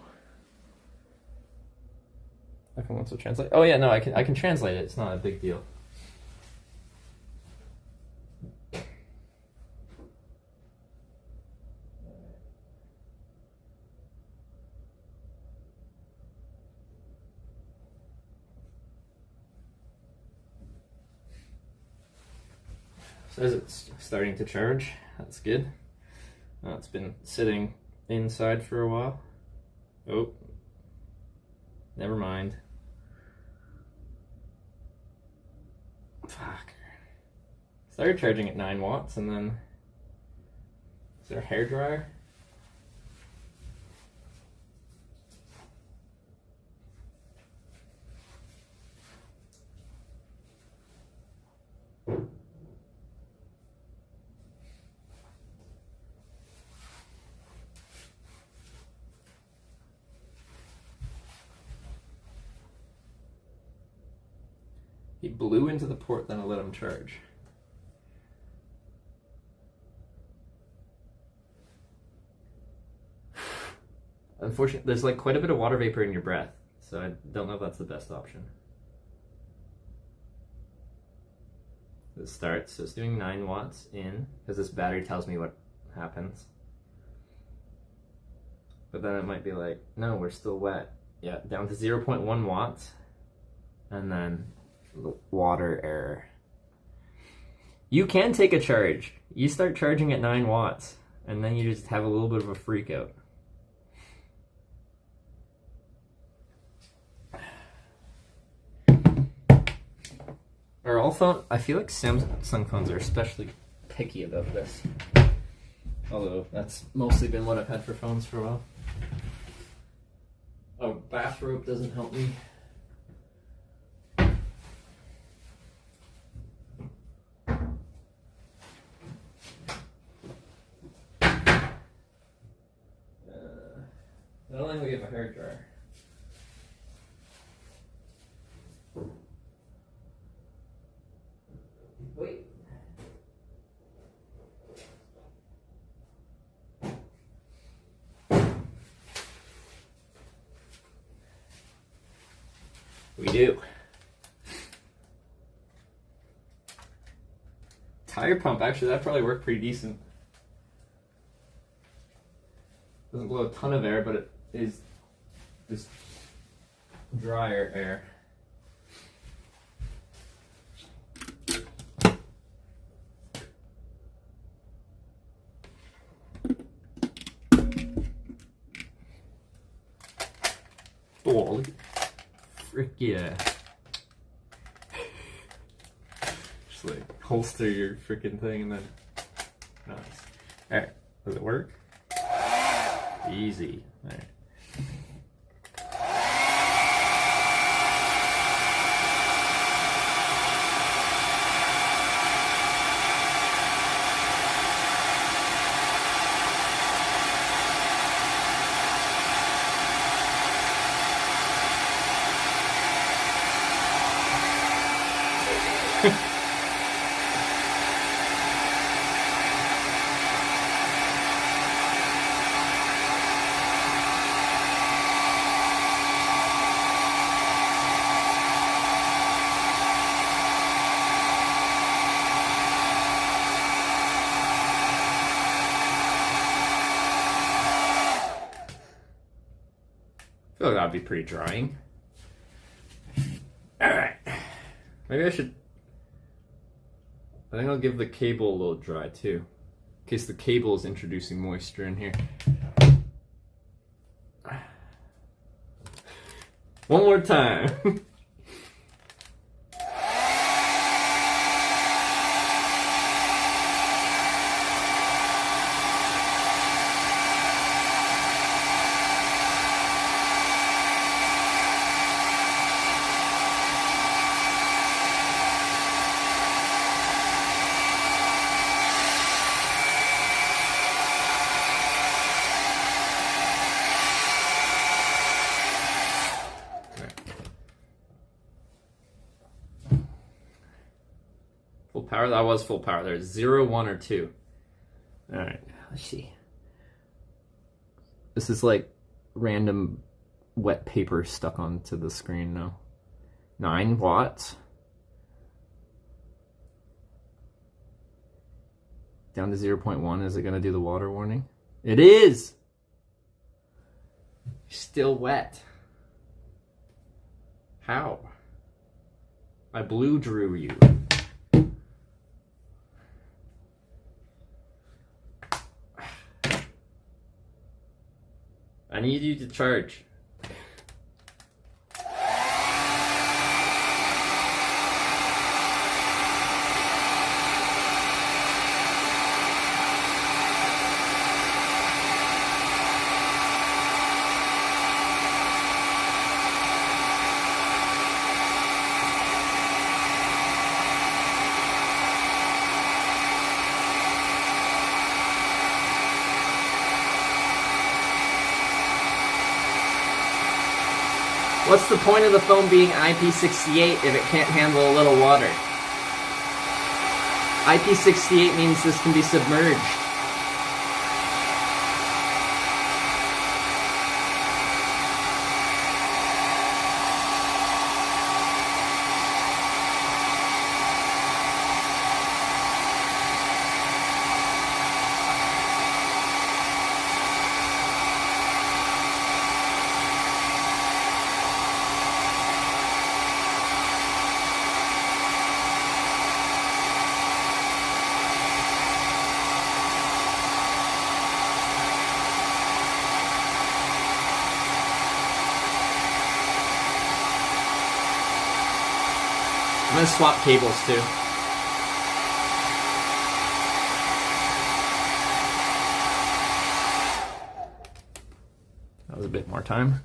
I can also translate. Oh yeah, no, I can translate it. It's not a big deal. Says it's starting to charge. That's good. It's been sitting inside for a while. Oh, never mind. Fuck. Started charging at 9 watts and then... Is there a hairdryer? He blew into the port, then I let him charge. Unfortunately, there's like quite a bit of water vapor in your breath, so I don't know if that's the best option. It starts, so it's doing 9 watts in, because this battery tells me what happens. But then it might be like, no, we're still wet. Yeah, down to 0.1 watts, and then the water error. You can take a charge. You start charging at 9 watts, and then you just have a little bit of a freak out. Are all phone? I feel like Samsung phones are especially picky about this. Although that's mostly been what I've had for phones for a while. Oh, bathrobe doesn't help me. I don't think we have a hair dryer. Wait. We do. Tire pump, actually, that probably worked pretty decent. Doesn't blow a ton of air, but it is just drier air. Oh, look at frick yeah. Just like holster your freaking thing and then nice. Alright, does it work? Easy. Alright. I feel like that'd be pretty drying. Alright. Maybe I should... I think I'll give the cable a little dry too. In case the cable is introducing moisture in here. One more time. Full power? That was full power. There's 0, 1, or 2. Alright, let's see. This is like random wet paper stuck onto the screen now. 9 watts. Down to 0.1. Is it going to do the water warning? It is! Still wet. How? I blue drew you. I need you to charge. What's the point of the phone being IP68 if it can't handle a little water? IP68 means this can be submerged. I'm gonna swap cables too. That was a bit more time.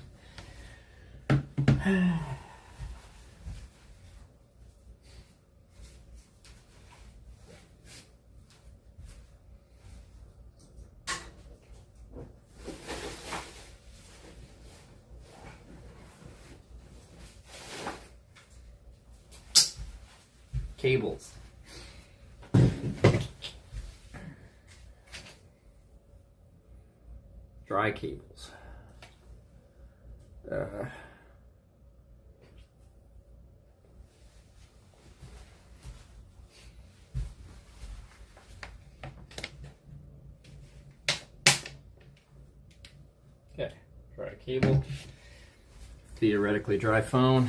Cables. Dry cables. Okay, dry cable. Theoretically dry phone.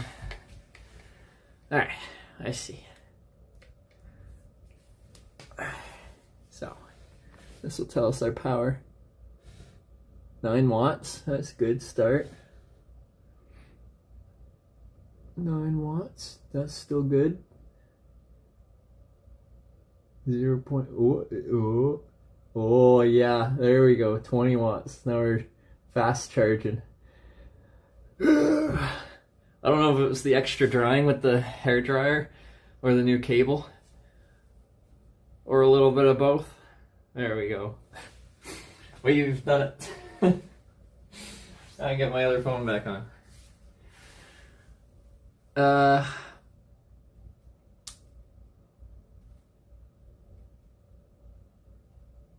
Alright, I see. So, this will tell us our power. 9 watts, that's a good start. 9 watts, that's still good. 0. Oh yeah, there we go, 20 watts. Now we're fast charging. I don't know if it was the extra drying with the hair dryer or the new cable. Or a little bit of both. There we go. Well, you've done it. I can get my other phone back on.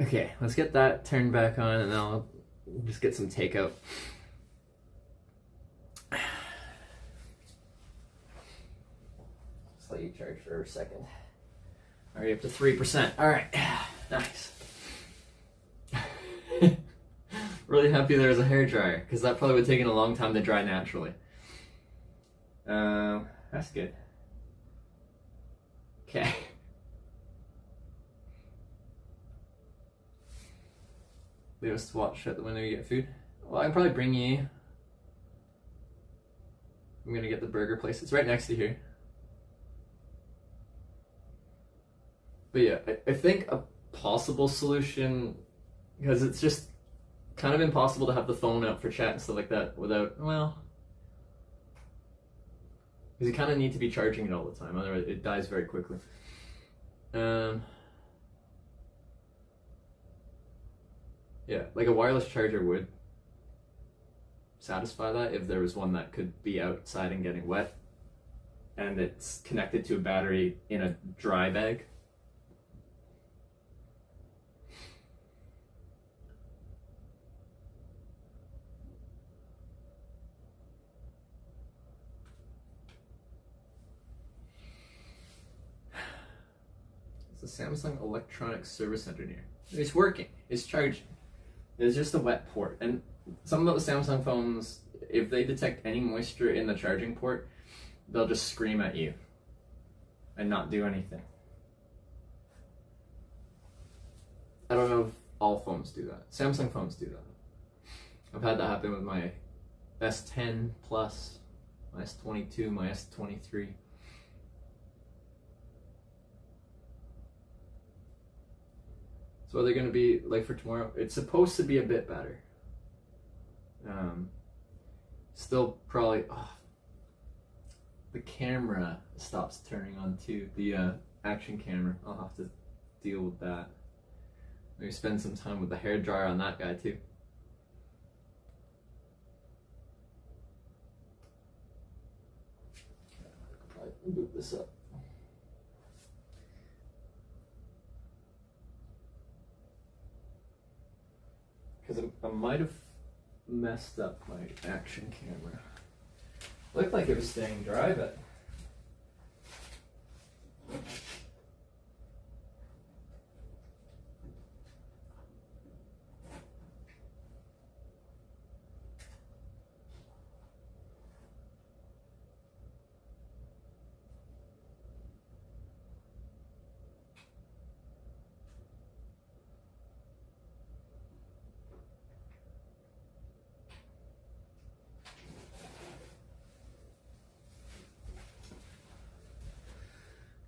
Okay, let's get that turned back on and then I'll just get some takeout. Just let you charge for a second. Already up to 3%. Alright, nice. Really happy there's a hairdryer, because that probably would have taken a long time to dry naturally. That's good. Okay. Leave us to watch at the window you get food. Well, I can probably bring you. I'm gonna get the burger place. It's right next to here. But yeah, I think a possible solution, because it's just kind of impossible to have the phone out for chat and stuff like that without, well, because you kind of need to be charging it all the time, otherwise it dies very quickly. Yeah, like a wireless charger would satisfy that if there was one that could be outside and getting wet, and it's connected to a battery in a dry bag. It's a Samsung Electronics Service Engineer. It's working. It's charging. There's just a wet port. And some of the Samsung phones, if they detect any moisture in the charging port, they'll just scream at you and not do anything. I don't know if all phones do that. Samsung phones do that. I've had that happen with my S10 Plus, my S22, my S23. So are they going to be like for tomorrow? It's supposed to be a bit better. Still probably. Oh, the camera stops turning on too. The action camera. I'll have to deal with that. Maybe spend some time with the hairdryer on that guy too. boot this up. Because I might have messed up my action camera. Looked like it was staying dry, but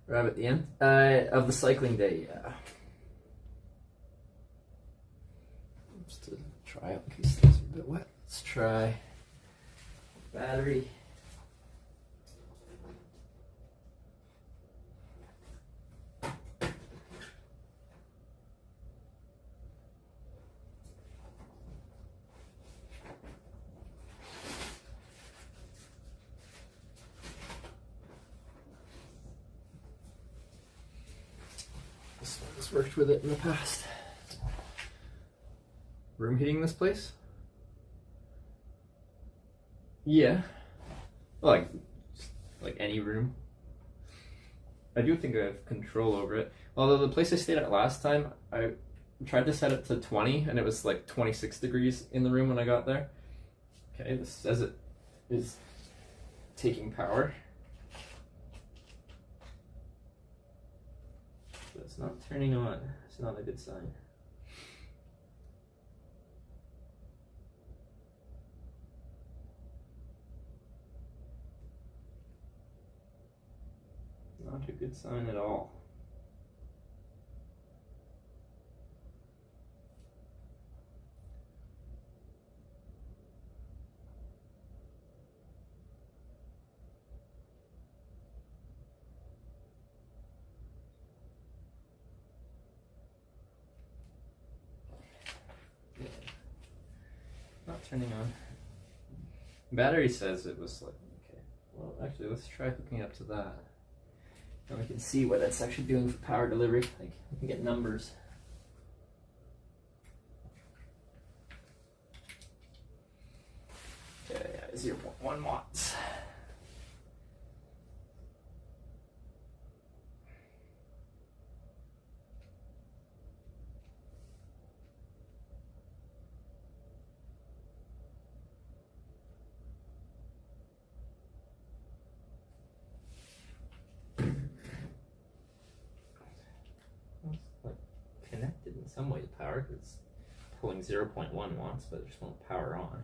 right at the end of the cycling day, yeah. Just to try out in case things are a bit wet. Let's try battery. This worked with it in the past. Room heating this place? Yeah. Like any room. I do think I have control over it. Although the place I stayed at last time, I tried to set it to 20 and it was like 26 degrees in the room when I got there. Okay, this says it is taking power. But it's not turning on. It's not a good sign. Not a good sign at all. Not turning on. Battery says it was like, okay. Well, actually, let's try hooking up to that. And we can see what that's actually doing for power delivery. Like, we can get numbers. Okay, yeah, 0.1 watts. Connected in some way to power because it's pulling 0.1 watts, but it just won't power on.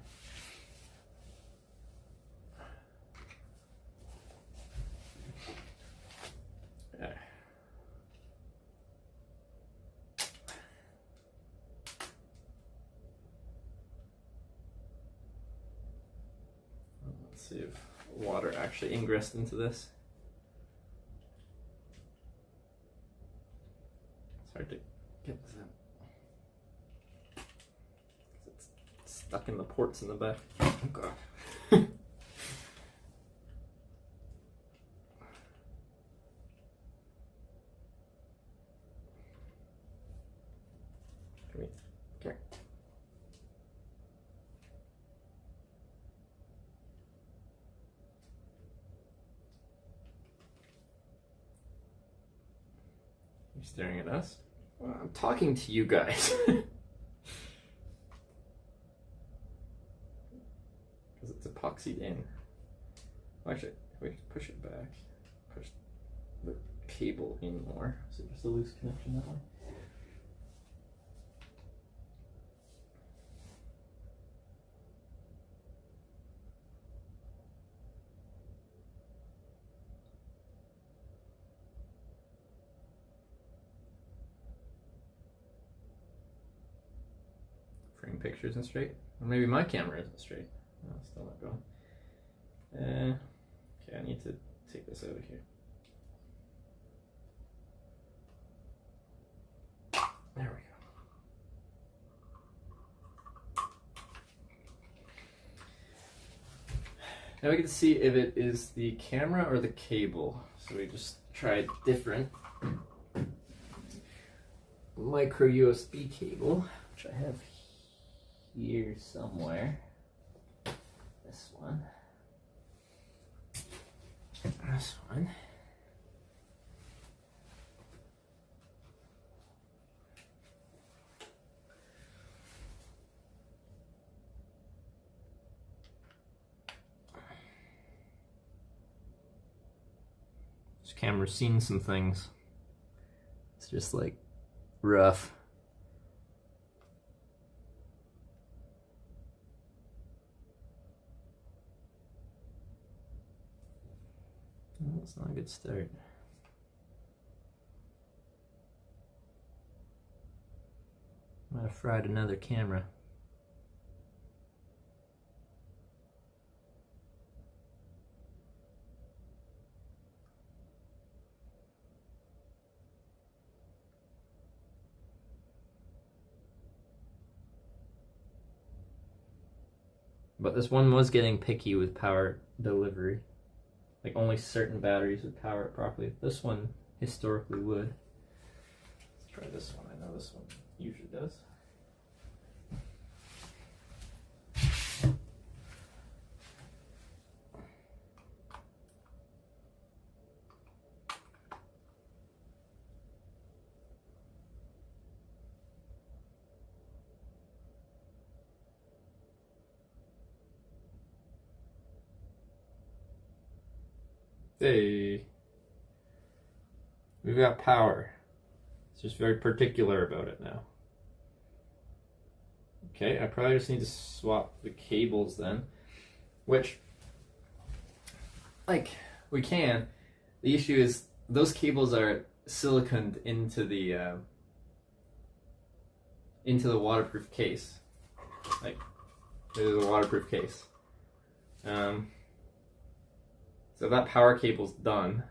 Let's see if water actually ingressed into this. It's hard to get this out. It's stuck in the ports in the back. Oh god. Come here. You're staring at us? Well, I'm talking to you guys. Because it's epoxied in. Actually, wait, push it back. Push the cable in more. So just a loose connection that way. Frame picture isn't straight. Or maybe my camera isn't straight. No, it's still not going. Okay, I need to take this out of here. There we go. Now we get to see if it is the camera or the cable. So we just tried different micro USB cable, which I have here somewhere. This one. This one. This camera's seen some things. It's just like rough. Oh, that's not a good start. Might have fried another camera. But this one was getting picky with power delivery. Like only certain batteries would power it properly. This one historically would. Let's try this one. I know this one usually does. Hey, we've got power. It's just very particular about it now. Okay, I probably just need to swap the cables then, which, like, we can. The issue is those cables are siliconed into the waterproof case. Like, there's a waterproof case. So that power cable's done.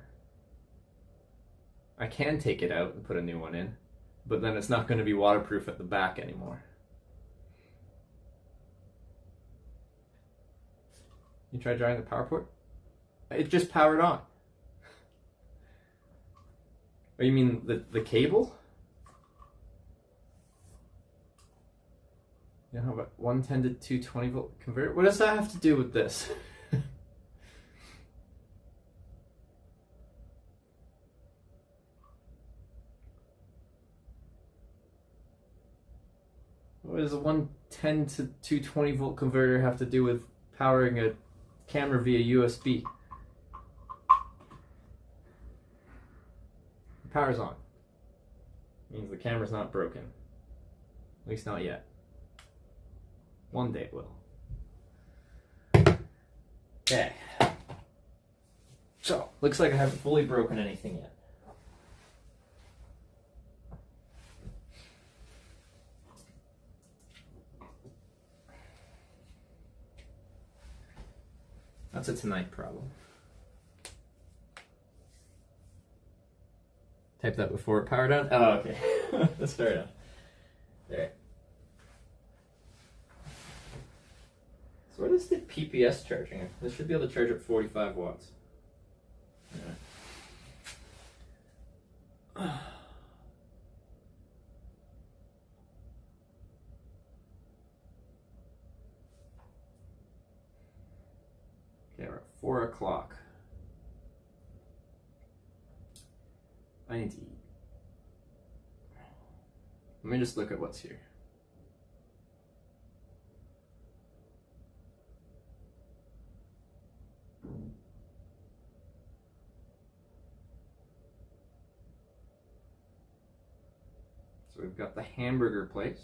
I can take it out and put a new one in, but then it's not going to be waterproof at the back anymore. You try drying the power port? It just powered on. Oh, you mean the cable? You know, how about 110 to 220 volt converter? What does that have to do with this? What does a 110 to 220 volt converter have to do with powering a camera via USB? The power's on. Means the camera's not broken. At least not yet. One day it will. Okay. So, looks like I haven't fully broken anything yet. That's a tonight problem. Type that before it powered on? Oh, okay. That's fair enough. Alright. So what is the PPS charging? This should be able to charge at 45 watts. Alright. Okay, we're at 4 o'clock. I need to eat. Let me just look at what's here. So we've got the hamburger place,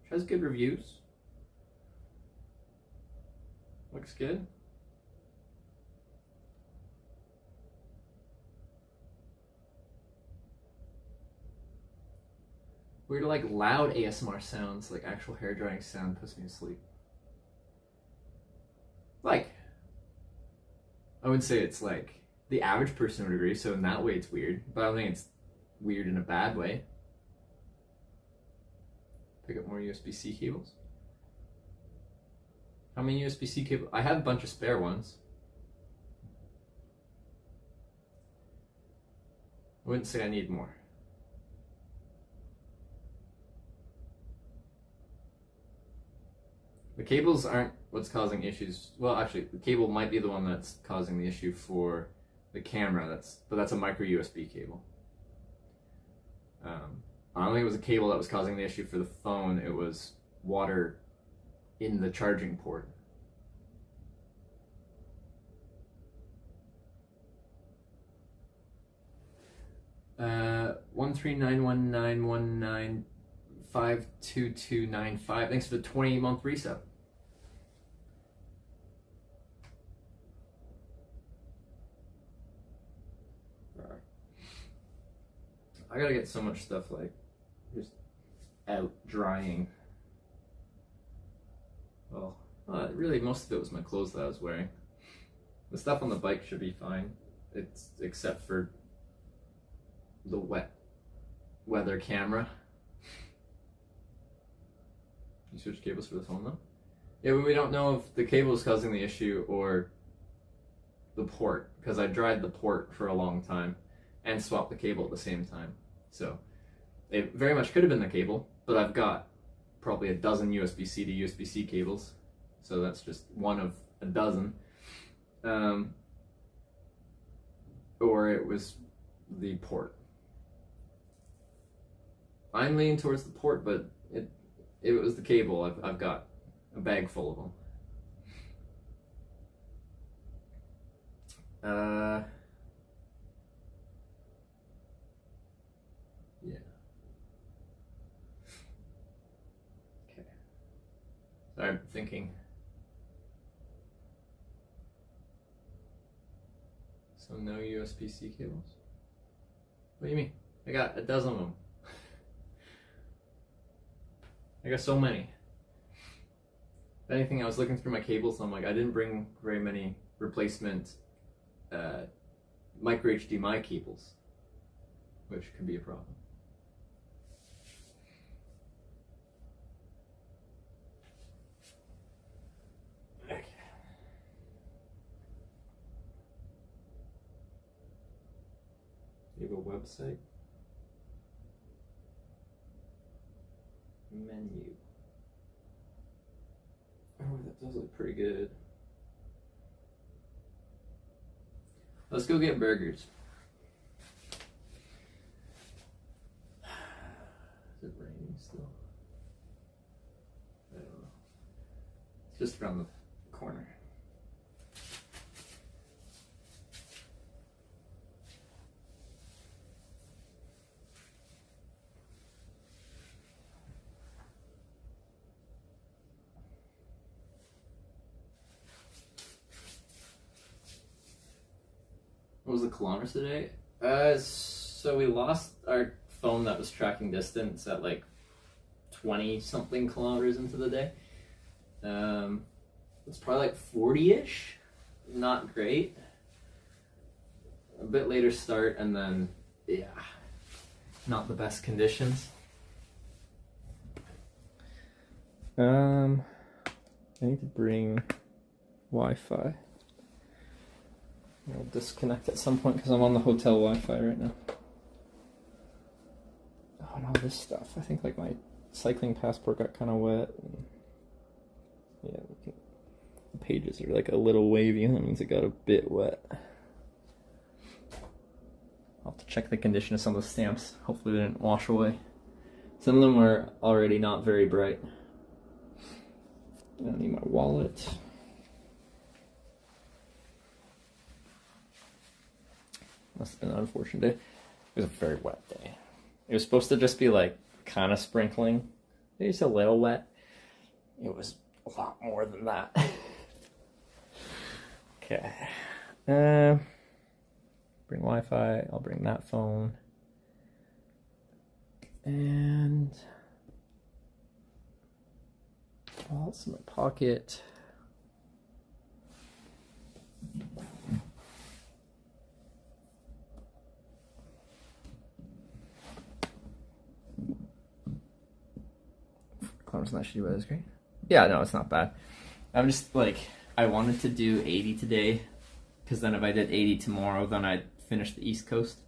which has good reviews. Looks good. Weird, like loud ASMR sounds, like actual hair drying sound, puts me to sleep. Like, I would say it's like the average person would agree, so in that way it's weird, but I don't think it's weird in a bad way. Pick up more USB-C cables. How many USB-C cables? I have a bunch of spare ones. I wouldn't say I need more. The cables aren't what's causing issues. Well, actually, the cable might be the one that's causing the issue for the camera. But that's a micro USB cable. I don't think it was a cable that was causing the issue for the phone. It was water in the charging port. Uh, 1391919522295. Thanks for the 20-month resub. I gotta get so much stuff like just out drying. Well, really most of it was my clothes that I was wearing. The stuff on the bike should be fine. It's except for the wet weather camera. You switch cables for the phone though? Yeah, but we don't know if the cable is causing the issue or the port, because I dried the port for a long time and swapped the cable at the same time. So it very much could have been the cable, but I've got probably a dozen USB-C to USB-C cables, so that's just one of a dozen. Or it was the port. I'm leaning towards the port, but if it was the cable, I've got a bag full of them. Yeah. Okay. Sorry, I'm thinking. So no USB-C cables? What do you mean? I got a dozen of them. I got so many. If anything, I was looking through my cables and I'm like, I didn't bring very many replacement micro HDMI cables, which could be a problem. Okay. You have a website? Menu. Oh, that does look pretty good. Let's go get burgers. Is it raining still? I don't know. It's just around the corner. What was the kilometers today? So we lost our phone that was tracking distance at like 20 something kilometers into the day. It's probably like 40-ish. Not great. A bit later start, and then yeah, not the best conditions. I need to bring Wi-Fi. I'll disconnect at some point because I'm on the hotel Wi-Fi right now. Oh, and all this stuff. I think like my cycling passport got kind of wet. And yeah, the pages are like a little wavy. That means it got a bit wet. I'll have to check the condition of some of the stamps. Hopefully they didn't wash away. Some of them were already not very bright. I need my wallet. Must have been an unfortunate day. It was a very wet day. It was supposed to just be like kind of sprinkling. Maybe just a little wet. It was a lot more than that. Okay. Bring Wi-Fi. I'll bring that phone. And wallet's in my pocket. Kilometers not shitty, but it's great. Yeah, no, it's not bad. I'm just like, I wanted to do 80 today, because then if I did 80 tomorrow, then I'd finish the East Coast.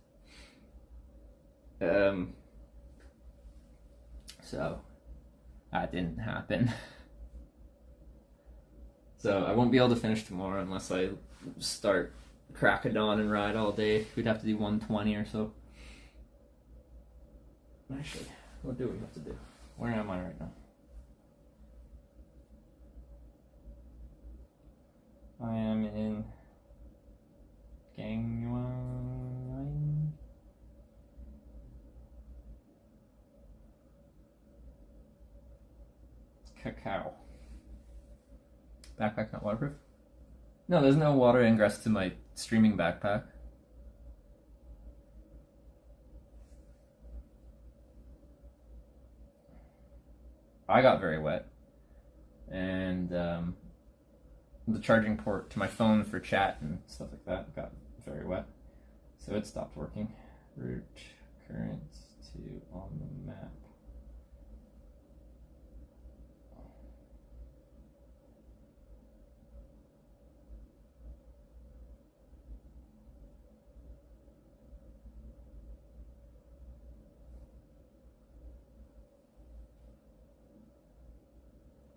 So that didn't happen. So I won't be able to finish tomorrow unless I start crack of dawn and ride all day. We'd have to do 120 or so. Actually, we'll do what we have to do. Where am I right now? I am in Gangwon. Cacao. Backpack not waterproof? No, there's no water ingress to my streaming backpack. I got very wet. And the charging port to my phone for chat and stuff like that got very wet. So it stopped working. Route current to on the map.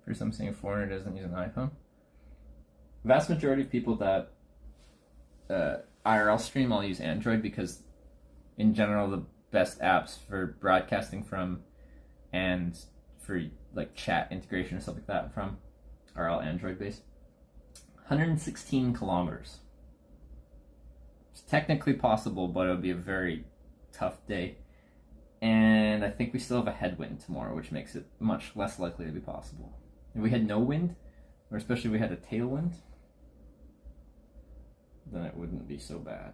First, I'm saying a foreigner doesn't use an iPhone. Vast majority of people that IRL stream all use Android because, in general, the best apps for broadcasting from and for like chat integration and stuff like that from are all Android based. 116 kilometers. It's technically possible, but it would be a very tough day. And I think we still have a headwind tomorrow, which makes it much less likely to be possible. If we had no wind, or especially if we had a tailwind, then it wouldn't be so bad.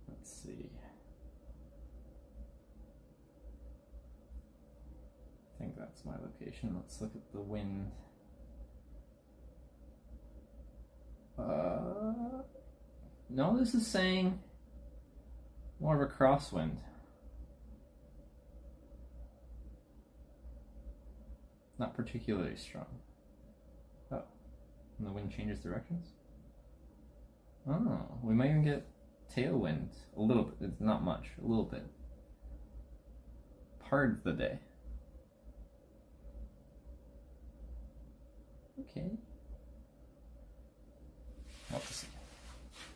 Let's see. I think that's my location. Let's look at the wind. No, this is saying more of a crosswind. Not particularly strong. Oh, and the wind changes directions? Oh, we might even get tailwind. A little bit. It's not much. A little bit. Part of the day. Okay. We'll have to see.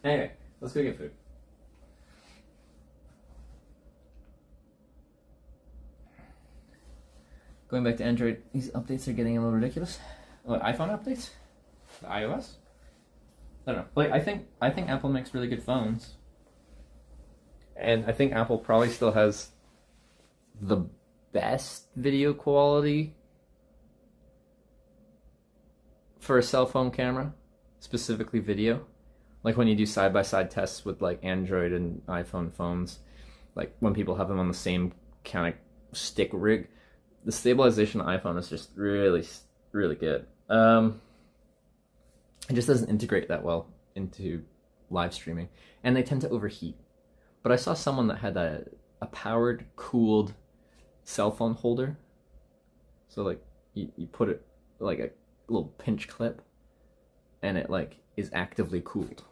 Anyway, let's go get food. Going back to Android, these updates are getting a little ridiculous. What, iPhone updates? The iOS? I don't know. Like, I think Apple makes really good phones. And I think Apple probably still has the best video quality for a cell phone camera, specifically video. Like when you do side-by-side tests with like Android and iPhone phones, like when people have them on the same kind of stick rig, the stabilization of iPhone is just really, really good. It just doesn't integrate that well into live streaming, and they tend to overheat. But I saw someone that had a powered, cooled cell phone holder. So like you put it like a little pinch clip, and it like is actively cooled.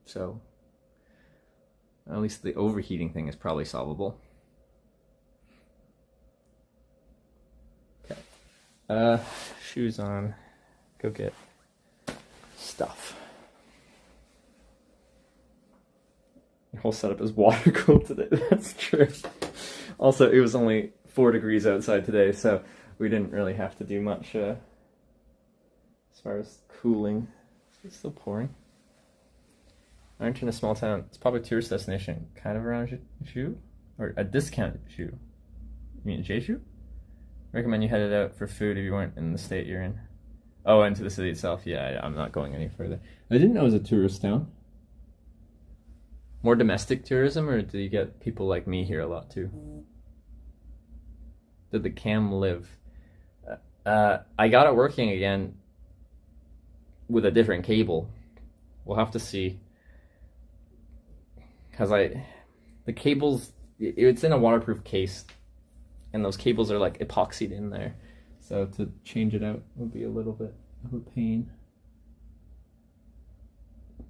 So at least the overheating thing is probably solvable. Okay. Shoes on. Go get stuff. Your whole setup is water cooled today. That's true. Also, it was only 4 degrees outside today, so we didn't really have to do much as far as cooling. It's still pouring. Aren't you in a small town? It's probably a tourist destination. Kind of around Jeju? Or a discount Jeju? You mean Jeju? Recommend you headed out for food if you weren't in the state you're in. Oh, into the city itself. Yeah, I'm not going any further. I didn't know it was a tourist town. More domestic tourism, or do you get people like me here a lot too? Did the cam live? I got it working again with a different cable. We'll have to see. Because the cables, it's in a waterproof case, and those cables are like epoxied in there. So to change it out would be a little bit of a pain.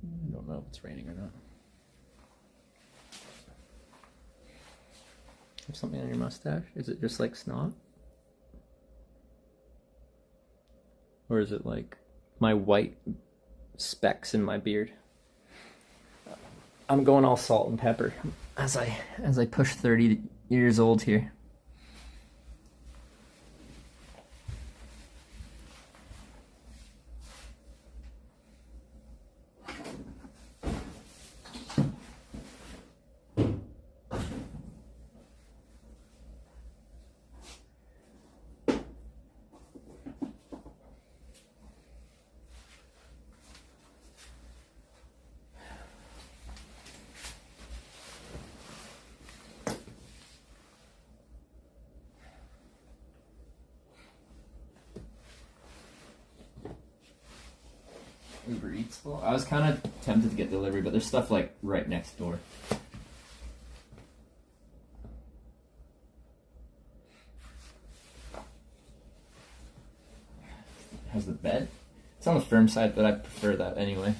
I don't know if it's raining or not. Have something on your mustache? Is it just like snot? Or is it like my white specks in my beard? I'm going all salt and pepper as I push 30 years old here. Uber Eats. Well, I was kind of tempted to get delivery, but there's stuff like right next door. How's the bed? It's on the firm side, but I prefer that anyway.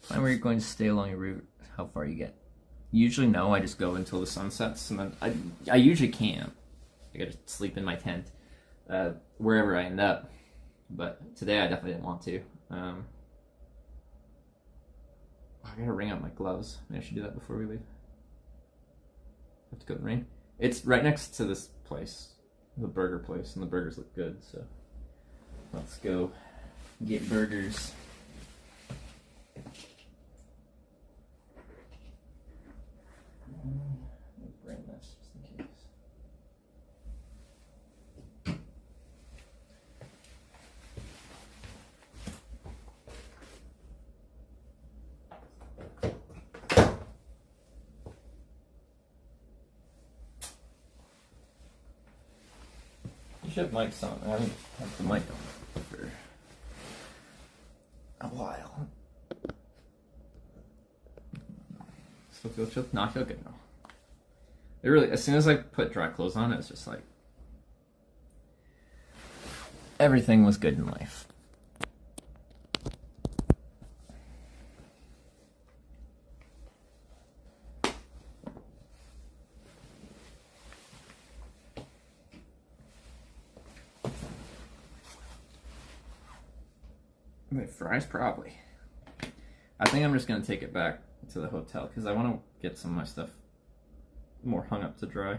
Find where you're going to stay along your route, how far you get. Usually no, I just go until the sun sets, and then I usually camp. I gotta sleep in my tent, wherever I end up. But today I definitely didn't want to. I gotta wring out my gloves. Maybe I should do that before we leave. I have to go in the rain. It's right next to this place, the burger place, and the burgers look good, so let's go get burgers. Bring this just in case. You should have mics on. I haven't had the mic on for a while. Still feel chill? No, I feel good now. It really, as soon as I put dry clothes on, it's just like everything was good in life. Wait, fries? Probably. I think I'm just gonna take it back to the hotel because I want to get some of my stuff more hung up to dry.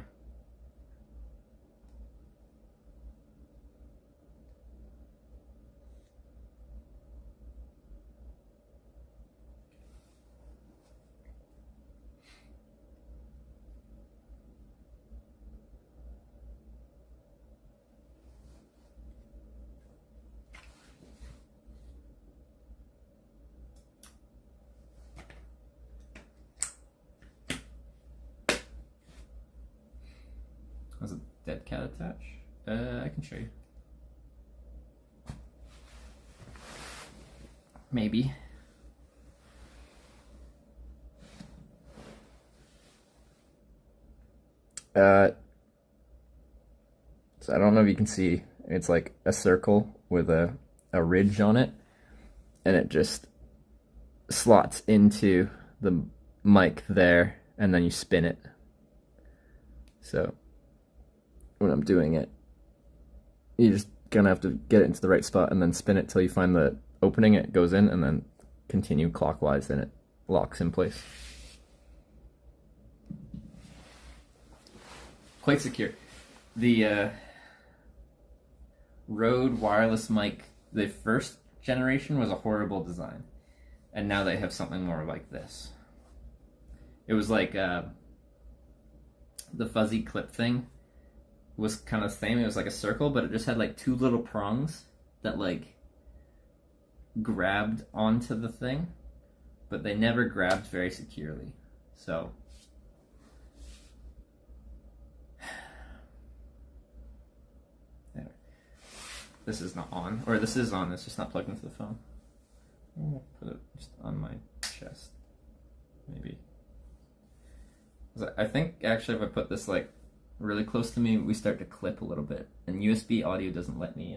Has a dead cat attached? I can show you. Maybe. So I don't know if you can see, it's like a circle with a ridge on it, and it just slots into the mic there, and then you spin it. So when I'm doing it, you're just gonna have to get it into the right spot and then spin it till you find the opening, it goes in, and then continue clockwise and it locks in place. Quite secure. The Rode wireless mic, the first generation was a horrible design, and now they have something more like this. It was like the fuzzy clip thing was kind of the same. It was like a circle, but it just had like two little prongs that like grabbed onto the thing, but they never grabbed very securely. So this is not on, or this is on, it's just not plugged into the phone. I'm gonna put it just on my chest, maybe. I think actually if I put this like really close to me, we start to clip a little bit, and USB audio doesn't let me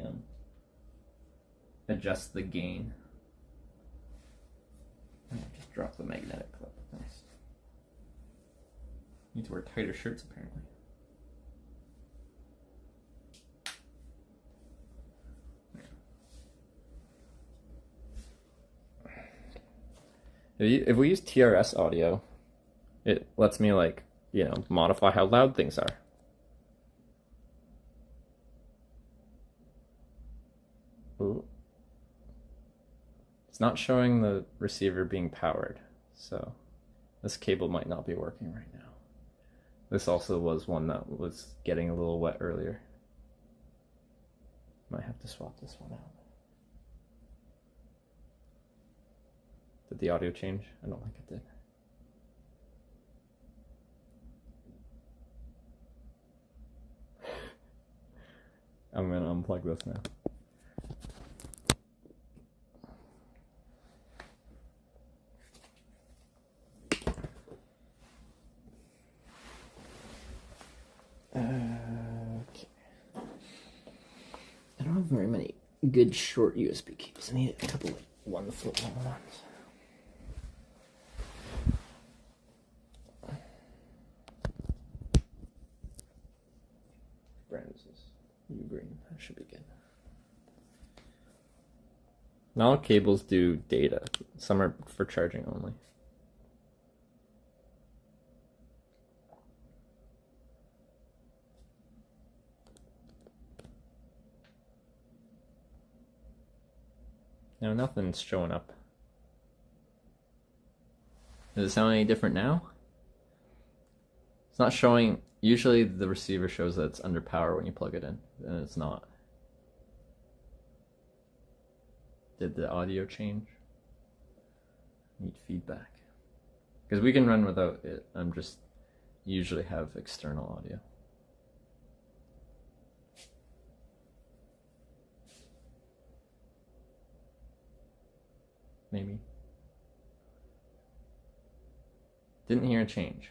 adjust the gain. Just drop the magnetic clip. Nice. Need to wear tighter shirts apparently. If we use TRS audio, it lets me like, you know, modify how loud things are. Ooh. It's not showing the receiver being powered, so this cable might not be working right now. This also was one that was getting a little wet earlier. Might have to swap this one out. Did the audio change? I don't think it did. I'm gonna unplug this now. Okay. I don't have very many good short USB keys. I need a couple of 1 foot long ones. Brand is this? U-green. That should be good. Not all cables do data. Some are for charging only. No, nothing's showing up. Does it sound any different now? It's not showing. Usually the receiver shows that it's under power when you plug it in, and it's not. Did the audio change? Need feedback. Because we can run without it. I'm just usually have external audio. Maybe. Didn't hear a change.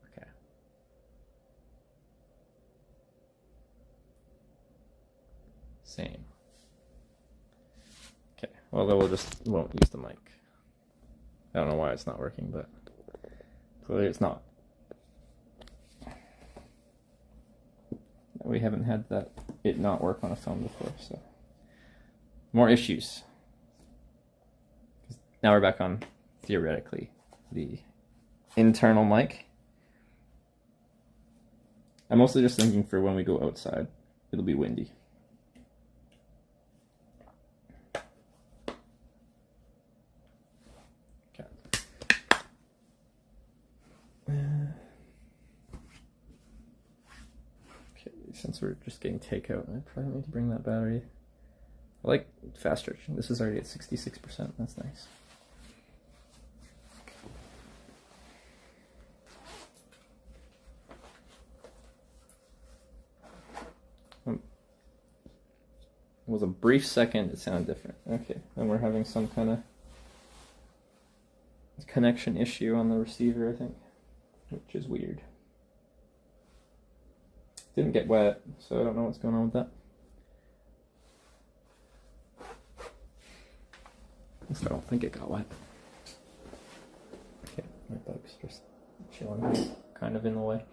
Okay. Same. Okay, well then won't use the mic. I don't know why it's not working, but clearly it's not. We haven't had it not work on a phone before, so. More issues. Now we're back on, theoretically, the internal mic. I'm mostly just thinking for when we go outside. It'll be windy. Okay. Okay, since we're just getting takeout, I probably don't need to bring that battery. I like fast charging. This is already at 66%. That's nice. It was a brief second, it sounded different. Okay, then we're having some kind of connection issue on the receiver, I think, which is weird. Didn't get wet, so I don't know what's going on with that. I don't think it got wet. Okay, my bug's just chilling, kind of in the way.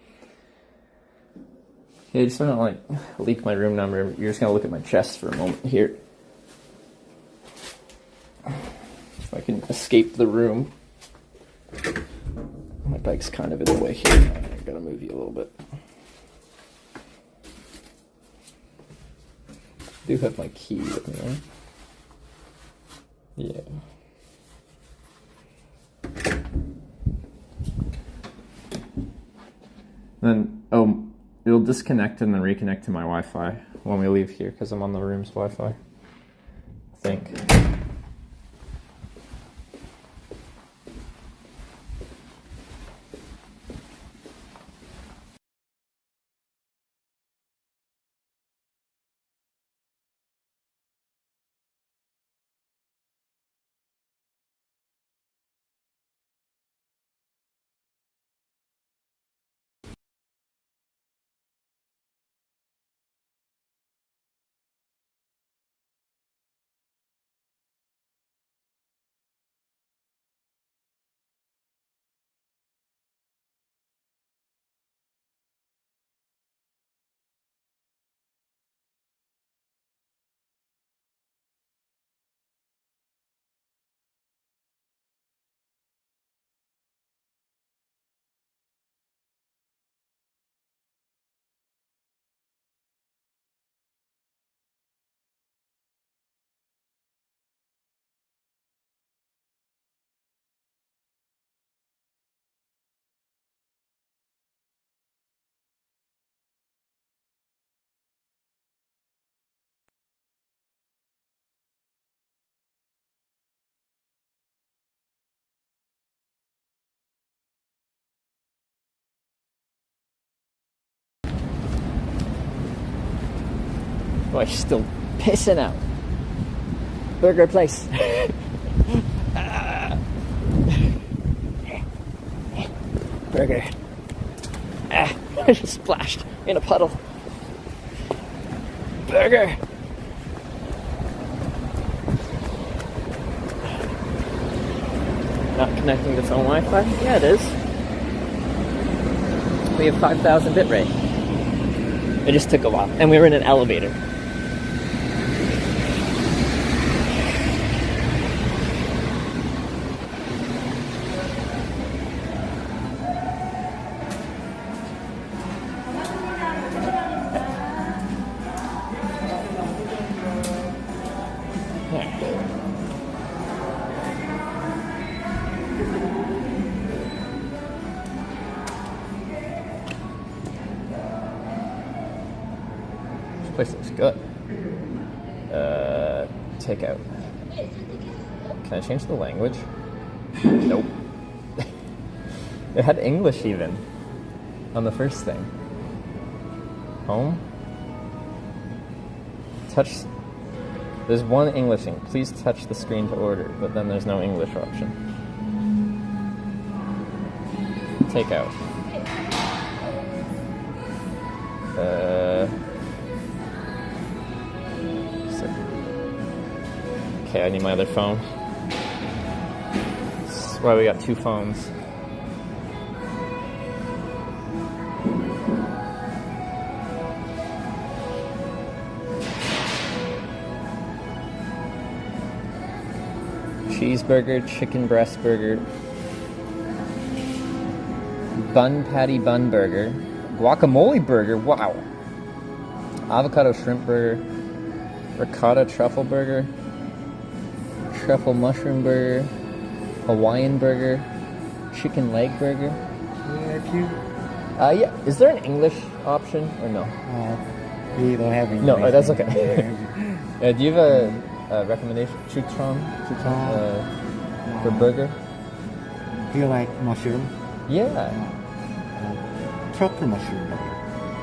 Okay, just want to like leak my room number. You're just gonna look at my chest for a moment here. If I can escape the room. My bike's kind of in the way here. I gotta move you a little bit. I do have my key with me, right? Yeah. Then, it'll disconnect and then reconnect to my Wi-Fi when we leave here because I'm on the room's Wi-Fi, I think. Oh, she's still pissing out. Burger place. Burger. I just splashed in a puddle. Burger. Not connecting to phone Wi-Fi? Yeah, it is. We have 5,000 bit rate. It just took a while, and we were in an elevator. This place looks good. Takeout. Can I change the language? Nope. It had English even on the first thing. Home. Touch. There's one English thing. Please touch the screen to order, but then there's no English option. Takeout. Okay, I need my other phone. That's why we got two phones. Cheeseburger, chicken breast burger, bun patty bun burger, guacamole burger, wow. Avocado shrimp burger, ricotta truffle burger, truffle mushroom burger, Hawaiian burger, chicken leg burger. Yeah, is there an English option or no? We don't have English. No, that's okay. Do you have a recommendation? Chuchon for burger? Do you like mushroom? Yeah. Truffle mushroom burger.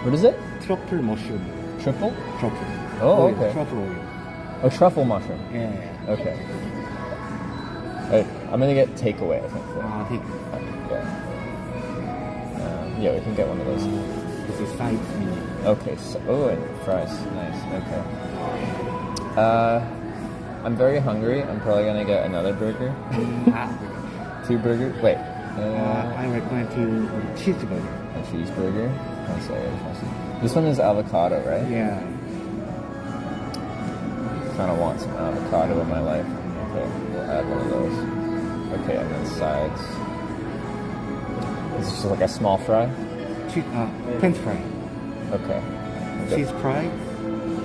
What is it? Truffle mushroom. Triple? Truffle. Oh, oil, okay. Truffle oil. Oh, truffle mushroom. Yeah. Okay. Alright, I'm gonna get takeaway, I think. Yeah, we can get one of those. This is sides menu. Okay, so, oh, and fries. Nice, okay. I'm very hungry. I'm probably gonna get another burger. Two burgers? Wait. I recommend you a cheeseburger. A cheeseburger? Oh, sorry. This one is avocado, right? Yeah. Kind of want some avocado in my life. Okay, we'll add one of those. Okay, and then sides. This is just like a small fry? French fry. Okay. Cheese fry.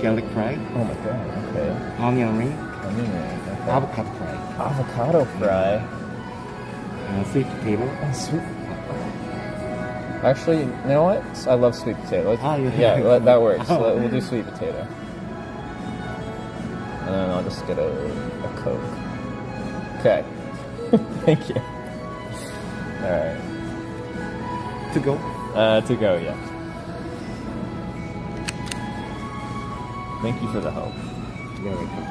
Garlic fry. Oh my god, okay. Onion ring. Onion ring, okay. Avocado fry. Avocado fry. Sweet potato. And sweet. Actually, you know what? I love sweet potato. Yeah, that works. We'll do sweet potato. And then I'll just get a Coke. Okay. Thank you. Alright. To go? To go, yeah. Thank you for the help. You're welcome.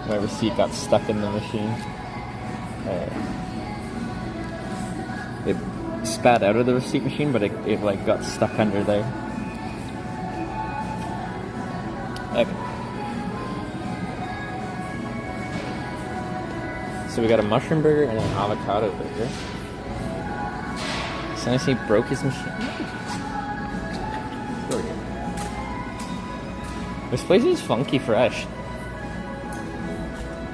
My receipt got stuck in the machine. It spat out of the receipt machine, but it like got stuck under there. Okay. So we got a mushroom burger and an avocado burger. So nice he broke his machine. This place is funky fresh.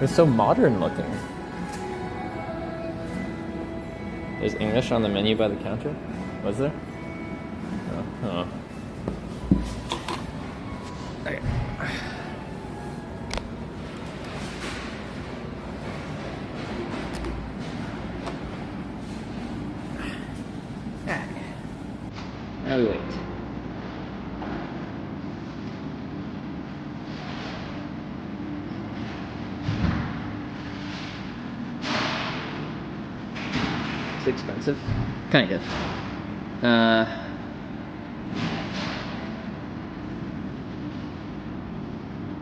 It's so modern looking. There's English on the menu by the counter? Was there? Oh. Okay. evaluate. It's expensive. Kind of. I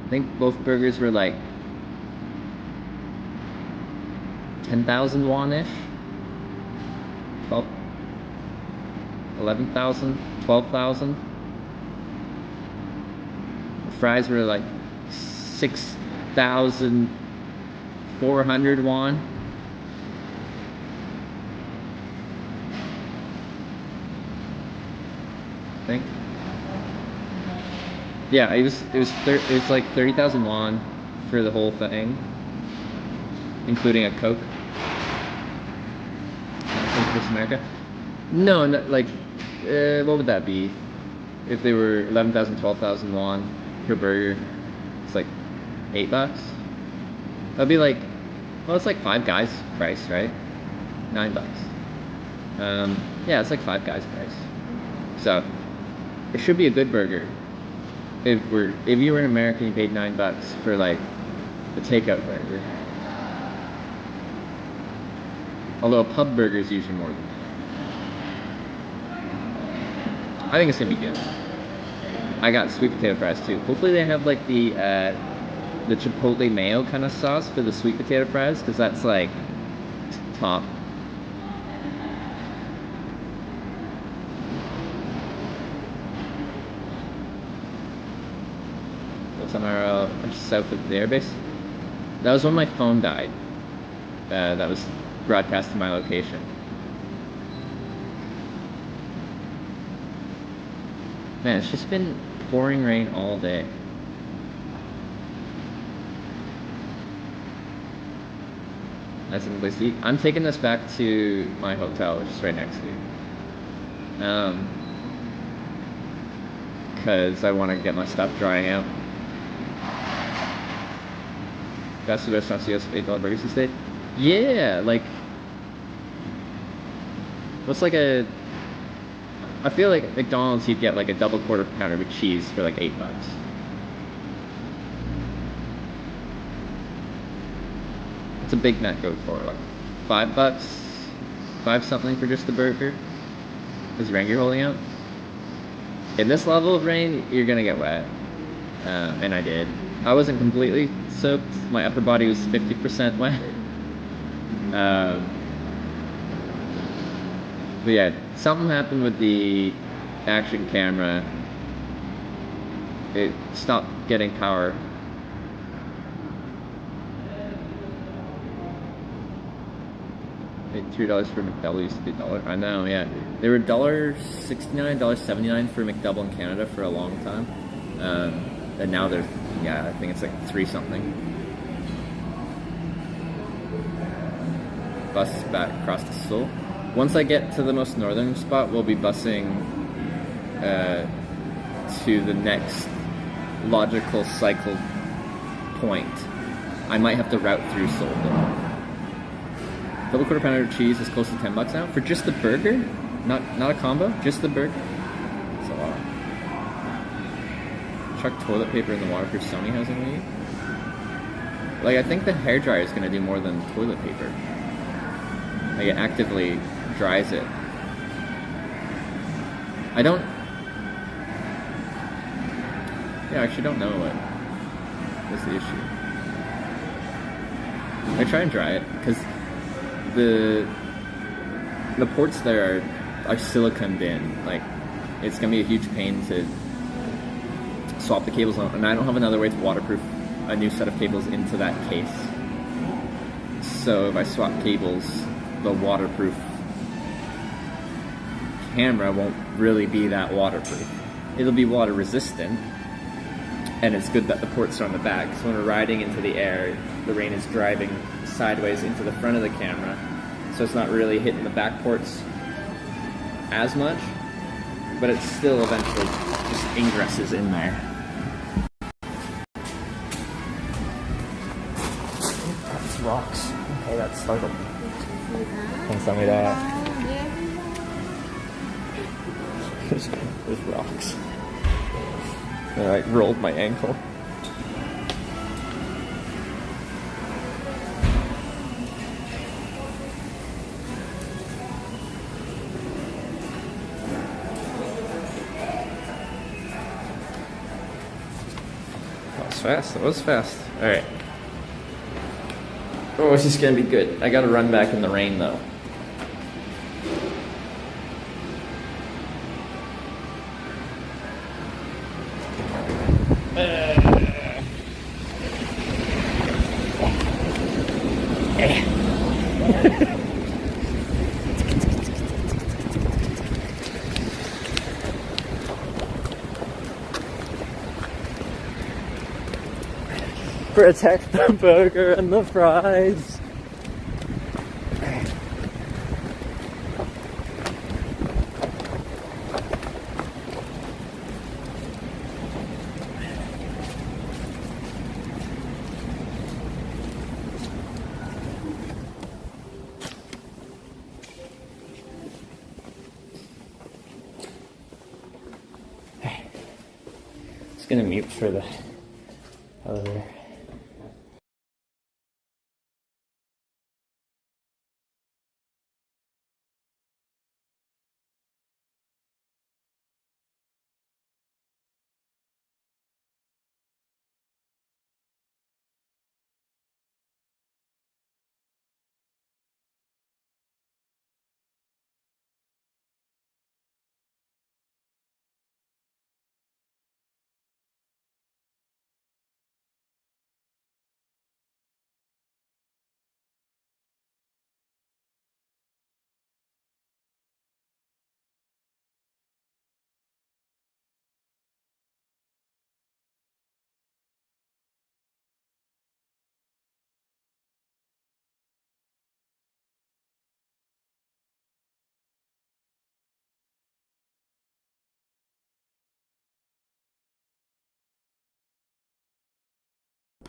think both burgers were like 10,000 won-ish. 11,000, 12,000. The fries were like 6,400 won. I think. Yeah, it was like 30,000 won for the whole thing, including a Coke. This America. No, like, what would that be? If they were 11,000, 12,000 won per burger, it's like $8. That'd be like, well, it's like Five Guys price, right? $9. Yeah, it's like Five Guys price. So it should be a good burger. If you were in America, you paid $9 for like the takeout burger. Although a pub burger is usually more than that. I think it's gonna be good. I got sweet potato fries too. Hopefully they have like the chipotle mayo kind of sauce for the sweet potato fries, because that's like top. What's on our just south of the airbase? That was when my phone died. That was broadcast to my location. Man, it's just been pouring rain all day. Nice and place to eat. I'm taking this back to my hotel, which is right next to you. Because I want to get my stuff drying out. Fast food restaurants, US $8 burgers instead? Yeah, like, what's like a, I feel like at McDonald's you'd get like a double quarter pounder with cheese for like $8. What's a Big Mac go for? Like $5? 5 something for just the burger? Is rain you're holding out? In this level of rain, you're gonna get wet. And I did. I wasn't completely soaked. My upper body was 50% wet. But yeah, something happened with the action camera. It stopped getting power. $3 for McDouble used to be $1. I know, yeah. They were $1.69, $1.79 for McDouble in Canada for a long time. And now they're, yeah, I think it's like 3 something. Bus back across the Seoul. Once I get to the most northern spot, we'll be busing to the next logical cycle point. I might have to route through Seoul though. Double quarter pounder of cheese is close to $10 now for just the burger, not a combo, just the burger. That's a lot. Chuck toilet paper in the waterproof Sony housing we need. Like, I think the hairdryer is gonna do more than toilet paper. Like, it actively dries it. I actually don't know what is the issue. I try and dry it because the ports there are siliconed in. Like, it's gonna be a huge pain to swap the cables on, and I don't have another way to waterproof a new set of cables into that case. So if I swap cables, the waterproof camera won't really be that waterproof. It'll be water resistant, and it's good that the ports are on the back, so when we're riding into the air, the rain is driving sideways into the front of the camera, so it's not really hitting the back ports as much, but it still eventually just ingresses in there. That's rocks. Okay, that startled me. 감사합니다. There's rocks. And I rolled my ankle. That was fast. That was fast. All right. Oh, this is gonna be good. I gotta run back in the rain though. Protect the burger and the fries. Just gonna mute for the other.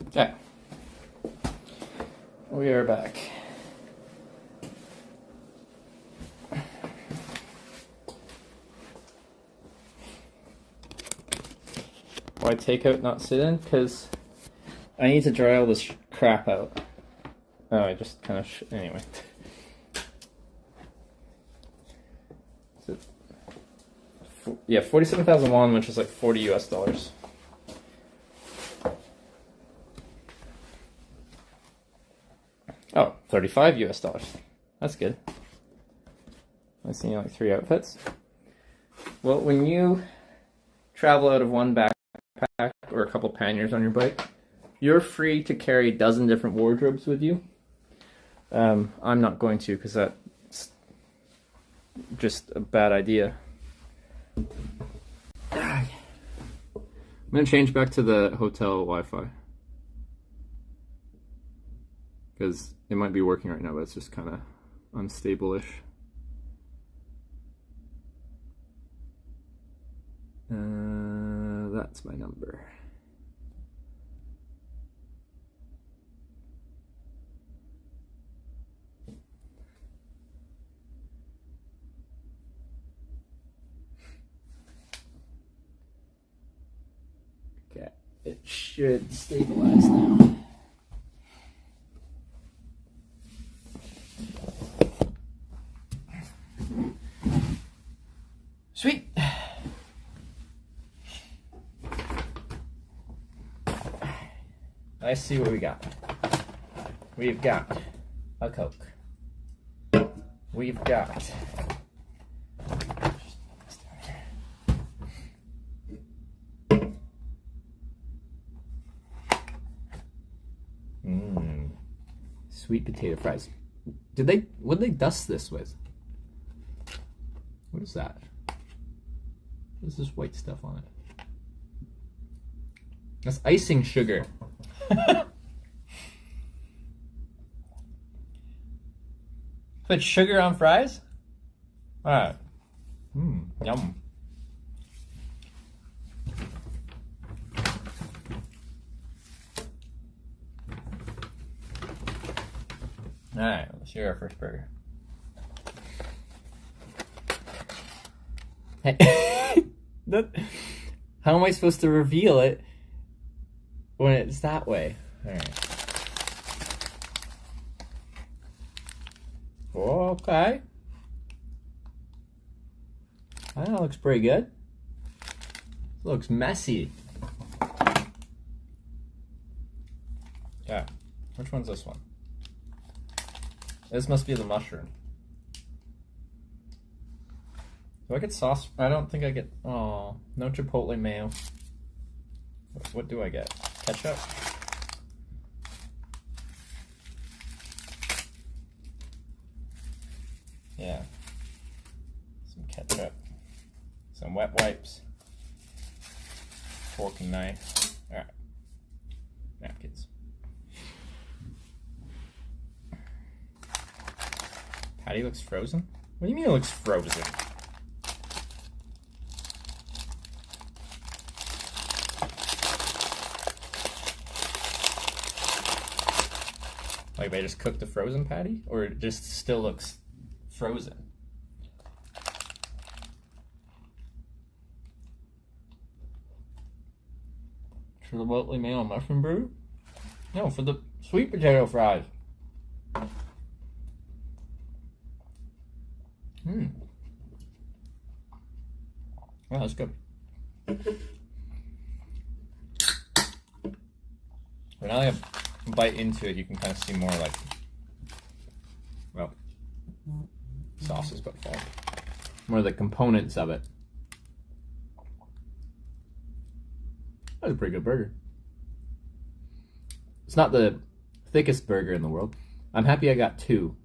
Okay. We are back. Why takeout, not sit in? Because I need to dry all this crap out. Oh, I just kind of anyway. So, yeah, 47,000 won, which is like $40 US. Oh, 35 US. That's good. I've seen like 3 outfits. Well, when you travel out of one backpack or a couple panniers on your bike, you're free to carry a dozen different wardrobes with you. I'm not going to because that's just a bad idea. I'm going to change back to the hotel Wi-Fi. Because it might be working right now, but it's just kind of unstable-ish. That's my number. Okay, it should stabilize now. Sweet. Let's see what we got. We've got a Coke. We've got sweet potato fries. What did they dust this with? What is that? What is this white stuff on it? That's icing sugar. Put sugar on fries? Alright. Yum. Alright, let's share our first burger. Hey. How am I supposed to reveal it when it's that way? All right. Oh, okay. That looks pretty good. Looks messy. Yeah. Which one's this one? This must be the mushroom. Do I get sauce? I don't think I get... Oh, no chipotle mayo. What do I get? Ketchup? Yeah. Some ketchup. Some wet wipes. Fork and knife. Alright. Napkins. Patty looks frozen? What do you mean it looks frozen? Like they just cooked the frozen patty? Or it just still looks frozen? For the Chipotle mayo and mushroom burger? No, for the sweet potato fries. Oh, that's good. But now that I bite into it, you can kind of see more like, well, sauces, but more of the components of it. That's a pretty good burger. It's not the thickest burger in the world. I'm happy I got two.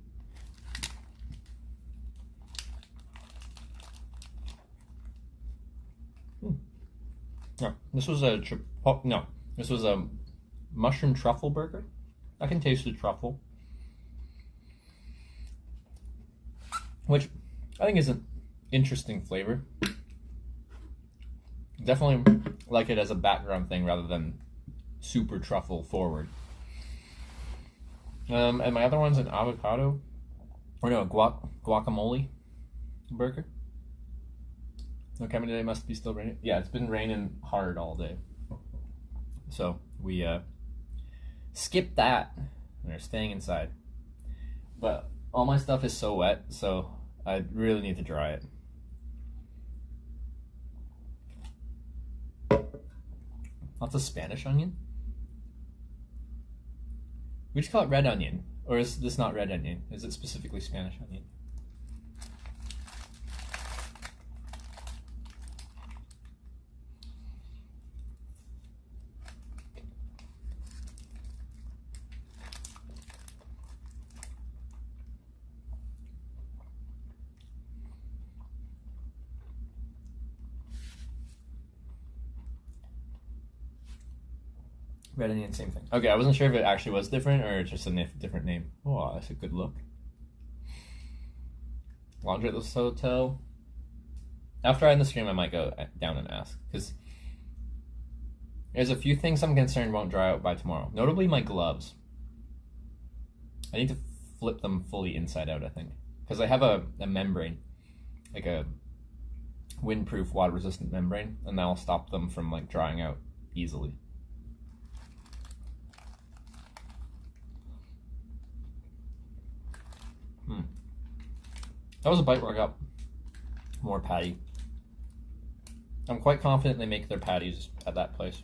No, this was a this was a mushroom truffle burger. I can taste the truffle, which I think is an interesting flavor. Definitely like it as a background thing rather than super truffle forward. And my other one's an avocado, or no, guacamole burger. Okay, today must be still raining. Yeah, it's been raining hard all day. So we skipped that. We're staying inside. But all my stuff is so wet, so I really need to dry it. Lots of Spanish onion? We just call it red onion. Or is this not red onion? Is it specifically Spanish onion? Red onion, same thing. Okay, I wasn't sure if it actually was different or just a different name. Oh, that's a good look. Laundry at the hotel. After I end the stream, I might go down and ask, because there's a few things I'm concerned won't dry out by tomorrow. Notably my gloves. I need to flip them fully inside out, I think. Because I have a membrane, like a windproof, water-resistant membrane, and that'll stop them from like drying out easily. That was a bite where I got more patty. I'm quite confident they make their patties at that place.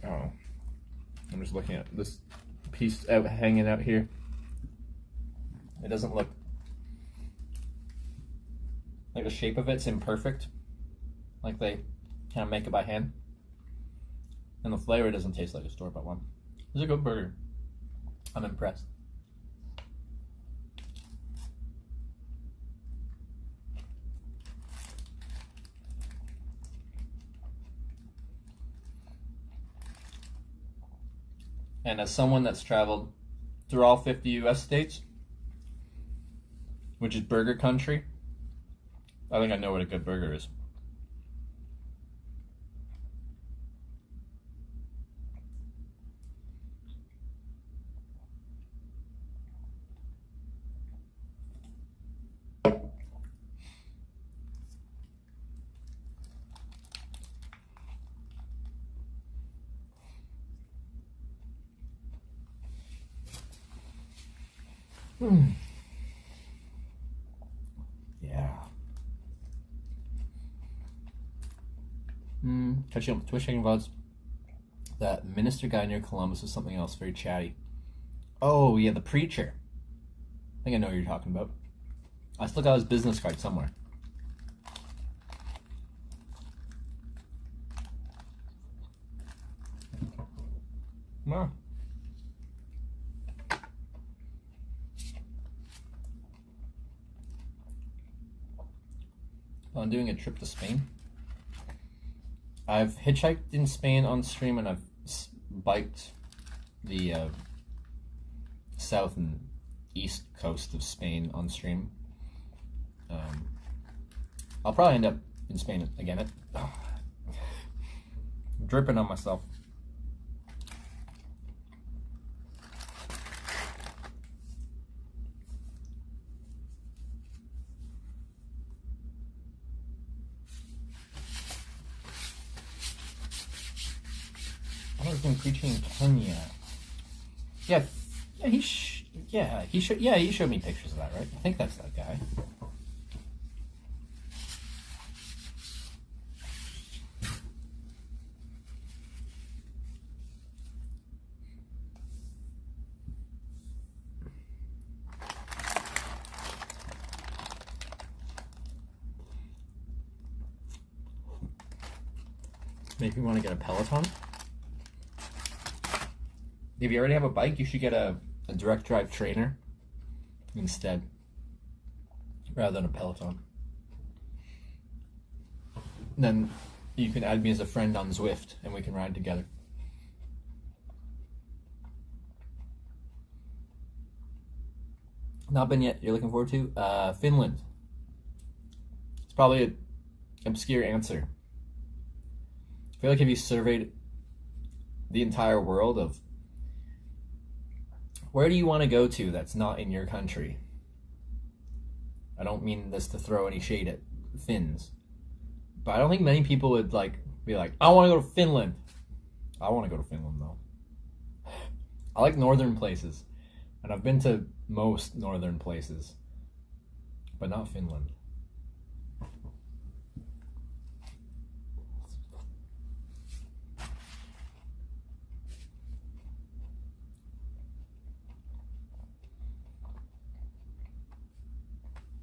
Oh, I'm just looking at this piece hanging out here. It doesn't look like the shape of it's imperfect, like they kind of make it by hand. And the flavor doesn't taste like a store-bought one. It's a good burger. I'm impressed. And as someone that's traveled through all 50 US states, which is burger country, I think I know what a good burger is. Yeah. Catching up with Twitch-checking VODs. That minister guy near Columbus was something else, very chatty. Oh, yeah, the preacher. I think I know what you're talking about. I still got his business card somewhere. Wow. I'm doing a trip to Spain. I've hitchhiked in Spain on stream, and I've biked the south and east coast of Spain on stream. I'll probably end up in Spain again. I'm dripping on myself. I've been preaching in Kenya. Yeah, he showed me pictures of that, right? I think that's that guy. Maybe you want to get a Peloton? If you already have a bike, you should get a direct drive trainer instead, rather than a Peloton. Then you can add me as a friend on Zwift, and we can ride together. Not been yet. You're looking forward to Finland. It's probably an obscure answer. I feel like if you surveyed the entire world of where do you want to go to that's not in your country? I don't mean this to throw any shade at Finns, but I don't think many people would be like, I want to go to Finland. I want to go to Finland though. I like northern places, and I've been to most northern places, but not Finland.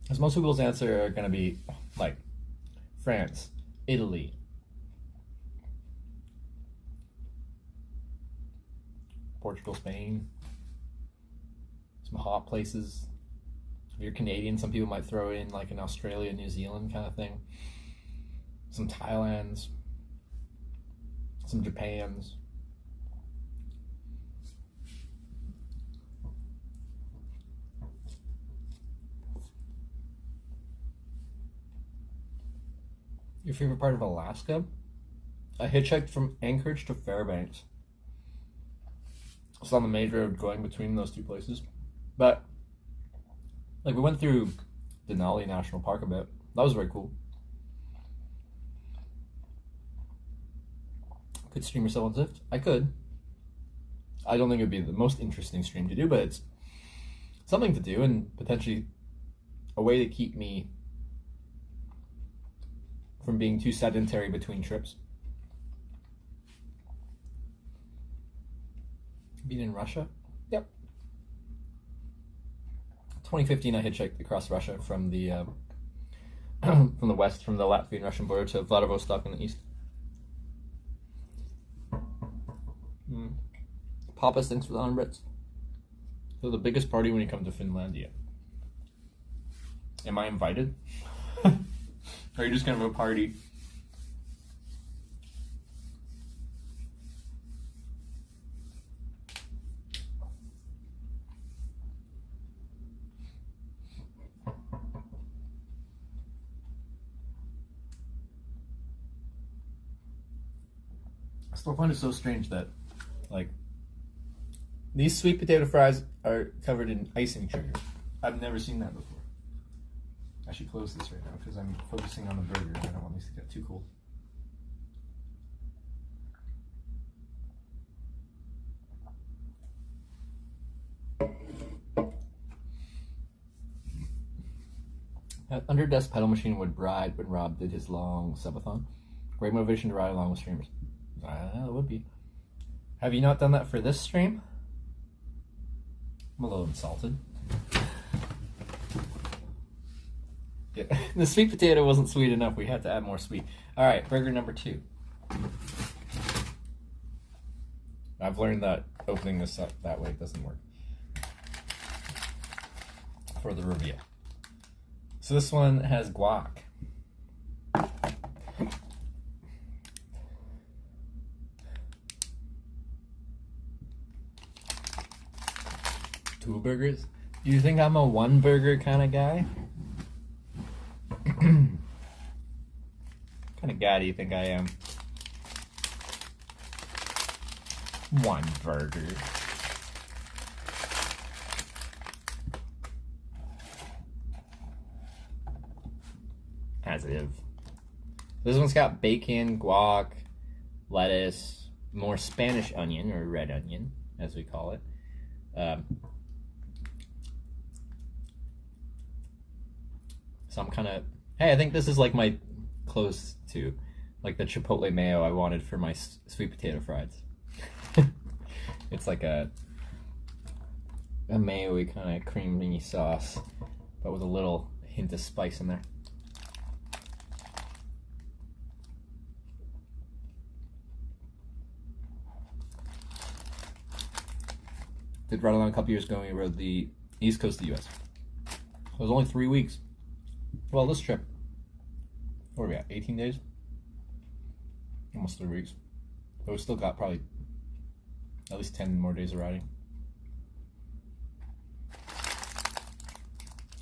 Because most people's answer are going to be like France, Italy, Portugal, Spain, some hot places. If you're Canadian, some people might throw in like an Australia, New Zealand kind of thing. Some Thailands, some Japans. Your favorite part of Alaska? I hitchhiked from Anchorage to Fairbanks. It's on the major road going between those two places. But, we went through Denali National Park a bit. That was very cool. Could stream yourself on Zift? I could. I don't think it would be the most interesting stream to do, but it's something to do and potentially a way to keep me from being too sedentary between trips. Been in Russia? Yep. 2015, I hitchhiked across Russia from the from the west, from the Latvian Russian border to Vladivostok in the east. Papas, thanks for the 100 bits. So the biggest party when you come to Finlandia. Am I invited? Or are you just gonna have a party? I still find it so strange that, these sweet potato fries are covered in icing sugar. I've never seen that before. I should close this right now because I'm focusing on the burger and I don't want these to get too cold. Under desk pedal machine would ride when Rob did his long subathon. Great motivation to ride along with streamers. It would be. Have you not done that for this stream? I'm a little insulted. Yeah. The sweet potato wasn't sweet enough. We had to add more sweet. All right, burger number 2. I've learned that opening this up that way doesn't work. For the review. So this one has guac. Two burgers? Do you think I'm a one burger kind of guy? Kind of guy do you think I am? One burger. As if. This one's got bacon, guac, lettuce, more Spanish onion, or red onion, as we call it. Some kind of... Hey, I think this is like my close to, like the chipotle mayo I wanted for my sweet potato fries. It's like a mayo-y kind of creamy sauce, but with a little hint of spice in there. Did ride along a couple years ago when we rode the east coast of the US. It was only 3 weeks. Well, this trip, what are we at, 18 days? Almost 3 weeks. But we still got probably at least 10 more days of riding.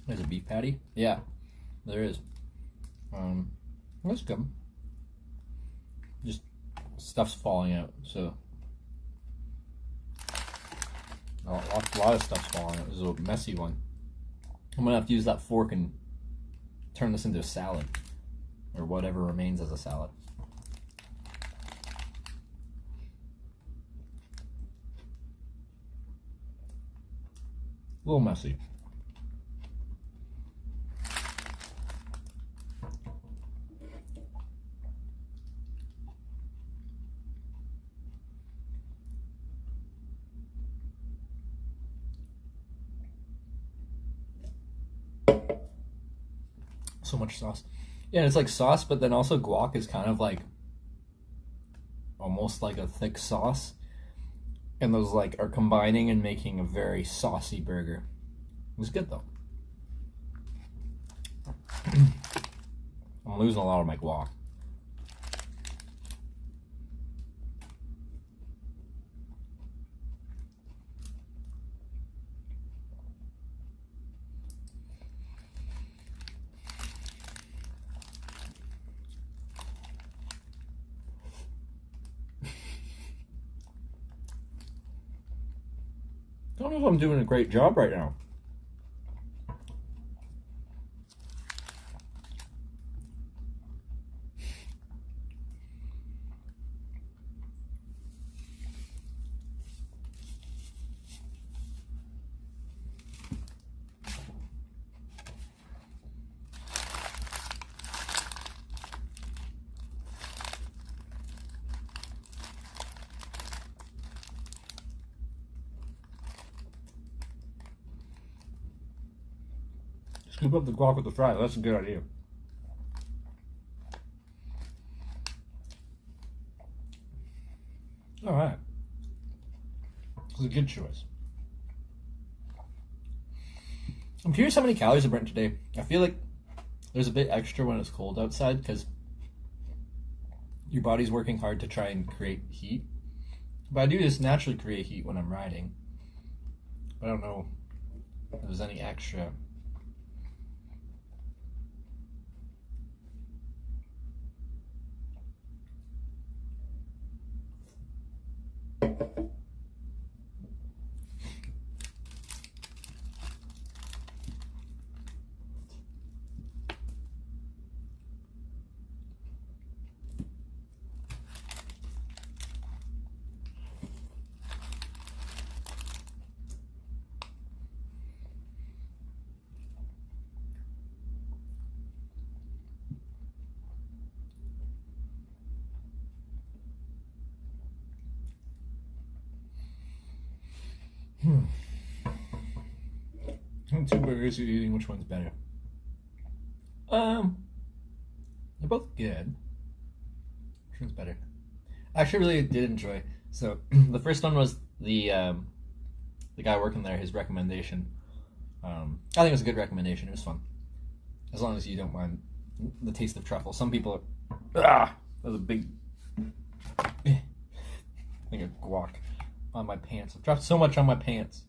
There's a beef patty? Yeah, there is. That's good. Just stuff's falling out, so a lot of stuff's falling out. This is a messy one. I'm gonna have to use that fork and turn this into a salad, or whatever remains as a salad. A little messy. So much sauce. Yeah, it's like sauce, but then also guac is kind of like almost like a thick sauce. And those like are combining and making a very saucy burger. It was good though. I'm losing a lot of my guac. I don't know if I'm doing a great job right now. Scoop up the guac with the fries. That's a good idea. All right. It's a good choice. I'm curious how many calories I burnt today. I feel like there's a bit extra when it's cold outside because your body's working hard to try and create heat. But I do just naturally create heat when I'm riding. But I don't know if there's any extra. Two burgers you're eating, which one's better? They're both good. Which one's better? I actually really did enjoy. So the first one was the guy working there, his recommendation. I think it was a good recommendation. It was fun, as long as you don't mind the taste of truffle. Some people are, that was a big thing of guac on my pants. I've dropped so much on my pants.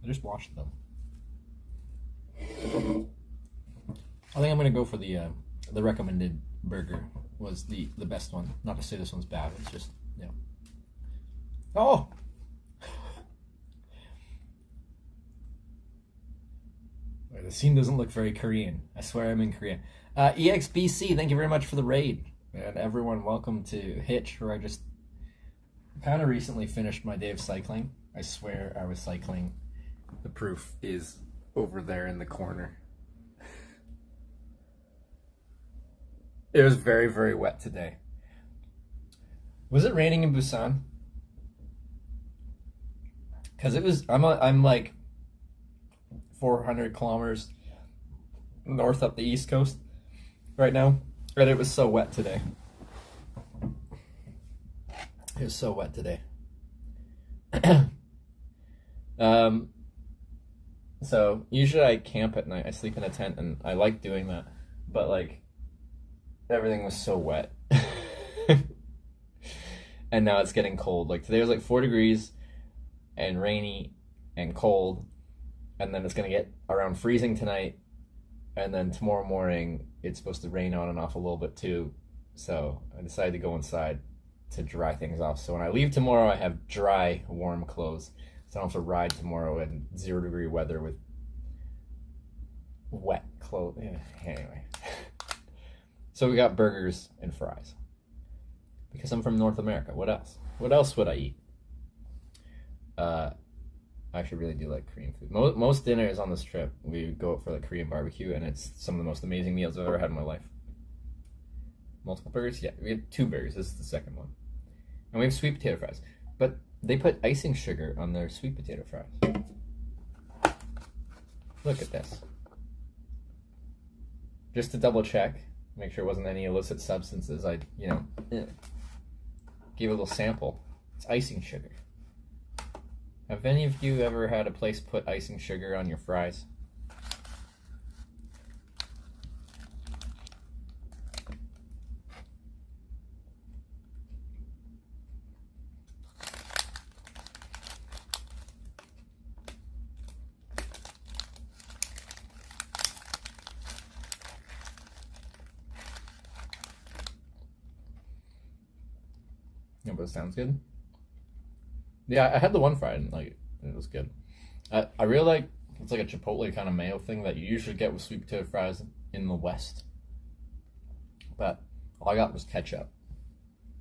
I just washed them. I think I'm gonna go for the recommended burger was the best one. Not to say this one's bad. It's just, you know. Oh. The scene doesn't look very Korean. I swear I'm in Korea. EXBC, thank you very much for the raid. And everyone, welcome to Hitch, where I just kind of recently finished my day of cycling. I swear I was cycling. The proof is over there in the corner. It was very, very wet today. Was it raining in Busan? Because it was, I'm like 400 kilometers north up the east coast right now, and it was so wet today. It was so wet today. So usually I camp at night. I sleep in a tent, and I like doing that. But like, everything was so wet, and now it's getting cold. Like today was like 4 degrees, and rainy, and cold. And then it's going to get around freezing tonight. And then tomorrow morning, it's supposed to rain on and off a little bit too. So I decided to go inside to dry things off. So when I leave tomorrow, I have dry, warm clothes. So I don't have to ride tomorrow in 0-degree weather with wet clothes. Anyway. So we got burgers and fries. Because I'm from North America. What else? What else would I eat? I actually really do like Korean food. Most dinners on this trip, we go out for like Korean barbecue, and it's some of the most amazing meals I've ever had in my life. Multiple burgers? Yeah, we have 2 burgers. This is the second one. And we have sweet potato fries. But they put icing sugar on their sweet potato fries. Look at this. Just to double check, make sure it wasn't any illicit substances, I, gave a little sample. It's icing sugar. Have any of you ever had a place put icing sugar on your fries? Yeah, but it sounds good. Yeah, I had the one fry and like it was good. I really like, it's like a chipotle kind of mayo thing that you usually get with sweet potato fries in the West. But all I got was ketchup,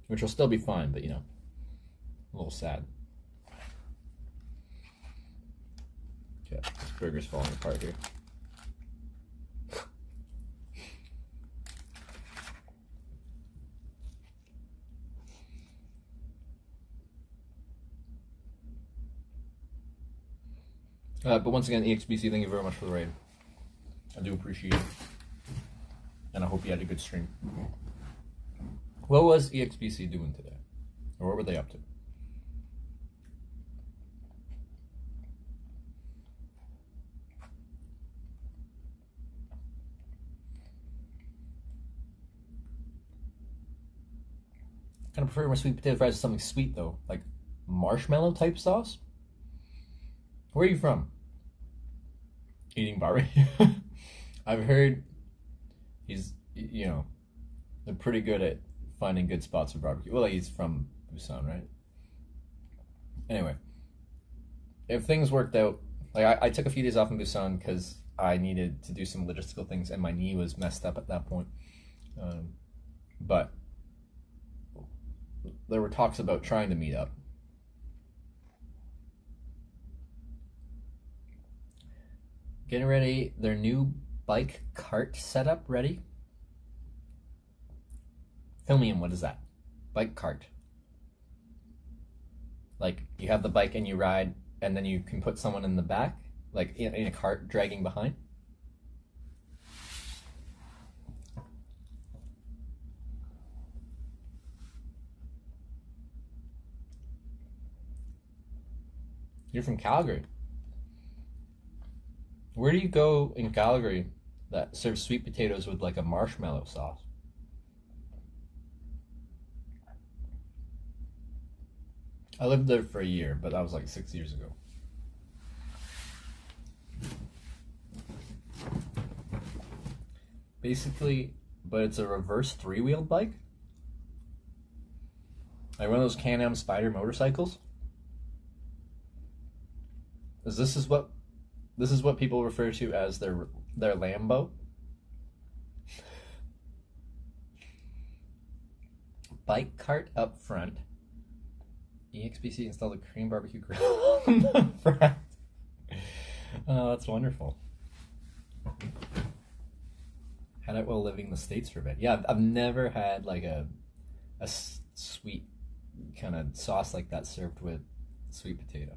which will still be fine, but a little sad. Okay, this burger's falling apart here. But once again, EXBC, thank you very much for the raid. I do appreciate it. And I hope you had a good stream. What was EXBC doing today? Or what were they up to? I kind of prefer my sweet potato fries to something sweet though. Like marshmallow type sauce? Where are you from? Eating barbecue? I've heard he's, they're pretty good at finding good spots for barbecue. Well, he's from Busan, right? Anyway, if things worked out, like I took a few days off in Busan because I needed to do some logistical things and my knee was messed up at that point. But there were talks about trying to meet up. Getting ready, their new bike cart setup ready. Fill me in, what is that? Bike cart. Like you have the bike and you ride, and then you can put someone in the back, like in a cart dragging behind. You're from Calgary. Where do you go in Calgary that serves sweet potatoes with like a marshmallow sauce? I lived there for a year, but that was like 6 years ago. Basically, but it's a reverse three-wheeled bike. Like one of those Can-Am Spider motorcycles. This is what people refer to as their Lambo. Bike cart up front. EXPC installed a Korean barbecue grill on the front. Oh, that's wonderful. Had it while living in the States for a bit. Yeah, I've never had like a sweet kind of sauce like that served with sweet potato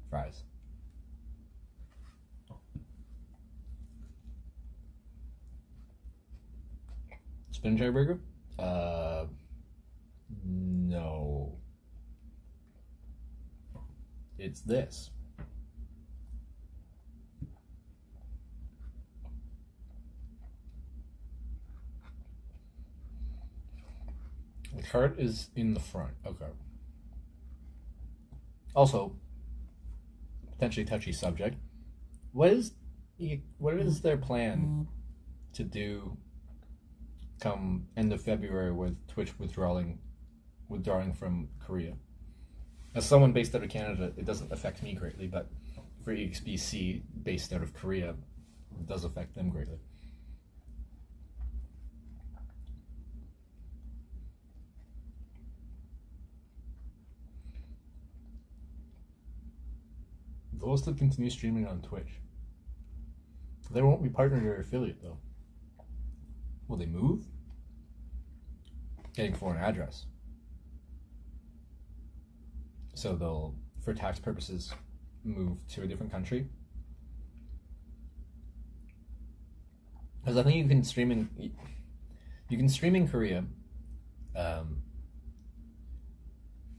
fries. Spin cherry burger? No. It's this. The cart is in the front. Okay. Also, potentially touchy subject. What is their plan to do come end of February with Twitch withdrawing from Korea? As someone based out of Canada, it doesn't affect me greatly, but for EXBC based out of Korea, it does affect them greatly. They'll still continue streaming on Twitch. They won't be partnered or affiliate though. Will they move? Getting foreign address. So they'll, for tax purposes, move to a different country. Because I think you can stream in Korea,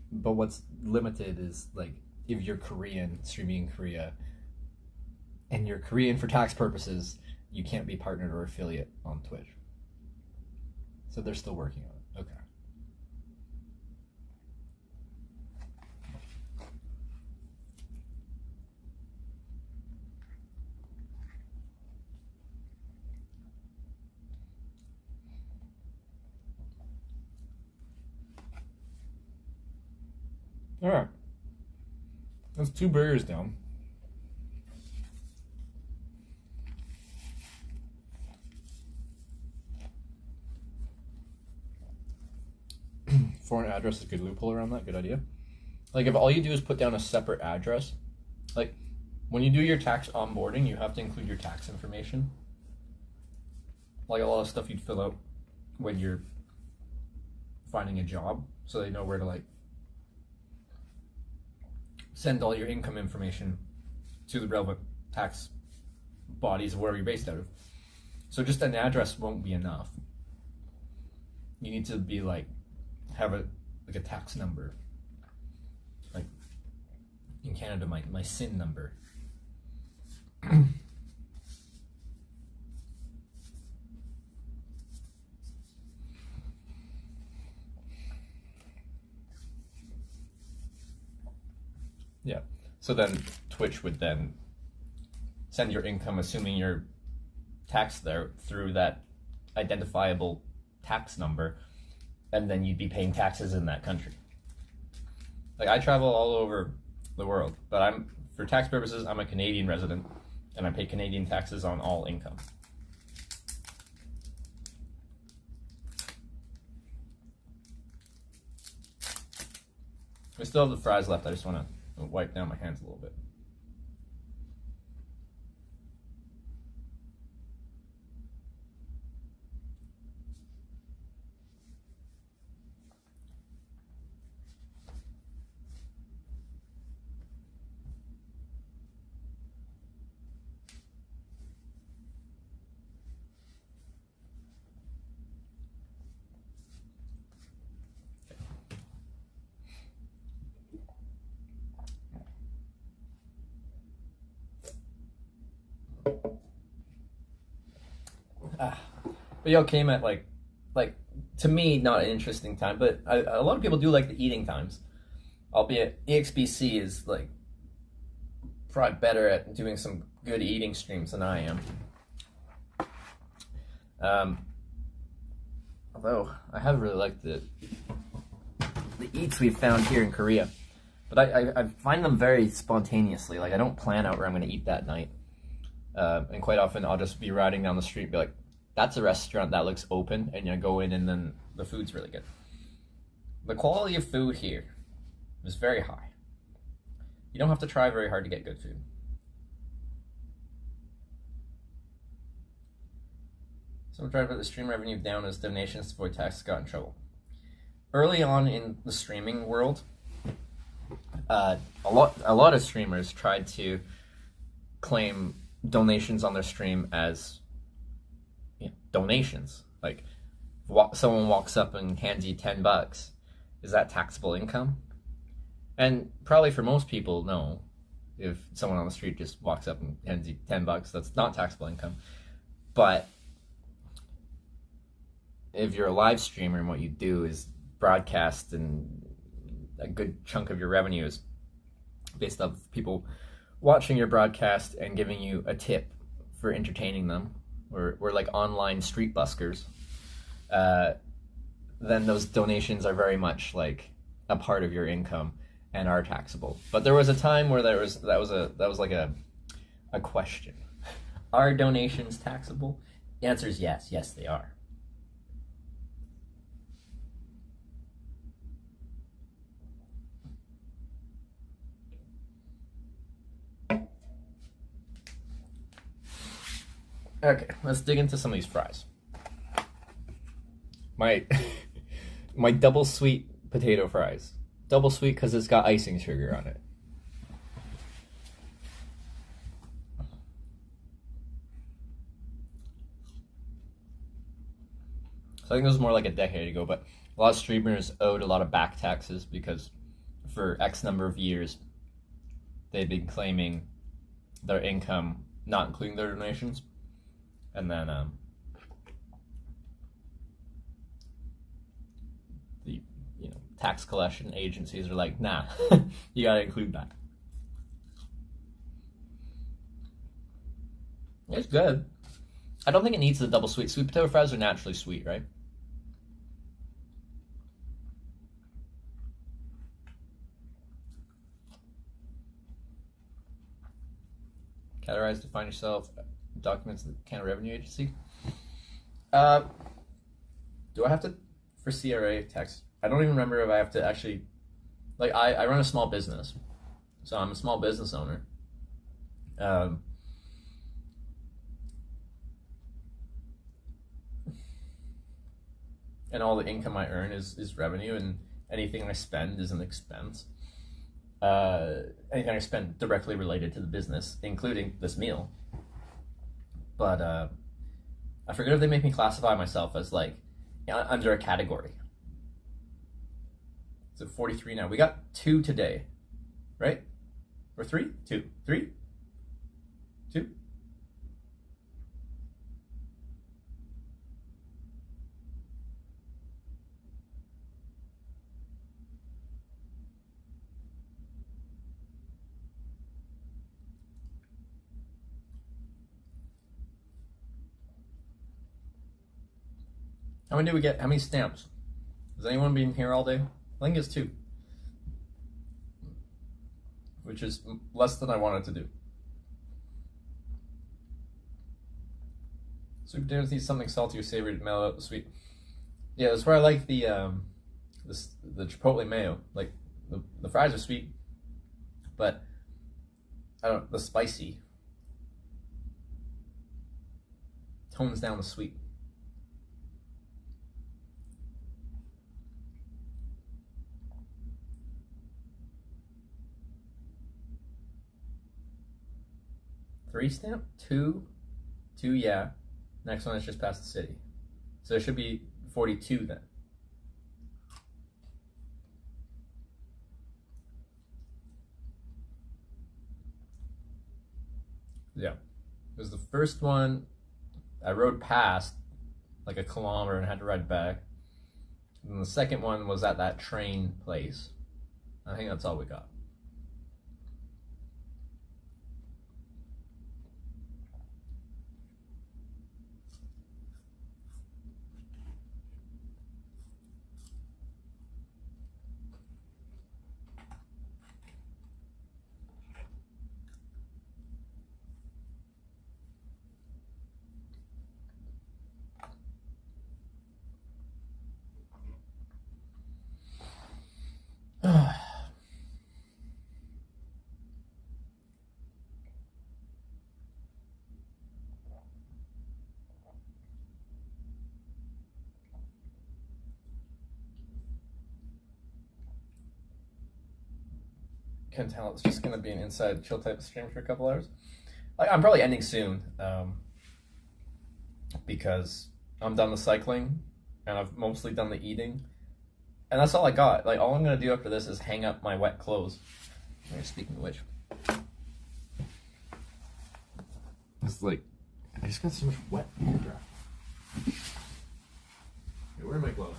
but what's limited is like if you're Korean streaming in Korea, and you're Korean for tax purposes, you can't be partnered or affiliate on Twitch. So they're still working on it. Okay. All right. That's 2 burgers down. Foreign address is a good loophole around that. Good idea. Like if all you do is put down a separate address, like when you do your tax onboarding, you have to include your tax information. Like a lot of stuff you'd fill out when you're finding a job, so they know where to like send all your income information to the relevant tax bodies of wherever you're based out of. So just an address won't be enough. You need to be like have a tax number. Like in Canada, my SIN number. Yeah. So then Twitch would then send your income, assuming you're taxed there, through that identifiable tax number, and then you'd be paying taxes in that country. Like I travel all over the world, but for tax purposes, I'm a Canadian resident, and I pay Canadian taxes on all income. I still have the fries left. I just want to wipe down my hands a little bit. But y'all came at like to me not an interesting time, but a lot of people do like the eating times. Albeit EXBC is like probably better at doing some good eating streams than I am. Although I have really liked the eats we've found here in Korea, but I find them very spontaneously. Like I don't plan out where I'm going to eat that night, and quite often I'll just be riding down the street and be like, that's a restaurant that looks open, and you go in and then the food's really good. The quality of food here is very high. You don't have to try very hard to get good food. Someone tried to put the stream revenue down as donations to avoid taxes, got in trouble. Early on in the streaming world, a lot of streamers tried to claim donations on their stream as donations. Like, someone walks up and hands you $10. Is that taxable income? And probably for most people, no. If someone on the street just walks up and hands you $10, that's not taxable income. But if you're a live streamer and what you do is broadcast, and a good chunk of your revenue is based off people watching your broadcast and giving you a tip for entertaining them, we're like online street buskers, then those donations are very much like a part of your income and are taxable. But there was a time where that was like a question. Are donations taxable? The answer is yes. Yes, they are. Okay, let's dig into some of these fries. My double sweet potato fries. Double sweet because it's got icing sugar on it. So I think it was more like a decade ago, but a lot of streamers owed a lot of back taxes because for X number of years they've been claiming their income not including their donations. And then the tax collection agencies are like, nah, you gotta include that. It's good. I don't think it needs the double sweet. Sweet potato fries are naturally sweet, right? Categorize, define yourself. Documents the Canada Revenue Agency. Do I have to, for CRA tax? I don't even remember if I have to actually, like, I run a small business, so I'm a small business owner. And all the income I earn is revenue, and anything I spend is an expense. Anything I spend directly related to the business, including this meal. But I forget if they make me classify myself as like under a category. So 43 now. We got 2 today, right? Or 3? 2. 3? 2? How many do we get? How many stamps? Has anyone been here all day? I think it's 2. Which is less than I wanted to do. Sweet potatoes need something salty or savory to mellow out the sweet. Yeah, that's where I like the chipotle mayo. Like the fries are sweet, but the spicy tones down the sweet. Three stamp? 2, yeah. Next one is just past the city. So it should be 42 then. Yeah. Because the first one, I rode past like a kilometer and had to ride back. And the second one was at that train place. I think that's all we got. Can tell it's just gonna be an inside chill type of stream for a couple hours. I'm probably ending soon because I'm done the cycling and I've mostly done the eating, and that's all I got. Like, all I'm gonna do after this is hang up my wet clothes. Speaking of which, it's like I just got so much wet hair. Hey, where are my gloves?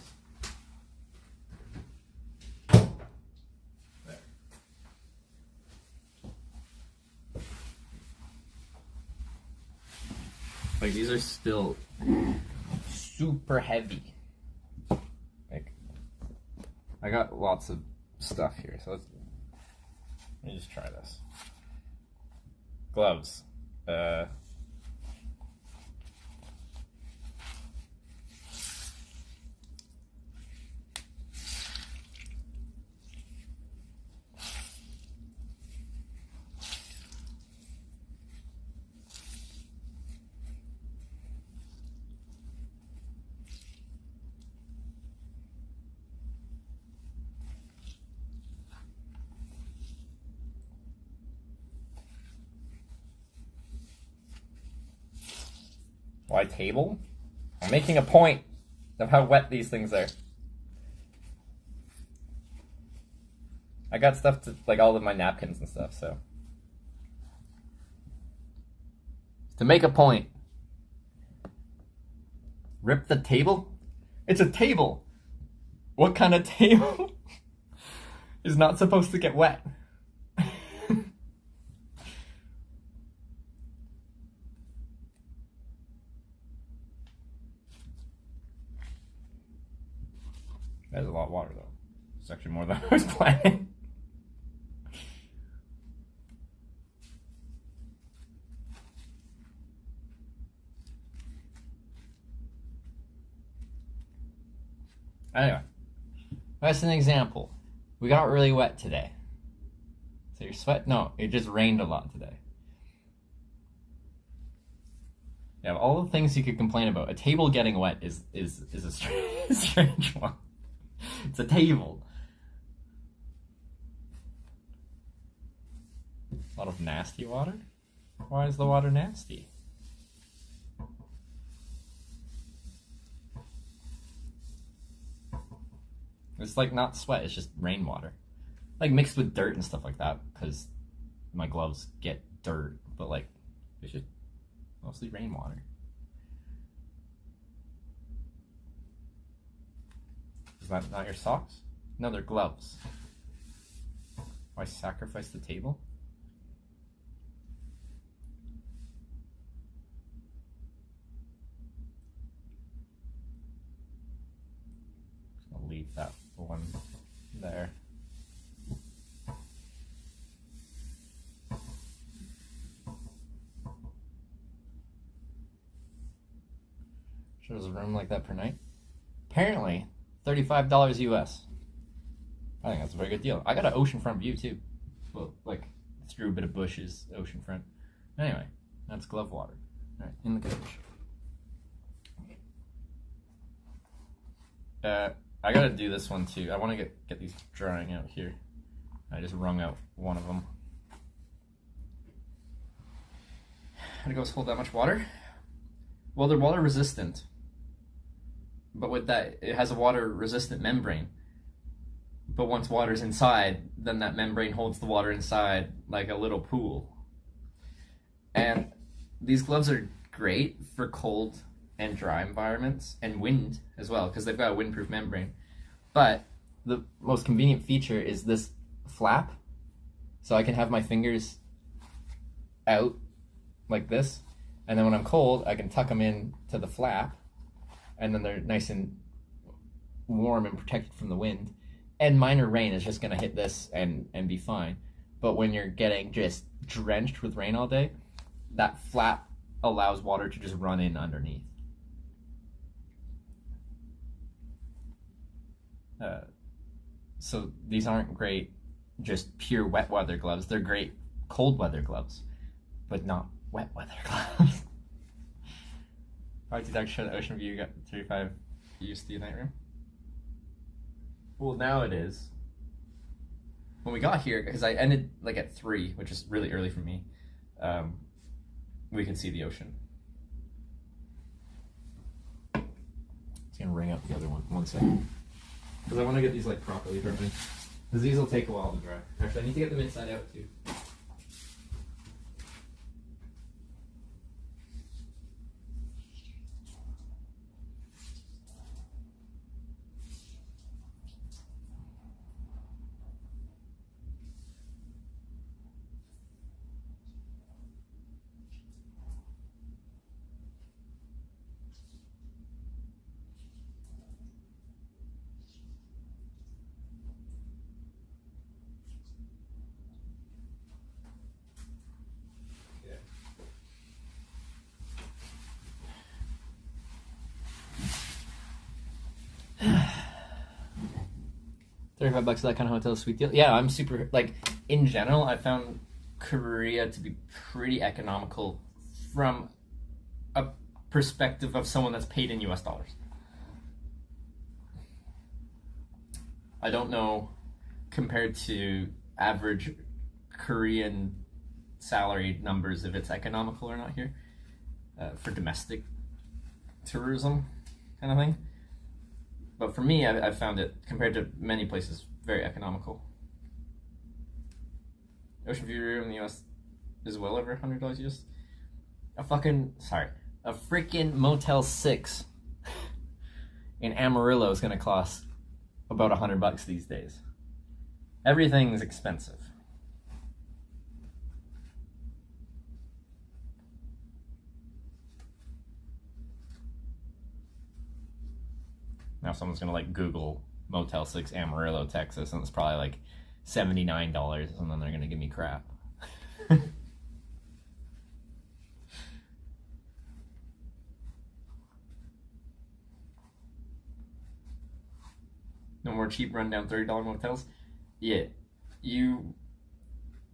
Like, these are still super heavy. Like, I got lots of stuff here, so let me just try this. Gloves. Why table? I'm making a point of how wet these things are. I got stuff to, like, all of my napkins and stuff, so. To make a point. Rip the table? It's a table! What kind of table is not supposed to get wet? There's a lot of water, though. It's actually more than I was planning. Anyway, that's an example. We got really wet today. So you're sweat? No, it just rained a lot today. Yeah, of all the things you could complain about, a table getting wet is a strange one. It's a table. A lot of nasty water? Why is the water nasty? It's like not sweat, it's just rainwater. Like mixed with dirt and stuff like that, because my gloves get dirt, but like, it's just mostly rainwater. Is that not your socks? No, they're gloves. Why sacrifice the table? I'll leave that one there. Sure, there's a room like that per night. Apparently, $35 US. I think that's a very good deal. I got an oceanfront view too. Well, like through a bit of bushes, oceanfront. Anyway, that's glove water. All right, in the coach. I gotta do this one too. I want to get these drying out here. I just wrung out one of them. How do it hold that much water? Well, they're water resistant. But with that, it has a water resistant membrane. But once water's inside, then that membrane holds the water inside like a little pool. And these gloves are great for cold and dry environments and wind as well, because they've got a windproof membrane. But the most convenient feature is this flap, so I can have my fingers out like this, and then when I'm cold I can tuck them in to the flap, and then they're nice and warm and protected from the wind. And minor rain is just going to hit this and be fine. But when you're getting just drenched with rain all day, that flap allows water to just run in underneath. So these aren't great just pure wet weather gloves. They're great cold weather gloves, but not wet weather gloves. Alright, did show the ocean view? You got 35 USD night room? Well, now it is. When we got here, because I ended like at 3, which is really early for me, we can see the ocean. It's gonna ring up the other one. 1 second. Because I want to get these like properly dried. Because these will take a while to dry. Actually, I need to get them inside out too. $35 for that kind of hotel is a sweet deal. Yeah, I'm super, like, in general, I found Korea to be pretty economical from a perspective of someone that's paid in US dollars. I don't know, compared to average Korean salary numbers, if it's economical or not here, for domestic tourism kind of thing. But for me, I've found it, compared to many places, very economical. Ocean view room in the US is well over $100 US. A freaking Motel 6 in Amarillo is gonna cost about $100 these days. Everything's expensive. Now someone's gonna like Google Motel 6 Amarillo, Texas, and it's probably like $79, and then they're gonna give me crap. No more cheap rundown $30 motels? Yeah, you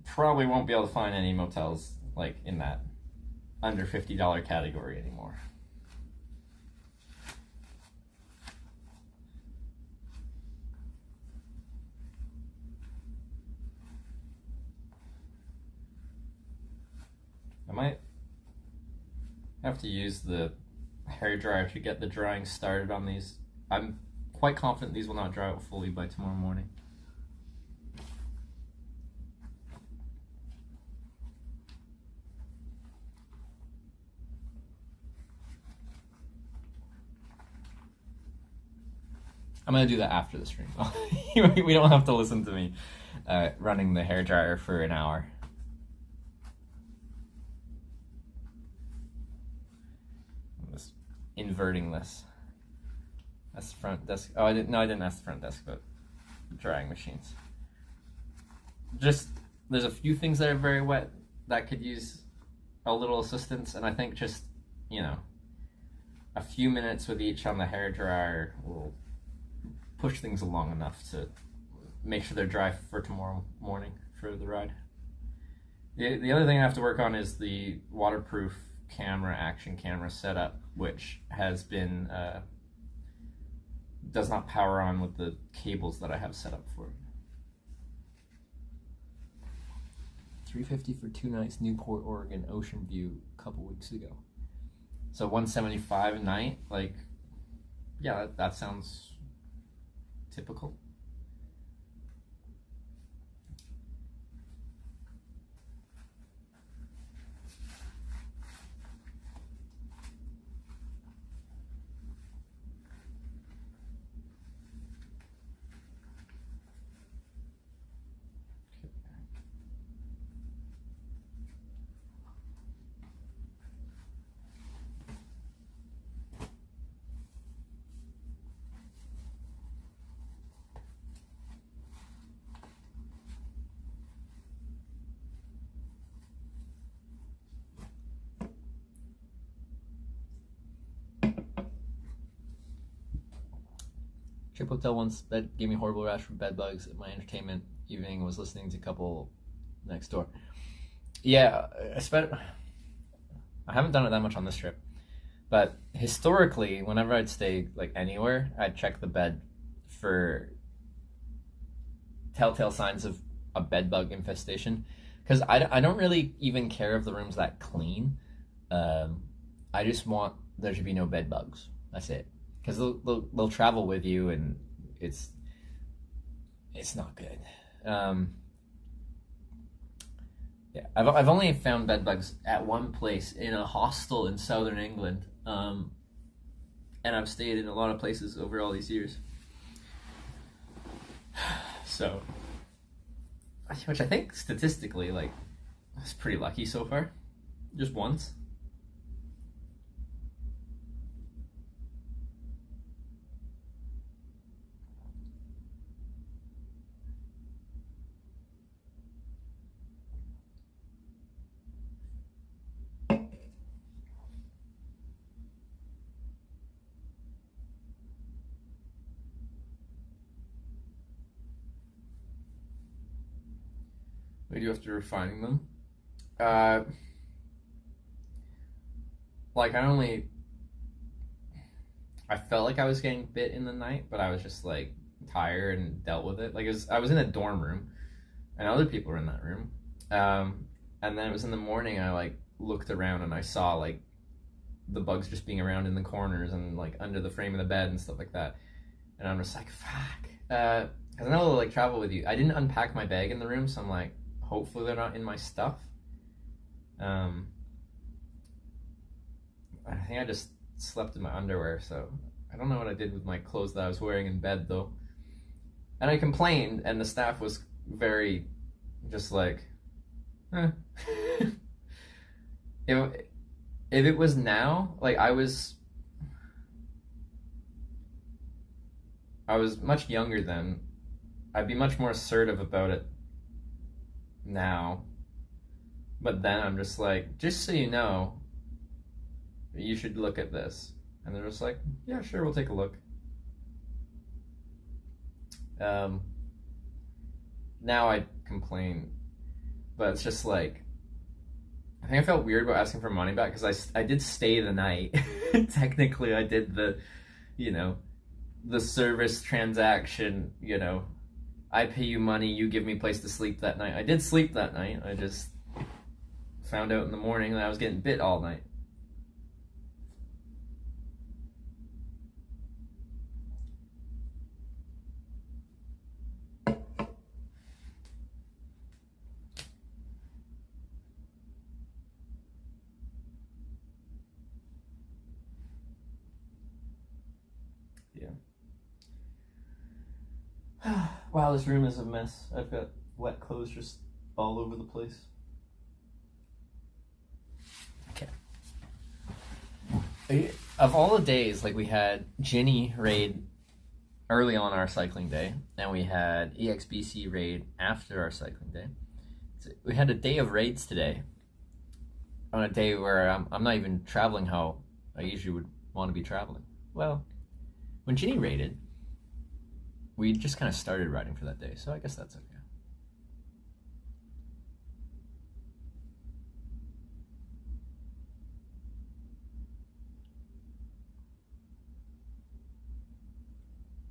probably won't be able to find any motels like in that under $50 category anymore. I might have to use the hairdryer to get the drying started on these. I'm quite confident these will not dry out fully by tomorrow morning. I'm gonna do that after the stream. We don't have to listen to me running the hairdryer for an hour. Inverting this. That's the front desk. Oh, I didn't ask the front desk, but drying machines. Just, there's a few things that are very wet that could use a little assistance, and I think just, you know, a few minutes with each on the hairdryer will push things along enough to make sure they're dry for tomorrow morning for the ride. The other thing I have to work on is the waterproof action camera setup, which has been does not power on with the cables that I have set up for it. $350 for 2 nights, Newport, Oregon, Ocean View, a couple weeks ago. So $175 a night, like, yeah, that sounds typical. Strip hotel once that gave me horrible rash from bed bugs. My entertainment evening was listening to Couple next door. Yeah, I haven't done it that much on this trip, but historically, whenever I'd stay like anywhere, I'd check the bed for telltale signs of a bed bug infestation, because I don't really even care if the room's that clean. I just want there to be no bed bugs. That's it, because they'll travel with you, and it's not good. Yeah, I've only found bed bugs at one place in a hostel in southern England, and I've stayed in a lot of places over all these years. So, which I think statistically, like, that's pretty lucky so far. Just once. We do after refining them. Like I felt like I was getting bit in the night, but I was just like tired and dealt with it. Like I was in a dorm room, and other people were in that room. And then it was in the morning. I like looked around and I saw like the bugs just being around in the corners and like under the frame of the bed and stuff like that. And I'm just like, fuck. Because I know they'll like travel with you. I didn't unpack my bag in the room, so I'm like, hopefully they're not in my stuff. I think I just slept in my underwear, so I don't know what I did with my clothes that I was wearing in bed though. And I complained, and the staff was very just like, if it was now, like I was much younger then, I'd be much more assertive about it now. But then I'm just like, just so you know, you should look at this. And they're just like, yeah, sure, we'll take a look. Now I complain, but it's just like, I think I felt weird about asking for money back because I did stay the night. Technically, I did the service transaction, I pay you money, you give me a place to sleep that night. I did sleep that night. I just found out in the morning that I was getting bit all night. Wow, this room is a mess. I've got wet clothes just all over the place. Okay. Of all the days, like we had Ginny raid early on our cycling day, and we had EXBC raid after our cycling day. So we had a day of raids today, on a day where I'm not even traveling how I usually would want to be traveling. Well, when Ginny raided, we just kind of started riding for that day, so I guess that's okay.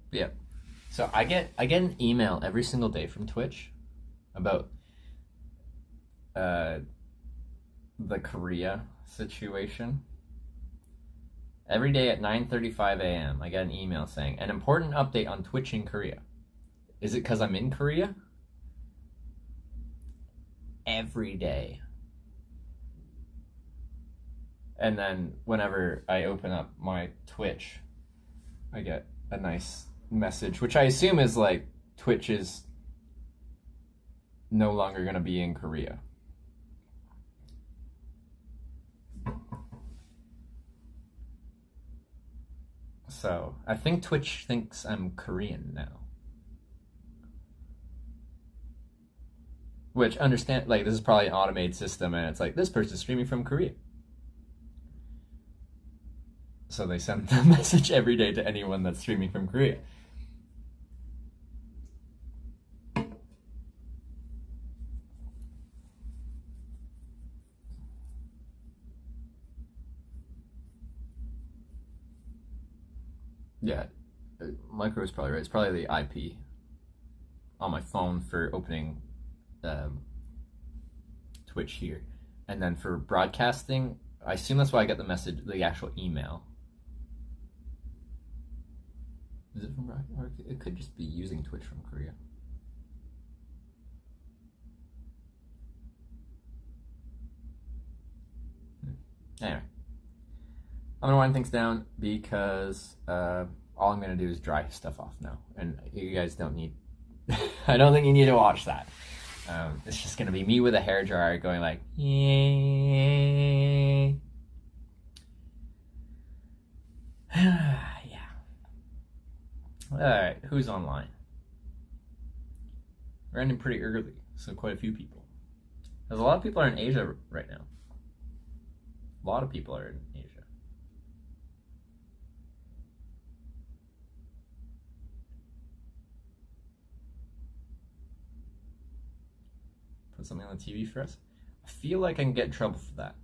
But yeah, so I get an email every single day from Twitch about the Korea situation. Every day at 9:35 a.m. I get an email saying, an important update on Twitch in Korea. Is it because I'm in Korea? Every day. And then whenever I open up my Twitch, I get a nice message, which I assume is like, Twitch is no longer going to be in Korea. So, I think Twitch thinks I'm Korean now. Which, understand, like, this is probably an automated system, and it's like, this person's streaming from Korea. So they send the message every day to anyone that's streaming from Korea. Yeah, Micro is probably right. It's probably the IP on my phone for opening Twitch here. And then for broadcasting, I assume that's why I get the message, the actual email. Is it from broadcast? Or it could just be using Twitch from Korea. Anyway, I'm gonna wind things down because all I'm gonna do is dry stuff off now, and you guys don't need. I don't think you need to watch that. It's just gonna be me with a hairdryer going like, yeah. Yeah. All right, who's online? We're ending pretty early, so quite a few people. There's a lot of people are in Asia right now. A lot of people are in Asia. Put something on the TV for us. I feel like I can get in trouble for that.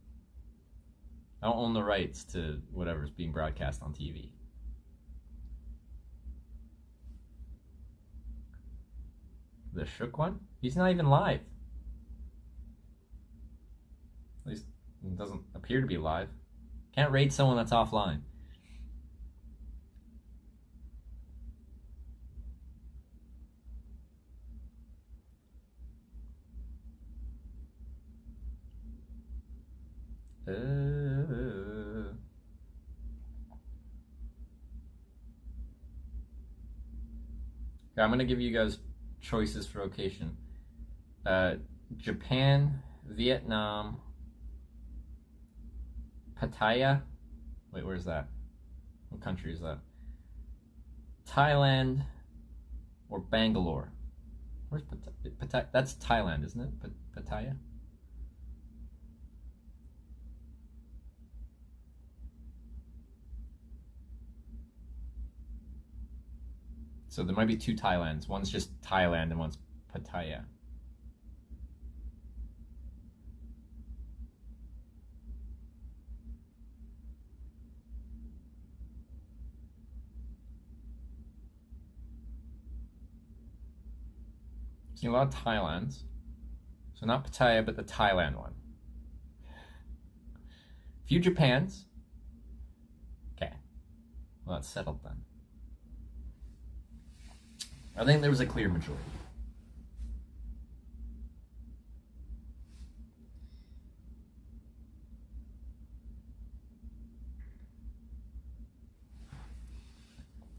I don't own the rights to whatever's being broadcast on TV. The Shook one? He's not even live. At least it doesn't appear to be live. Can't raid someone that's offline. Okay, I'm gonna give you guys choices for location. Japan, Vietnam, Pattaya. Wait, where's that? What country is that? Thailand or Bangalore? Where's Pattaya? That's Thailand, isn't it? Pattaya? So there might be two Thailands. One's just Thailand and one's Pattaya. See a lot of Thailands. So not Pattaya, but the Thailand one. Few Japans. Okay. Well, that's settled then. I think there was a clear majority.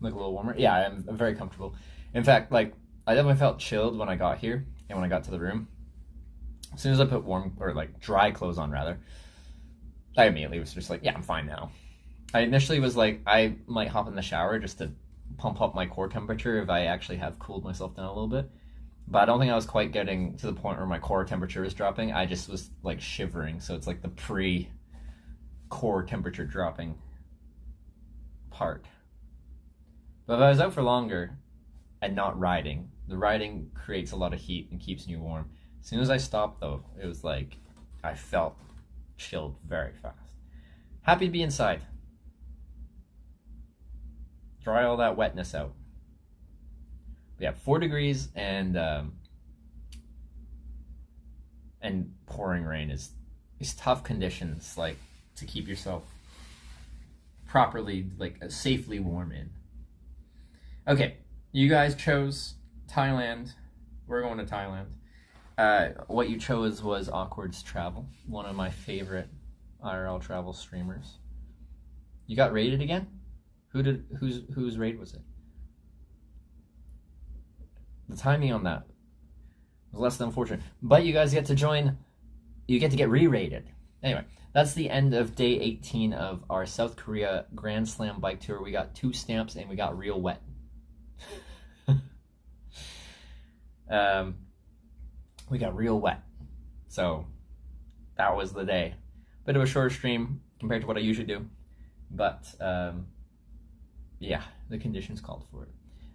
Look a little warmer. Yeah, I'm very comfortable. In fact, like, I definitely felt chilled when I got here and when I got to the room. As soon as I put warm, or like dry clothes on rather, I immediately was just like, yeah, I'm fine now. I initially was like, I might hop in the shower just to pump up my core temperature if I actually have cooled myself down a little bit. But I don't think I was quite getting to the point where my core temperature was dropping. I just was like shivering. So it's like the pre-core temperature dropping part. But if I was out for longer and not riding, the riding creates a lot of heat and keeps you warm. As soon as I stopped though, it was like I felt chilled very fast. Happy to be inside. Dry all that wetness out. We have 4 degrees and pouring rain is tough conditions, like to keep yourself properly, like safely warm in. Okay, you guys chose Thailand. We're going to Thailand. What you chose was Awkward's Travel, one of my favorite IRL travel streamers. You got rated again? Whose raid was it? The timing on that was less than unfortunate. But you guys get to join, you get to get re-rated. Anyway, that's the end of day 18 of our South Korea Grand Slam bike tour. We got 2 stamps and we got real wet. We got real wet. So that was the day. Bit of a shorter stream compared to what I usually do. But yeah, the conditions called for it.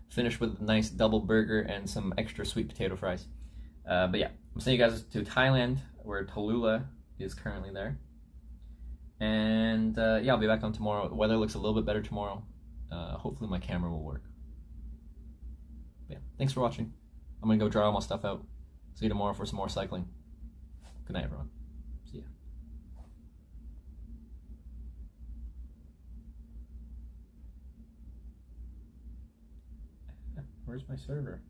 Finished with a nice double burger and some extra sweet potato fries. But yeah, I'm sending you guys to Thailand, where Tallulah is currently there. And yeah, I'll be back on tomorrow. The weather looks a little bit better tomorrow. hopefully my camera will work. But yeah, thanks for watching. I'm gonna go dry all my stuff out. See you tomorrow for some more cycling. Good night, everyone. See ya. Where's my server?